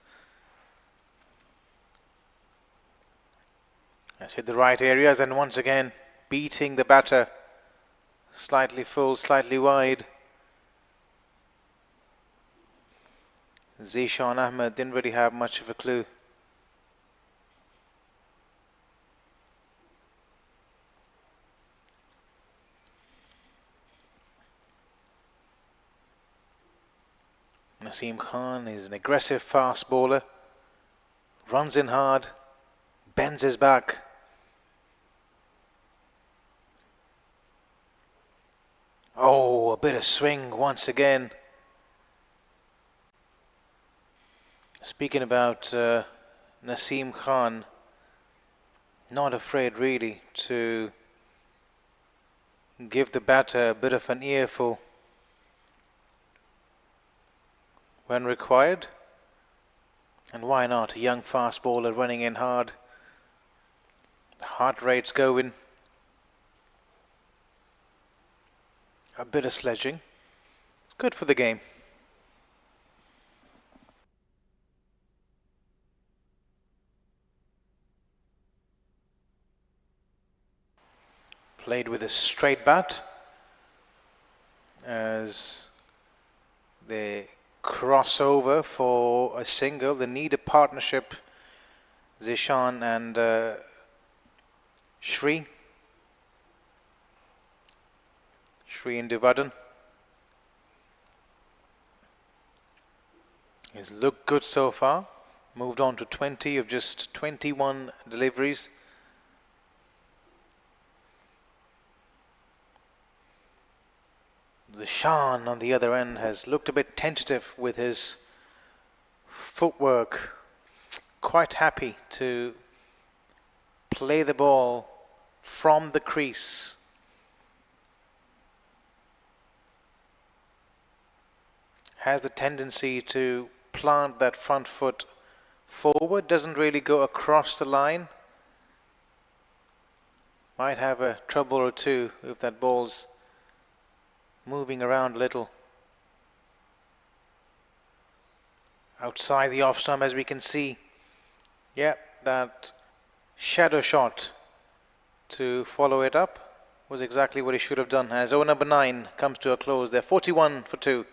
Has hit the right areas and once again beating the batter. Slightly full, slightly wide. Zishan Ahmed didn't really have much of a clue. Naseem Khan is an aggressive fast bowler. Runs in hard, bends his back. Oh, a bit of swing once again. Speaking about Naseem Khan, not afraid really to give the batter a bit of an earful when required. And why not? A young fast bowler running in hard. The heart rate's going. A bit of sledging. Good for the game. Played with a straight bat as they cross over for a single. They need a partnership, Zishan and Shri and Devardhan. He's looked good so far. Moved on to 20 of just 21 deliveries. Zishan on the other end has looked a bit tentative with his footwork. Quite happy to play the ball from the crease. Has the tendency to plant that front foot forward, doesn't really go across the line. Might have a trouble or two if that ball's moving around a little. Outside the off stump, as we can see. Yeah, that shadow shot to follow it up was exactly what he should have done, as over number 9 comes to a close. They're 41 for 2.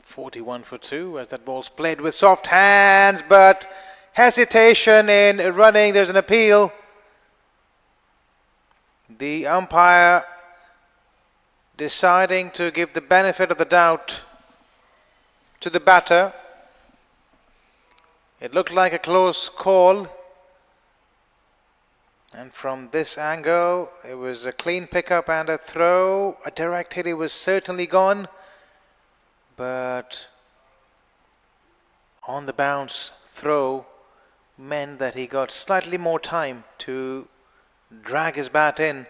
.41 for 2 as that ball's played with soft hands, but hesitation in running. There's an appeal. The umpire deciding to give the benefit of the doubt to the batter. It looked like a close call, and from this angle it was a clean pickup and a throw. A direct hit, it was certainly gone, but on the bounce throw meant that he got slightly more time to drag his bat in.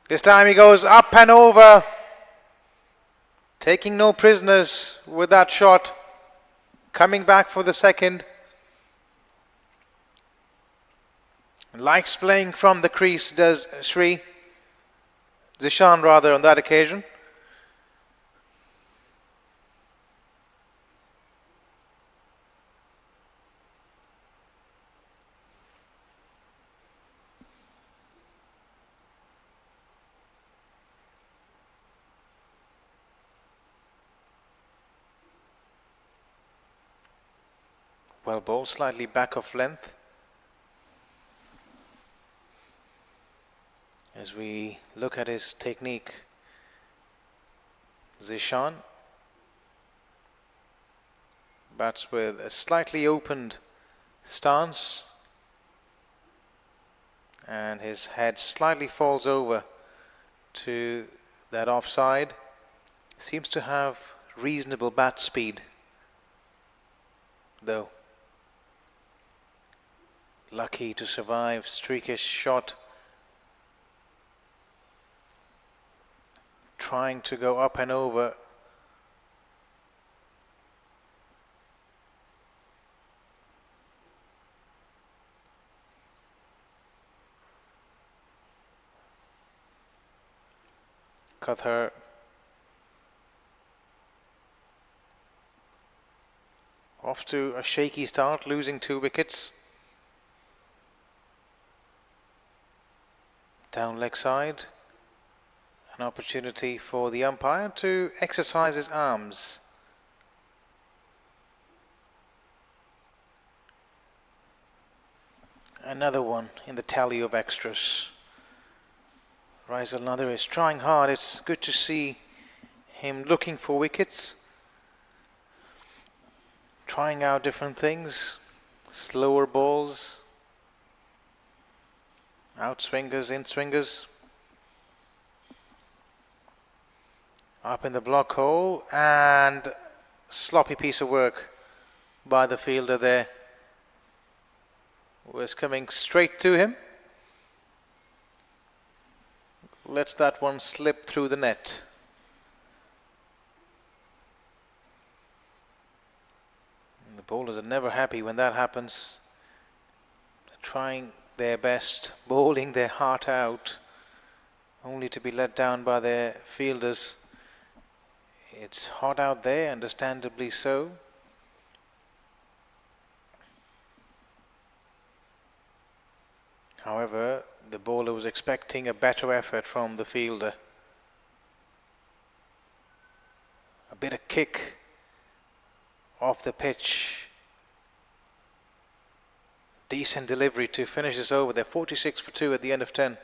This time he goes up and over, taking no prisoners with that shot, coming back for the second. Likes playing from the crease, does Zishan rather, on that occasion. Well ball, slightly back of length. As we look at his technique, Zishan bats with a slightly opened stance, and his head slightly falls over to that offside. Seems to have reasonable bat speed, though. Lucky to survive, streakish shot. Trying to go up and over. Qatar off to a shaky start, losing 2 wickets. Down leg side. An opportunity for the umpire to exercise his arms. Another one in the tally of extras. Rizal Nadir is trying hard. It's good to see him looking for wickets, trying out different things, slower balls, outswingers, in-swingers. Up in the block hole, and sloppy piece of work by the fielder there. Was coming straight to him. Lets that one slip through the net. Bowlers are never happy when that happens. They're trying their best, bowling their heart out, only to be let down by their fielders. It's hot out there, understandably so. However, the bowler was expecting a better effort from the fielder. A bit of kick off the pitch. Decent delivery to finish this over. They're 46 for 2 at the end of 10.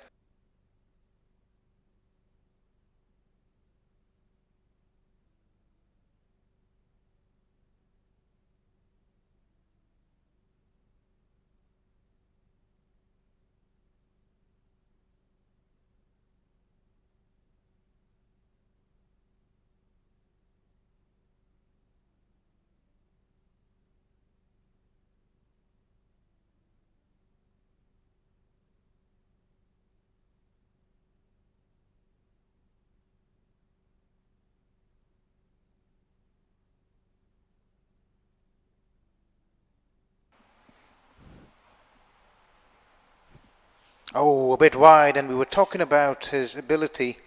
Oh, a bit wide, and we were talking about his inability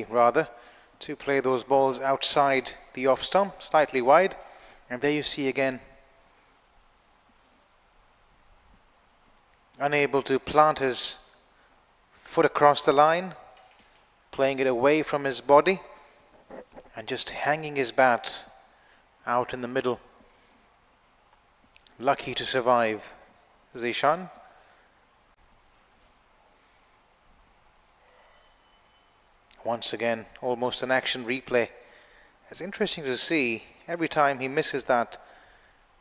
rather, to play those balls outside the off stump, slightly wide. And there you see again, unable to plant his foot across the line, playing it away from his body, and just hanging his bat out in the middle. Lucky to survive, Zishan. Once again, almost an action replay. It's interesting to see, every time he misses that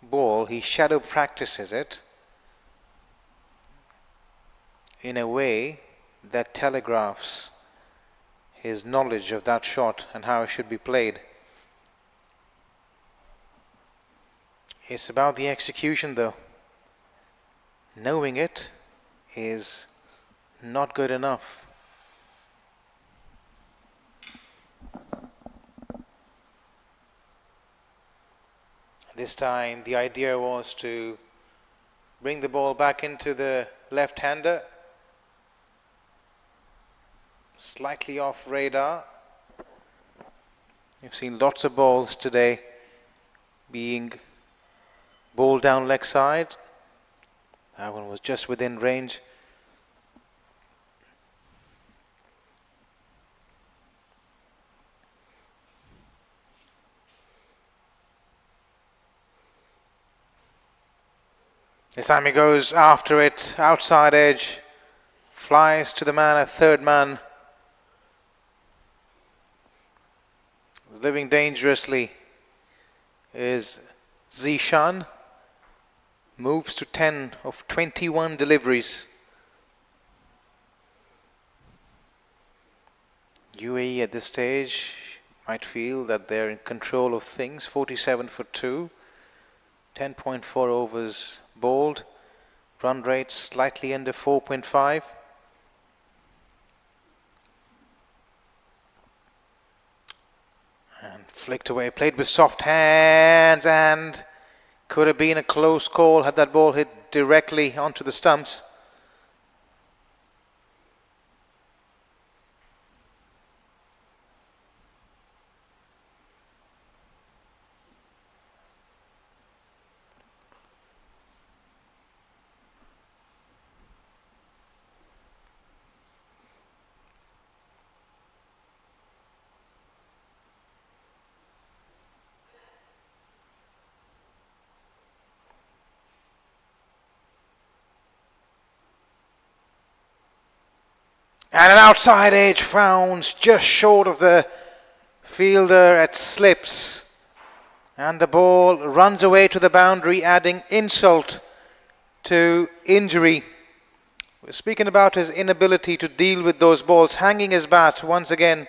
ball, he shadow practices it in a way that telegraphs his knowledge of that shot and how it should be played. It's about the execution though. Knowing it is not good enough. This time the idea was to bring the ball back into the left-hander, slightly off radar. You've seen lots of balls today being bowled down leg side. That one was just within range. This time he goes after it, outside edge, flies to the man, a third man. Living dangerously is Zishan. Moves to 10 of 21 deliveries. UAE at this stage might feel that they're in control of things. 47 for 2. 10.4 overs bowled. Run rate slightly under 4.5. And flicked away. Played with soft hands, and could have been a close call had that ball hit directly onto the stumps. And an outside edge found just short of the fielder at slips. And the ball runs away to the boundary, adding insult to injury. We're speaking about his inability to deal with those balls, hanging his bat once again.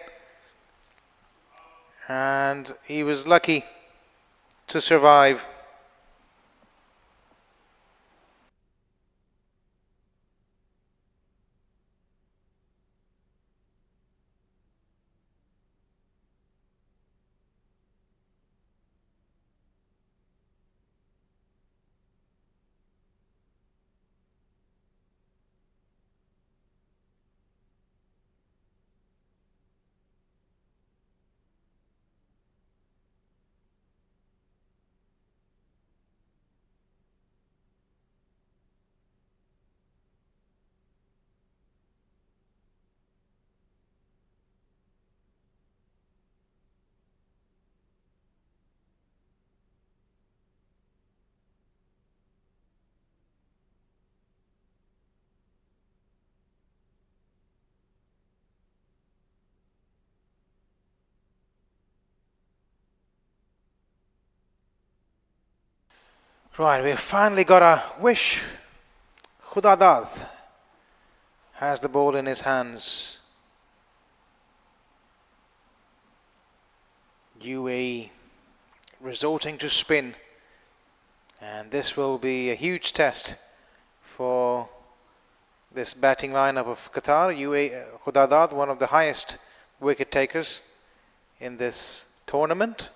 And he was lucky to survive. Right, we've finally got a wish. Khudadad has the ball in his hands. UAE resorting to spin, and this will be a huge test for this batting lineup of Qatar. Khudadad, one of the highest wicket takers in this tournament.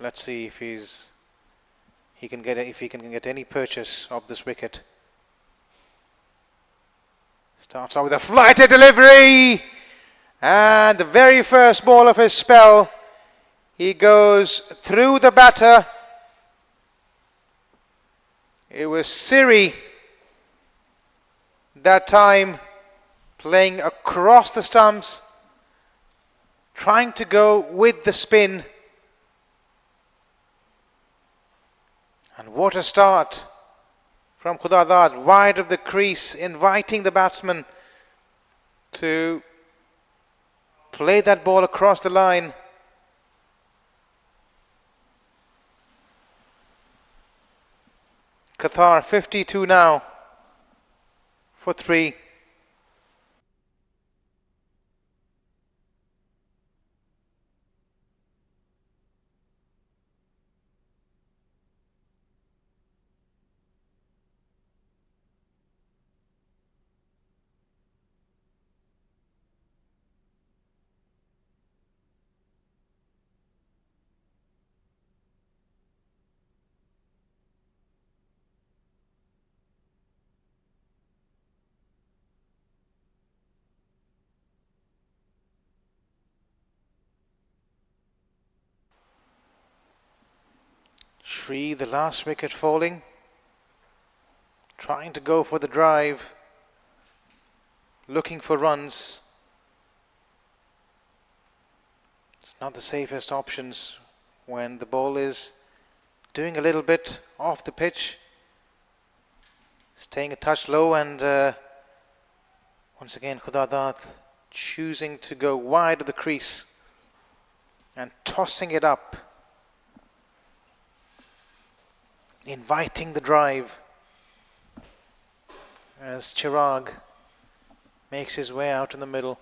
Let's see if he can get any purchase of this wicket. Starts out with a flighted delivery, and the very first ball of his spell, he goes through the batter. It was Siri that time, playing across the stumps, trying to go with the spin. And what a start from Khudadad, wide of the crease, inviting the batsman to play that ball across the line. Qatar 52 now for 3. Sri, the last wicket falling, trying to go for the drive, looking for runs. It's not the safest options when the ball is doing a little bit off the pitch, staying a touch low, and once again Khudadad choosing to go wide of the crease and tossing it up, inviting the drive as Chirag makes his way out in the middle.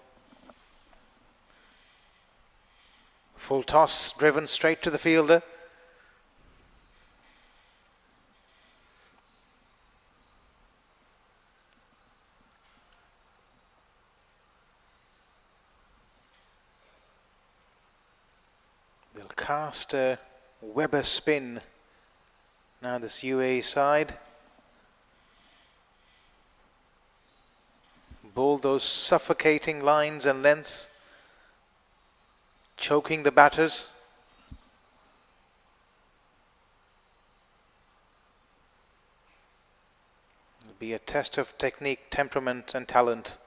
Full toss, driven straight to the fielder. They'll cast a Weber spin. Now this UAE side. Bowl those suffocating lines and lengths, choking the batters. It'll be a test of technique, temperament and talent.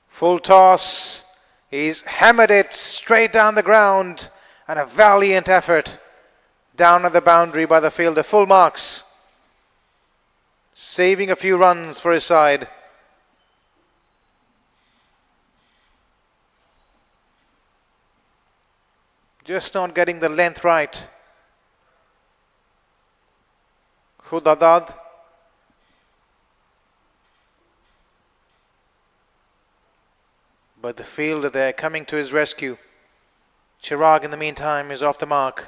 Full toss. He's hammered it straight down the ground, and a valiant effort down at the boundary by the fielder. Full marks, saving a few runs for his side. Just not getting the length right. Khudadad. But the fielder there coming to his rescue. Chirag in the meantime is off the mark.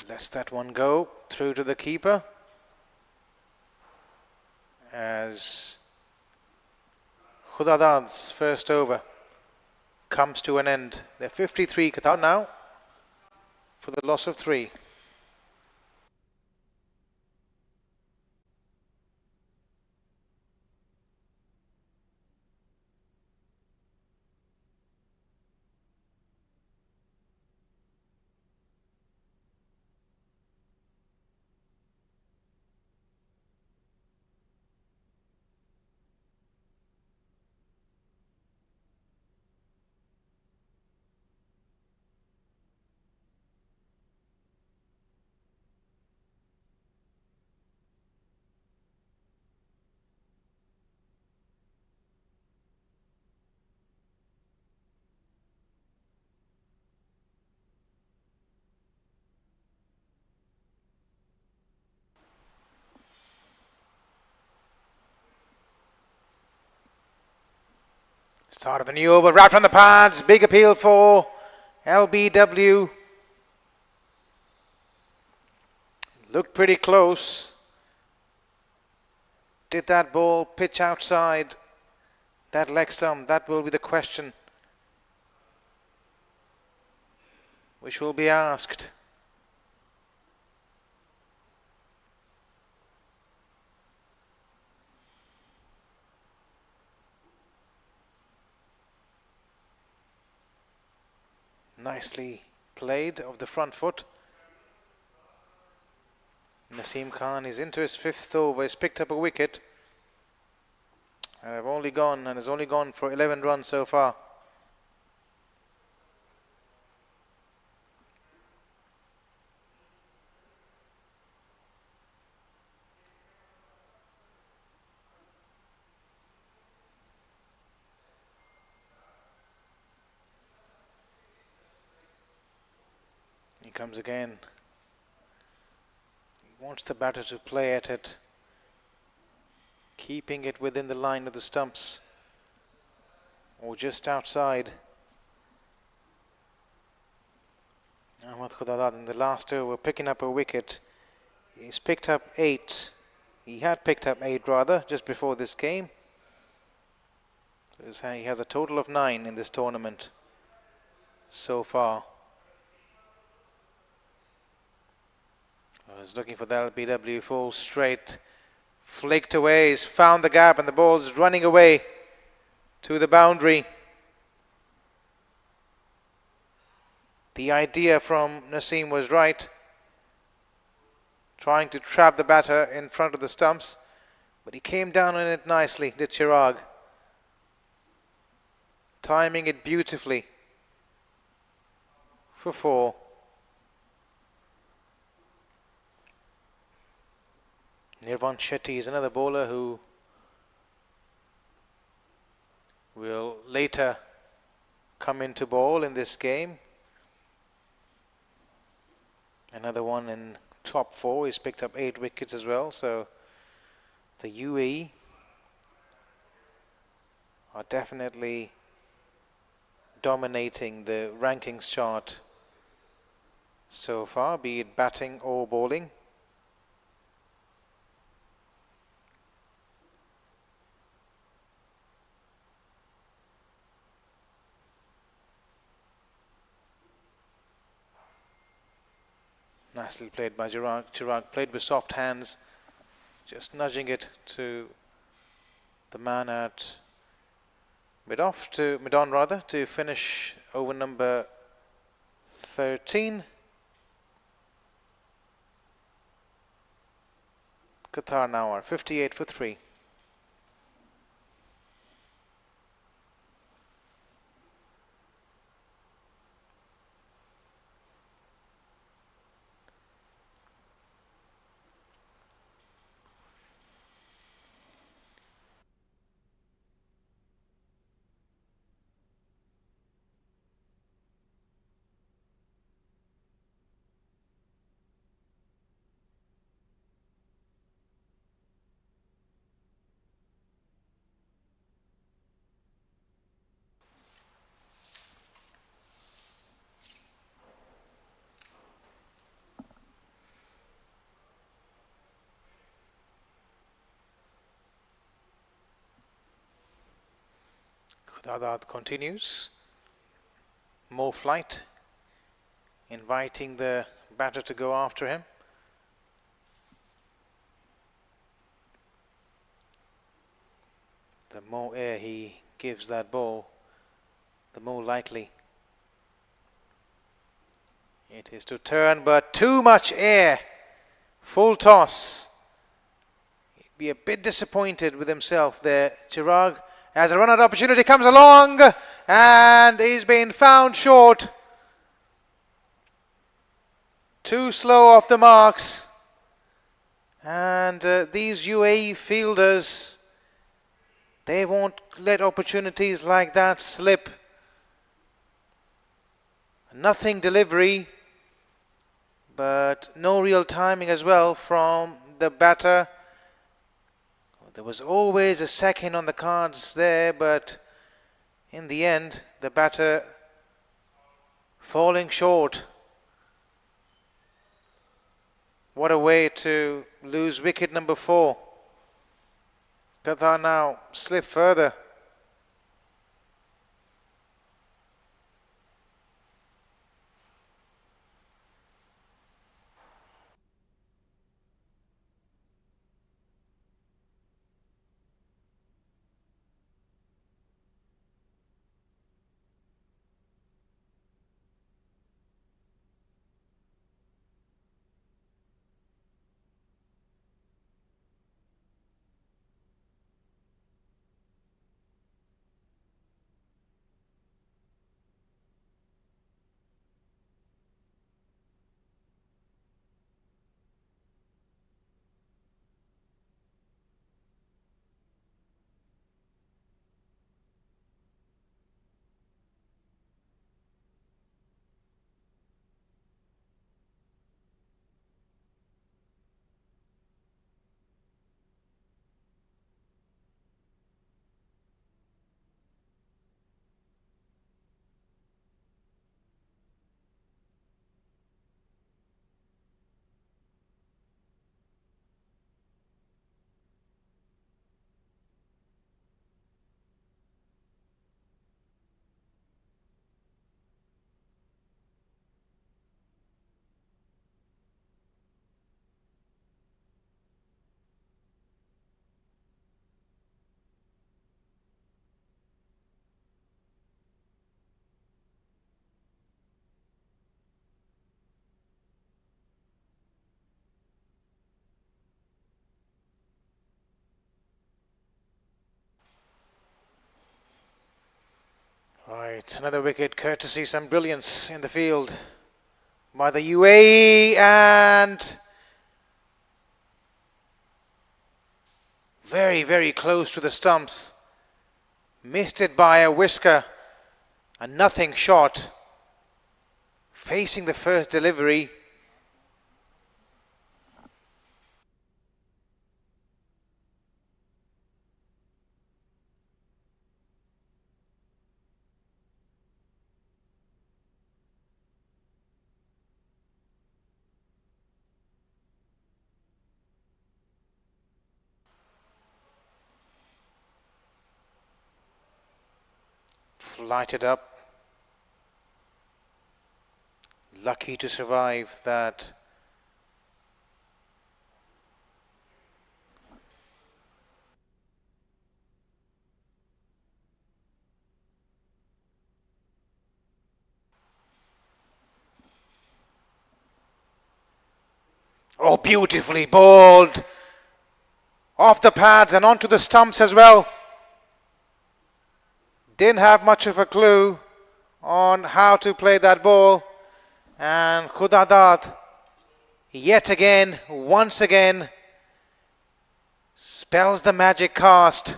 Lets that one go through to the keeper as Khudadad's first over comes to an end. They're 53 Qatar now for the loss of 3. Start of the new over, wrapped on the pads. Big appeal for LBW. Looked pretty close. Did that ball pitch outside that leg stump? That will be the question which will be asked. Nicely played of the front foot. Naseem Khan is into his 5th over. He's picked up a wicket. And has only gone for 11 runs so far. He comes again. He wants the batter to play at it, keeping it within the line of the stumps or just outside. Ahmad Khudadad in the last over picking up a wicket. He's picked up 8. He had picked up 8 rather just before this game. So he has a total of 9 in this tournament so far. I was looking for the LBW full straight, flicked away, he's found the gap and the ball's running away to the boundary. The idea from Naseem was right, trying to trap the batter in front of the stumps, but he came down on it nicely, did Chirag, timing it beautifully for 4. Nirvan Shetty is another bowler who will later come into bowl in this game. Another one in top 4. He's picked up 8 wickets as well. So the UAE are definitely dominating the rankings chart so far, be it batting or bowling. Nicely played by Chirag. Chirag played with soft hands, just nudging it to the man at mid-on rather, to finish over number 13. Qatar now are 58 for 3. Khudadad continues. More flight, inviting the batter to go after him. The more air he gives that ball, the more likely it is to turn, but too much air. Full toss. He'd be a bit disappointed with himself there, Chirag. As a run-out opportunity comes along, and he's been found short. Too slow off the marks. And these UAE fielders, they won't let opportunities like that slip. Nothing delivery, but no real timing as well from the batter. There was always a second on the cards there, but in the end, the batter falling short. What a way to lose wicket number 4. Qatar now slip further. Right, another wicket courtesy some brilliance in the field by the UAE, and very, very close to the stumps. Missed it by a whisker. A nothing shot. Facing the first delivery. Lighted up. Lucky to survive that. Oh, beautifully bowled. Off the pads and onto the stumps as well. Didn't have much of a clue on how to play that ball. And Khudadat, yet again, once again, spells the magic cast.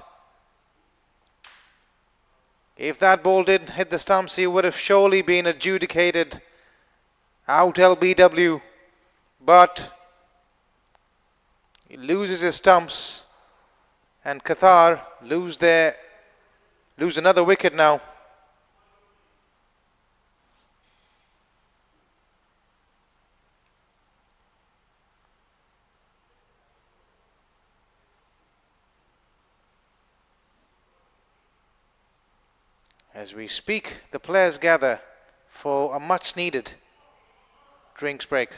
If that ball didn't hit the stumps, he would have surely been adjudicated out LBW. But he loses his stumps, and Qatar lose another wicket now. As we speak, the players gather for a much needed drinks break.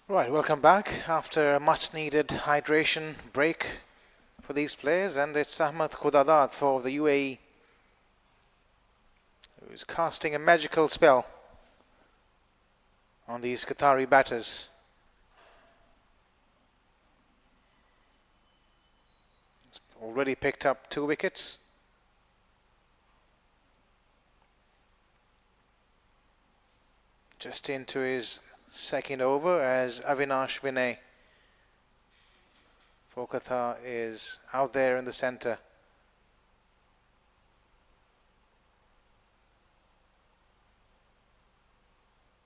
Right, welcome back after a much needed hydration break for these players, and it's Ahmed Khudadat for the UAE who's casting a magical spell on these Qatari batters. He's already picked up 2 wickets. Just into his second over as Avinash Vinay for Qatar is out there in the centre.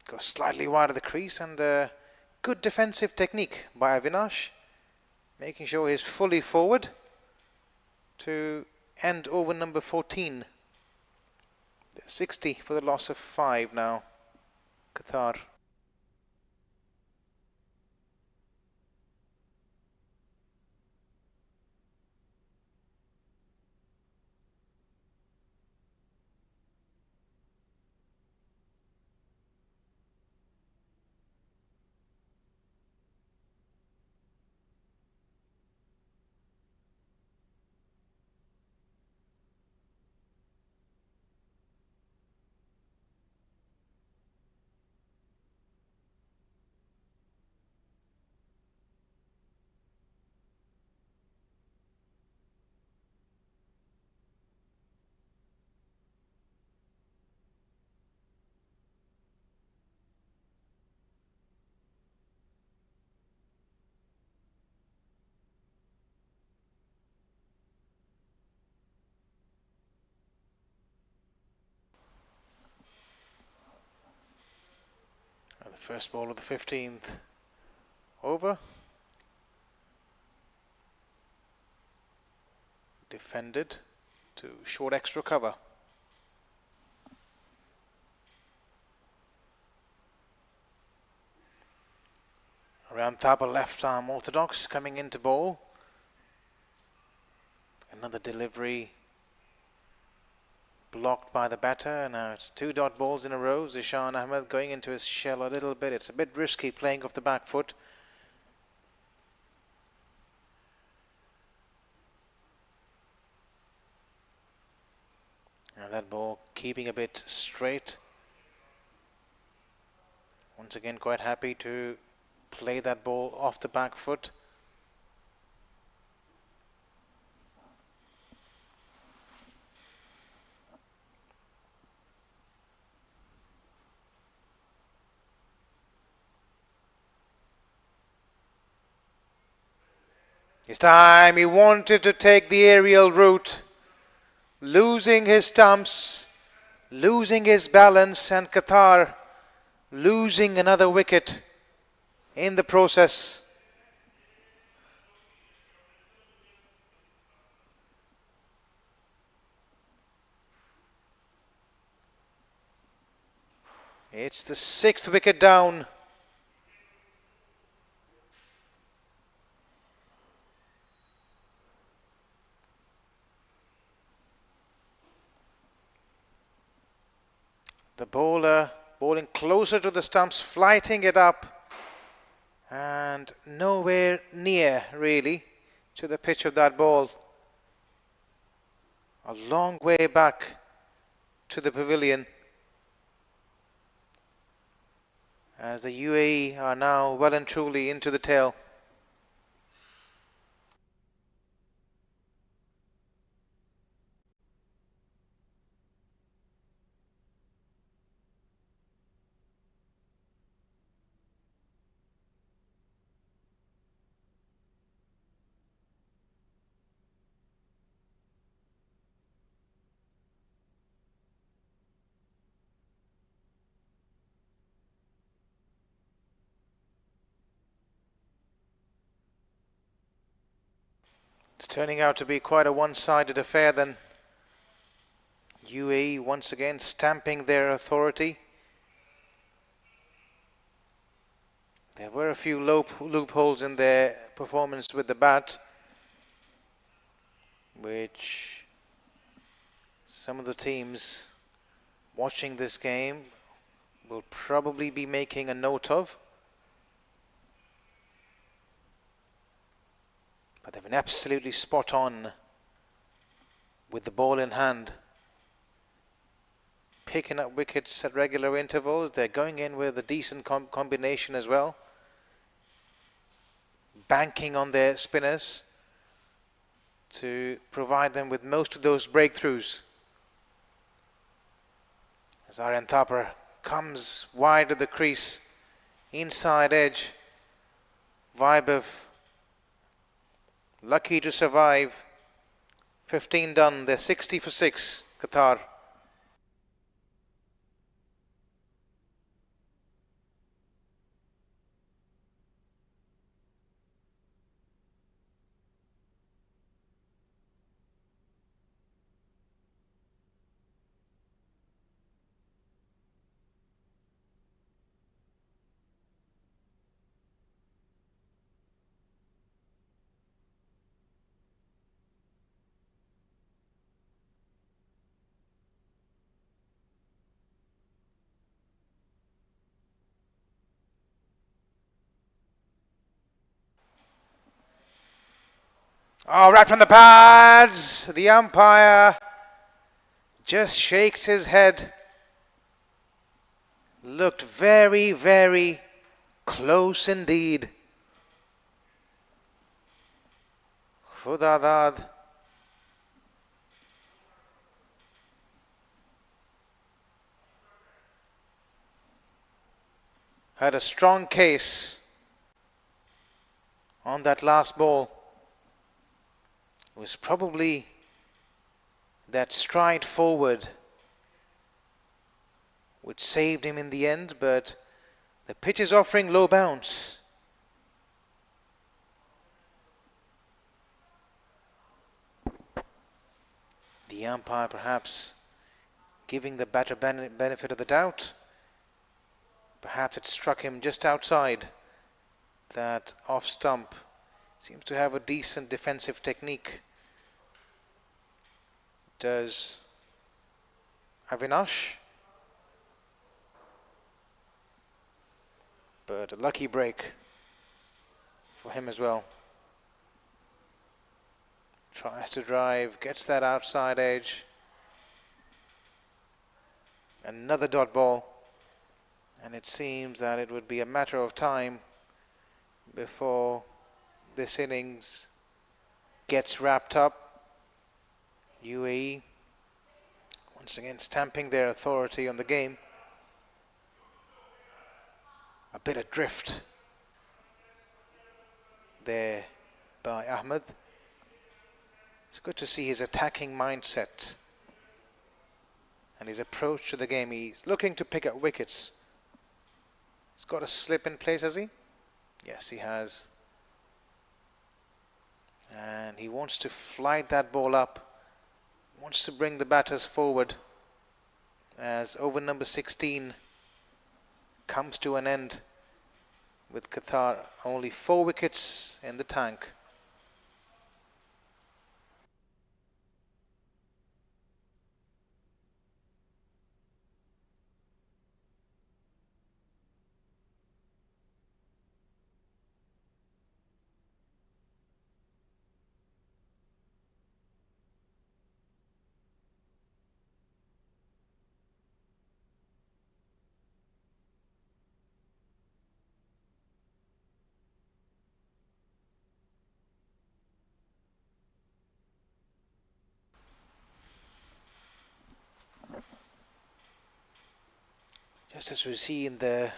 Goes slightly wide of the crease, and good defensive technique by Avinash, making sure he's fully forward to end over number 14. 60 for the loss of 5 now, Qatar. The first ball of the 15th over. Defended to short extra cover. Around Thapa, left arm orthodox, coming into ball. Another delivery blocked by the batter. Now it's 2 dot balls in a row. Zishan Ahmed going into his shell a little bit. It's a bit risky playing off the back foot. And that ball keeping a bit straight. Once again quite happy to play that ball off the back foot. This time he wanted to take the aerial route, losing his stumps, losing his balance, and Qatar losing another wicket in the process. It's the 6th wicket down. The bowler bowling closer to the stumps, flighting it up, and nowhere near really to the pitch of that ball. A long way back to the pavilion, as the UAE are now well and truly into the tail. It's turning out to be quite a one-sided affair then. UAE once again stamping their authority. There were a few loopholes in their performance with the bat, which some of the teams watching this game will probably be making a note of. But they've been absolutely spot on with the ball in hand, picking up wickets at regular intervals. They're going in with a decent combination as well, banking on their spinners to provide them with most of those breakthroughs. As Aryan Thapar comes wide of the crease, inside edge, Vaibhav lucky to survive. 15 done, they're 60 for 6, Qatar. Oh, right from the pads. The umpire just shakes his head. Looked very, very close indeed. Khudadad. Had a strong case on that last ball. It was probably that stride forward which saved him in the end, but the pitch is offering low bounce. The umpire perhaps giving the batter benefit of the doubt. Perhaps it struck him just outside that off stump. Seems to have a decent defensive technique. Does Avinash? But a lucky break for him as well. Tries to drive, gets that outside edge. Another dot ball. And it seems that it would be a matter of time before this innings gets wrapped up. UAE once again stamping their authority on the game. A bit adrift there by Ahmed. It's good to see his attacking mindset and his approach to the game. He's looking to pick up wickets. He's got a slip in place, has he? Yes, he has. And he wants to flight that ball up. Wants to bring the batters forward as over number 16 comes to an end with Qatar only 4 wickets in the tank. Just as we see in the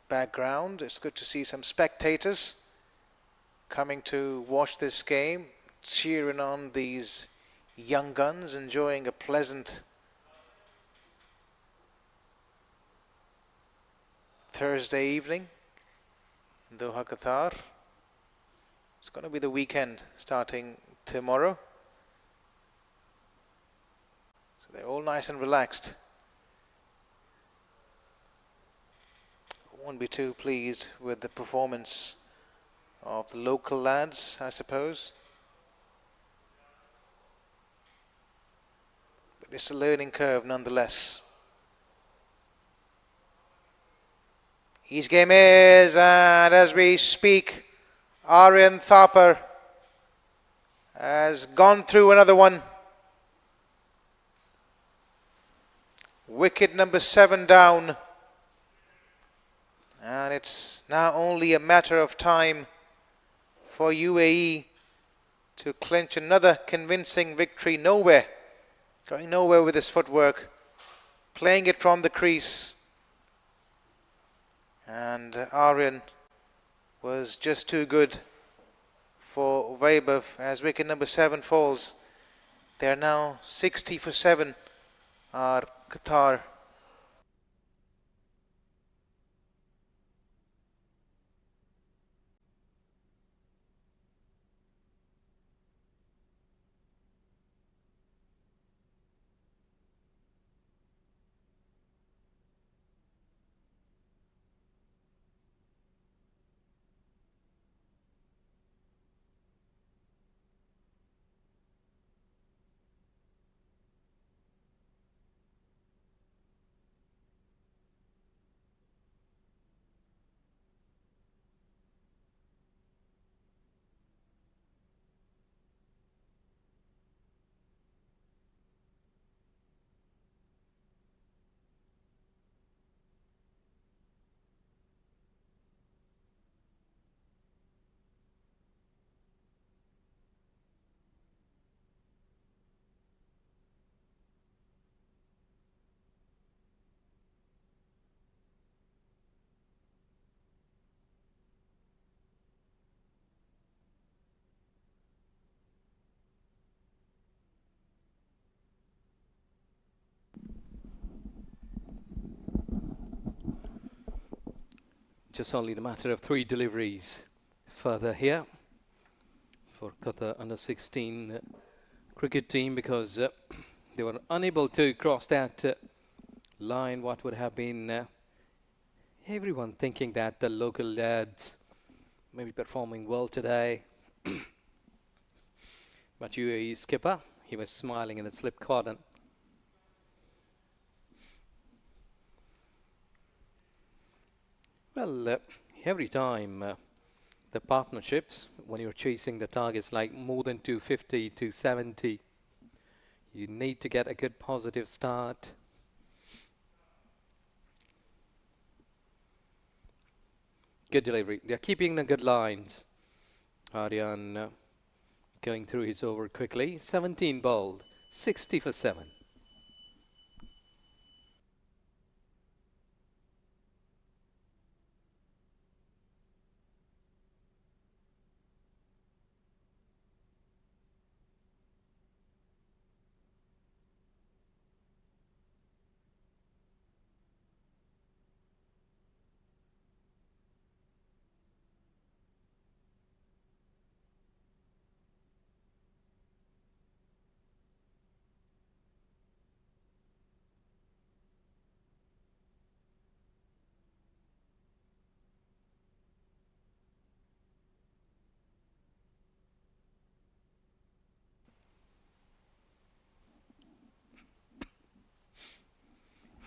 background, it's good to see some spectators coming to watch this game, cheering on these young guns, enjoying a pleasant Thursday evening in Doha, Qatar. It's going to be the weekend starting tomorrow. So they're all nice and relaxed. Won't be too pleased with the performance of the local lads, I suppose. But it's a learning curve nonetheless. His game is, and as we speak, Aryan Thapar has gone through another one. Wicket number 7 down. And it's now only a matter of time for UAE to clinch another convincing victory. Going nowhere with his footwork, playing it from the crease. And Aryan was just too good for Vaibhav as wicket number 7 falls. They are now 60 for 7, are Qatar. Just only the matter of 3 deliveries further here for Qatar U16 cricket team, because they were unable to cross that line. What would have been everyone thinking that the local lads may be performing well today. But UAE skipper, he was smiling in the slip cordon. Well, every time the partnerships, when you're chasing the targets like more than 250, 270, you need to get a good positive start. Good delivery. They're keeping the good lines. Aryan going through his over quickly. 17 bowled, 60 for 7.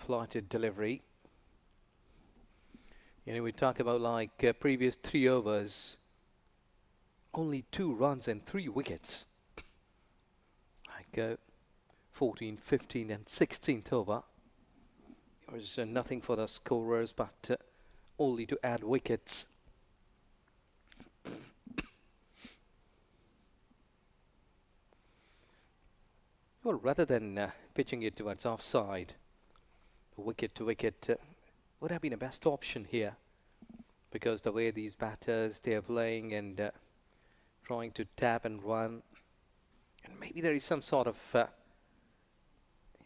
Flighted delivery. We talk about like previous 3 overs, only 2 runs and 3 wickets. Like 14, 15 and 16th over. There was nothing for the scorers but only to add wickets. Well, rather than pitching it towards offside, wicket to wicket would have been a best option here, because the way these batters they are playing and trying to tap and run, and maybe there is some sort of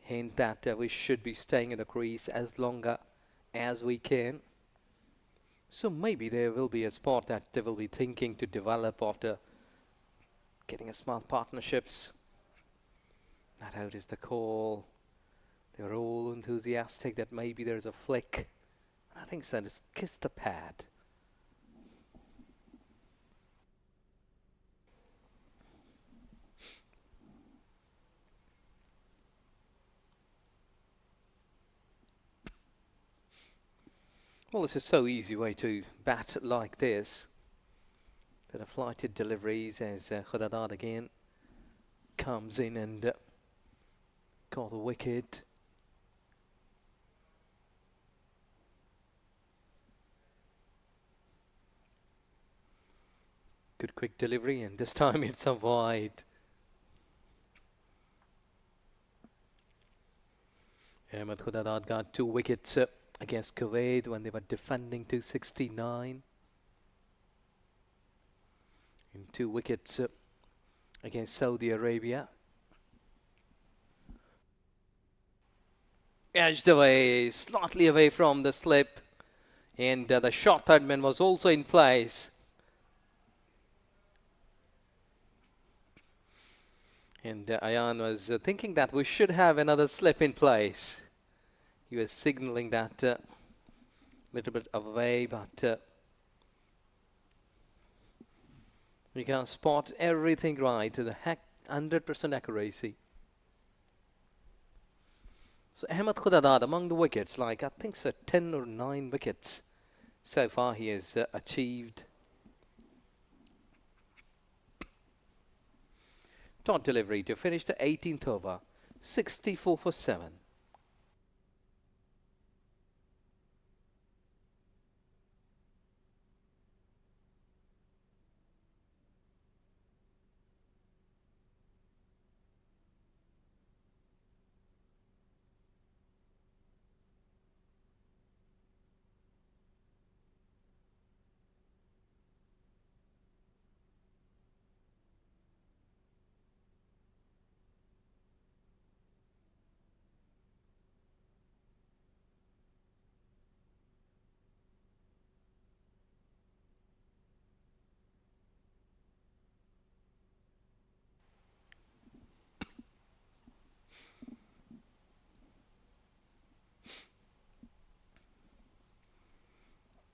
hint that we should be staying in the crease as longer as we can. So maybe there will be a spot that they will be thinking to develop after getting a small partnerships. Not out is the call. They're all enthusiastic that maybe there's a flick. I think so. Just kiss the pad. Well, this is so easy way to bat like this. That are flighted deliveries as Khadadad again. comes in and got a wicket. Good quick delivery, and this time it's a wide. Ahmed Khudadad got 2 wickets against Kuwait when they were defending 269. And 2 wickets against Saudi Arabia. Edged away, slightly away from the slip. And the short third man was also in place. And Ayan was thinking that we should have another slip in place. He was signaling that little bit away, but we can spot everything right to the 100% accuracy. So Ahmed Khudadad among the wickets, like I think so 10 or 9 wickets so far he has achieved. Dot delivery to finish the 18th over, 64 for 7.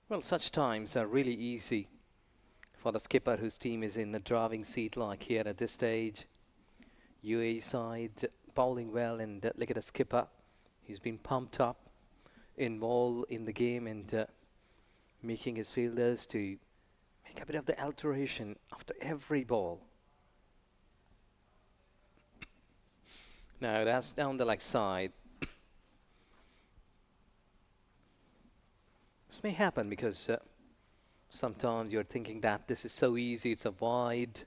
Well, such times are really easy for the skipper whose team is in a driving seat, like here at this stage. UAE side bowling well, and look at the skipper. He's been pumped up, involved in the game, and making his fielders to make a bit of the alteration after every ball. Now that's down the leg side. This may happen because sometimes you're thinking that this is so easy, it's a wide.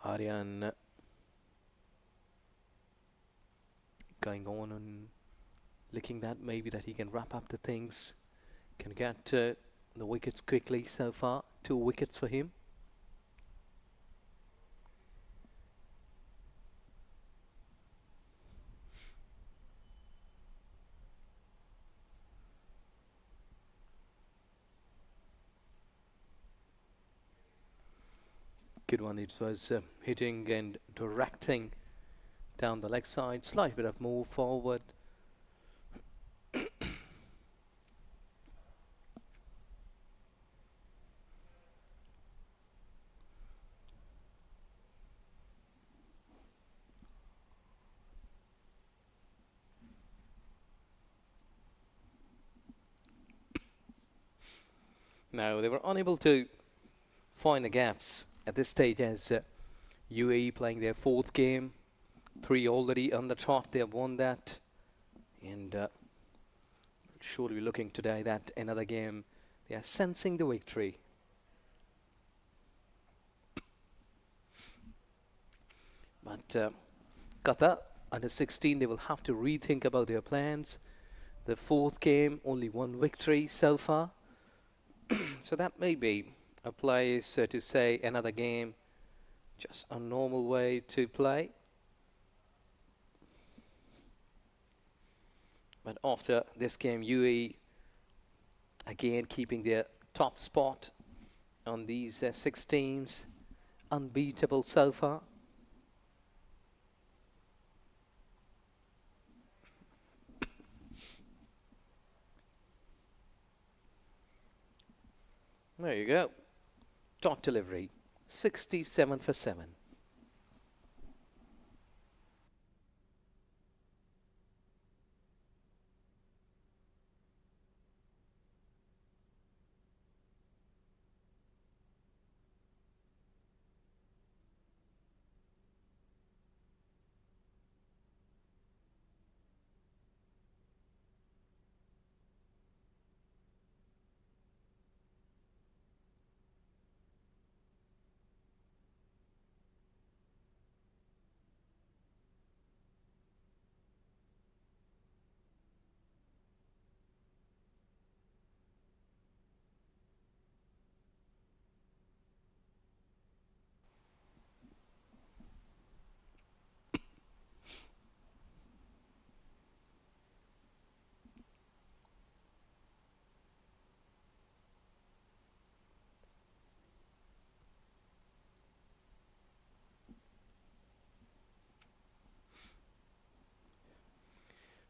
Aryan going on and looking that maybe that he can wrap up the things, can get the wickets quickly so far. 2 wickets for him. Good one. It was hitting and directing down the leg side. Slight bit of move forward. Now they were unable to find the gaps at this stage as UAE playing their 4th game. 3 already on the trot. They have won that, and surely looking today that another game they are sensing the victory. But Qatar under 16, they will have to rethink about their plans. The 4th game, only 1 victory so far. So that may be a place to say another game, just a normal way to play. But after this game, UAE again keeping their top spot on these 6 teams, unbeatable so far. There you go. Dot delivery, 67 for 7.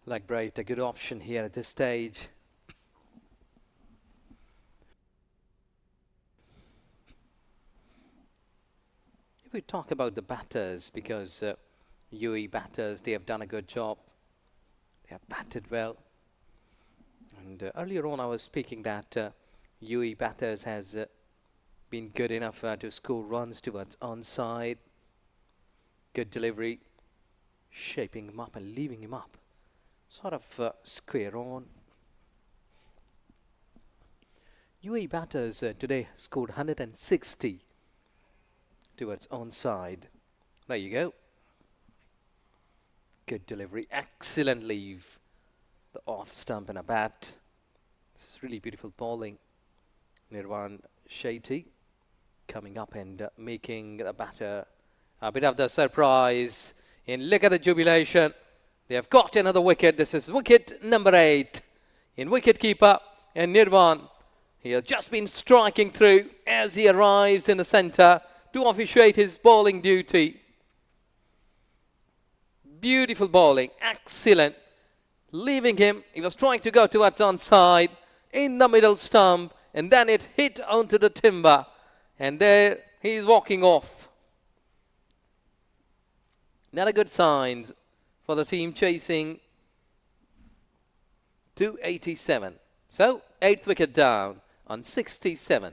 Leg break, a good option here at this stage. If we talk about the batters, because UAE batters, they have done a good job. They have batted well. And earlier on, I was speaking that UAE batters has been good enough to score runs towards onside. Good delivery, shaping him up and leaving him up. Sort of square on. UAE batters today scored 160 towards onside. There you go. Good delivery, excellent leave. The off stump and a bat. This is really beautiful bowling. Nirvan Shetty coming up and making the batter a bit of the surprise. And look at the jubilation. They have got another wicket. This is wicket number 8 in wicket keeper. And Nirvan, he has just been striking through as he arrives in the centre to officiate his bowling duty. Beautiful bowling, excellent. Leaving him, he was trying to go towards onside in the middle stump, and then it hit onto the timber, and there he is walking off. Not a good sign for the team chasing 287. So 8th wicket down on 67.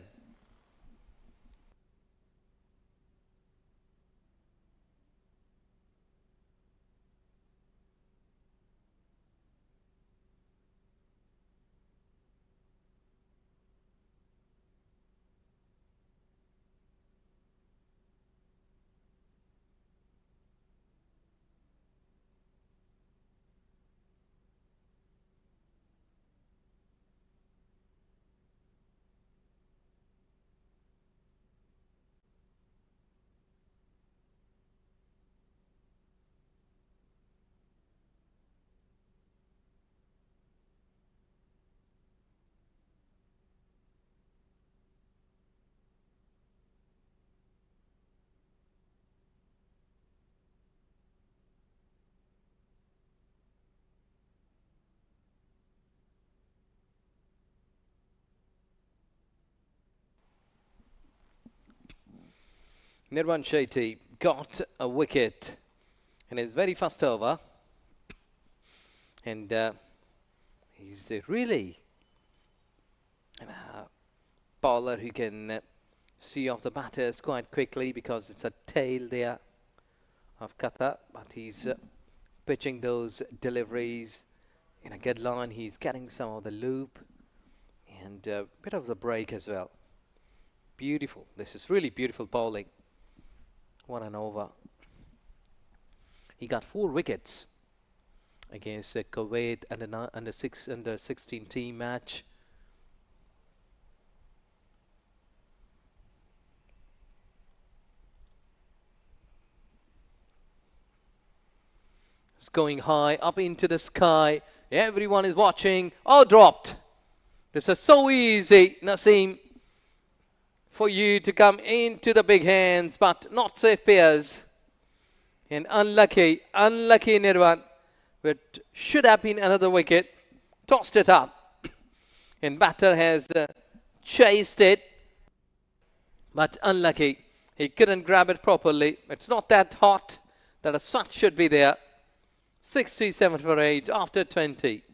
Nirvan Shetty got a wicket in his very first over, and he's really a bowler who can see off the batters quite quickly because it's a tail there of QATAR, but he's pitching those deliveries in a good line. He's getting some of the loop and a bit of the break as well. Beautiful. This is really beautiful bowling. What an over. He got 4 wickets against Kuwait under 16 team match. It's going high up into the sky. Everyone is watching. Oh, dropped. This is so easy, Naseem, for you to come into the big hands, but not safe pairs. And unlucky Nirvan. But should have been another wicket. Tossed it up. And batter has chased it. But unlucky. He couldn't grab it properly. It's not that hot that a shot should be there. 67 for 8 after 20.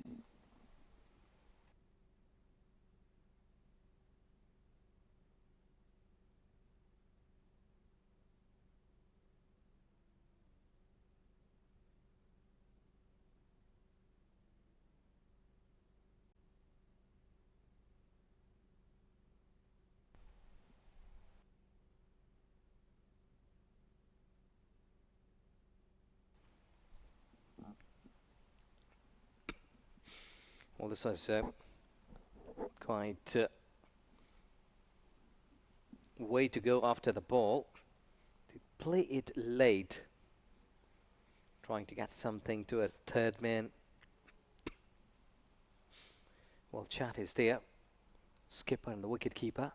Well, this was quite way to go after the ball. To play it late. Trying to get something to a third man. Well, Chat is there. Skipper and the wicket keeper.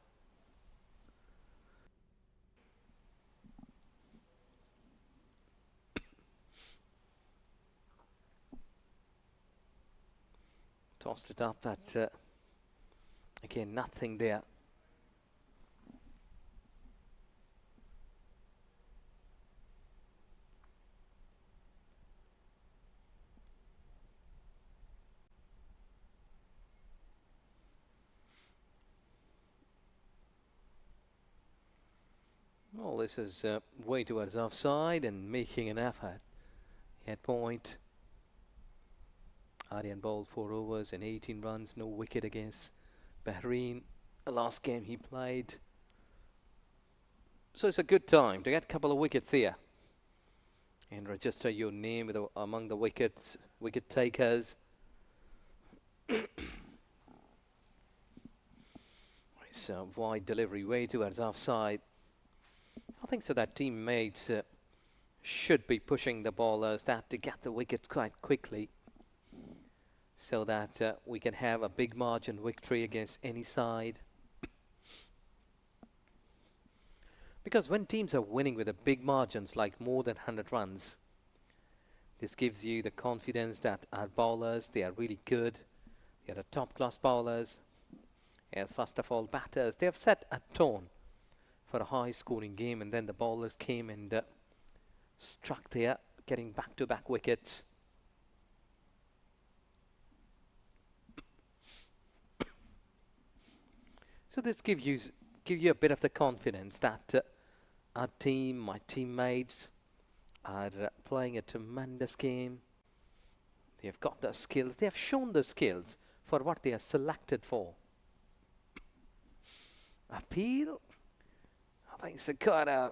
tossed it up, but again, nothing there. Well, this is way towards offside and making an effort. At point, Aryan bowled 4 overs and 18 runs, no wicket against Bahrain. The last game he played. So it's a good time to get a couple of wickets here and register your name with among the wicket takers. So wide delivery way towards offside. I think so that teammates should be pushing the bowlers that to get the wickets quite quickly, so that we can have a big margin victory against any side. Because when teams are winning with a big margins like more than 100 runs, this gives you the confidence that our bowlers, they are really good. They are the top class bowlers. As first of all, batters, they have set a tone for a high scoring game, and then the bowlers came and struck there, getting back-to-back wickets. So this give you a bit of the confidence that our team, my teammates, are playing a tremendous game. They have got the skills. They have shown the skills for what they are selected for. Appeal. I think it's quite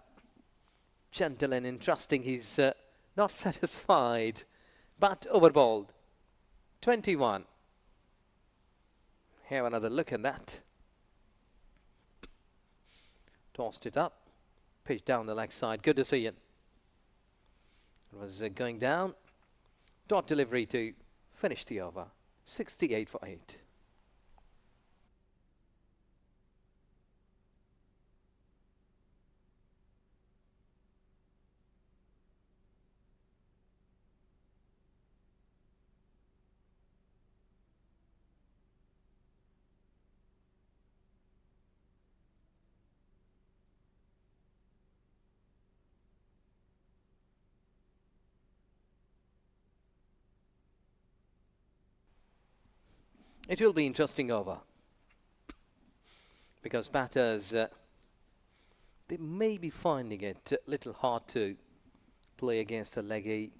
gentle and interesting. He's not satisfied, but overbowled. 21. Have another look at that. Tossed it up, pitched down the leg side. Good to see it. It was going down. Dot delivery to finish the over. 68 for 8. It will be interesting over, because batters, they may be finding it a little hard to play against a leggy.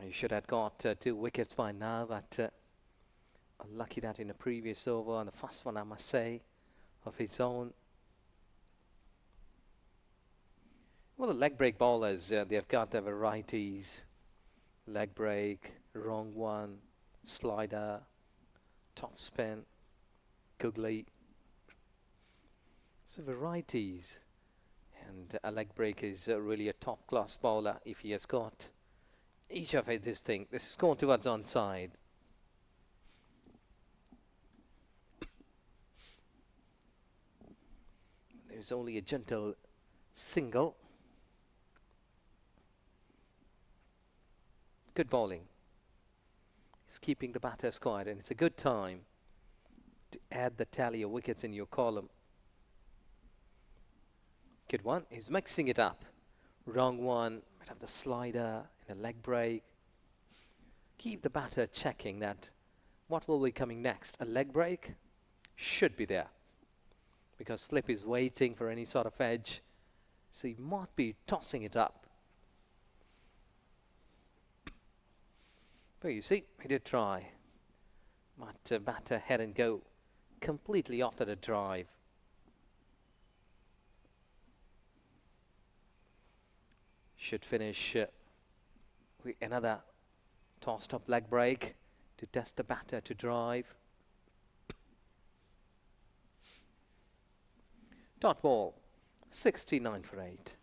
He should have got 2 wickets by now, but unlucky that in the previous over, and the first one, I must say, of his own. Well, the leg break bowlers, they've got their varieties. Leg break, wrong one, slider, top spin, googly. So varieties. And a leg break is really a top class bowler if he has got each of this thing. This is going towards onside. There's only a gentle single. Good bowling. He's keeping the batters quiet, and it's a good time to add the tally of wickets in your column. Good one. He's mixing it up. Wrong one. Might have the slider and a leg break. Keep the batter checking that what will be coming next. A leg break should be there, because slip is waiting for any sort of edge, so he might be tossing it up. But you see, he did try. But batter head and go completely after the drive. Should finish with another tossed up leg break to test the batter to drive. Dot ball, 69 for 8.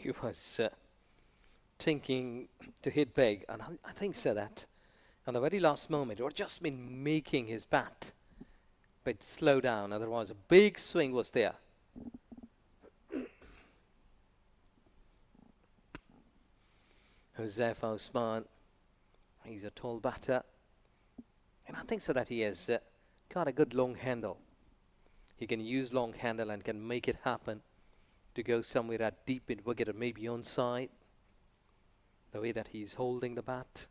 he was thinking to hit big, and I think so that on the very last moment, or just been making his bat bit slow down. Otherwise, a big swing was there. Joseph Osman, he's a tall batter, and I think so that he has got a good long handle. He can use long handle and can make it happen to go somewhere at deep mid wicket or maybe onside. The way that he's holding the bat.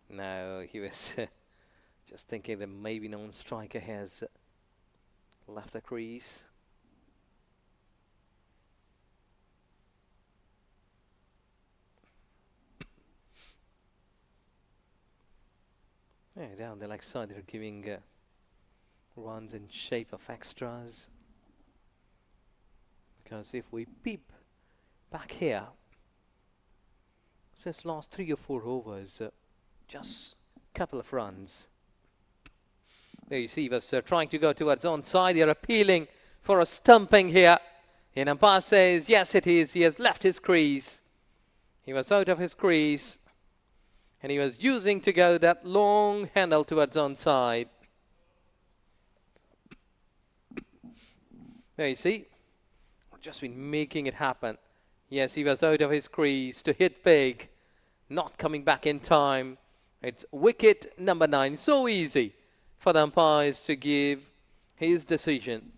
No, he was just thinking that maybe non-striker has left the crease. Yeah, down the leg side they're giving runs in shape of extras. Because if we peep back here, since last 3 or 4 overs, just a couple of runs. There you see he was trying to go towards onside. They're appealing for a stumping here. And umpire says, yes it is. He has left his crease. He was out of his crease. And he was using to go that long handle towards onside. There you see. Just been making it happen. Yes, he was out of his crease to hit big. Not coming back in time. It's wicket number 9. So easy for the umpires to give his decision.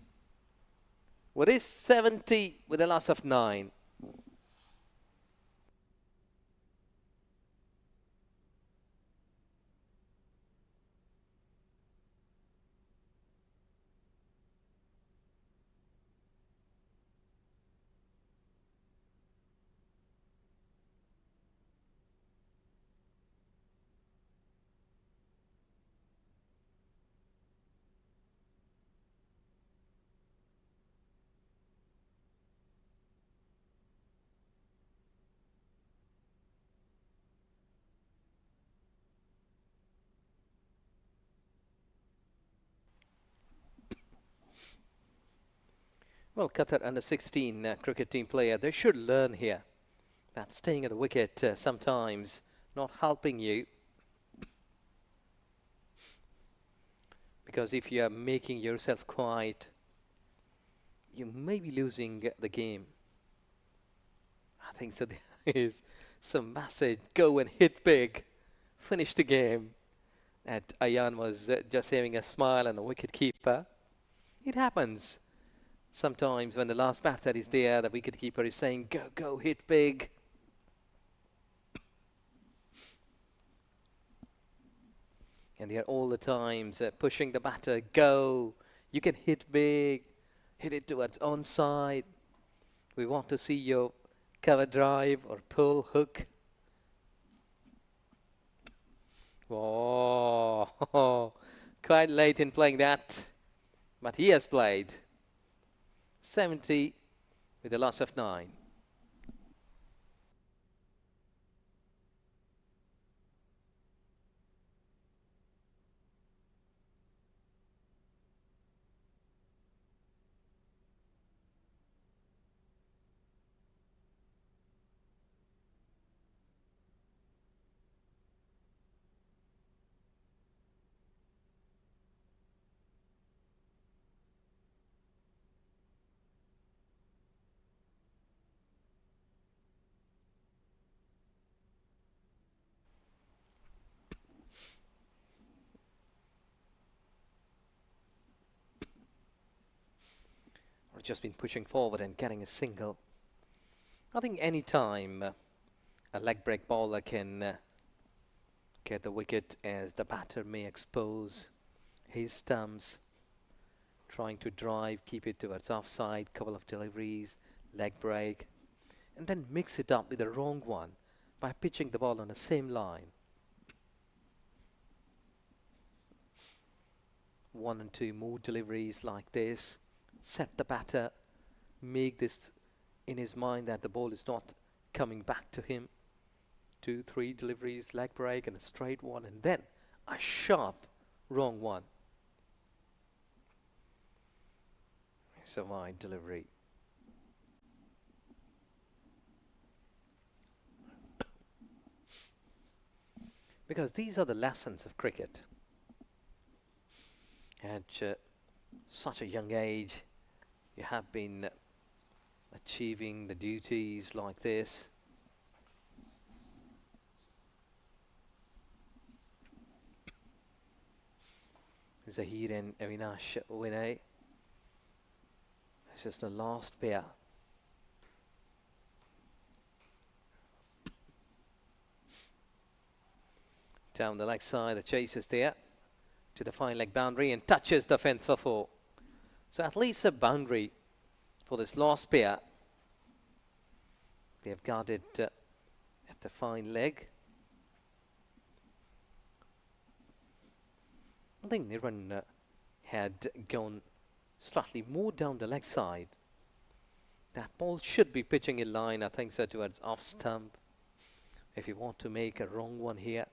With his 70 with a loss of 9. Well, Qatar U16 cricket team player, they should learn here that staying at the wicket sometimes not helping you. Because if you are making yourself quiet, you may be losing the game. I think so. There is some message, go and hit big, finish the game. And Ayan was just having a smile and the wicket keeper. It happens. Sometimes when the last batter is there, the wicketkeeper is saying, go, go, hit big. And they are all the times pushing the batter, go, you can hit big, hit it towards onside. We want to see your cover drive or pull hook. Oh, quite late in playing that, but he has played. 70 with a loss of 9. We've just been pushing forward and getting a single. I think any time a leg break bowler can get the wicket, as the batter may expose his stumps, trying to drive, keep it towards offside, couple of deliveries, leg break, and then mix it up with the wrong one by pitching the ball on the same line. 1 and 2 more deliveries like this, set the batter, make this in his mind that the ball is not coming back to him. 2, 3 deliveries, leg break and a straight one, and then a sharp wrong one. It's a wide delivery. Because these are the lessons of cricket. At such a young age, you have been achieving the duties like this. Zahir and Avinash Vinay. This is the last pair. Down the leg side, the chase is there to the fine leg boundary and touches the fence for 4. So at least a boundary for this last pair. They have got it at the fine leg. I think Nirvan had gone slightly more down the leg side. That ball should be pitching in line, I think so, towards off stump. If you want to make a wrong one here.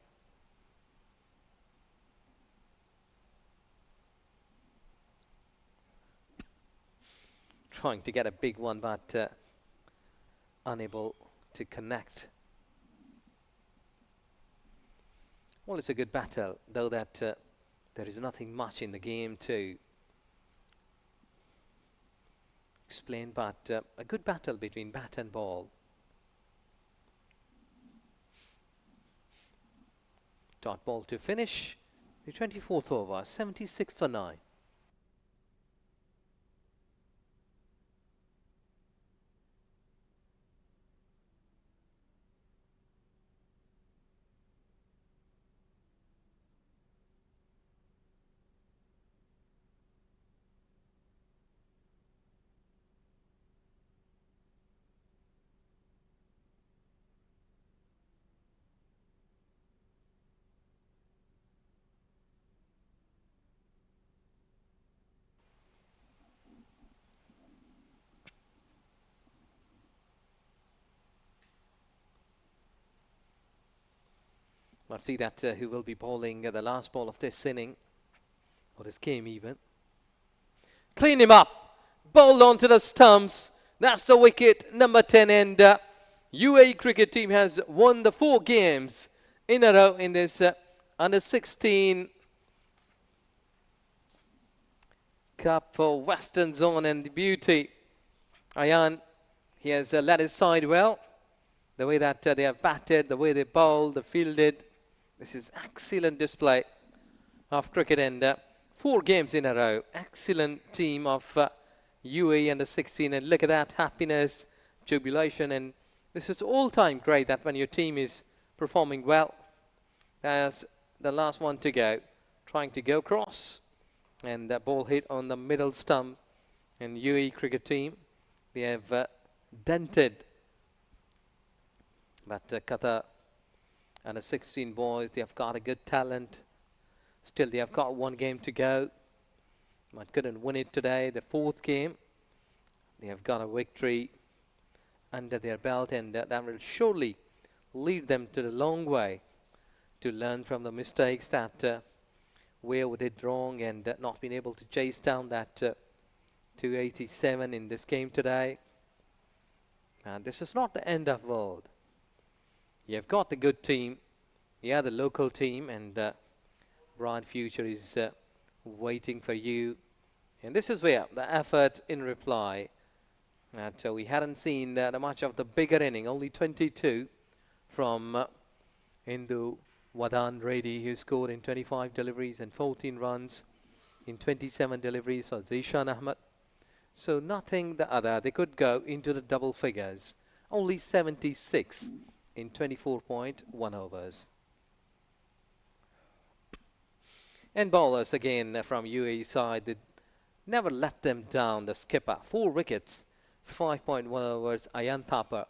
Trying to get a big one, but unable to connect. Well, it's a good battle, though that there is nothing much in the game to explain, but a good battle between bat and ball. Dot ball to finish the 24th over, 76 for 9. Let's see that who will be bowling the last ball of this inning, or this game even. Clean him up, bowled onto the stumps. That's the wicket, number 10, and UAE cricket team has won the 4 games in a row in this under 16 Cup for Western Zone. And the beauty, Ayan, he has led his side well. The way that they have batted, the way they bowled, they fielded. This is excellent display of cricket, and 4 games in a row. Excellent team of UAE under 16, and look at that happiness, jubilation, and this is all-time great that when your team is performing well. As the last one to go, trying to go cross, and that ball hit on the middle stump, and UAE cricket team, they have dented, but Qatar under 16 boys, they have got a good talent. Still, they have got 1 game to go, but couldn't win it today. The 4th game, they have got a victory under their belt, and that will surely lead them to the long way to learn from the mistakes that where we did wrong, and not being able to chase down that 287 in this game today. And this is not the end of the world. You've got the good team, yeah, the local team, and bright future is waiting for you. And this is where the effort in reply that we hadn't seen much of the bigger inning, only 22 from Hindu Wadan Reddy, who scored in 25 deliveries and 14 runs in 27 deliveries for Zishan Ahmed. So nothing the other. They could go into the double figures. Only 76 in 24.1 overs. And bowlers again from UAE side, they never let them down. The skipper, 4 wickets, 5.1 overs. Ayan Thapa,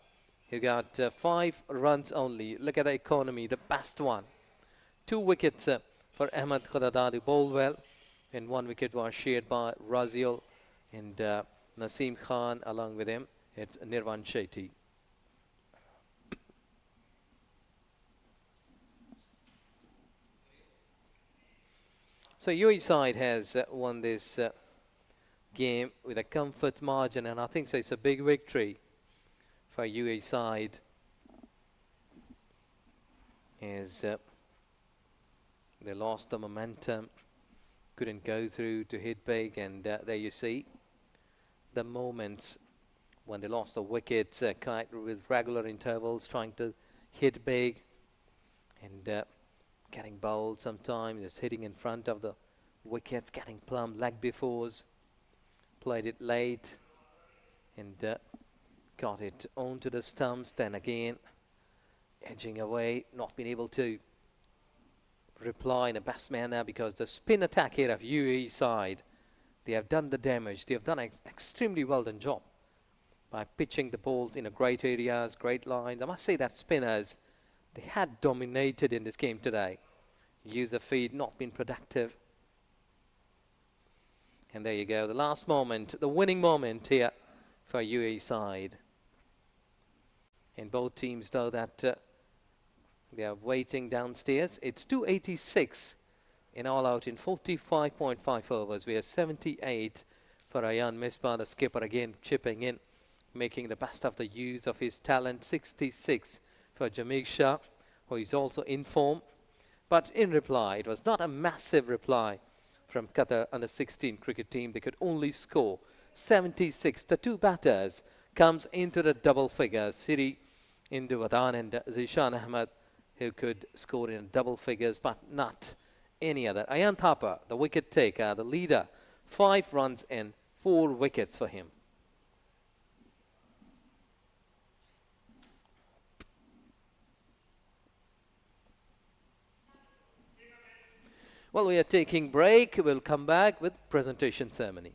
who got 5 runs only. Look at the economy, the best one. 2 wickets for Ahmed Khadadad, who bowled well, and 1 wicket was shared by Raziel and Naseem Khan. Along with him, it's Nirvan Shetty. So UAE side has won this game with a comfort margin, and I think so it's a big victory for UAE side. As they lost the momentum, couldn't go through to hit big, and there you see the moments when they lost the wickets with regular intervals, trying to hit big and getting bowled sometimes, just hitting in front of the wickets, getting plumb leg befores, played it late and got it onto the stumps, then again edging away, not being able to reply in a best manner because the spin attack here of UAE side, they have done the damage. They have done an extremely well done job by pitching the balls in a great areas, great lines. I must say that spinners, they had dominated in this game today. Use the feed, not been productive. And there you go, the last moment, the winning moment here for UAE side. And both teams know that they are waiting downstairs. It's 286 in all out in 45.5 overs. We have 78 for Ayan Misbah, the skipper, again chipping in, making the best of the use of his talent. 66 for Jamil Shah, who is also in form. But in reply, it was not a massive reply from Qatar under-16 cricket team. They could only score 76. The two batters comes into the double figures. Siri Induvadan and Zishan Ahmed, who could score in double figures, but not any other. Ayan Thapa, the wicket taker, the leader, 5 runs and 4 wickets for him. Well, we are taking break. We'll come back with presentation ceremony.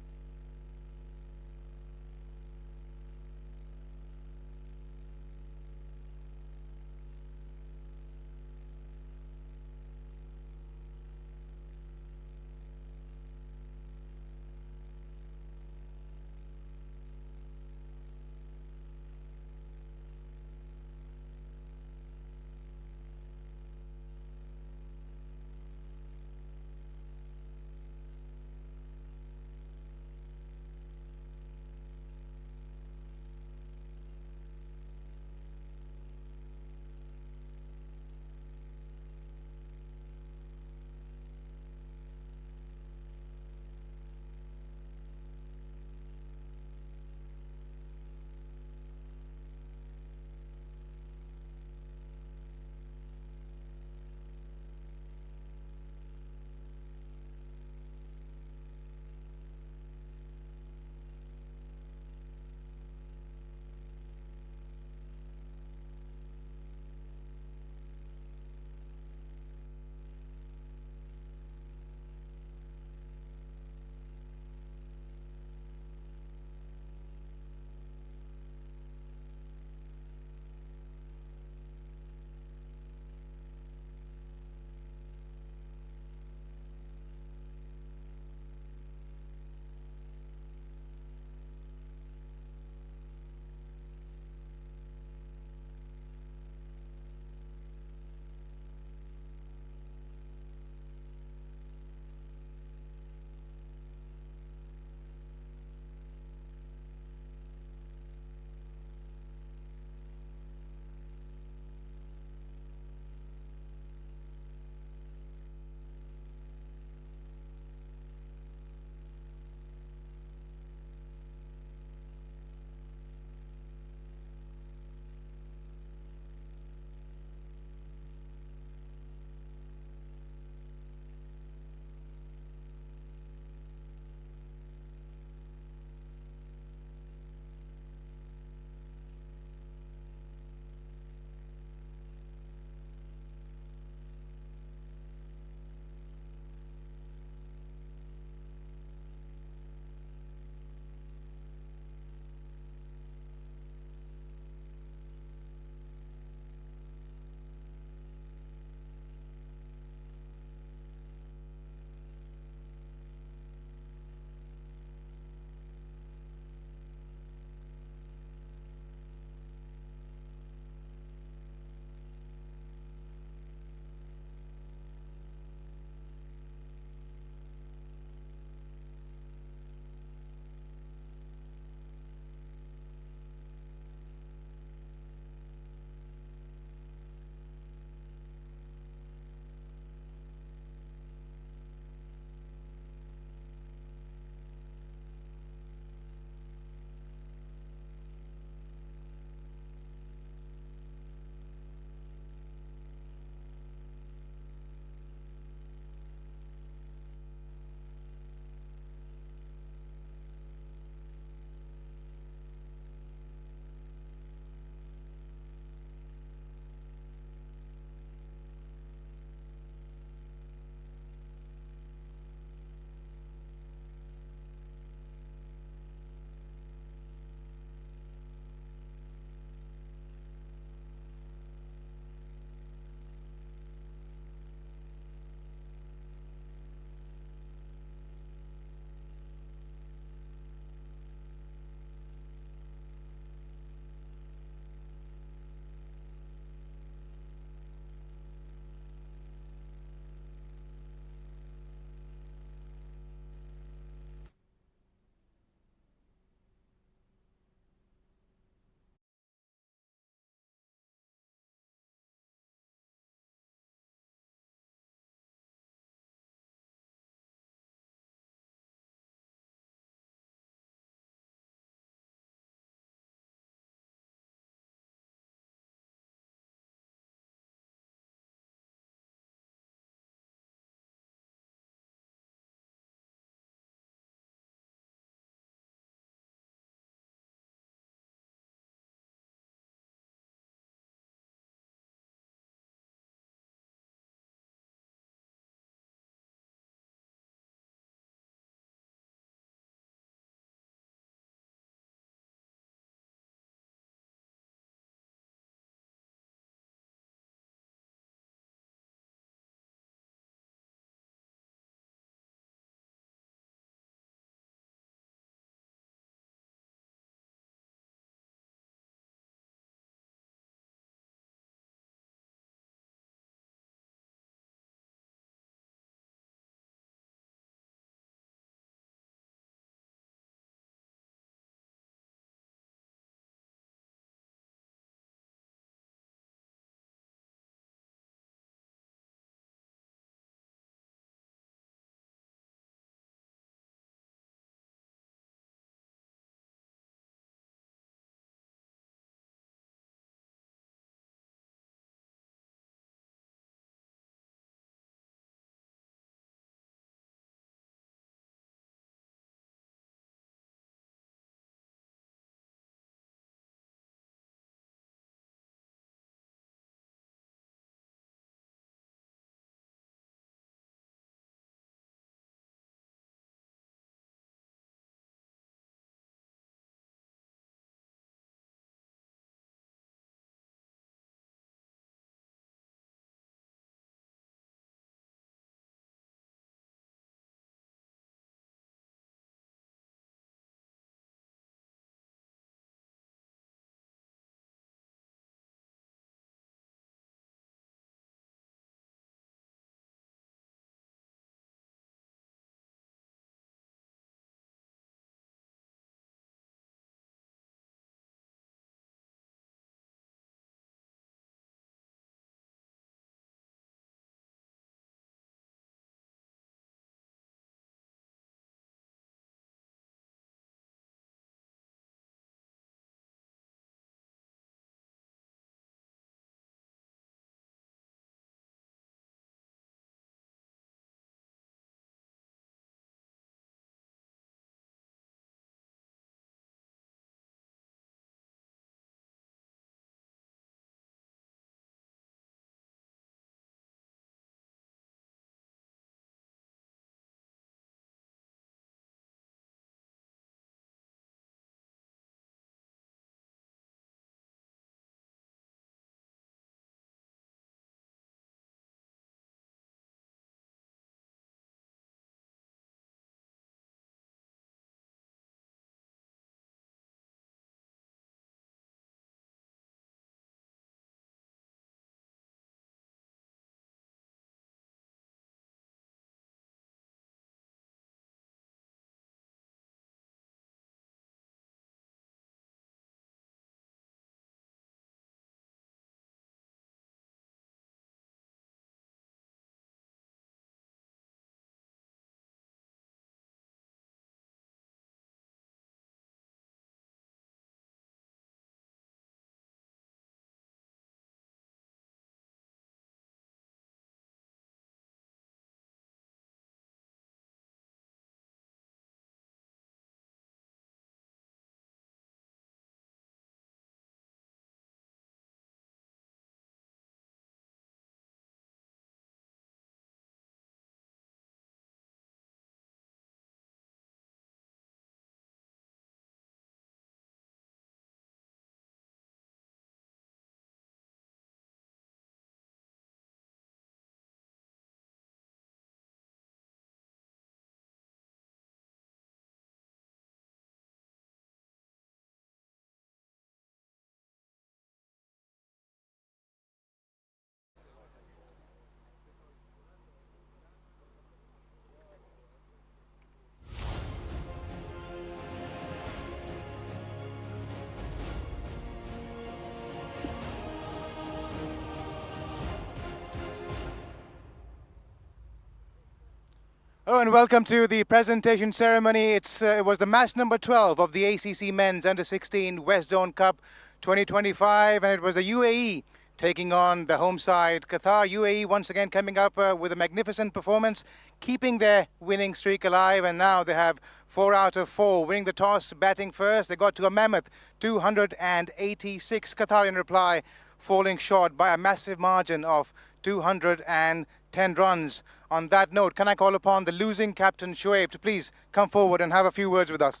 Hello and welcome to the presentation ceremony. It was the match number 12 of the ACC Men's Under-16 West Zone Cup 2025, and it was the UAE taking on the home side. Qatar UAE once again coming up with a magnificent performance, keeping their winning streak alive, and now they have 4 out of 4, winning the toss, batting first. They got to a mammoth 286. Qatar in reply, falling short by a massive margin of 210 runs. On that note, can I call upon the losing captain Shoaib to please come forward and have a few words with us?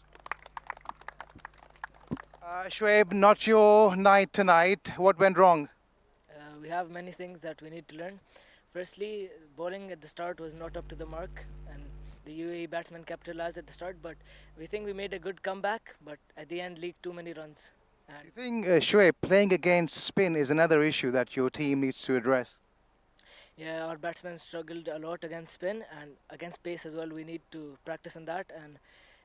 Shoaib, not your night tonight. What went wrong? We have many things that we need to learn. Firstly, bowling at the start was not up to the mark, and the UAE batsmen capitalized at the start, but we think we made a good comeback, but at the end leaked too many runs. Do you think, Shoaib, playing against spin is another issue that your team needs to address? Yeah, our batsmen struggled a lot against spin and against pace as well. We need to practice on that, and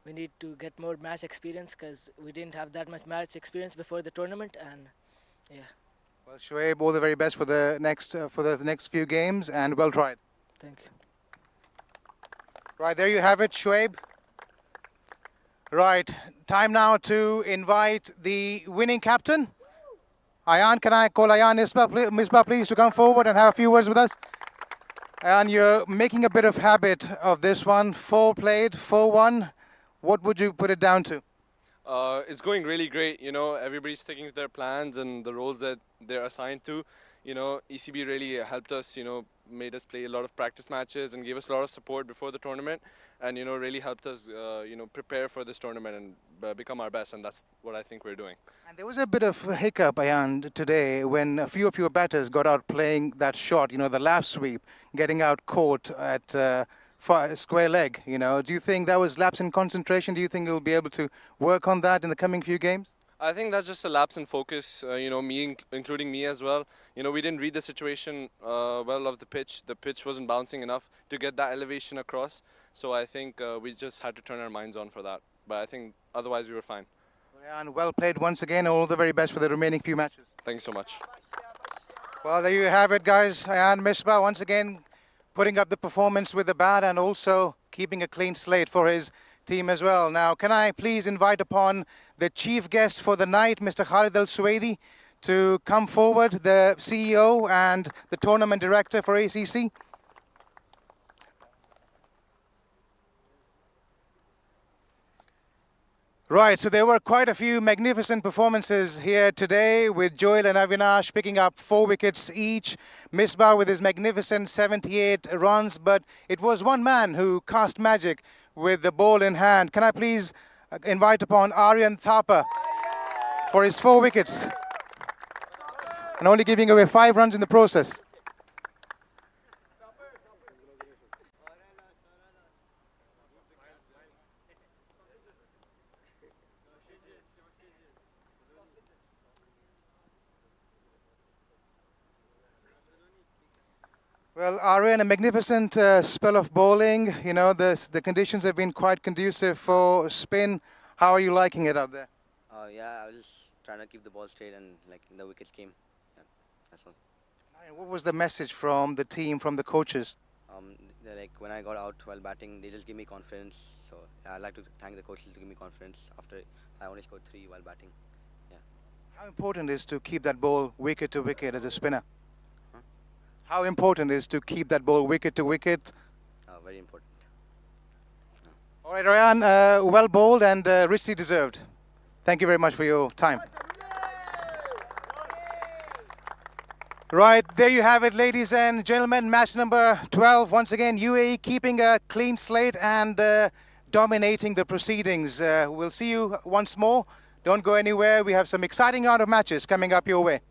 we need to get more match experience because we didn't have that much match experience before the tournament. And yeah. Well, Shoaib, all the very best for the next few games, and well tried. Thank you. Right, there you have it, Shoaib. Right, time now to invite the winning captain. Ayan, can I call Ayan Misbah please to come forward and have a few words with us? And you're making a bit of habit of this one. 4 played, 4-1. What would you put it down to? It's going really great. You know, everybody's sticking to their plans and the roles that they're assigned to. You know, ECB really helped us, you know, made us play a lot of practice matches and gave us a lot of support before the tournament, and, you know, really helped us, you know, prepare for this tournament and become our best, and that's what I think we're doing. And there was a bit of a hiccup, Ayan, today when a few of your batters got out playing that shot, you know, the lap sweep, getting out caught at square leg, you know. Do you think that was lapse in concentration? Do you think you'll be able to work on that in the coming few games? I think that's just a lapse in focus, you know, including me as well. You know, we didn't read the situation well of the pitch. The pitch wasn't bouncing enough to get that elevation across. So I think we just had to turn our minds on for that. But I think otherwise we were fine. And well played once again. All the very best for the remaining few matches. Thank you so much. Well, there you have it, guys. Ayan Misbah once again putting up the performance with the bat and also keeping a clean slate for his team as well. Now, can I please invite upon the chief guest for the night, Mr. Khalid Al Suwaidi, to come forward, the CEO and the tournament director for ACC. Right, so there were quite a few magnificent performances here today, with Joel and Avinash picking up 4 wickets each, Misbah with his magnificent 78 runs, but it was one man who cast magic with the ball in hand. Can I please invite upon Aryan Thapa for his 4 wickets, and only giving away 5 runs in the process. Well, Aryan, a magnificent spell of bowling. You know, the conditions have been quite conducive for spin. How are you liking it out there? Yeah, I was just trying to keep the ball straight and like the wickets came. Yeah, that's all. Aryan, what was the message from the team, from the coaches? Like when I got out while batting, they just gave me confidence. So yeah, I'd like to thank the coaches to give me confidence after I only scored 3 while batting. Yeah. How important is to keep that ball wicket to wicket as a spinner? How important is to keep that ball wicket to wicket? Very important. All right, Ryan, well bowled and richly deserved. Thank you very much for your time. Right, there you have it, ladies and gentlemen. Match number 12. Once again, UAE keeping a clean slate and dominating the proceedings. We'll see you once more. Don't go anywhere. We have some exciting round of matches coming up your way.